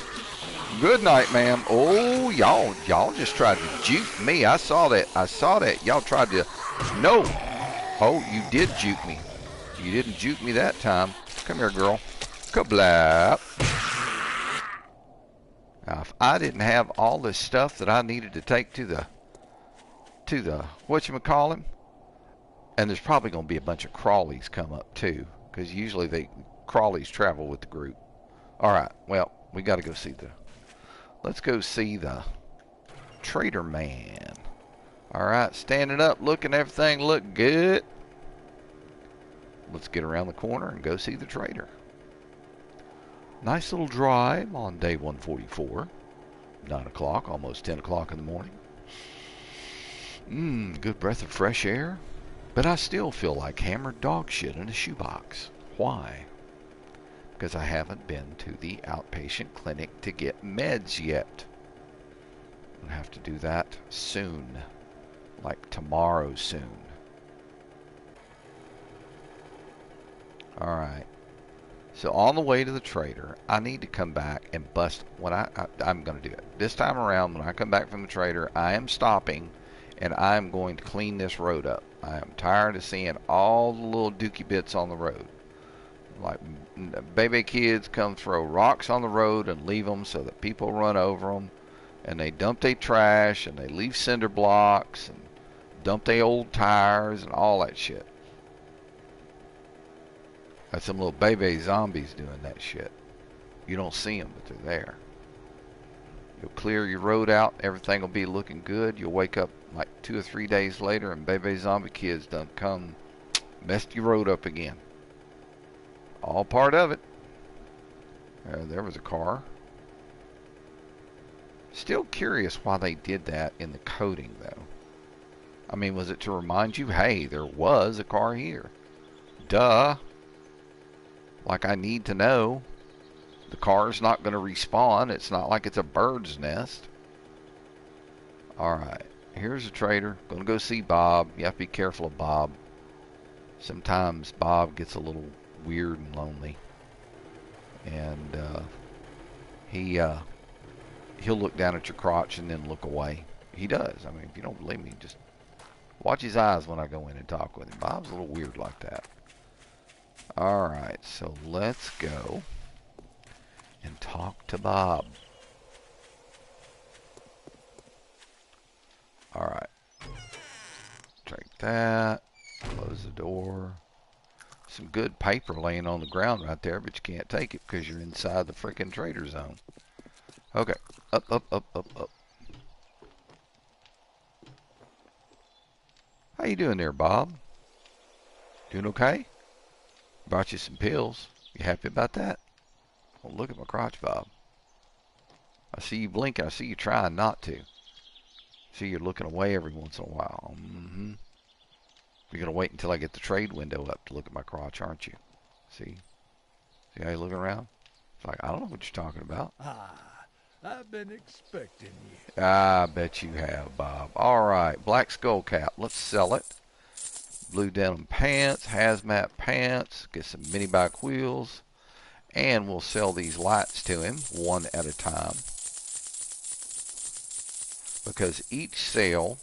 Good night, ma'am. Oh, y'all just tried to juke me. I saw that. I saw that. Y'all tried to. No. Oh, you did juke me. You didn't juke me that time. Come here, girl. Kablap. Now, if I didn't have all this stuff that I needed to take to the whatchamacallem, and there's probably going to be a bunch of crawlies come up too, because usually crawlies travel with the group. All right. Well, we got to go see let's go see the trader man. All right, standing up, looking everything look good. Let's get around the corner and go see the trader. Nice little drive on day 144. 9 o'clock, almost 10 o'clock in the morning. Good breath of fresh air. But I still feel like hammered dog shit in a shoebox. Why? Because I haven't been to the outpatient clinic to get meds yet. I'll have to do that soon. Like tomorrow soon. Alright. So on the way to the trader, I need to come back and bust. I'm going to do it. This time around, when I come back from the trader, I am stopping and I'm going to clean this road up. I am tired of seeing all the little dookie bits on the road. Like baby kids come throw rocks on the road and leave them so that people run over them. And they dump their trash and they leave cinder blocks and dump their old tires and all that shit. That's some little baby zombies doing that shit. You don't see them, but they're there. You'll clear your road out. Everything will be looking good. You'll wake up like 2 or 3 days later and baby zombie kids done come messed your road up again. All part of it. There was a car. Still curious why they did that in the coding, though. I mean, was it to remind you, hey, there was a car here? Duh. Like, I need to know. The car's not going to respawn. It's not like it's a bird's nest. Alright. Here's a trader. Going to go see Bob. You have to be careful of Bob. Sometimes Bob gets a little weird and lonely. And he'll look down at your crotch and then look away. He does. I mean, if you don't believe me, just watch his eyes when I go in and talk with him. Bob's a little weird like that. Alright, so let's go and talk to Bob. Alright. Take that. Close the door. Some good paper laying on the ground right there, but you can't take it because you're inside the freaking trader zone. Okay. Up, up, up, up, up. How you doing there, Bob? Doing okay? Brought you some pills. You happy about that? Well, look at my crotch, Bob. I see you blinking. I see you trying not to. See you're looking away every once in a while. You're going to wait until I get the trade window up to look at my crotch, aren't you? See? See how you're looking around? It's like, I don't know what you're talking about.
I've been expecting you.
I bet you have, Bob. Alright, black skull cap. Let's sell it. Blue denim pants, hazmat pants. Get some mini bike wheels. And we'll sell these lights to him one at a time. Because each sale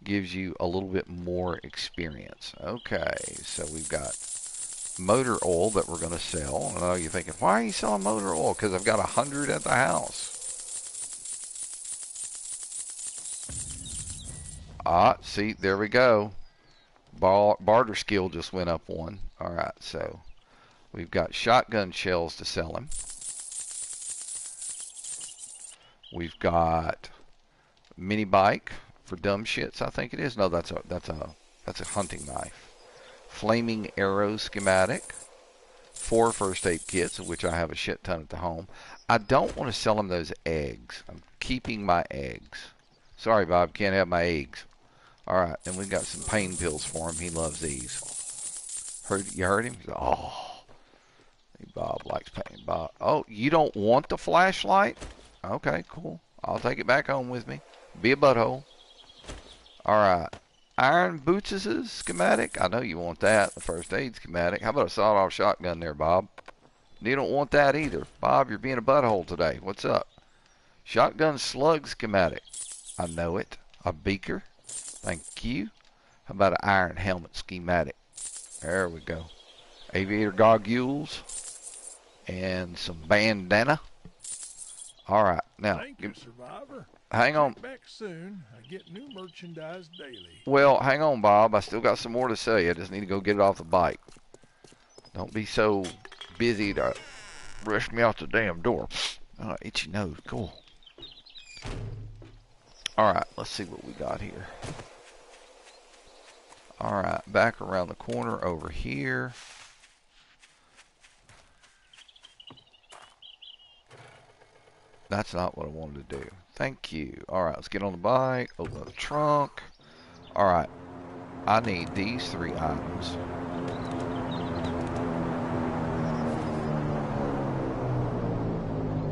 gives you a little bit more experience. Okay, so we've got motor oil that we're going to sell. I know you're thinking, why are you selling motor oil? Because I've got 100 at the house. See, there we go. Barter skill just went up one. Alright, so we've got shotgun shells to sell him. We've got mini bike for dumb shits, I think it is. No, that's a hunting knife. Flaming arrow schematic. 4 first aid kits, of which I have a shit ton at the home. I don't want to sell him those eggs. I'm keeping my eggs. Sorry, Bob, can't have my eggs. Alright, and we've got some pain pills for him. He loves these. You heard him? Oh, Bob likes pain. Bob. Oh, you don't want the flashlight? Okay, cool. I'll take it back home with me. Be a butthole. Alright. Iron boots' schematic. I know you want that. The first aid schematic. How about a sawed-off shotgun there, Bob? You don't want that either. Bob, you're being a butthole today. What's up? Shotgun slug schematic. I know it. A beaker. Thank you. How about an iron helmet schematic? There we go. Aviator goggles. And some bandana. Alright, now.
Thank you, Survivor.
Hang on.
Check back soon. I get new merchandise daily.
Well, hang on, Bob. I still got some more to say. I just need to go get it off the bike. Don't be so busy to rush me out the damn door. Oh, itchy nose. Cool. Alright, let's see what we got here. Alright, back around the corner over here. That's not what I wanted to do. Thank you. Alright, let's get on the bike. Open up the trunk. Alright. I need these 3 items.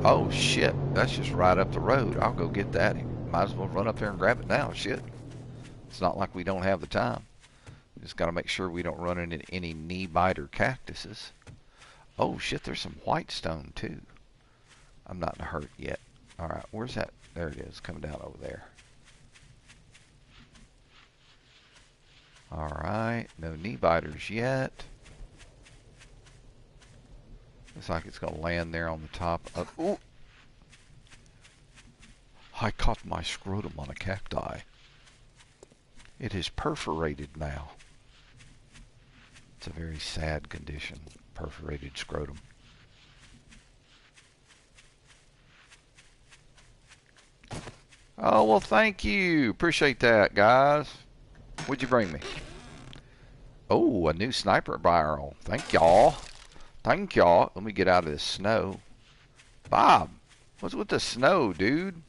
Oh, shit. That's just right up the road. I'll go get that. Might as well run up there and grab it now. Shit. It's not like we don't have the time. We just got to make sure we don't run into any knee-biter cactuses. Oh, shit. There's some white stone, too. I'm not in a hurt yet. Alright, where's that? There it is, coming down over there. Alright, no knee biters yet. Looks like it's going to land there on the top of... Ooh! I caught my scrotum on a cacti. It is perforated now. It's a very sad condition, perforated scrotum. Oh, well, thank you. Appreciate that, guys. What'd you bring me? Oh, a new sniper barrel. Thank y'all. Thank y'all. Let me get out of this snow. Bob, what's with the snow, dude?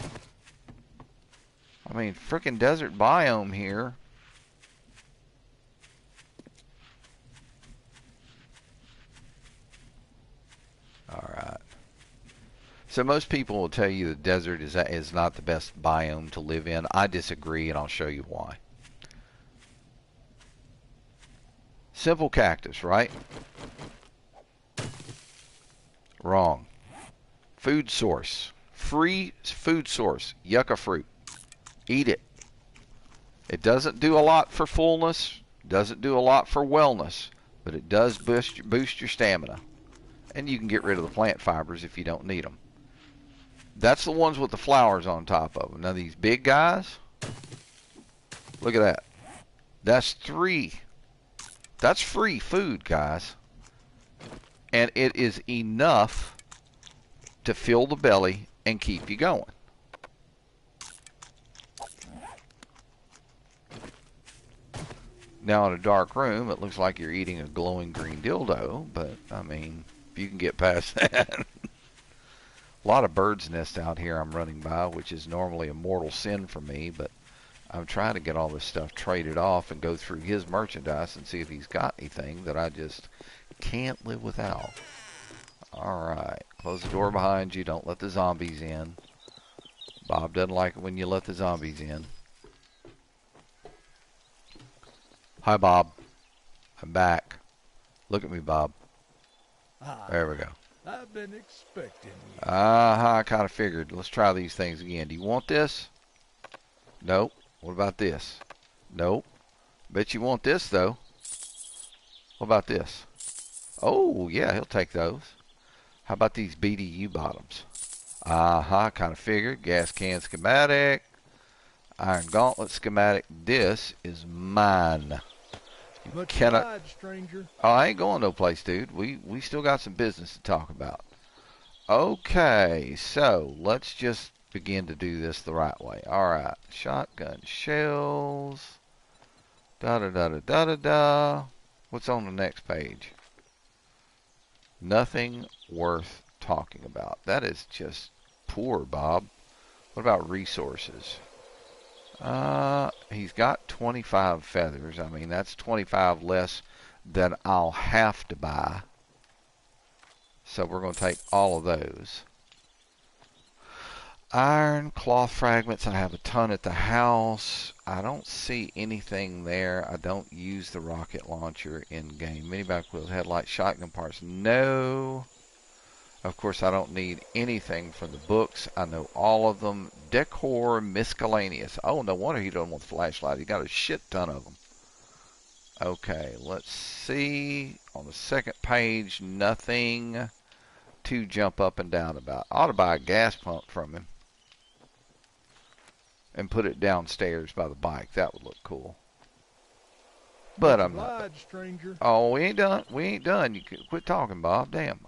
I mean, frickin' desert biome here. Alright. So most people will tell you the desert is not the best biome to live in. I disagree, and I'll show you why. Simple cactus, right? Wrong. Food source. Free food source. Yucca fruit. Eat it. It doesn't do a lot for fullness. Doesn't do a lot for wellness. But it does boost your stamina. And you can get rid of the plant fibers if you don't need them. That's the ones with the flowers on top of them. Now these big guys, look at that. That's 3. That's free food, guys. And it is enough to fill the belly and keep you going. Now in a dark room, it looks like you're eating a glowing green dildo, but I mean, if you can get past that. A lot of birds' nests out here I'm running by, which is normally a mortal sin for me, but I'm trying to get all this stuff traded off and go through his merchandise and see if he's got anything that I just can't live without. Alright, close the door behind you. Don't let the zombies in. Bob doesn't like it when you let the zombies in. Hi, Bob. I'm back. Look at me, Bob. There we go.
I've been expecting you.
I kind of figured. Let's try these things again. Do you want this? Nope. What about this? Nope. Bet you want this, though. What about this? Oh, yeah, he'll take those. How about these BDU bottoms? Kind of figured. Gas can schematic. Iron gauntlet schematic. This is mine.
Much
cannot...
obliged, stranger.
Oh, I ain't going no place, dude. We still got some business to talk about. Okay, so let's just begin to do this the right way. Alright, shotgun shells. Da-da-da-da-da-da-da. What's on the next page? Nothing worth talking about. That is just poor, Bob. What about resources? He's got 25 feathers. I mean, that's 25 less than I'll have to buy. So we're going to take all of those. Iron, cloth fragments. I have a ton at the house. I don't see anything there. I don't use the rocket launcher in game. Mini back wheels, headlights, shotgun parts. No. Of course, I don't need anything from the books. I know all of them. Decor miscellaneous. Oh, no wonder he doesn't want the flashlight. He got a shit ton of them. Okay, let's see. On the second page, nothing to jump up and down about. I ought to buy a gas pump from him and put it downstairs by the bike. That would look cool. But
Much
I'm not.
obliged, stranger.
Oh, we ain't done. We ain't done. You can quit talking, Bob. Damn.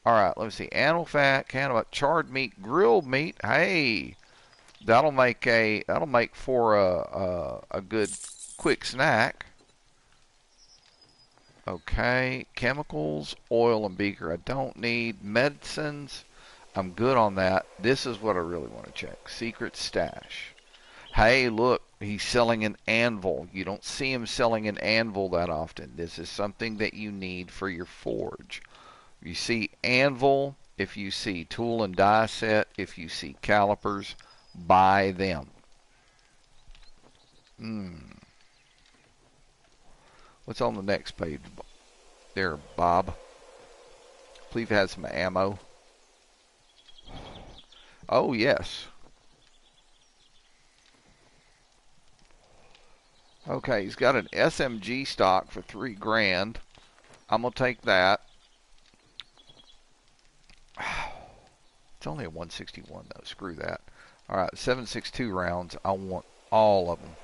All right, let me see. Animal fat, can of charred meat, grilled meat. Hey, that'll make for a good quick snack. Okay, chemicals, oil, and beaker. I don't need medicines. I'm good on that. This is what I really want to check. Secret stash. Hey, look, he's selling an anvil. You don't see him selling an anvil that often. This is something that you need for your forge. You see anvil, if you see tool and die set, if you see calipers, buy them. What's on the next page there, Bob? I believe it has some ammo. Oh, yes. Okay, he's got an SMG stock for $3,000. I'm going to take that. It's only a 161 though. Screw that. All right, 7.62 rounds. I want all of them.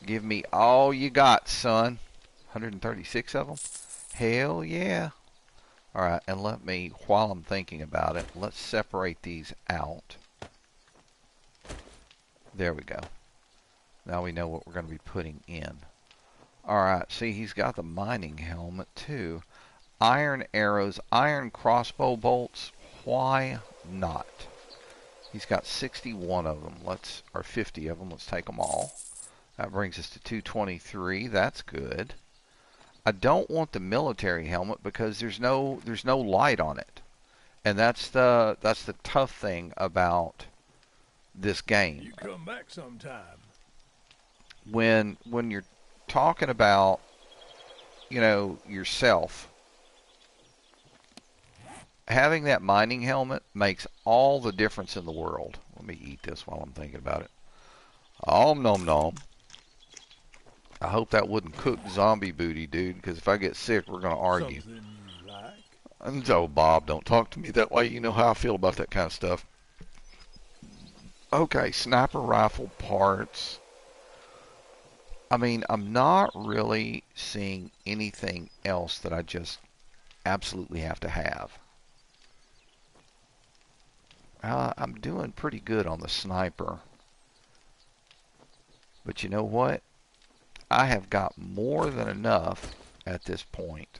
Give me all you got, son. 136 of them? Hell yeah. All right, and let me, while I'm thinking about it, let's separate these out. There we go. Now we know what we're going to be putting in. All right, see, he's got the mining helmet too. Iron arrows, iron crossbow bolts. Why not? He's got 61 of them. Or 50 of them. Let's take them all. That brings us to 223. That's good. I don't want the military helmet because there's no light on it, and that's the tough thing about this game.
You come back sometime.
When you're talking about, yourself, having that mining helmet makes all the difference in the world. Let me eat this while I'm thinking about it. Om nom nom. I hope that wouldn't cook zombie booty, dude, because if I get sick, we're going to argue.
Something you like?
And so, Bob, don't talk to me that way. You know how I feel about that kind of stuff. Okay, sniper rifle parts. I mean, I'm not really seeing anything else that I just absolutely have to have. I'm doing pretty good on the sniper. But you know what? I have got more than enough at this point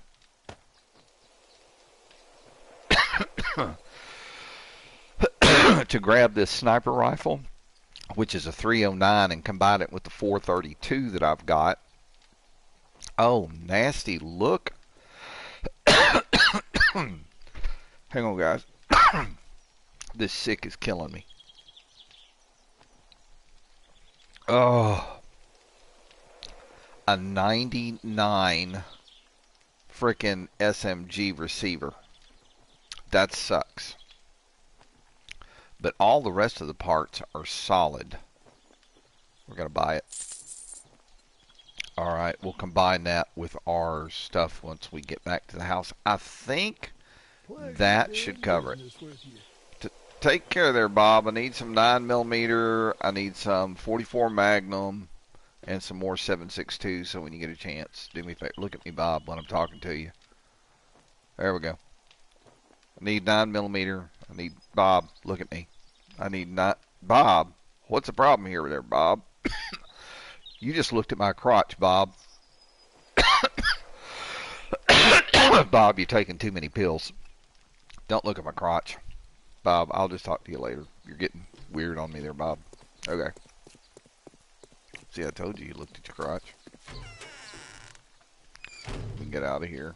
to grab this sniper rifle, which is a 309, and combine it with the 432 that I've got. Oh, nasty look. Hang on, guys. This sick is killing me. Oh. A 99 frickin' SMG receiver. That sucks. But all the rest of the parts are solid. We're going to buy it. Alright, we'll combine that with our stuff once we get back to the house. I think that should cover it. Take care there, Bob. I need some 9mm. I need some 44 Magnum. And some more 7.62, so when you get a chance, do me a favor. Look at me, Bob, when I'm talking to you. There we go. I need 9mm. I need Bob. Look at me. I need not Bob. What's the problem here there, Bob? You just looked at my crotch, Bob. Bob, you're taking too many pills. Don't look at my crotch. Bob, I'll just talk to you later. You're getting weird on me there, Bob. Okay. See, I told you looked at your crotch. We can get out of here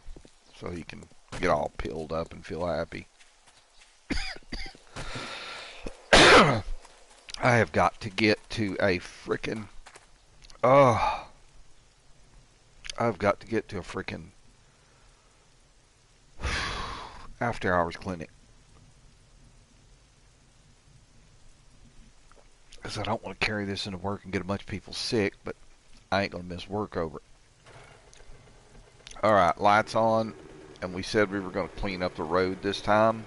so he can get all pilled up and feel happy. I have got to get to a frickin' I've got to get to a frickin' after hours clinic. Because I don't want to carry this into work and get a bunch of people sick, but I ain't going to miss work over it. Alright, lights on, and we said we were going to clean up the road this time.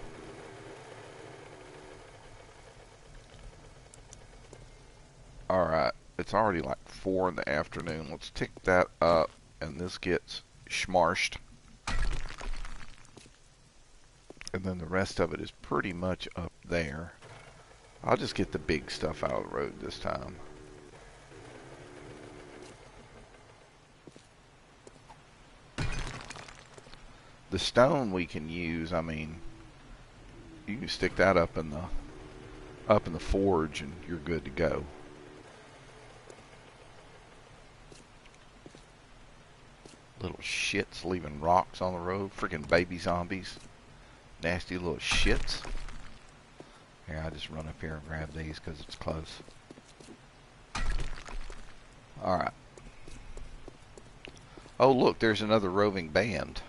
Alright, it's already like 4 in the afternoon. Let's tick that up, and this gets schmarshed. And then the rest of it is pretty much up there. I'll just get the big stuff out of the road this time. The stone we can use, I mean, you can stick that up in the forge and you're good to go. Little shits leaving rocks on the road. Freaking baby zombies. Nasty little shits. Here, I just run up here and grab these because it's close. Alright. Oh, look, there's another roving band.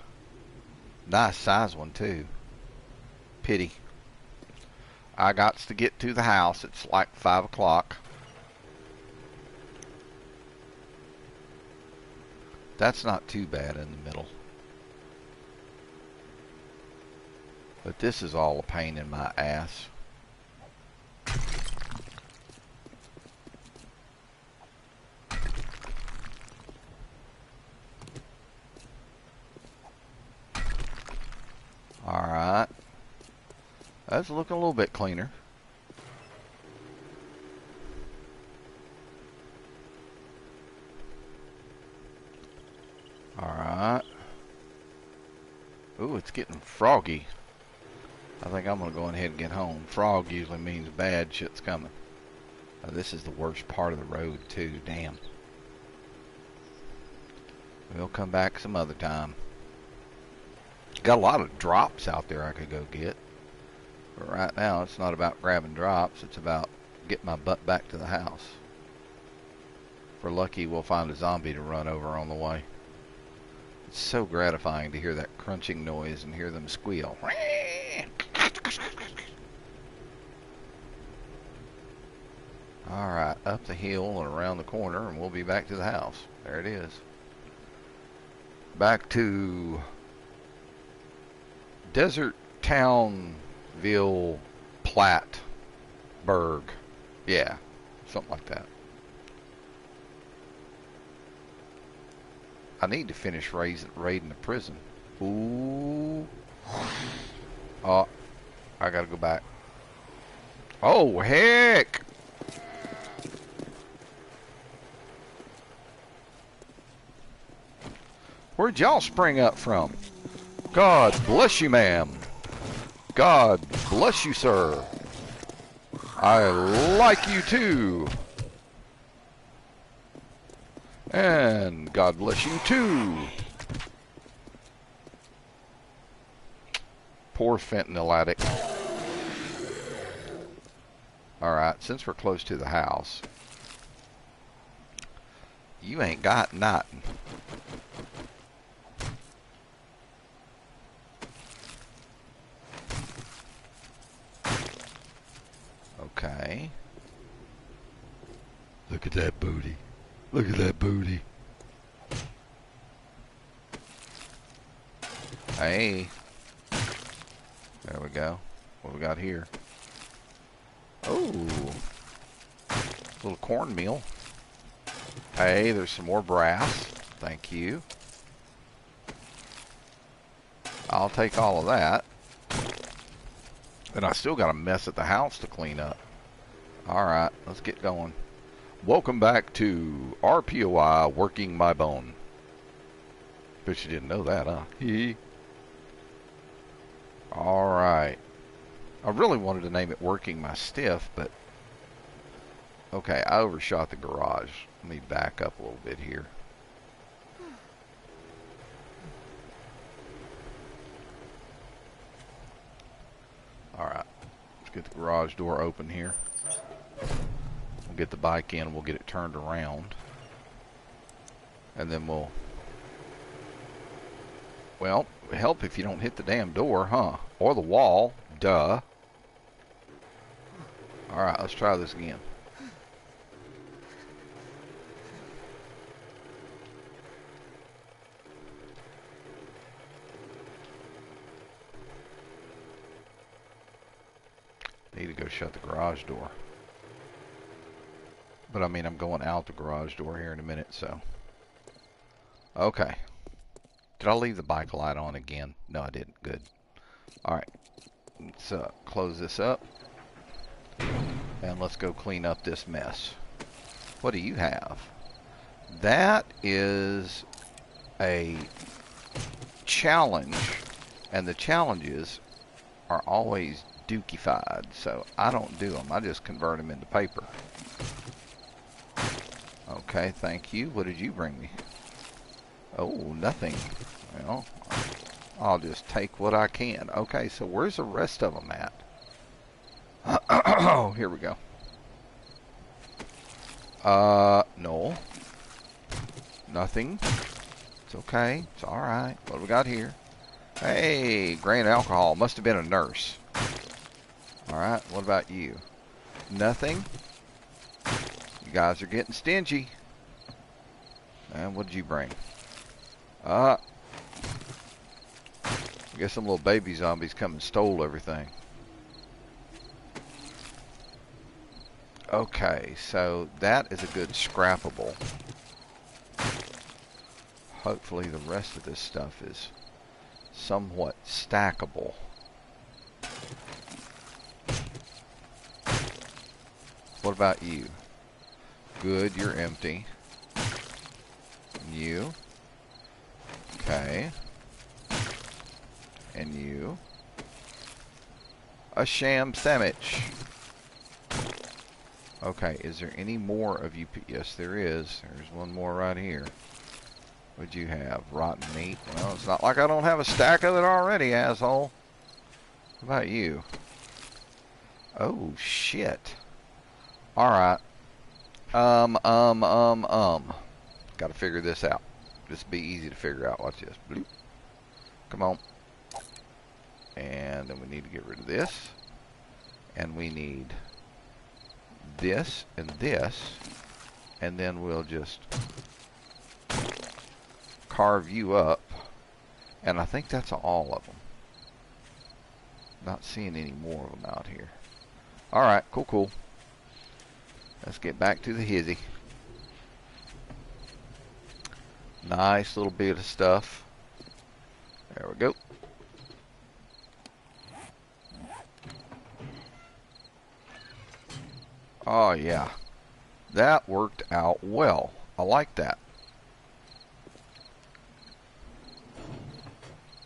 Nice size one, too. Pity. I got to get to the house. It's like 5 o'clock. That's not too bad in the middle. But this is all a pain in my ass. Alright. That's looking a little bit cleaner. Alright. Ooh, it's getting froggy. I think I'm going to go ahead and get home. Frog usually means bad shit's coming. This is the worst part of the road, too. Damn. We'll come back some other time. Got a lot of drops out there I could go get. But right now, it's not about grabbing drops. It's about getting my butt back to the house. If we're lucky, we'll find a zombie to run over on the way. It's so gratifying to hear that crunching noise and hear them squeal. Alright, up the hill and around the corner, and we'll be back to the house. There it is. Back to Desert Townville Plattsburgh. Yeah, something like that. I need to finish raiding the prison. Ooh. Oh, I gotta go back. Oh, heck! Where'd y'all spring up from? God bless you, ma'am. God bless you, sir. I like you too. And God bless you too. Poor fentanyl addict. Alright, since we're close to the house, you ain't got nothing. Okay. Look at that booty. Look at that booty. Hey. There we go. What we got here? Oh. Little cornmeal. Hey, there's some more brass. Thank you. I'll take all of that. And I still got a mess at the house to clean up. Alright, let's get going. Welcome back to RPOI Working My Bone. Bet you didn't know that, huh? Alright. I really wanted to name it Working My Stiff, but... Okay, I overshot the garage. Let me back up a little bit here. Alright. Let's get the garage door open here. We'll get the bike in, we'll get it turned around. And then we'll Well, help if you don't hit the damn door, huh? Or the wall. Duh. Alright, let's try this again. Need to go shut the garage door. But I mean, I'm going out the garage door here in a minute, so. Okay. Did I leave the bike light on again? No, I didn't. Good. Alright. Let's close this up. And let's go clean up this mess. What do you have? That is a challenge. And the challenges are always dookified. So I don't do them. I just convert them into paper. Okay, thank you. What did you bring me? Oh, nothing. Well, I'll just take what I can. Okay, so where's the rest of them at? Oh, here we go. No. Nothing. It's okay. It's alright. What do we got here? Hey, grain alcohol. Must have been a nurse. Alright, what about you? Nothing. You guys are getting stingy. And what did you bring? I guess some little baby zombies come and stole everything. Okay, so that is a good scrappable. Hopefully the rest of this stuff is somewhat stackable. What about you? Good, you're empty. You. Okay. And you. A sham sandwich. Okay, is there any more of you? Yes, there is. There's one more right here. What'd you have? Rotten meat? Well, it's not like I don't have a stack of it already, asshole. What about you? Oh, shit. Alright. Gotta figure this out. This will be easy to figure out. Watch this. Bloop. Come on. And then we need to get rid of this. And we need this and this. And then we'll just carve you up. And I think that's all of them. Not seeing any more of them out here. Alright, cool. Let's get back to the hizzy. Nice little bit of stuff. There we go. Oh yeah. That worked out well. I like that.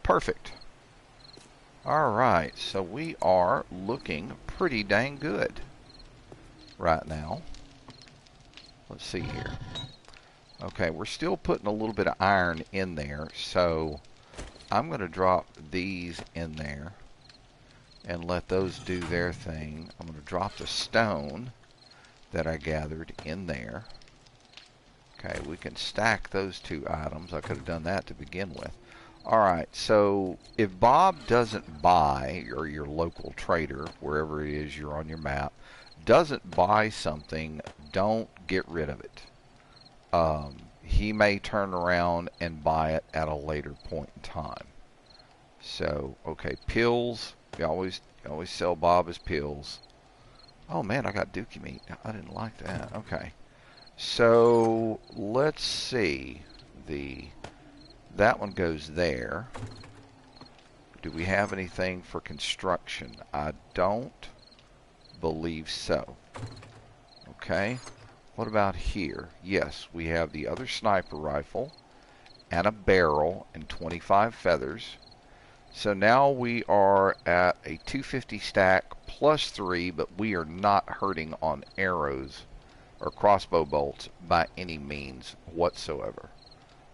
Perfect. Alright, so we are looking pretty dang good right now. Let's see here. Okay, we're still putting a little bit of iron in there, so I'm going to drop these in there and let those do their thing. I'm going to drop the stone that I gathered in there. Okay, we can stack those two items. I could have done that to begin with. Alright, so if Bob doesn't buy, or your local trader, wherever it is you're on your map, doesn't buy something, don't get rid of it. He may turn around and buy it at a later point in time. So, okay, pills. We always sell Bob as pills. Oh man, I got dookie meat. I didn't like that. Okay. So, let's see. That one goes there. Do we have anything for construction? I don't believe so. Okay. What about here? Yes, we have the other sniper rifle and a barrel and 25 feathers. So now we are at a 250 stack plus 3, but we are not hurting on arrows or crossbow bolts by any means whatsoever.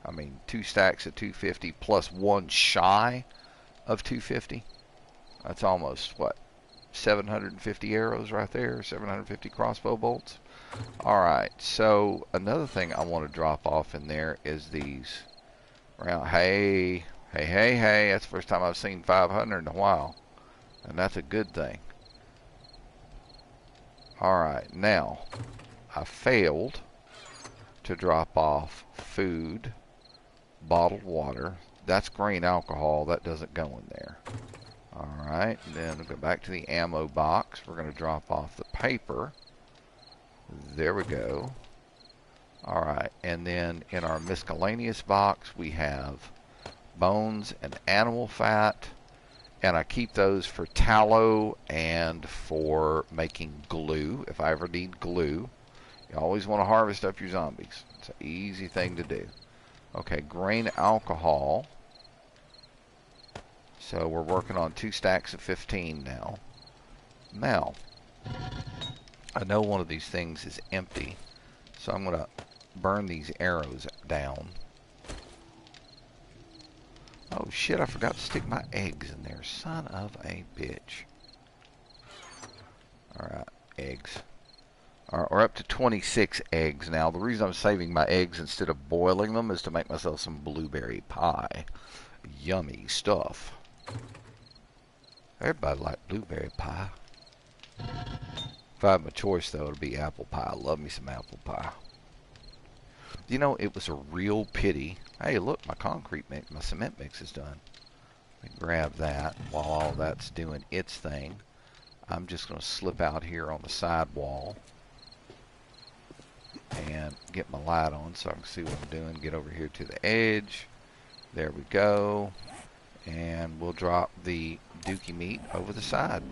I mean, 2 stacks of 250 plus 1 shy of 250. That's almost, what, 750 arrows right there, 750 crossbow bolts. Alright, so another thing I want to drop off in there is these round. Hey,
Hey, hey, hey, that's the first time I've seen 500 in a while. And that's a good thing. Alright, now, I failed to drop off food, bottled water. That's grain alcohol. That doesn't go in there. Alright, then we'll go back to the ammo box. We're going to drop off the paper. There we go. Alright, and then in our miscellaneous box we have bones and animal fat. And I keep those for tallow and for making glue, if I ever need glue. You always want to harvest up your zombies. It's an easy thing to do. Okay, grain alcohol. So we're working on 2 stacks of 15 now. Now, I know one of these things is empty, so I'm going to burn these arrows down. Oh shit, I forgot to stick my eggs in there. Son of a bitch. Alright, eggs. Alright, we're up to 26 eggs now. The reason I'm saving my eggs instead of boiling them is to make myself some blueberry pie. Yummy stuff. Everybody like blueberry pie. If I have my choice though, it'll be apple pie. I love me some apple pie. You know, it was a real pity. Hey, look, my concrete mix, my cement mix is done. Let me grab that while all that's doing its thing. I'm just going to slip out here on the side wall and get my light on so I can see what I'm doing. Get over here to the edge. There we go. And we'll drop the dookie meat over the side.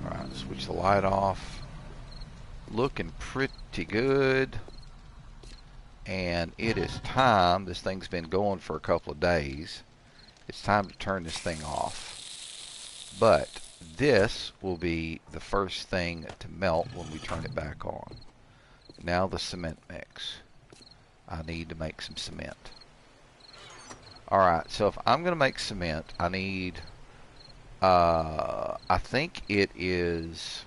Alright, switch the light off. Looking pretty good. And it is time. This thing's been going for a couple of days. It's time to turn this thing off. But this will be the first thing to melt when we turn it back on. Now the cement mix. I need to make some cement. Alright, so if I'm going to make cement, I need, I think it is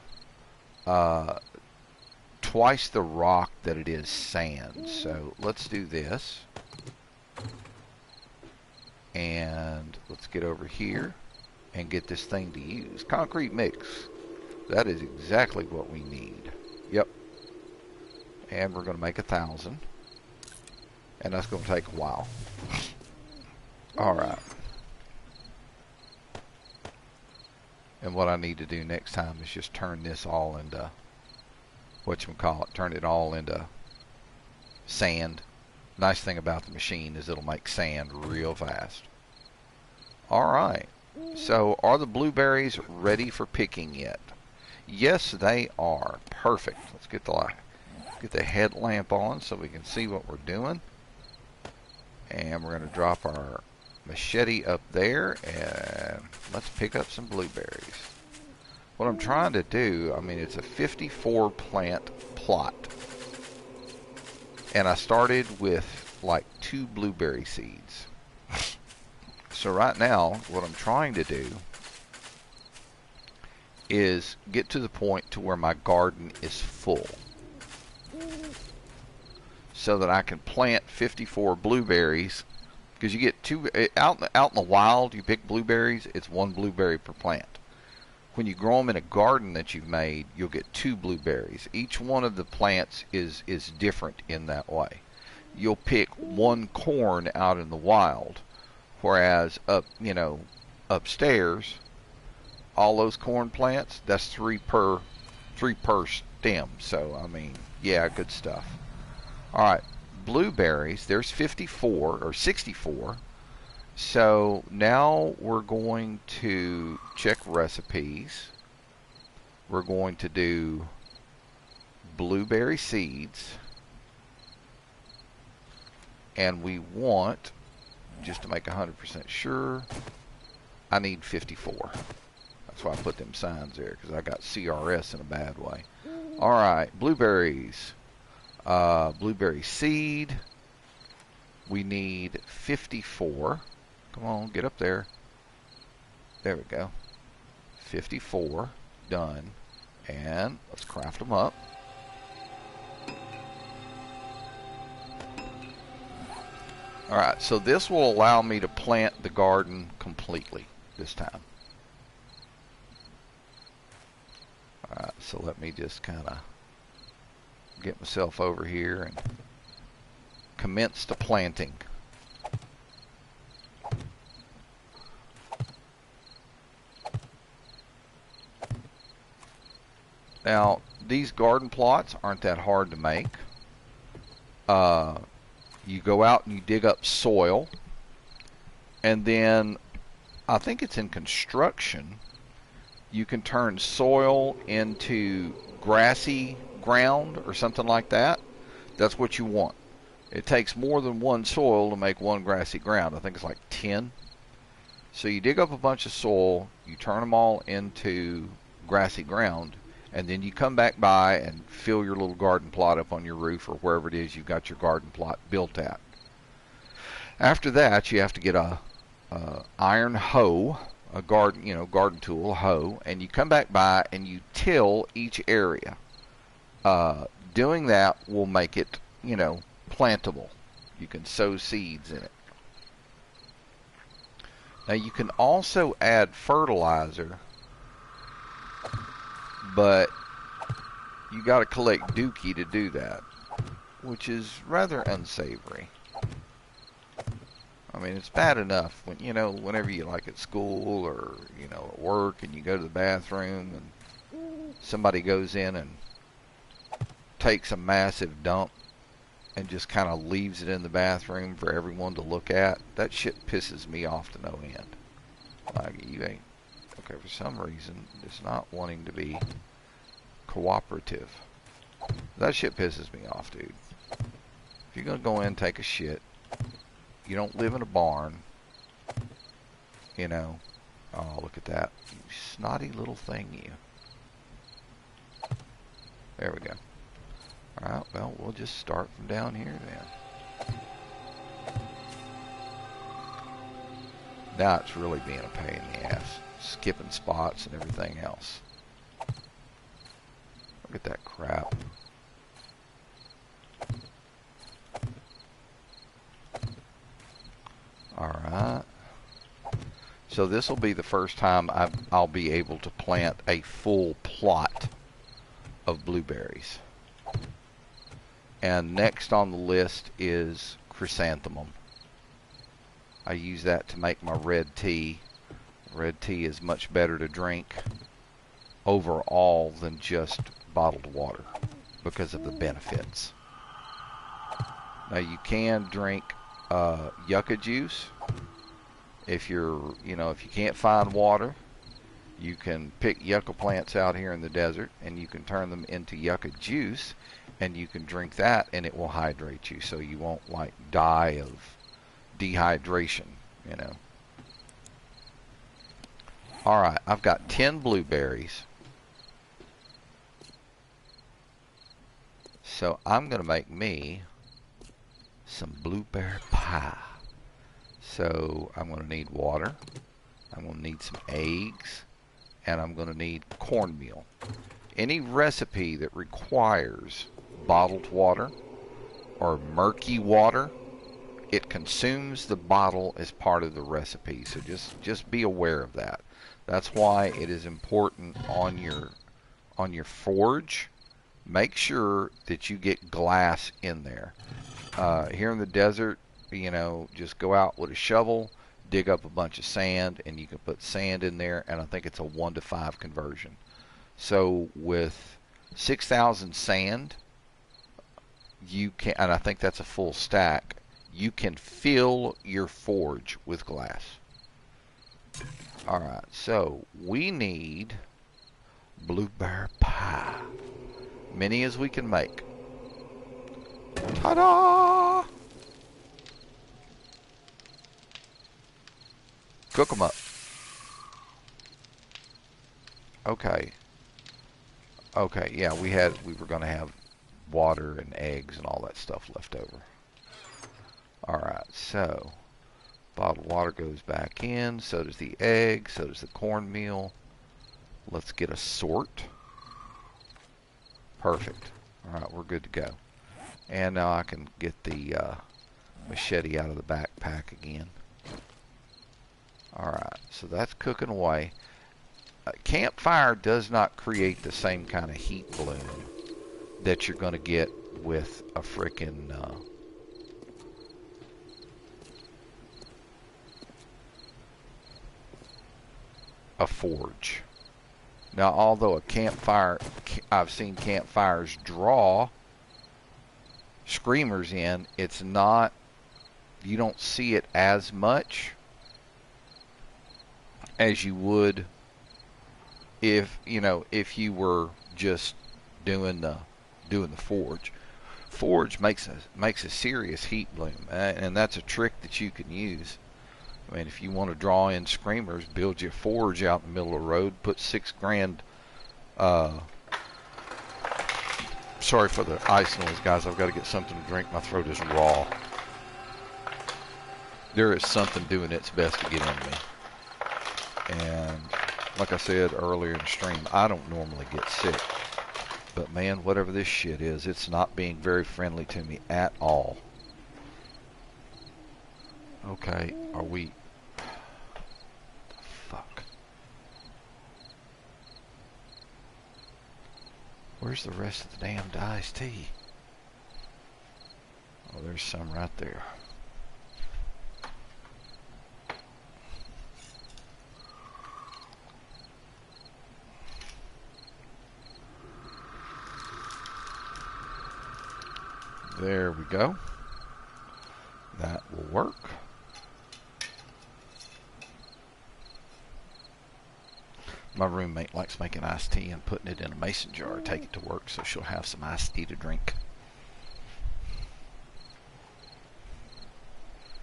twice the rock that it is sand. So let's do this. And let's get over here and get this thing to use. Concrete mix. That is exactly what we need. Yep. And we're going to make 1,000. And that's going to take a while. Alright. And what I need to do next time is just turn this all into, whatchamacallit, turn it all into sand. Nice thing about the machine is it'll make sand real fast. Alright. So, are the blueberries ready for picking yet? Yes, they are. Perfect. Let's get the headlamp on so we can see what we're doing. And we're going to drop our machete up there and let's pick up some blueberries. What I'm trying to do, I mean, it's a 54 plant plot. And I started with like 2 blueberry seeds. So right now, what I'm trying to do is get to the point to where my garden is full. So that I can plant 54 blueberries. Because you get 2, out in the wild, you pick blueberries, it's 1 blueberry per plant. When you grow them in a garden that you've made, you'll get 2 blueberries. Each one of the plants is different in that way. You'll pick 1 corn out in the wild, whereas upstairs, all those corn plants, that's 3 per stem. So I mean, yeah, good stuff. All right, blueberries. There's 54 or 64. So now we're going to check recipes. We're going to do blueberry seeds. And we want, just to make 100% sure, I need 54. That's why I put them signs there, because I got CRS in a bad way. Alright, blueberries. Blueberry seed. We need 54. Come on, get up there. There we go. 54. Done. And let's craft them up. Alright, so this will allow me to plant the garden completely this time. Alright, so let me just kind of get myself over here and commence the planting. Now, these garden plots aren't that hard to make. You go out and you dig up soil, and then I think it's in construction, you can turn soil into grassy ground or something like that. That's what you want. It takes more than one soil to make one grassy ground. I think it's like 10. So you dig up a bunch of soil, you turn them all into grassy ground, and then you come back by and fill your little garden plot up on your roof or wherever it is you've got your garden plot built at. After that, you have to get a iron hoe, a garden tool, a hoe, and you come back by and you till each area. Doing that will make it, plantable. You can sow seeds in it. Now you can also add fertilizer, but you got to collect dookie to do that, which is rather unsavory. I mean, it's bad enough when, whenever you like at school or, at work and you go to the bathroom and somebody goes in and takes a massive dump and just kind of leaves it in the bathroom for everyone to look at. That shit pisses me off to no end. Like, you ain't, okay, for some reason, it's not wanting to be cooperative. That shit pisses me off, dude. If you're going to go in and take a shit, you don't live in a barn, Oh, look at that. You snotty little thing, you. There we go. Alright, well, we'll just start from down here then. Now it's really being a pain in the ass. Skipping spots and everything else. Look at that crap. Alright. So this will be the first time I'll be able to plant a full plot of blueberries. And next on the list is chrysanthemum. I use that to make my red tea. Red tea is much better to drink overall than just bottled water because of the benefits. Now you can drink yucca juice. If if you can't find water, you can pick yucca plants out here in the desert and you can turn them into yucca juice and you can drink that and it will hydrate you so you won't die of dehydration, Alright, I've got 10 blueberries. So I'm going to make me some blueberry pie. So I'm going to need water. I'm going to need some eggs. And I'm going to need cornmeal. Any recipe that requires bottled water or murky water, it consumes the bottle as part of the recipe. So just be aware of that. That's why it is important on your forge. Make sure that you get glass in there. Here in the desert, just go out with a shovel, dig up a bunch of sand, and you can put sand in there, and I think it's a 1-to-5 conversion. So with 6,000 sand, you can, and I think that's a full stack, you can fill your forge with glass. Alright, so we need blueberry pie. Many as we can make. Ta-da! Cook them up. Okay. Okay, yeah, we were going to have water and eggs and all that stuff left over. Alright, so bottled water goes back in, so does the egg, so does the cornmeal. Let's get a sort. Perfect. Alright, we're good to go. And now I can get the machete out of the backpack again. Alright, so that's cooking away. Campfire does not create the same kind of heat bloom that you're going to get with a frickin' a forge. Now, although a campfire, I've seen campfires draw screamers in, it's not, you don't see it as much as you would if, you know, if you were just doing the forge. Forge makes a serious heat bloom, and that's a trick that you can use. I mean, if you want to draw in screamers, build you a forge out in the middle of the road, put $6,000. Sorry for the ice noise, guys. I've got to get something to drink. My throat is raw. There is something doing its best to get in me. And like I said earlier in the stream, I don't normally get sick. But man, whatever this shit is, it's not being very friendly to me at all. Okay, are we... Fuck. Where's the rest of the damned iced tea? Oh, there's some right there. There we go. That will work. My roommate likes making iced tea and putting it in a mason jar to take it to work, so she'll have some iced tea to drink.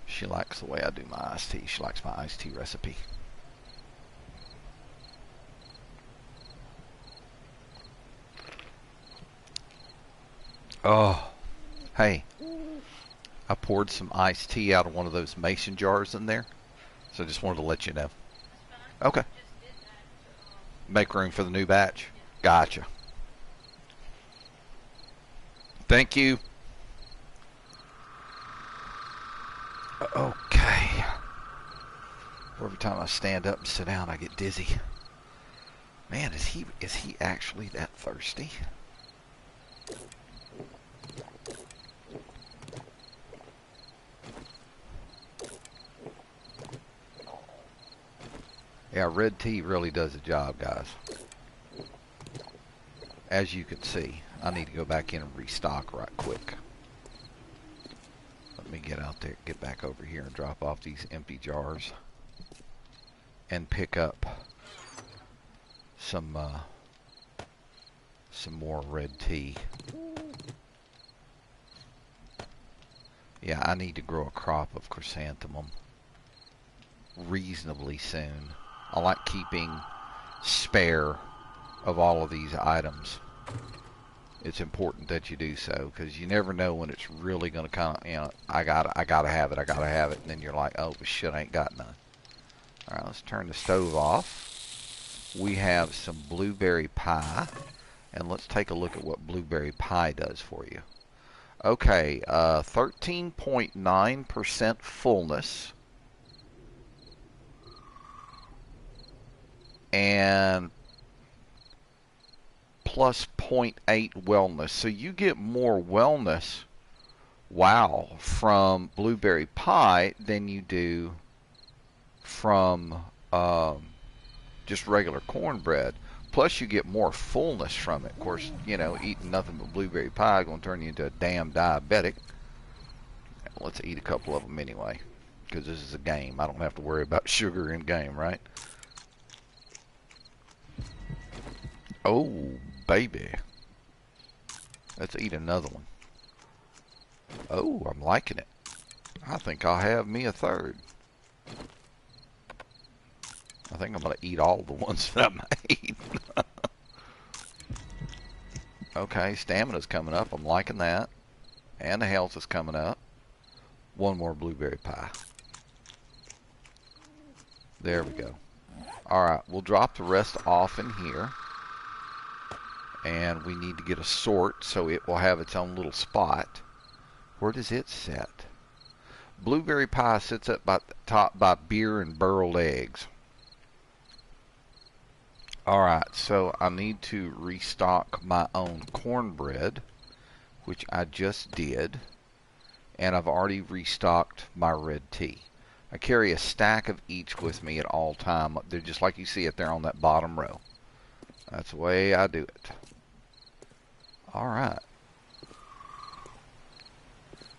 She likes the way I do my iced tea. She likes my iced tea recipe. Oh, hey, I poured some iced tea out of one of those mason jars in there, so I just wanted to let you know. Okay. Make room for the new batch. Gotcha. Thank you. Okay. Every time I stand up and sit down, I get dizzy. Man, is he actually that thirsty? Yeah, red tea really does the job, guys. As you can see, I need to go back in and restock right quick. Let me get out there, get back over here and drop off these empty jars and pick up some more red tea. Yeah, I need to grow a crop of chrysanthemum reasonably soon. I like keeping spare of all of these items. It's important that you do so, because you never know when it's really going to kind of, you know, I gotta have it, and then you're like, oh shit, I ain't got none. All right, let's turn the stove off. We have some blueberry pie, and let's take a look at what blueberry pie does for you. Okay, 13.9% fullness. And plus 0.8 wellness. So you get more wellness, wow, from blueberry pie than you do from just regular cornbread. Plus you get more fullness from it. Of course, you know, eating nothing but blueberry pie is going to turn you into a damn diabetic. Let's eat a couple of them anyway, because this is a game. I don't have to worry about sugar in game, right? Oh, baby. Let's eat another one. Oh, I'm liking it. I think I'll have me a third. I think I'm going to eat all the ones that I made. Okay, stamina's coming up. I'm liking that. And the health is coming up. One more blueberry pie. There we go. Alright, we'll drop the rest off in here. And we need to get a sort so it will have its own little spot. Where does it set? Blueberry pie sits at the top by beer and burled eggs. Alright, so I need to restock my own cornbread, which I just did, and I've already restocked my red tea. I carry a stack of each with me at all time. They're just like you see it there on that bottom row. That's the way I do it. Alright.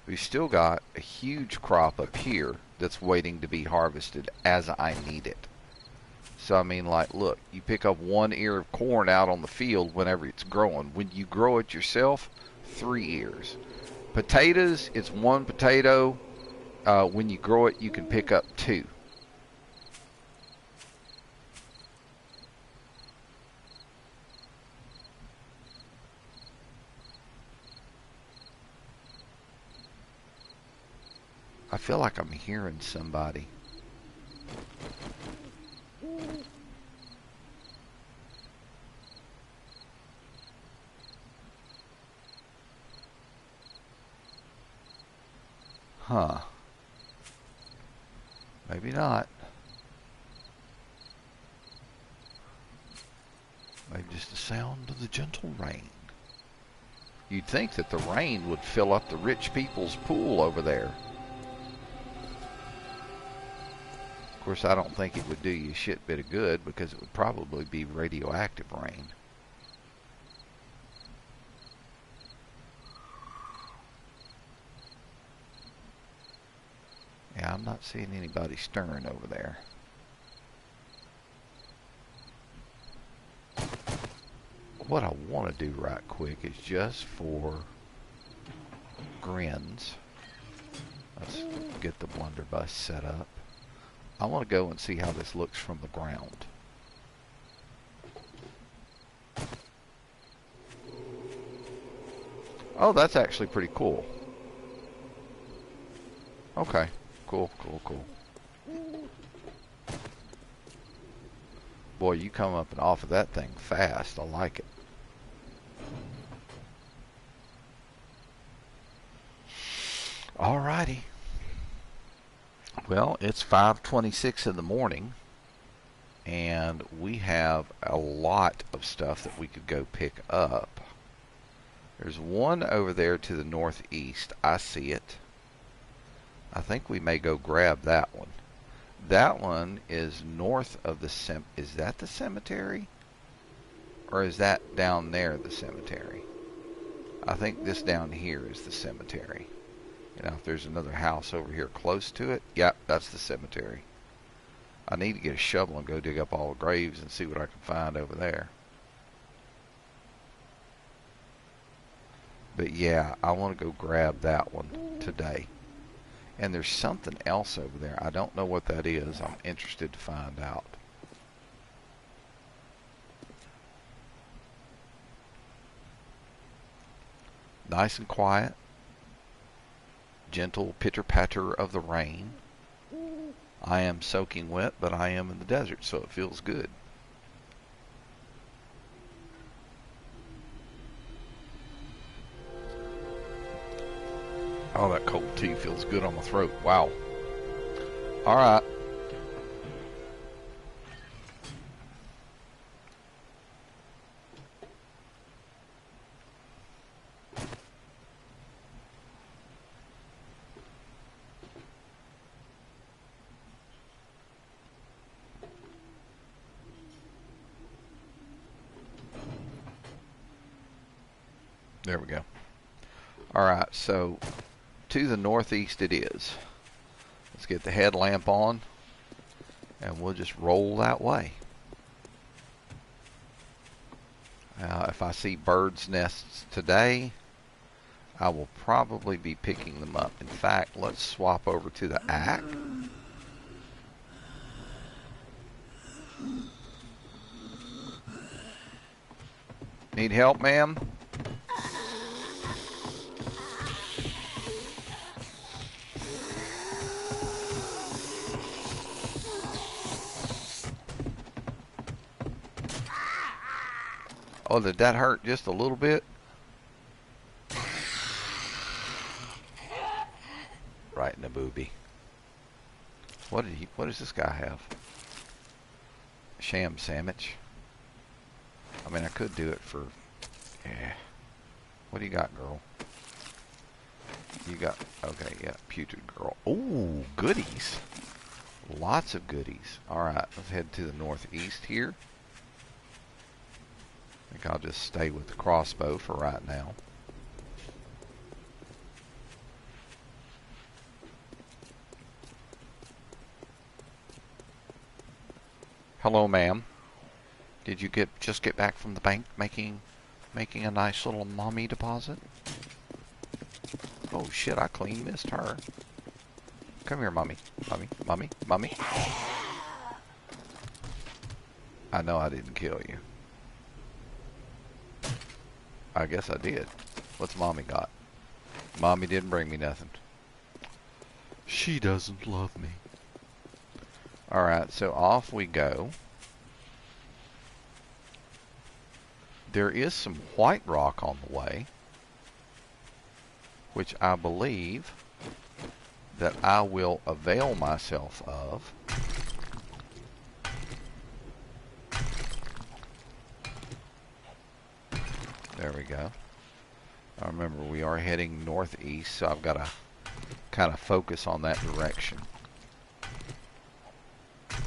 We've still got a huge crop up here that's waiting to be harvested as I need it. So I mean, like, look, you pick up one ear of corn out on the field whenever it's growing. When you grow it yourself, 3 ears. Potatoes, it's one potato. When you grow it, you can pick up 2. I feel like I'm hearing somebody. Huh. Maybe not. Maybe just the sound of the gentle rain. You'd think that the rain would fill up the rich people's pool over there. Of course, I don't think it would do you a shit bit of good because it would probably be radioactive rain. Yeah, I'm not seeing anybody stirring over there. What I want to do right quick is just for grins. Let's get the blunderbuss set up. I want to go and see how this looks from the ground. Oh, that's actually pretty cool. Okay, cool. Boy, you come up and off of that thing fast. I like it. Alrighty. Well, it's 5:26 in the morning, and we have a lot of stuff that we could go pick up. There's one over there to the northeast. I see it. I think we may go grab that one. That one is north of the is that the cemetery? Or is that down there the cemetery? I think this down here is the cemetery. You know, if there's another house over here close to it, yep, that's the cemetery. I need to get a shovel and go dig up all the graves and see what I can find over there. But yeah, I want to go grab that one today. And there's something else over there. I don't know what that is. I'm interested to find out. Nice and quiet. Gentle pitter-patter of the rain. I am soaking wet, but I am in the desert, so it feels good. Oh, that cold tea feels good on the throat. Wow. All right. There we go. All right, so to the northeast it is. Let's get the headlamp on, and we'll just roll that way. If I see birds' nests today, I will probably be picking them up. In fact, let's swap over to the axe. Need help, ma'am? Oh, did that hurt just a little bit? Right in the booby. What does this guy have? Sham sandwich. I mean, I could do it for, yeah. What do you got, girl? You got, okay, yeah, putrid girl. Ooh, goodies. Lots of goodies. Alright, let's head to the northeast here. I think I'll just stay with the crossbow for right now. Hello, ma'am. Did you just get back from the bank making a nice little mommy deposit? Oh shit, I clean missed her. Come here, mommy. Mommy, mommy, mommy. I know I didn't kill you. I guess I did. What's mommy got? Mommy didn't bring me nothing. She doesn't love me. Alright, so off we go. There is some white rock on the way, which I believe that I will avail myself of. There we go. Now remember, we are heading northeast, so I've got to kind of focus on that direction. Of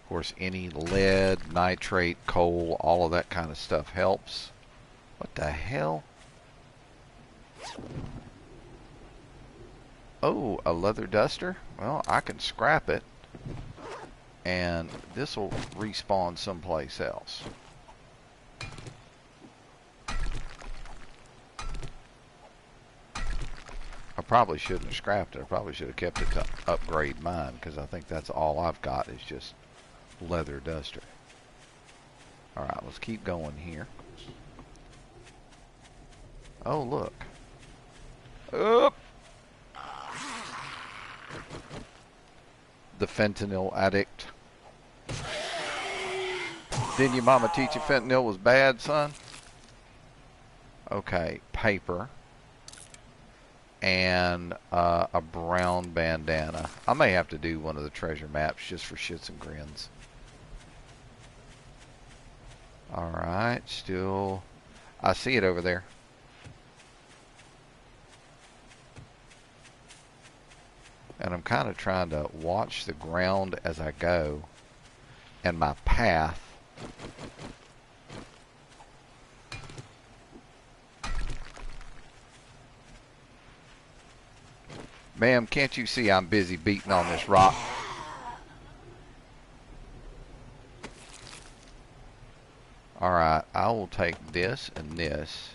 course, any lead, nitrate, coal, all of that kind of stuff helps. What the hell? Oh, a leather duster? Well, I can scrap it, and this will respawn someplace else. I probably shouldn't have scrapped it. I probably should have kept it to upgrade mine, because I think that's all I've got is just leather duster. Alright, let's keep going here. Oh, look. Up! The fentanyl addict. Didn't your mama teach you fentanyl was bad, son? Okay, paper. And a brown bandana. I may have to do one of the treasure maps just for shits and grins. Alright, still... I see it over there. And I'm kind of trying to watch the ground as I go and my path. Ma'am, can't you see I'm busy beating on this rock? Alright, I will take this and this,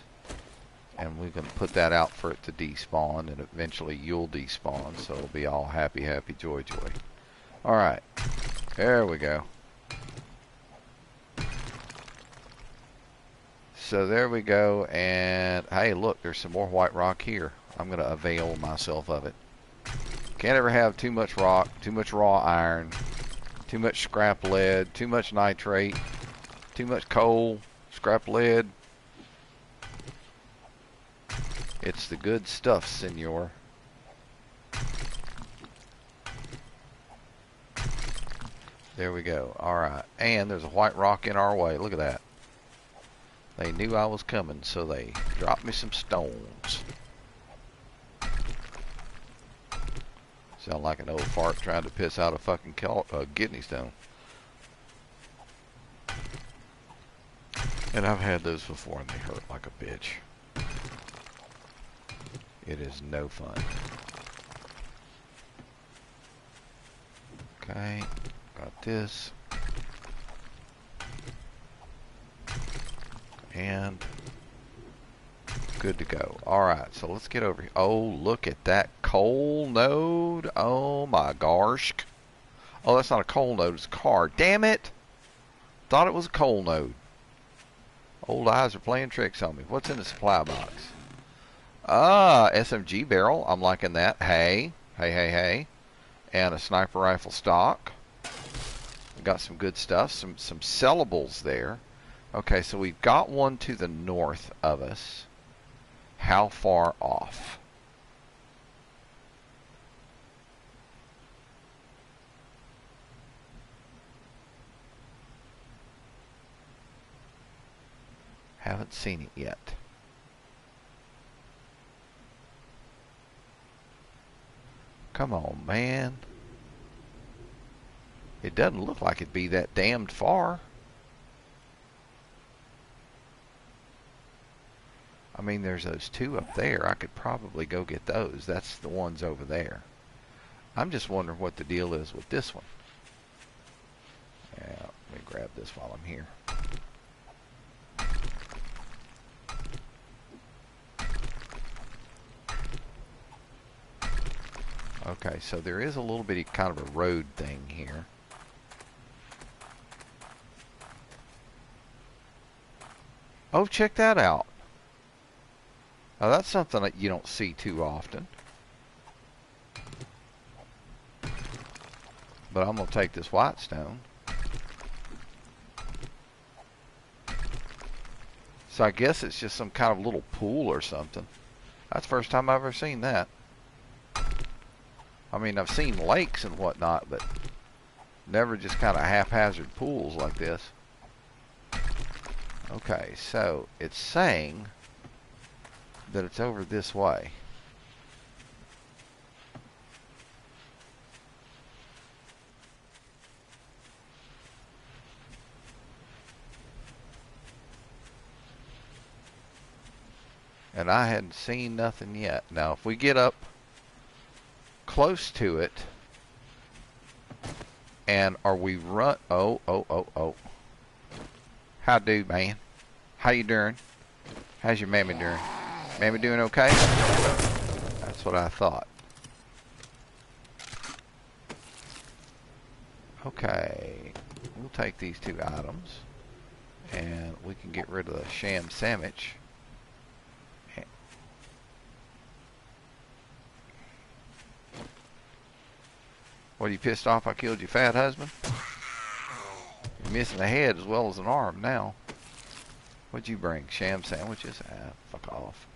and we can put that out for it to despawn, and eventually you'll despawn, so it'll be all happy, happy, joy, joy. Alright, there we go. So there we go, and hey, look, there's some more white rock here. I'm going to avail myself of it. Can't ever have too much rock, too much raw iron, too much scrap lead, too much nitrate, too much coal, scrap lead. It's the good stuff, senor. There we go. Alright. And there's a white rock in our way. Look at that. They knew I was coming, so they dropped me some stones. Sound like an old fart trying to piss out a fucking kidney stone. And I've had those before and they hurt like a bitch. It is no fun. Okay, got this. And good to go. Alright, so let's get over here. Oh, look at that coal node. Oh my gosh. Oh, that's not a coal node, it's a car. Damn it! Thought it was a coal node. Old eyes are playing tricks on me. What's in the supply box? Ah, SMG barrel. I'm liking that. Hey. Hey, hey, hey. And a sniper rifle stock. We got some good stuff. Some sellables there. Okay, so we've got one to the north of us. How far off? Haven't seen it yet. Come on, man. It doesn't look like it'd be that damned far. I mean, there's those two up there. I could probably go get those. That's the ones over there. I'm just wondering what the deal is with this one. Yeah, let me grab this while I'm here. Okay, so there is a little bitty kind of a road thing here. Oh, check that out. Now that's something that you don't see too often. But I'm going to take this white stone. So I guess it's just some kind of little pool or something. That's the first time I've ever seen that. I mean, I've seen lakes and whatnot, but never just kind of haphazard pools like this. Okay, so it's saying that it's over this way. And I hadn't seen nothing yet. Now, if we get up close to it, and are we run? Oh. How do, man? How you doing? How's your mammy doing? Mammy doing okay? That's what I thought. Okay, we'll take these two items, and we can get rid of the sham sandwich. What, are you pissed off I killed your fat husband? You're missing a head as well as an arm now. What'd you bring? Sham sandwiches? Ah, fuck off.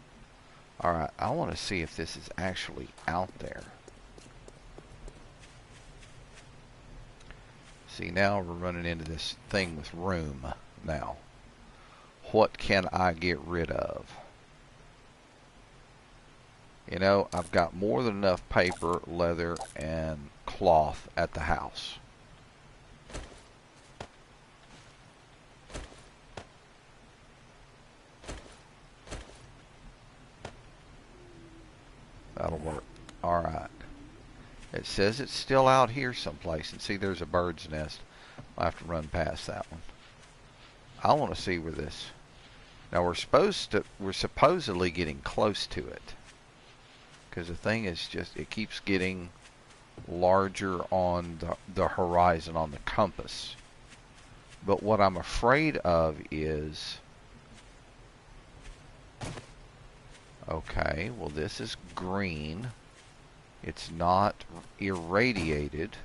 Alright, I want to see if this is actually out there. See, now we're running into this thing with room now. What can I get rid of? You know, I've got more than enough paper, leather, and cloth at the house. That'll work. Alright. It says it's still out here someplace. And see, there's a bird's nest. I'll have to run past that one. I want to see where this... Now, we're supposedly getting close to it. Because the thing is just, it keeps getting larger on the horizon, on the compass. But what I'm afraid of is... Okay, well this is green. It's not irradiated.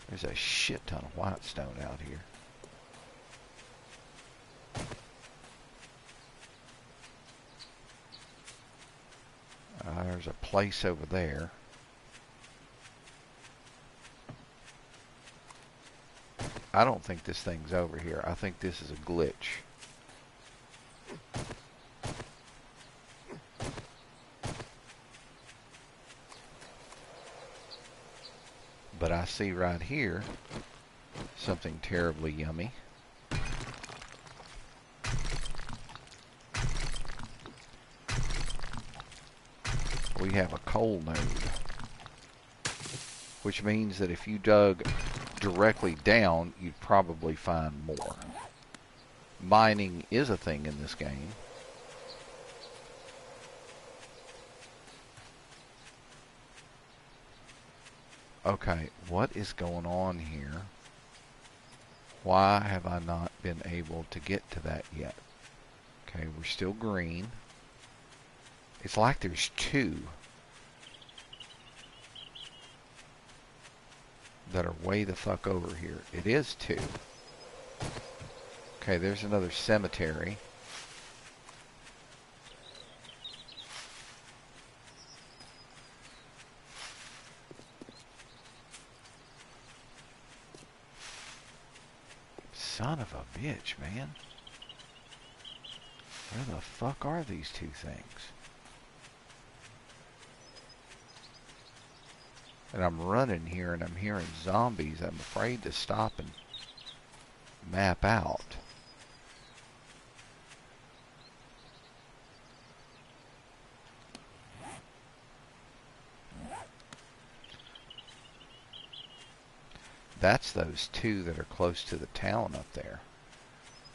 There's a shit ton of white stone out here. There's a place over there. I don't think this thing's over here. I think this is a glitch. But I see right here something terribly yummy. We have a coal node, which means that if you dug directly down, you'd probably find more. Mining is a thing in this game. Okay, what is going on here? Why have I not been able to get to that yet? Okay, we're still green. It's like there's two that are way the fuck over here. It is two. Okay, there's another cemetery. Son of a bitch, man. Where the fuck are these two things? And I'm running here and I'm hearing zombies. I'm afraid to stop and map out. That's those two that are close to the town up there.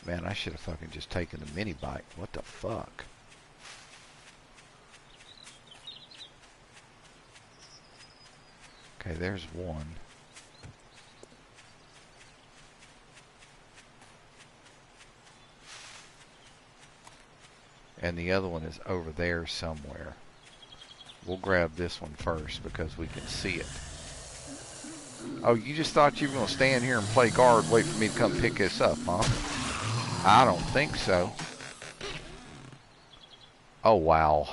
Man, I should have fucking just taken the mini bike. What the fuck? Okay, there's one. And the other one is over there somewhere. We'll grab this one first because we can see it. Oh, you just thought you were going to stand here and play guard, wait for me to come pick this up, huh? I don't think so. Oh, wow.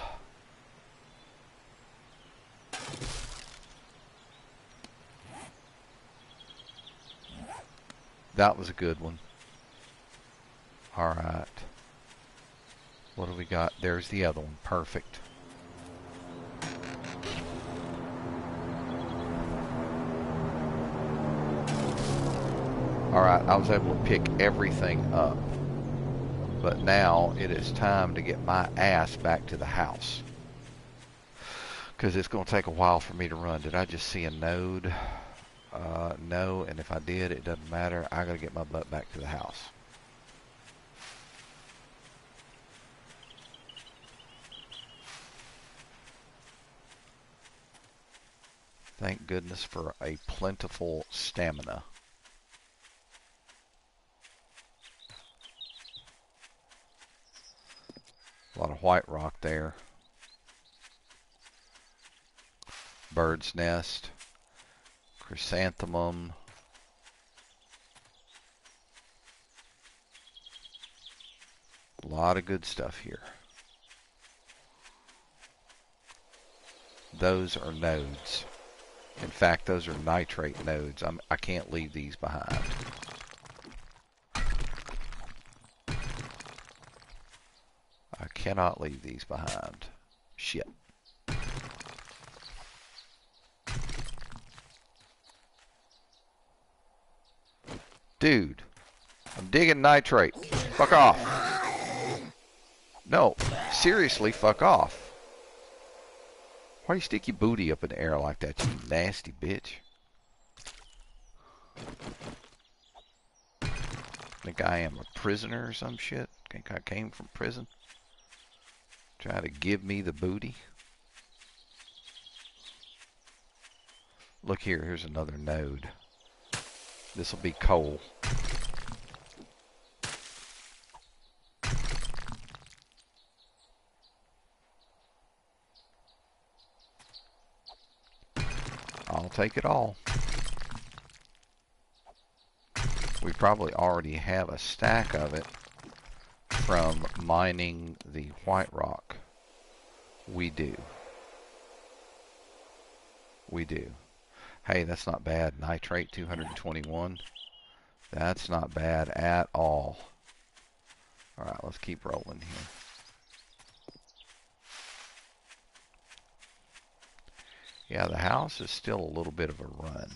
That was a good one. Alright. What do we got? There's the other one. Perfect. Alright, I was able to pick everything up. But now it is time to get my ass back to the house. Because it's going to take a while for me to run. Did I just see a node? No, and if I did, it doesn't matter. I got to get my butt back to the house. Thank goodness for a plentiful stamina. A lot of white rock there. Bird's nest. Chrysanthemum. A lot of good stuff here. Those are nodes. In fact, those are nitrate nodes. I can't leave these behind. I cannot leave these behind. Shit. Dude, I'm digging nitrate. Fuck off. No, seriously, fuck off. Why do you stick your booty up in the air like that, you nasty bitch? Think I am a prisoner or some shit? Think I came from prison? Try to give me the booty? Look here, here's another node. This will be coal. I'll take it all. We probably already have a stack of it from mining the white rock. We do. We do. Hey, that's not bad. Nitrate 221. That's not bad at all. Alright, let's keep rolling here. Yeah, the house is still a little bit of a run.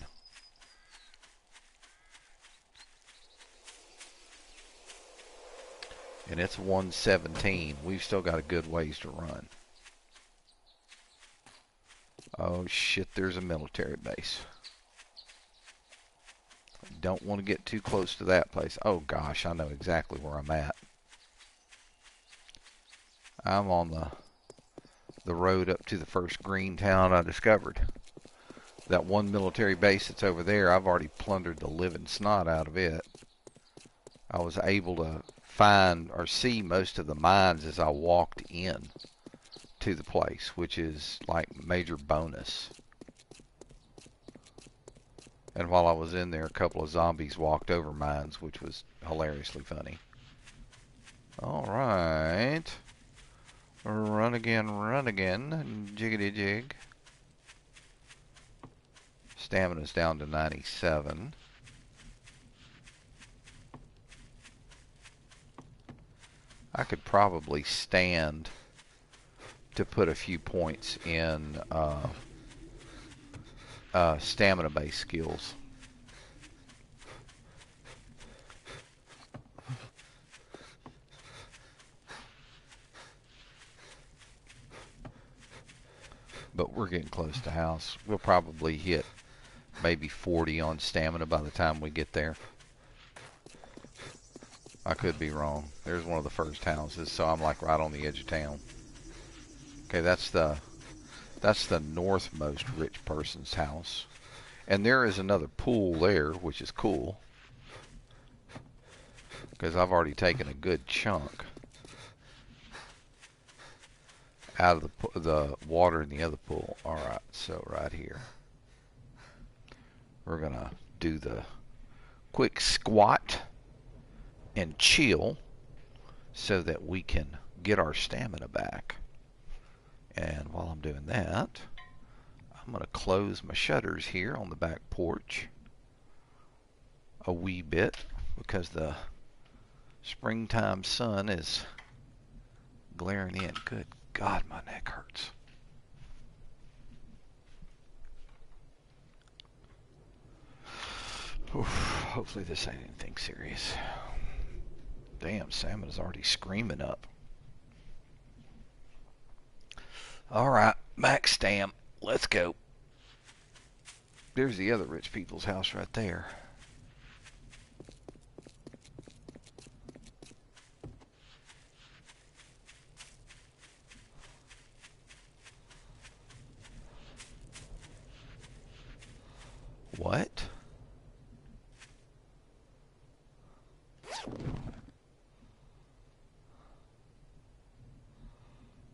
And it's 117. We've still got a good ways to run. Oh shit, there's a military base. Don't want to get too close to that place. Oh gosh, I know exactly where I'm at. I'm on the road up to the first green town I discovered. That one military base that's over there, I've already plundered the living snot out of it. I was able to find or see most of the mines as I walked in to the place, which is like major bonus. And while I was in there, a couple of zombies walked over mines, which was hilariously funny. Alright. Run again, jiggity jig. Stamina's down to 97. I could probably stand to put a few points in stamina-based skills. But we're getting close to house. We'll probably hit maybe 40 on stamina by the time we get there. I could be wrong. There's one of the first houses, so I'm like right on the edge of town. Okay, that's the northmost rich person's house. And there is another pool there, which is cool, because I've already taken a good chunk out of the water in the other pool. Alright, so right here, we're going to do the quick squat and chill so that we can get our stamina back. And while I'm doing that, I'm going to close my shutters here on the back porch a wee bit because the springtime sun is glaring in. Good God, my neck hurts. Oof, hopefully this ain't anything serious. Damn, salmon is already screaming up. Alright, max stam. Let's go. There's the other rich people's house right there. What?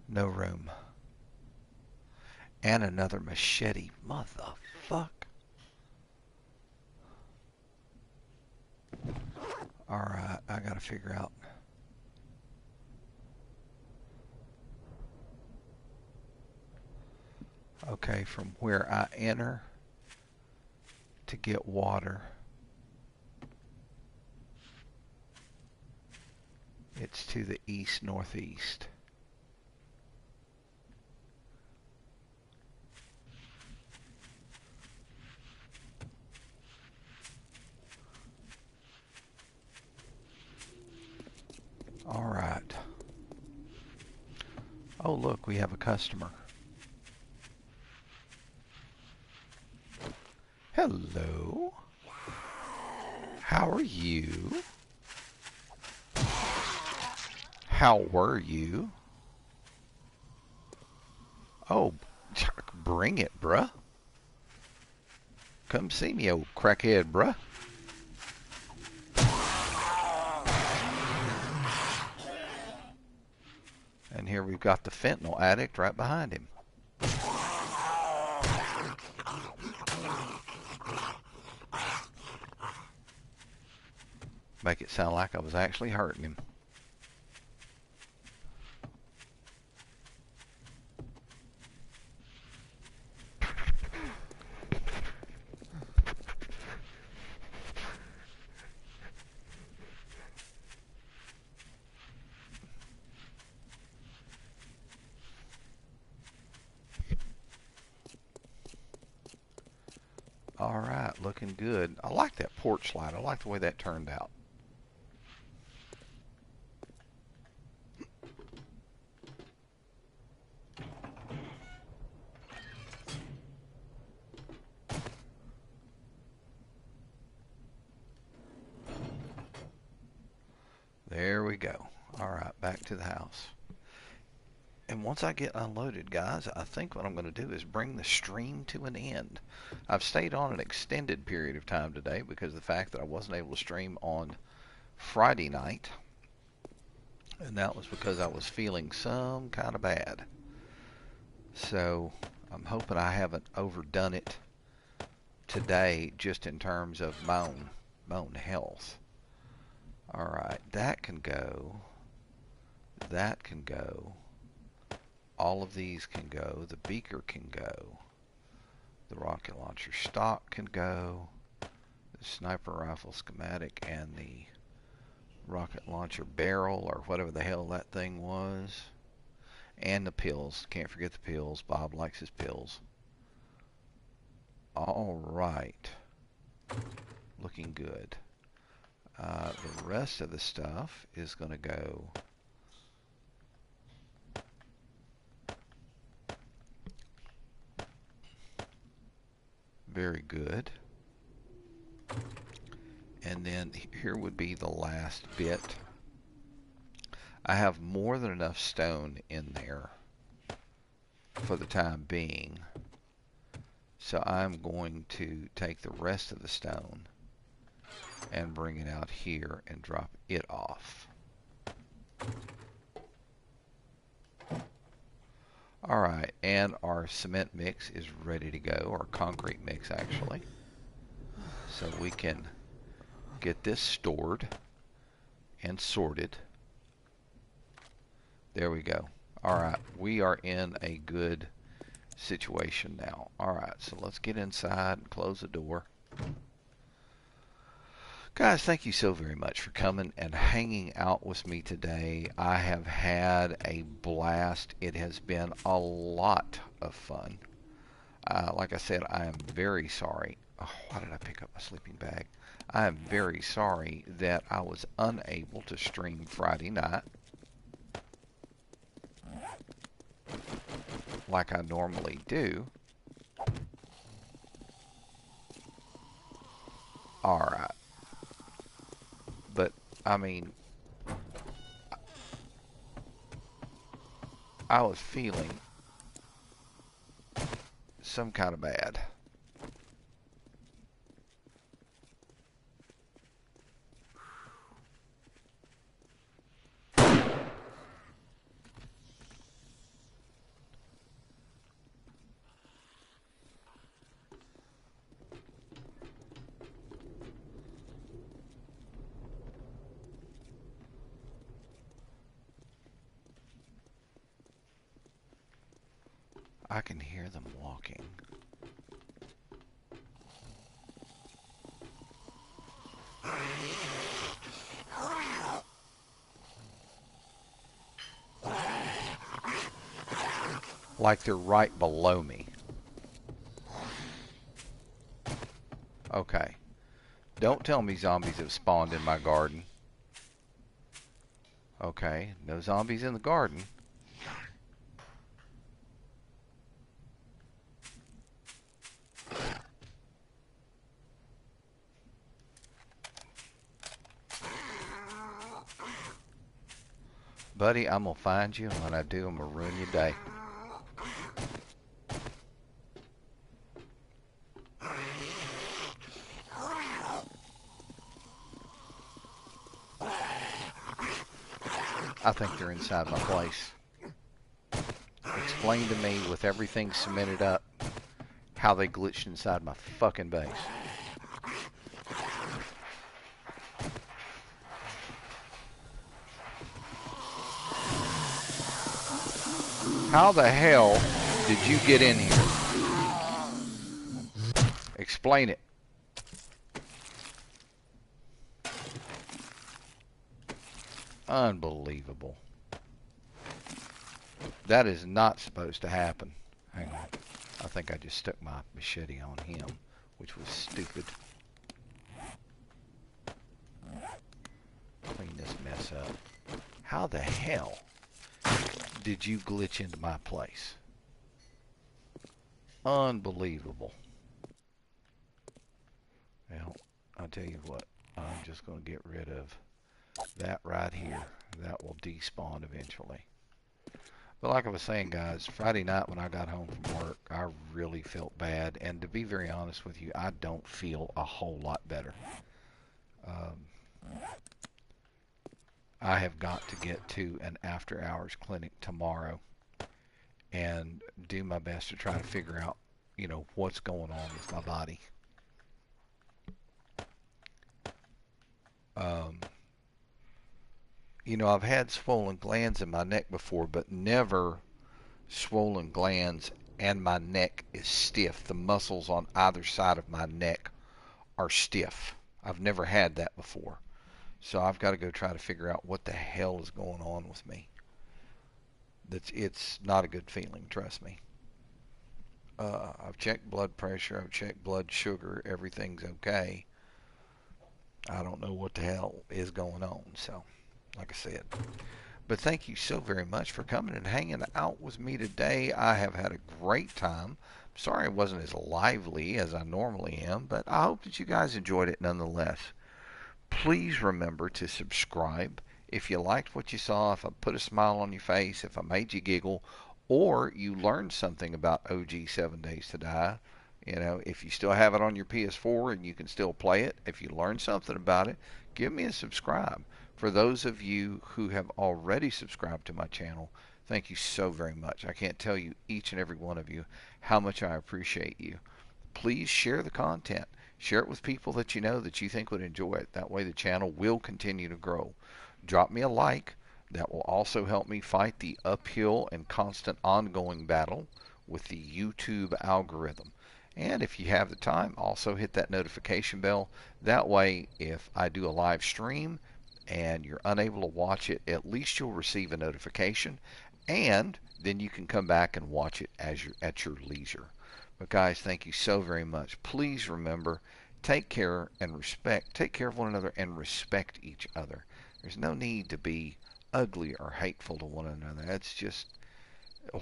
No room. And another machete. Motherfuck. Alright, I gotta figure out. Okay, from where I enter to get water, it's to the east-northeast. All right. Oh, look, we have a customer. Hello. How are you? How were you? Oh, bring it, bruh. Come see me, old crackhead, bruh. And here we've got the fentanyl addict right behind him. Make it sound like I was actually hurting him. All right, looking good. I like that porch light. I like the way that turned out. There we go. All right, back to the house. And once I get unloaded, guys, I think what I'm going to do is bring the stream to an end. I've stayed on an extended period of time today because of the fact that I wasn't able to stream on Friday night. And that was because I was feeling some kind of bad. So I'm hoping I haven't overdone it today just in terms of my own health. Alright, that can go. That can go. All of these can go. The beaker can go. The rocket launcher stock can go. The sniper rifle schematic and the rocket launcher barrel or whatever the hell that thing was. And the pills. Can't forget the pills. Bob likes his pills. All right. Looking good. The rest of the stuff is going to go very good. And then here would be the last bit. I have more than enough stone in there for the time being. So I'm going to take the rest of the stone and bring it out here and drop it off. Alright, and our cement mix is ready to go, or concrete mix actually. So we can get this stored and sorted. There we go. Alright, we are in a good situation now. Alright, so let's get inside and close the door. Guys, thank you so very much for coming and hanging out with me today. I have had a blast. It has been a lot of fun. Like I said, I am very sorry. Oh, why did I pick up my sleeping bag? I am very sorry that I was unable to stream Friday night like I normally do. Alright. But, I mean, I was feeling some kind of bad. I can hear them walking. Like they're right below me. Okay. Don't tell me zombies have spawned in my garden. Okay, no zombies in the garden. Buddy, I'm going to find you, and when I do, I'm going to ruin your day. I think they're inside my place. Explain to me, with everything cemented up, how they glitched inside my fucking base. How the hell did you get in here? Explain it. Unbelievable. That is not supposed to happen. Hang on. I think I just stuck my machete on him, which was stupid. Clean this mess up. How the hell did you glitch into my place? Unbelievable. Well, I'll tell you what. I'm just going to get rid of that right here. That will despawn eventually. But like I was saying, guys, Friday night when I got home from work, I really felt bad. And to be very honest with you, I don't feel a whole lot better. I have got to get to an after-hours clinic tomorrow and do my best to try to figure out, you know, what's going on with my body. You know, I've had swollen glands in my neck before, but never swollen glands and my neck is stiff. The muscles on either side of my neck are stiff. I've never had that before.
So I've got to go try to figure out what the hell is going on with me. It's not a good feeling, trust me. I've checked blood pressure, I've checked blood sugar, everything's okay. I don't know what the hell is going on. So, like I said, but thank you so very much for coming and hanging out with me today. I have had a great time. Sorry I wasn't as lively as I normally am, but I hope that you guys enjoyed it nonetheless. Please remember to subscribe. If you liked what you saw, if I put a smile on your face, if I made you giggle, or you learned something about OG 7 Days to Die, if you still have it on your PS4 and you can still play it, if you learned something about it, give me a subscribe. For those of you who have already subscribed to my channel, thank you so very much. I can't tell you, each and every one of you, how much I appreciate you. Please share the content. Share it with people that you know that you think would enjoy it. That way the channel will continue to grow. Drop me a like. That will also help me fight the uphill and constant ongoing battle with the YouTube algorithm. And if you have the time, also hit that notification bell. That way, if I do a live stream and you're unable to watch it, at least you'll receive a notification, and then you can come back and watch it as you're at your leisure. But guys, thank you so very much. Please remember, take care of one another and respect each other. There's no need to be ugly or hateful to one another. That's just,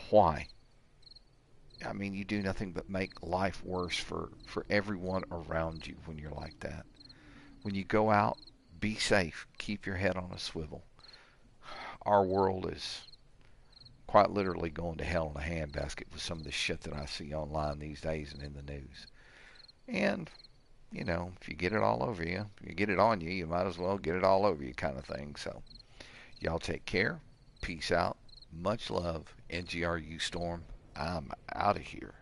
why? I mean, you do nothing but make life worse for everyone around you when you're like that. When you go out, be safe. Keep your head on a swivel. Our world is quite literally going to hell in a handbasket with some of the shit that I see online these days and in the news. And, if you get it all over you, if you get it on you, you might as well get it all over you kind of thing. So, y'all take care. Peace out. Much love. NGRU Storm. I'm out of here.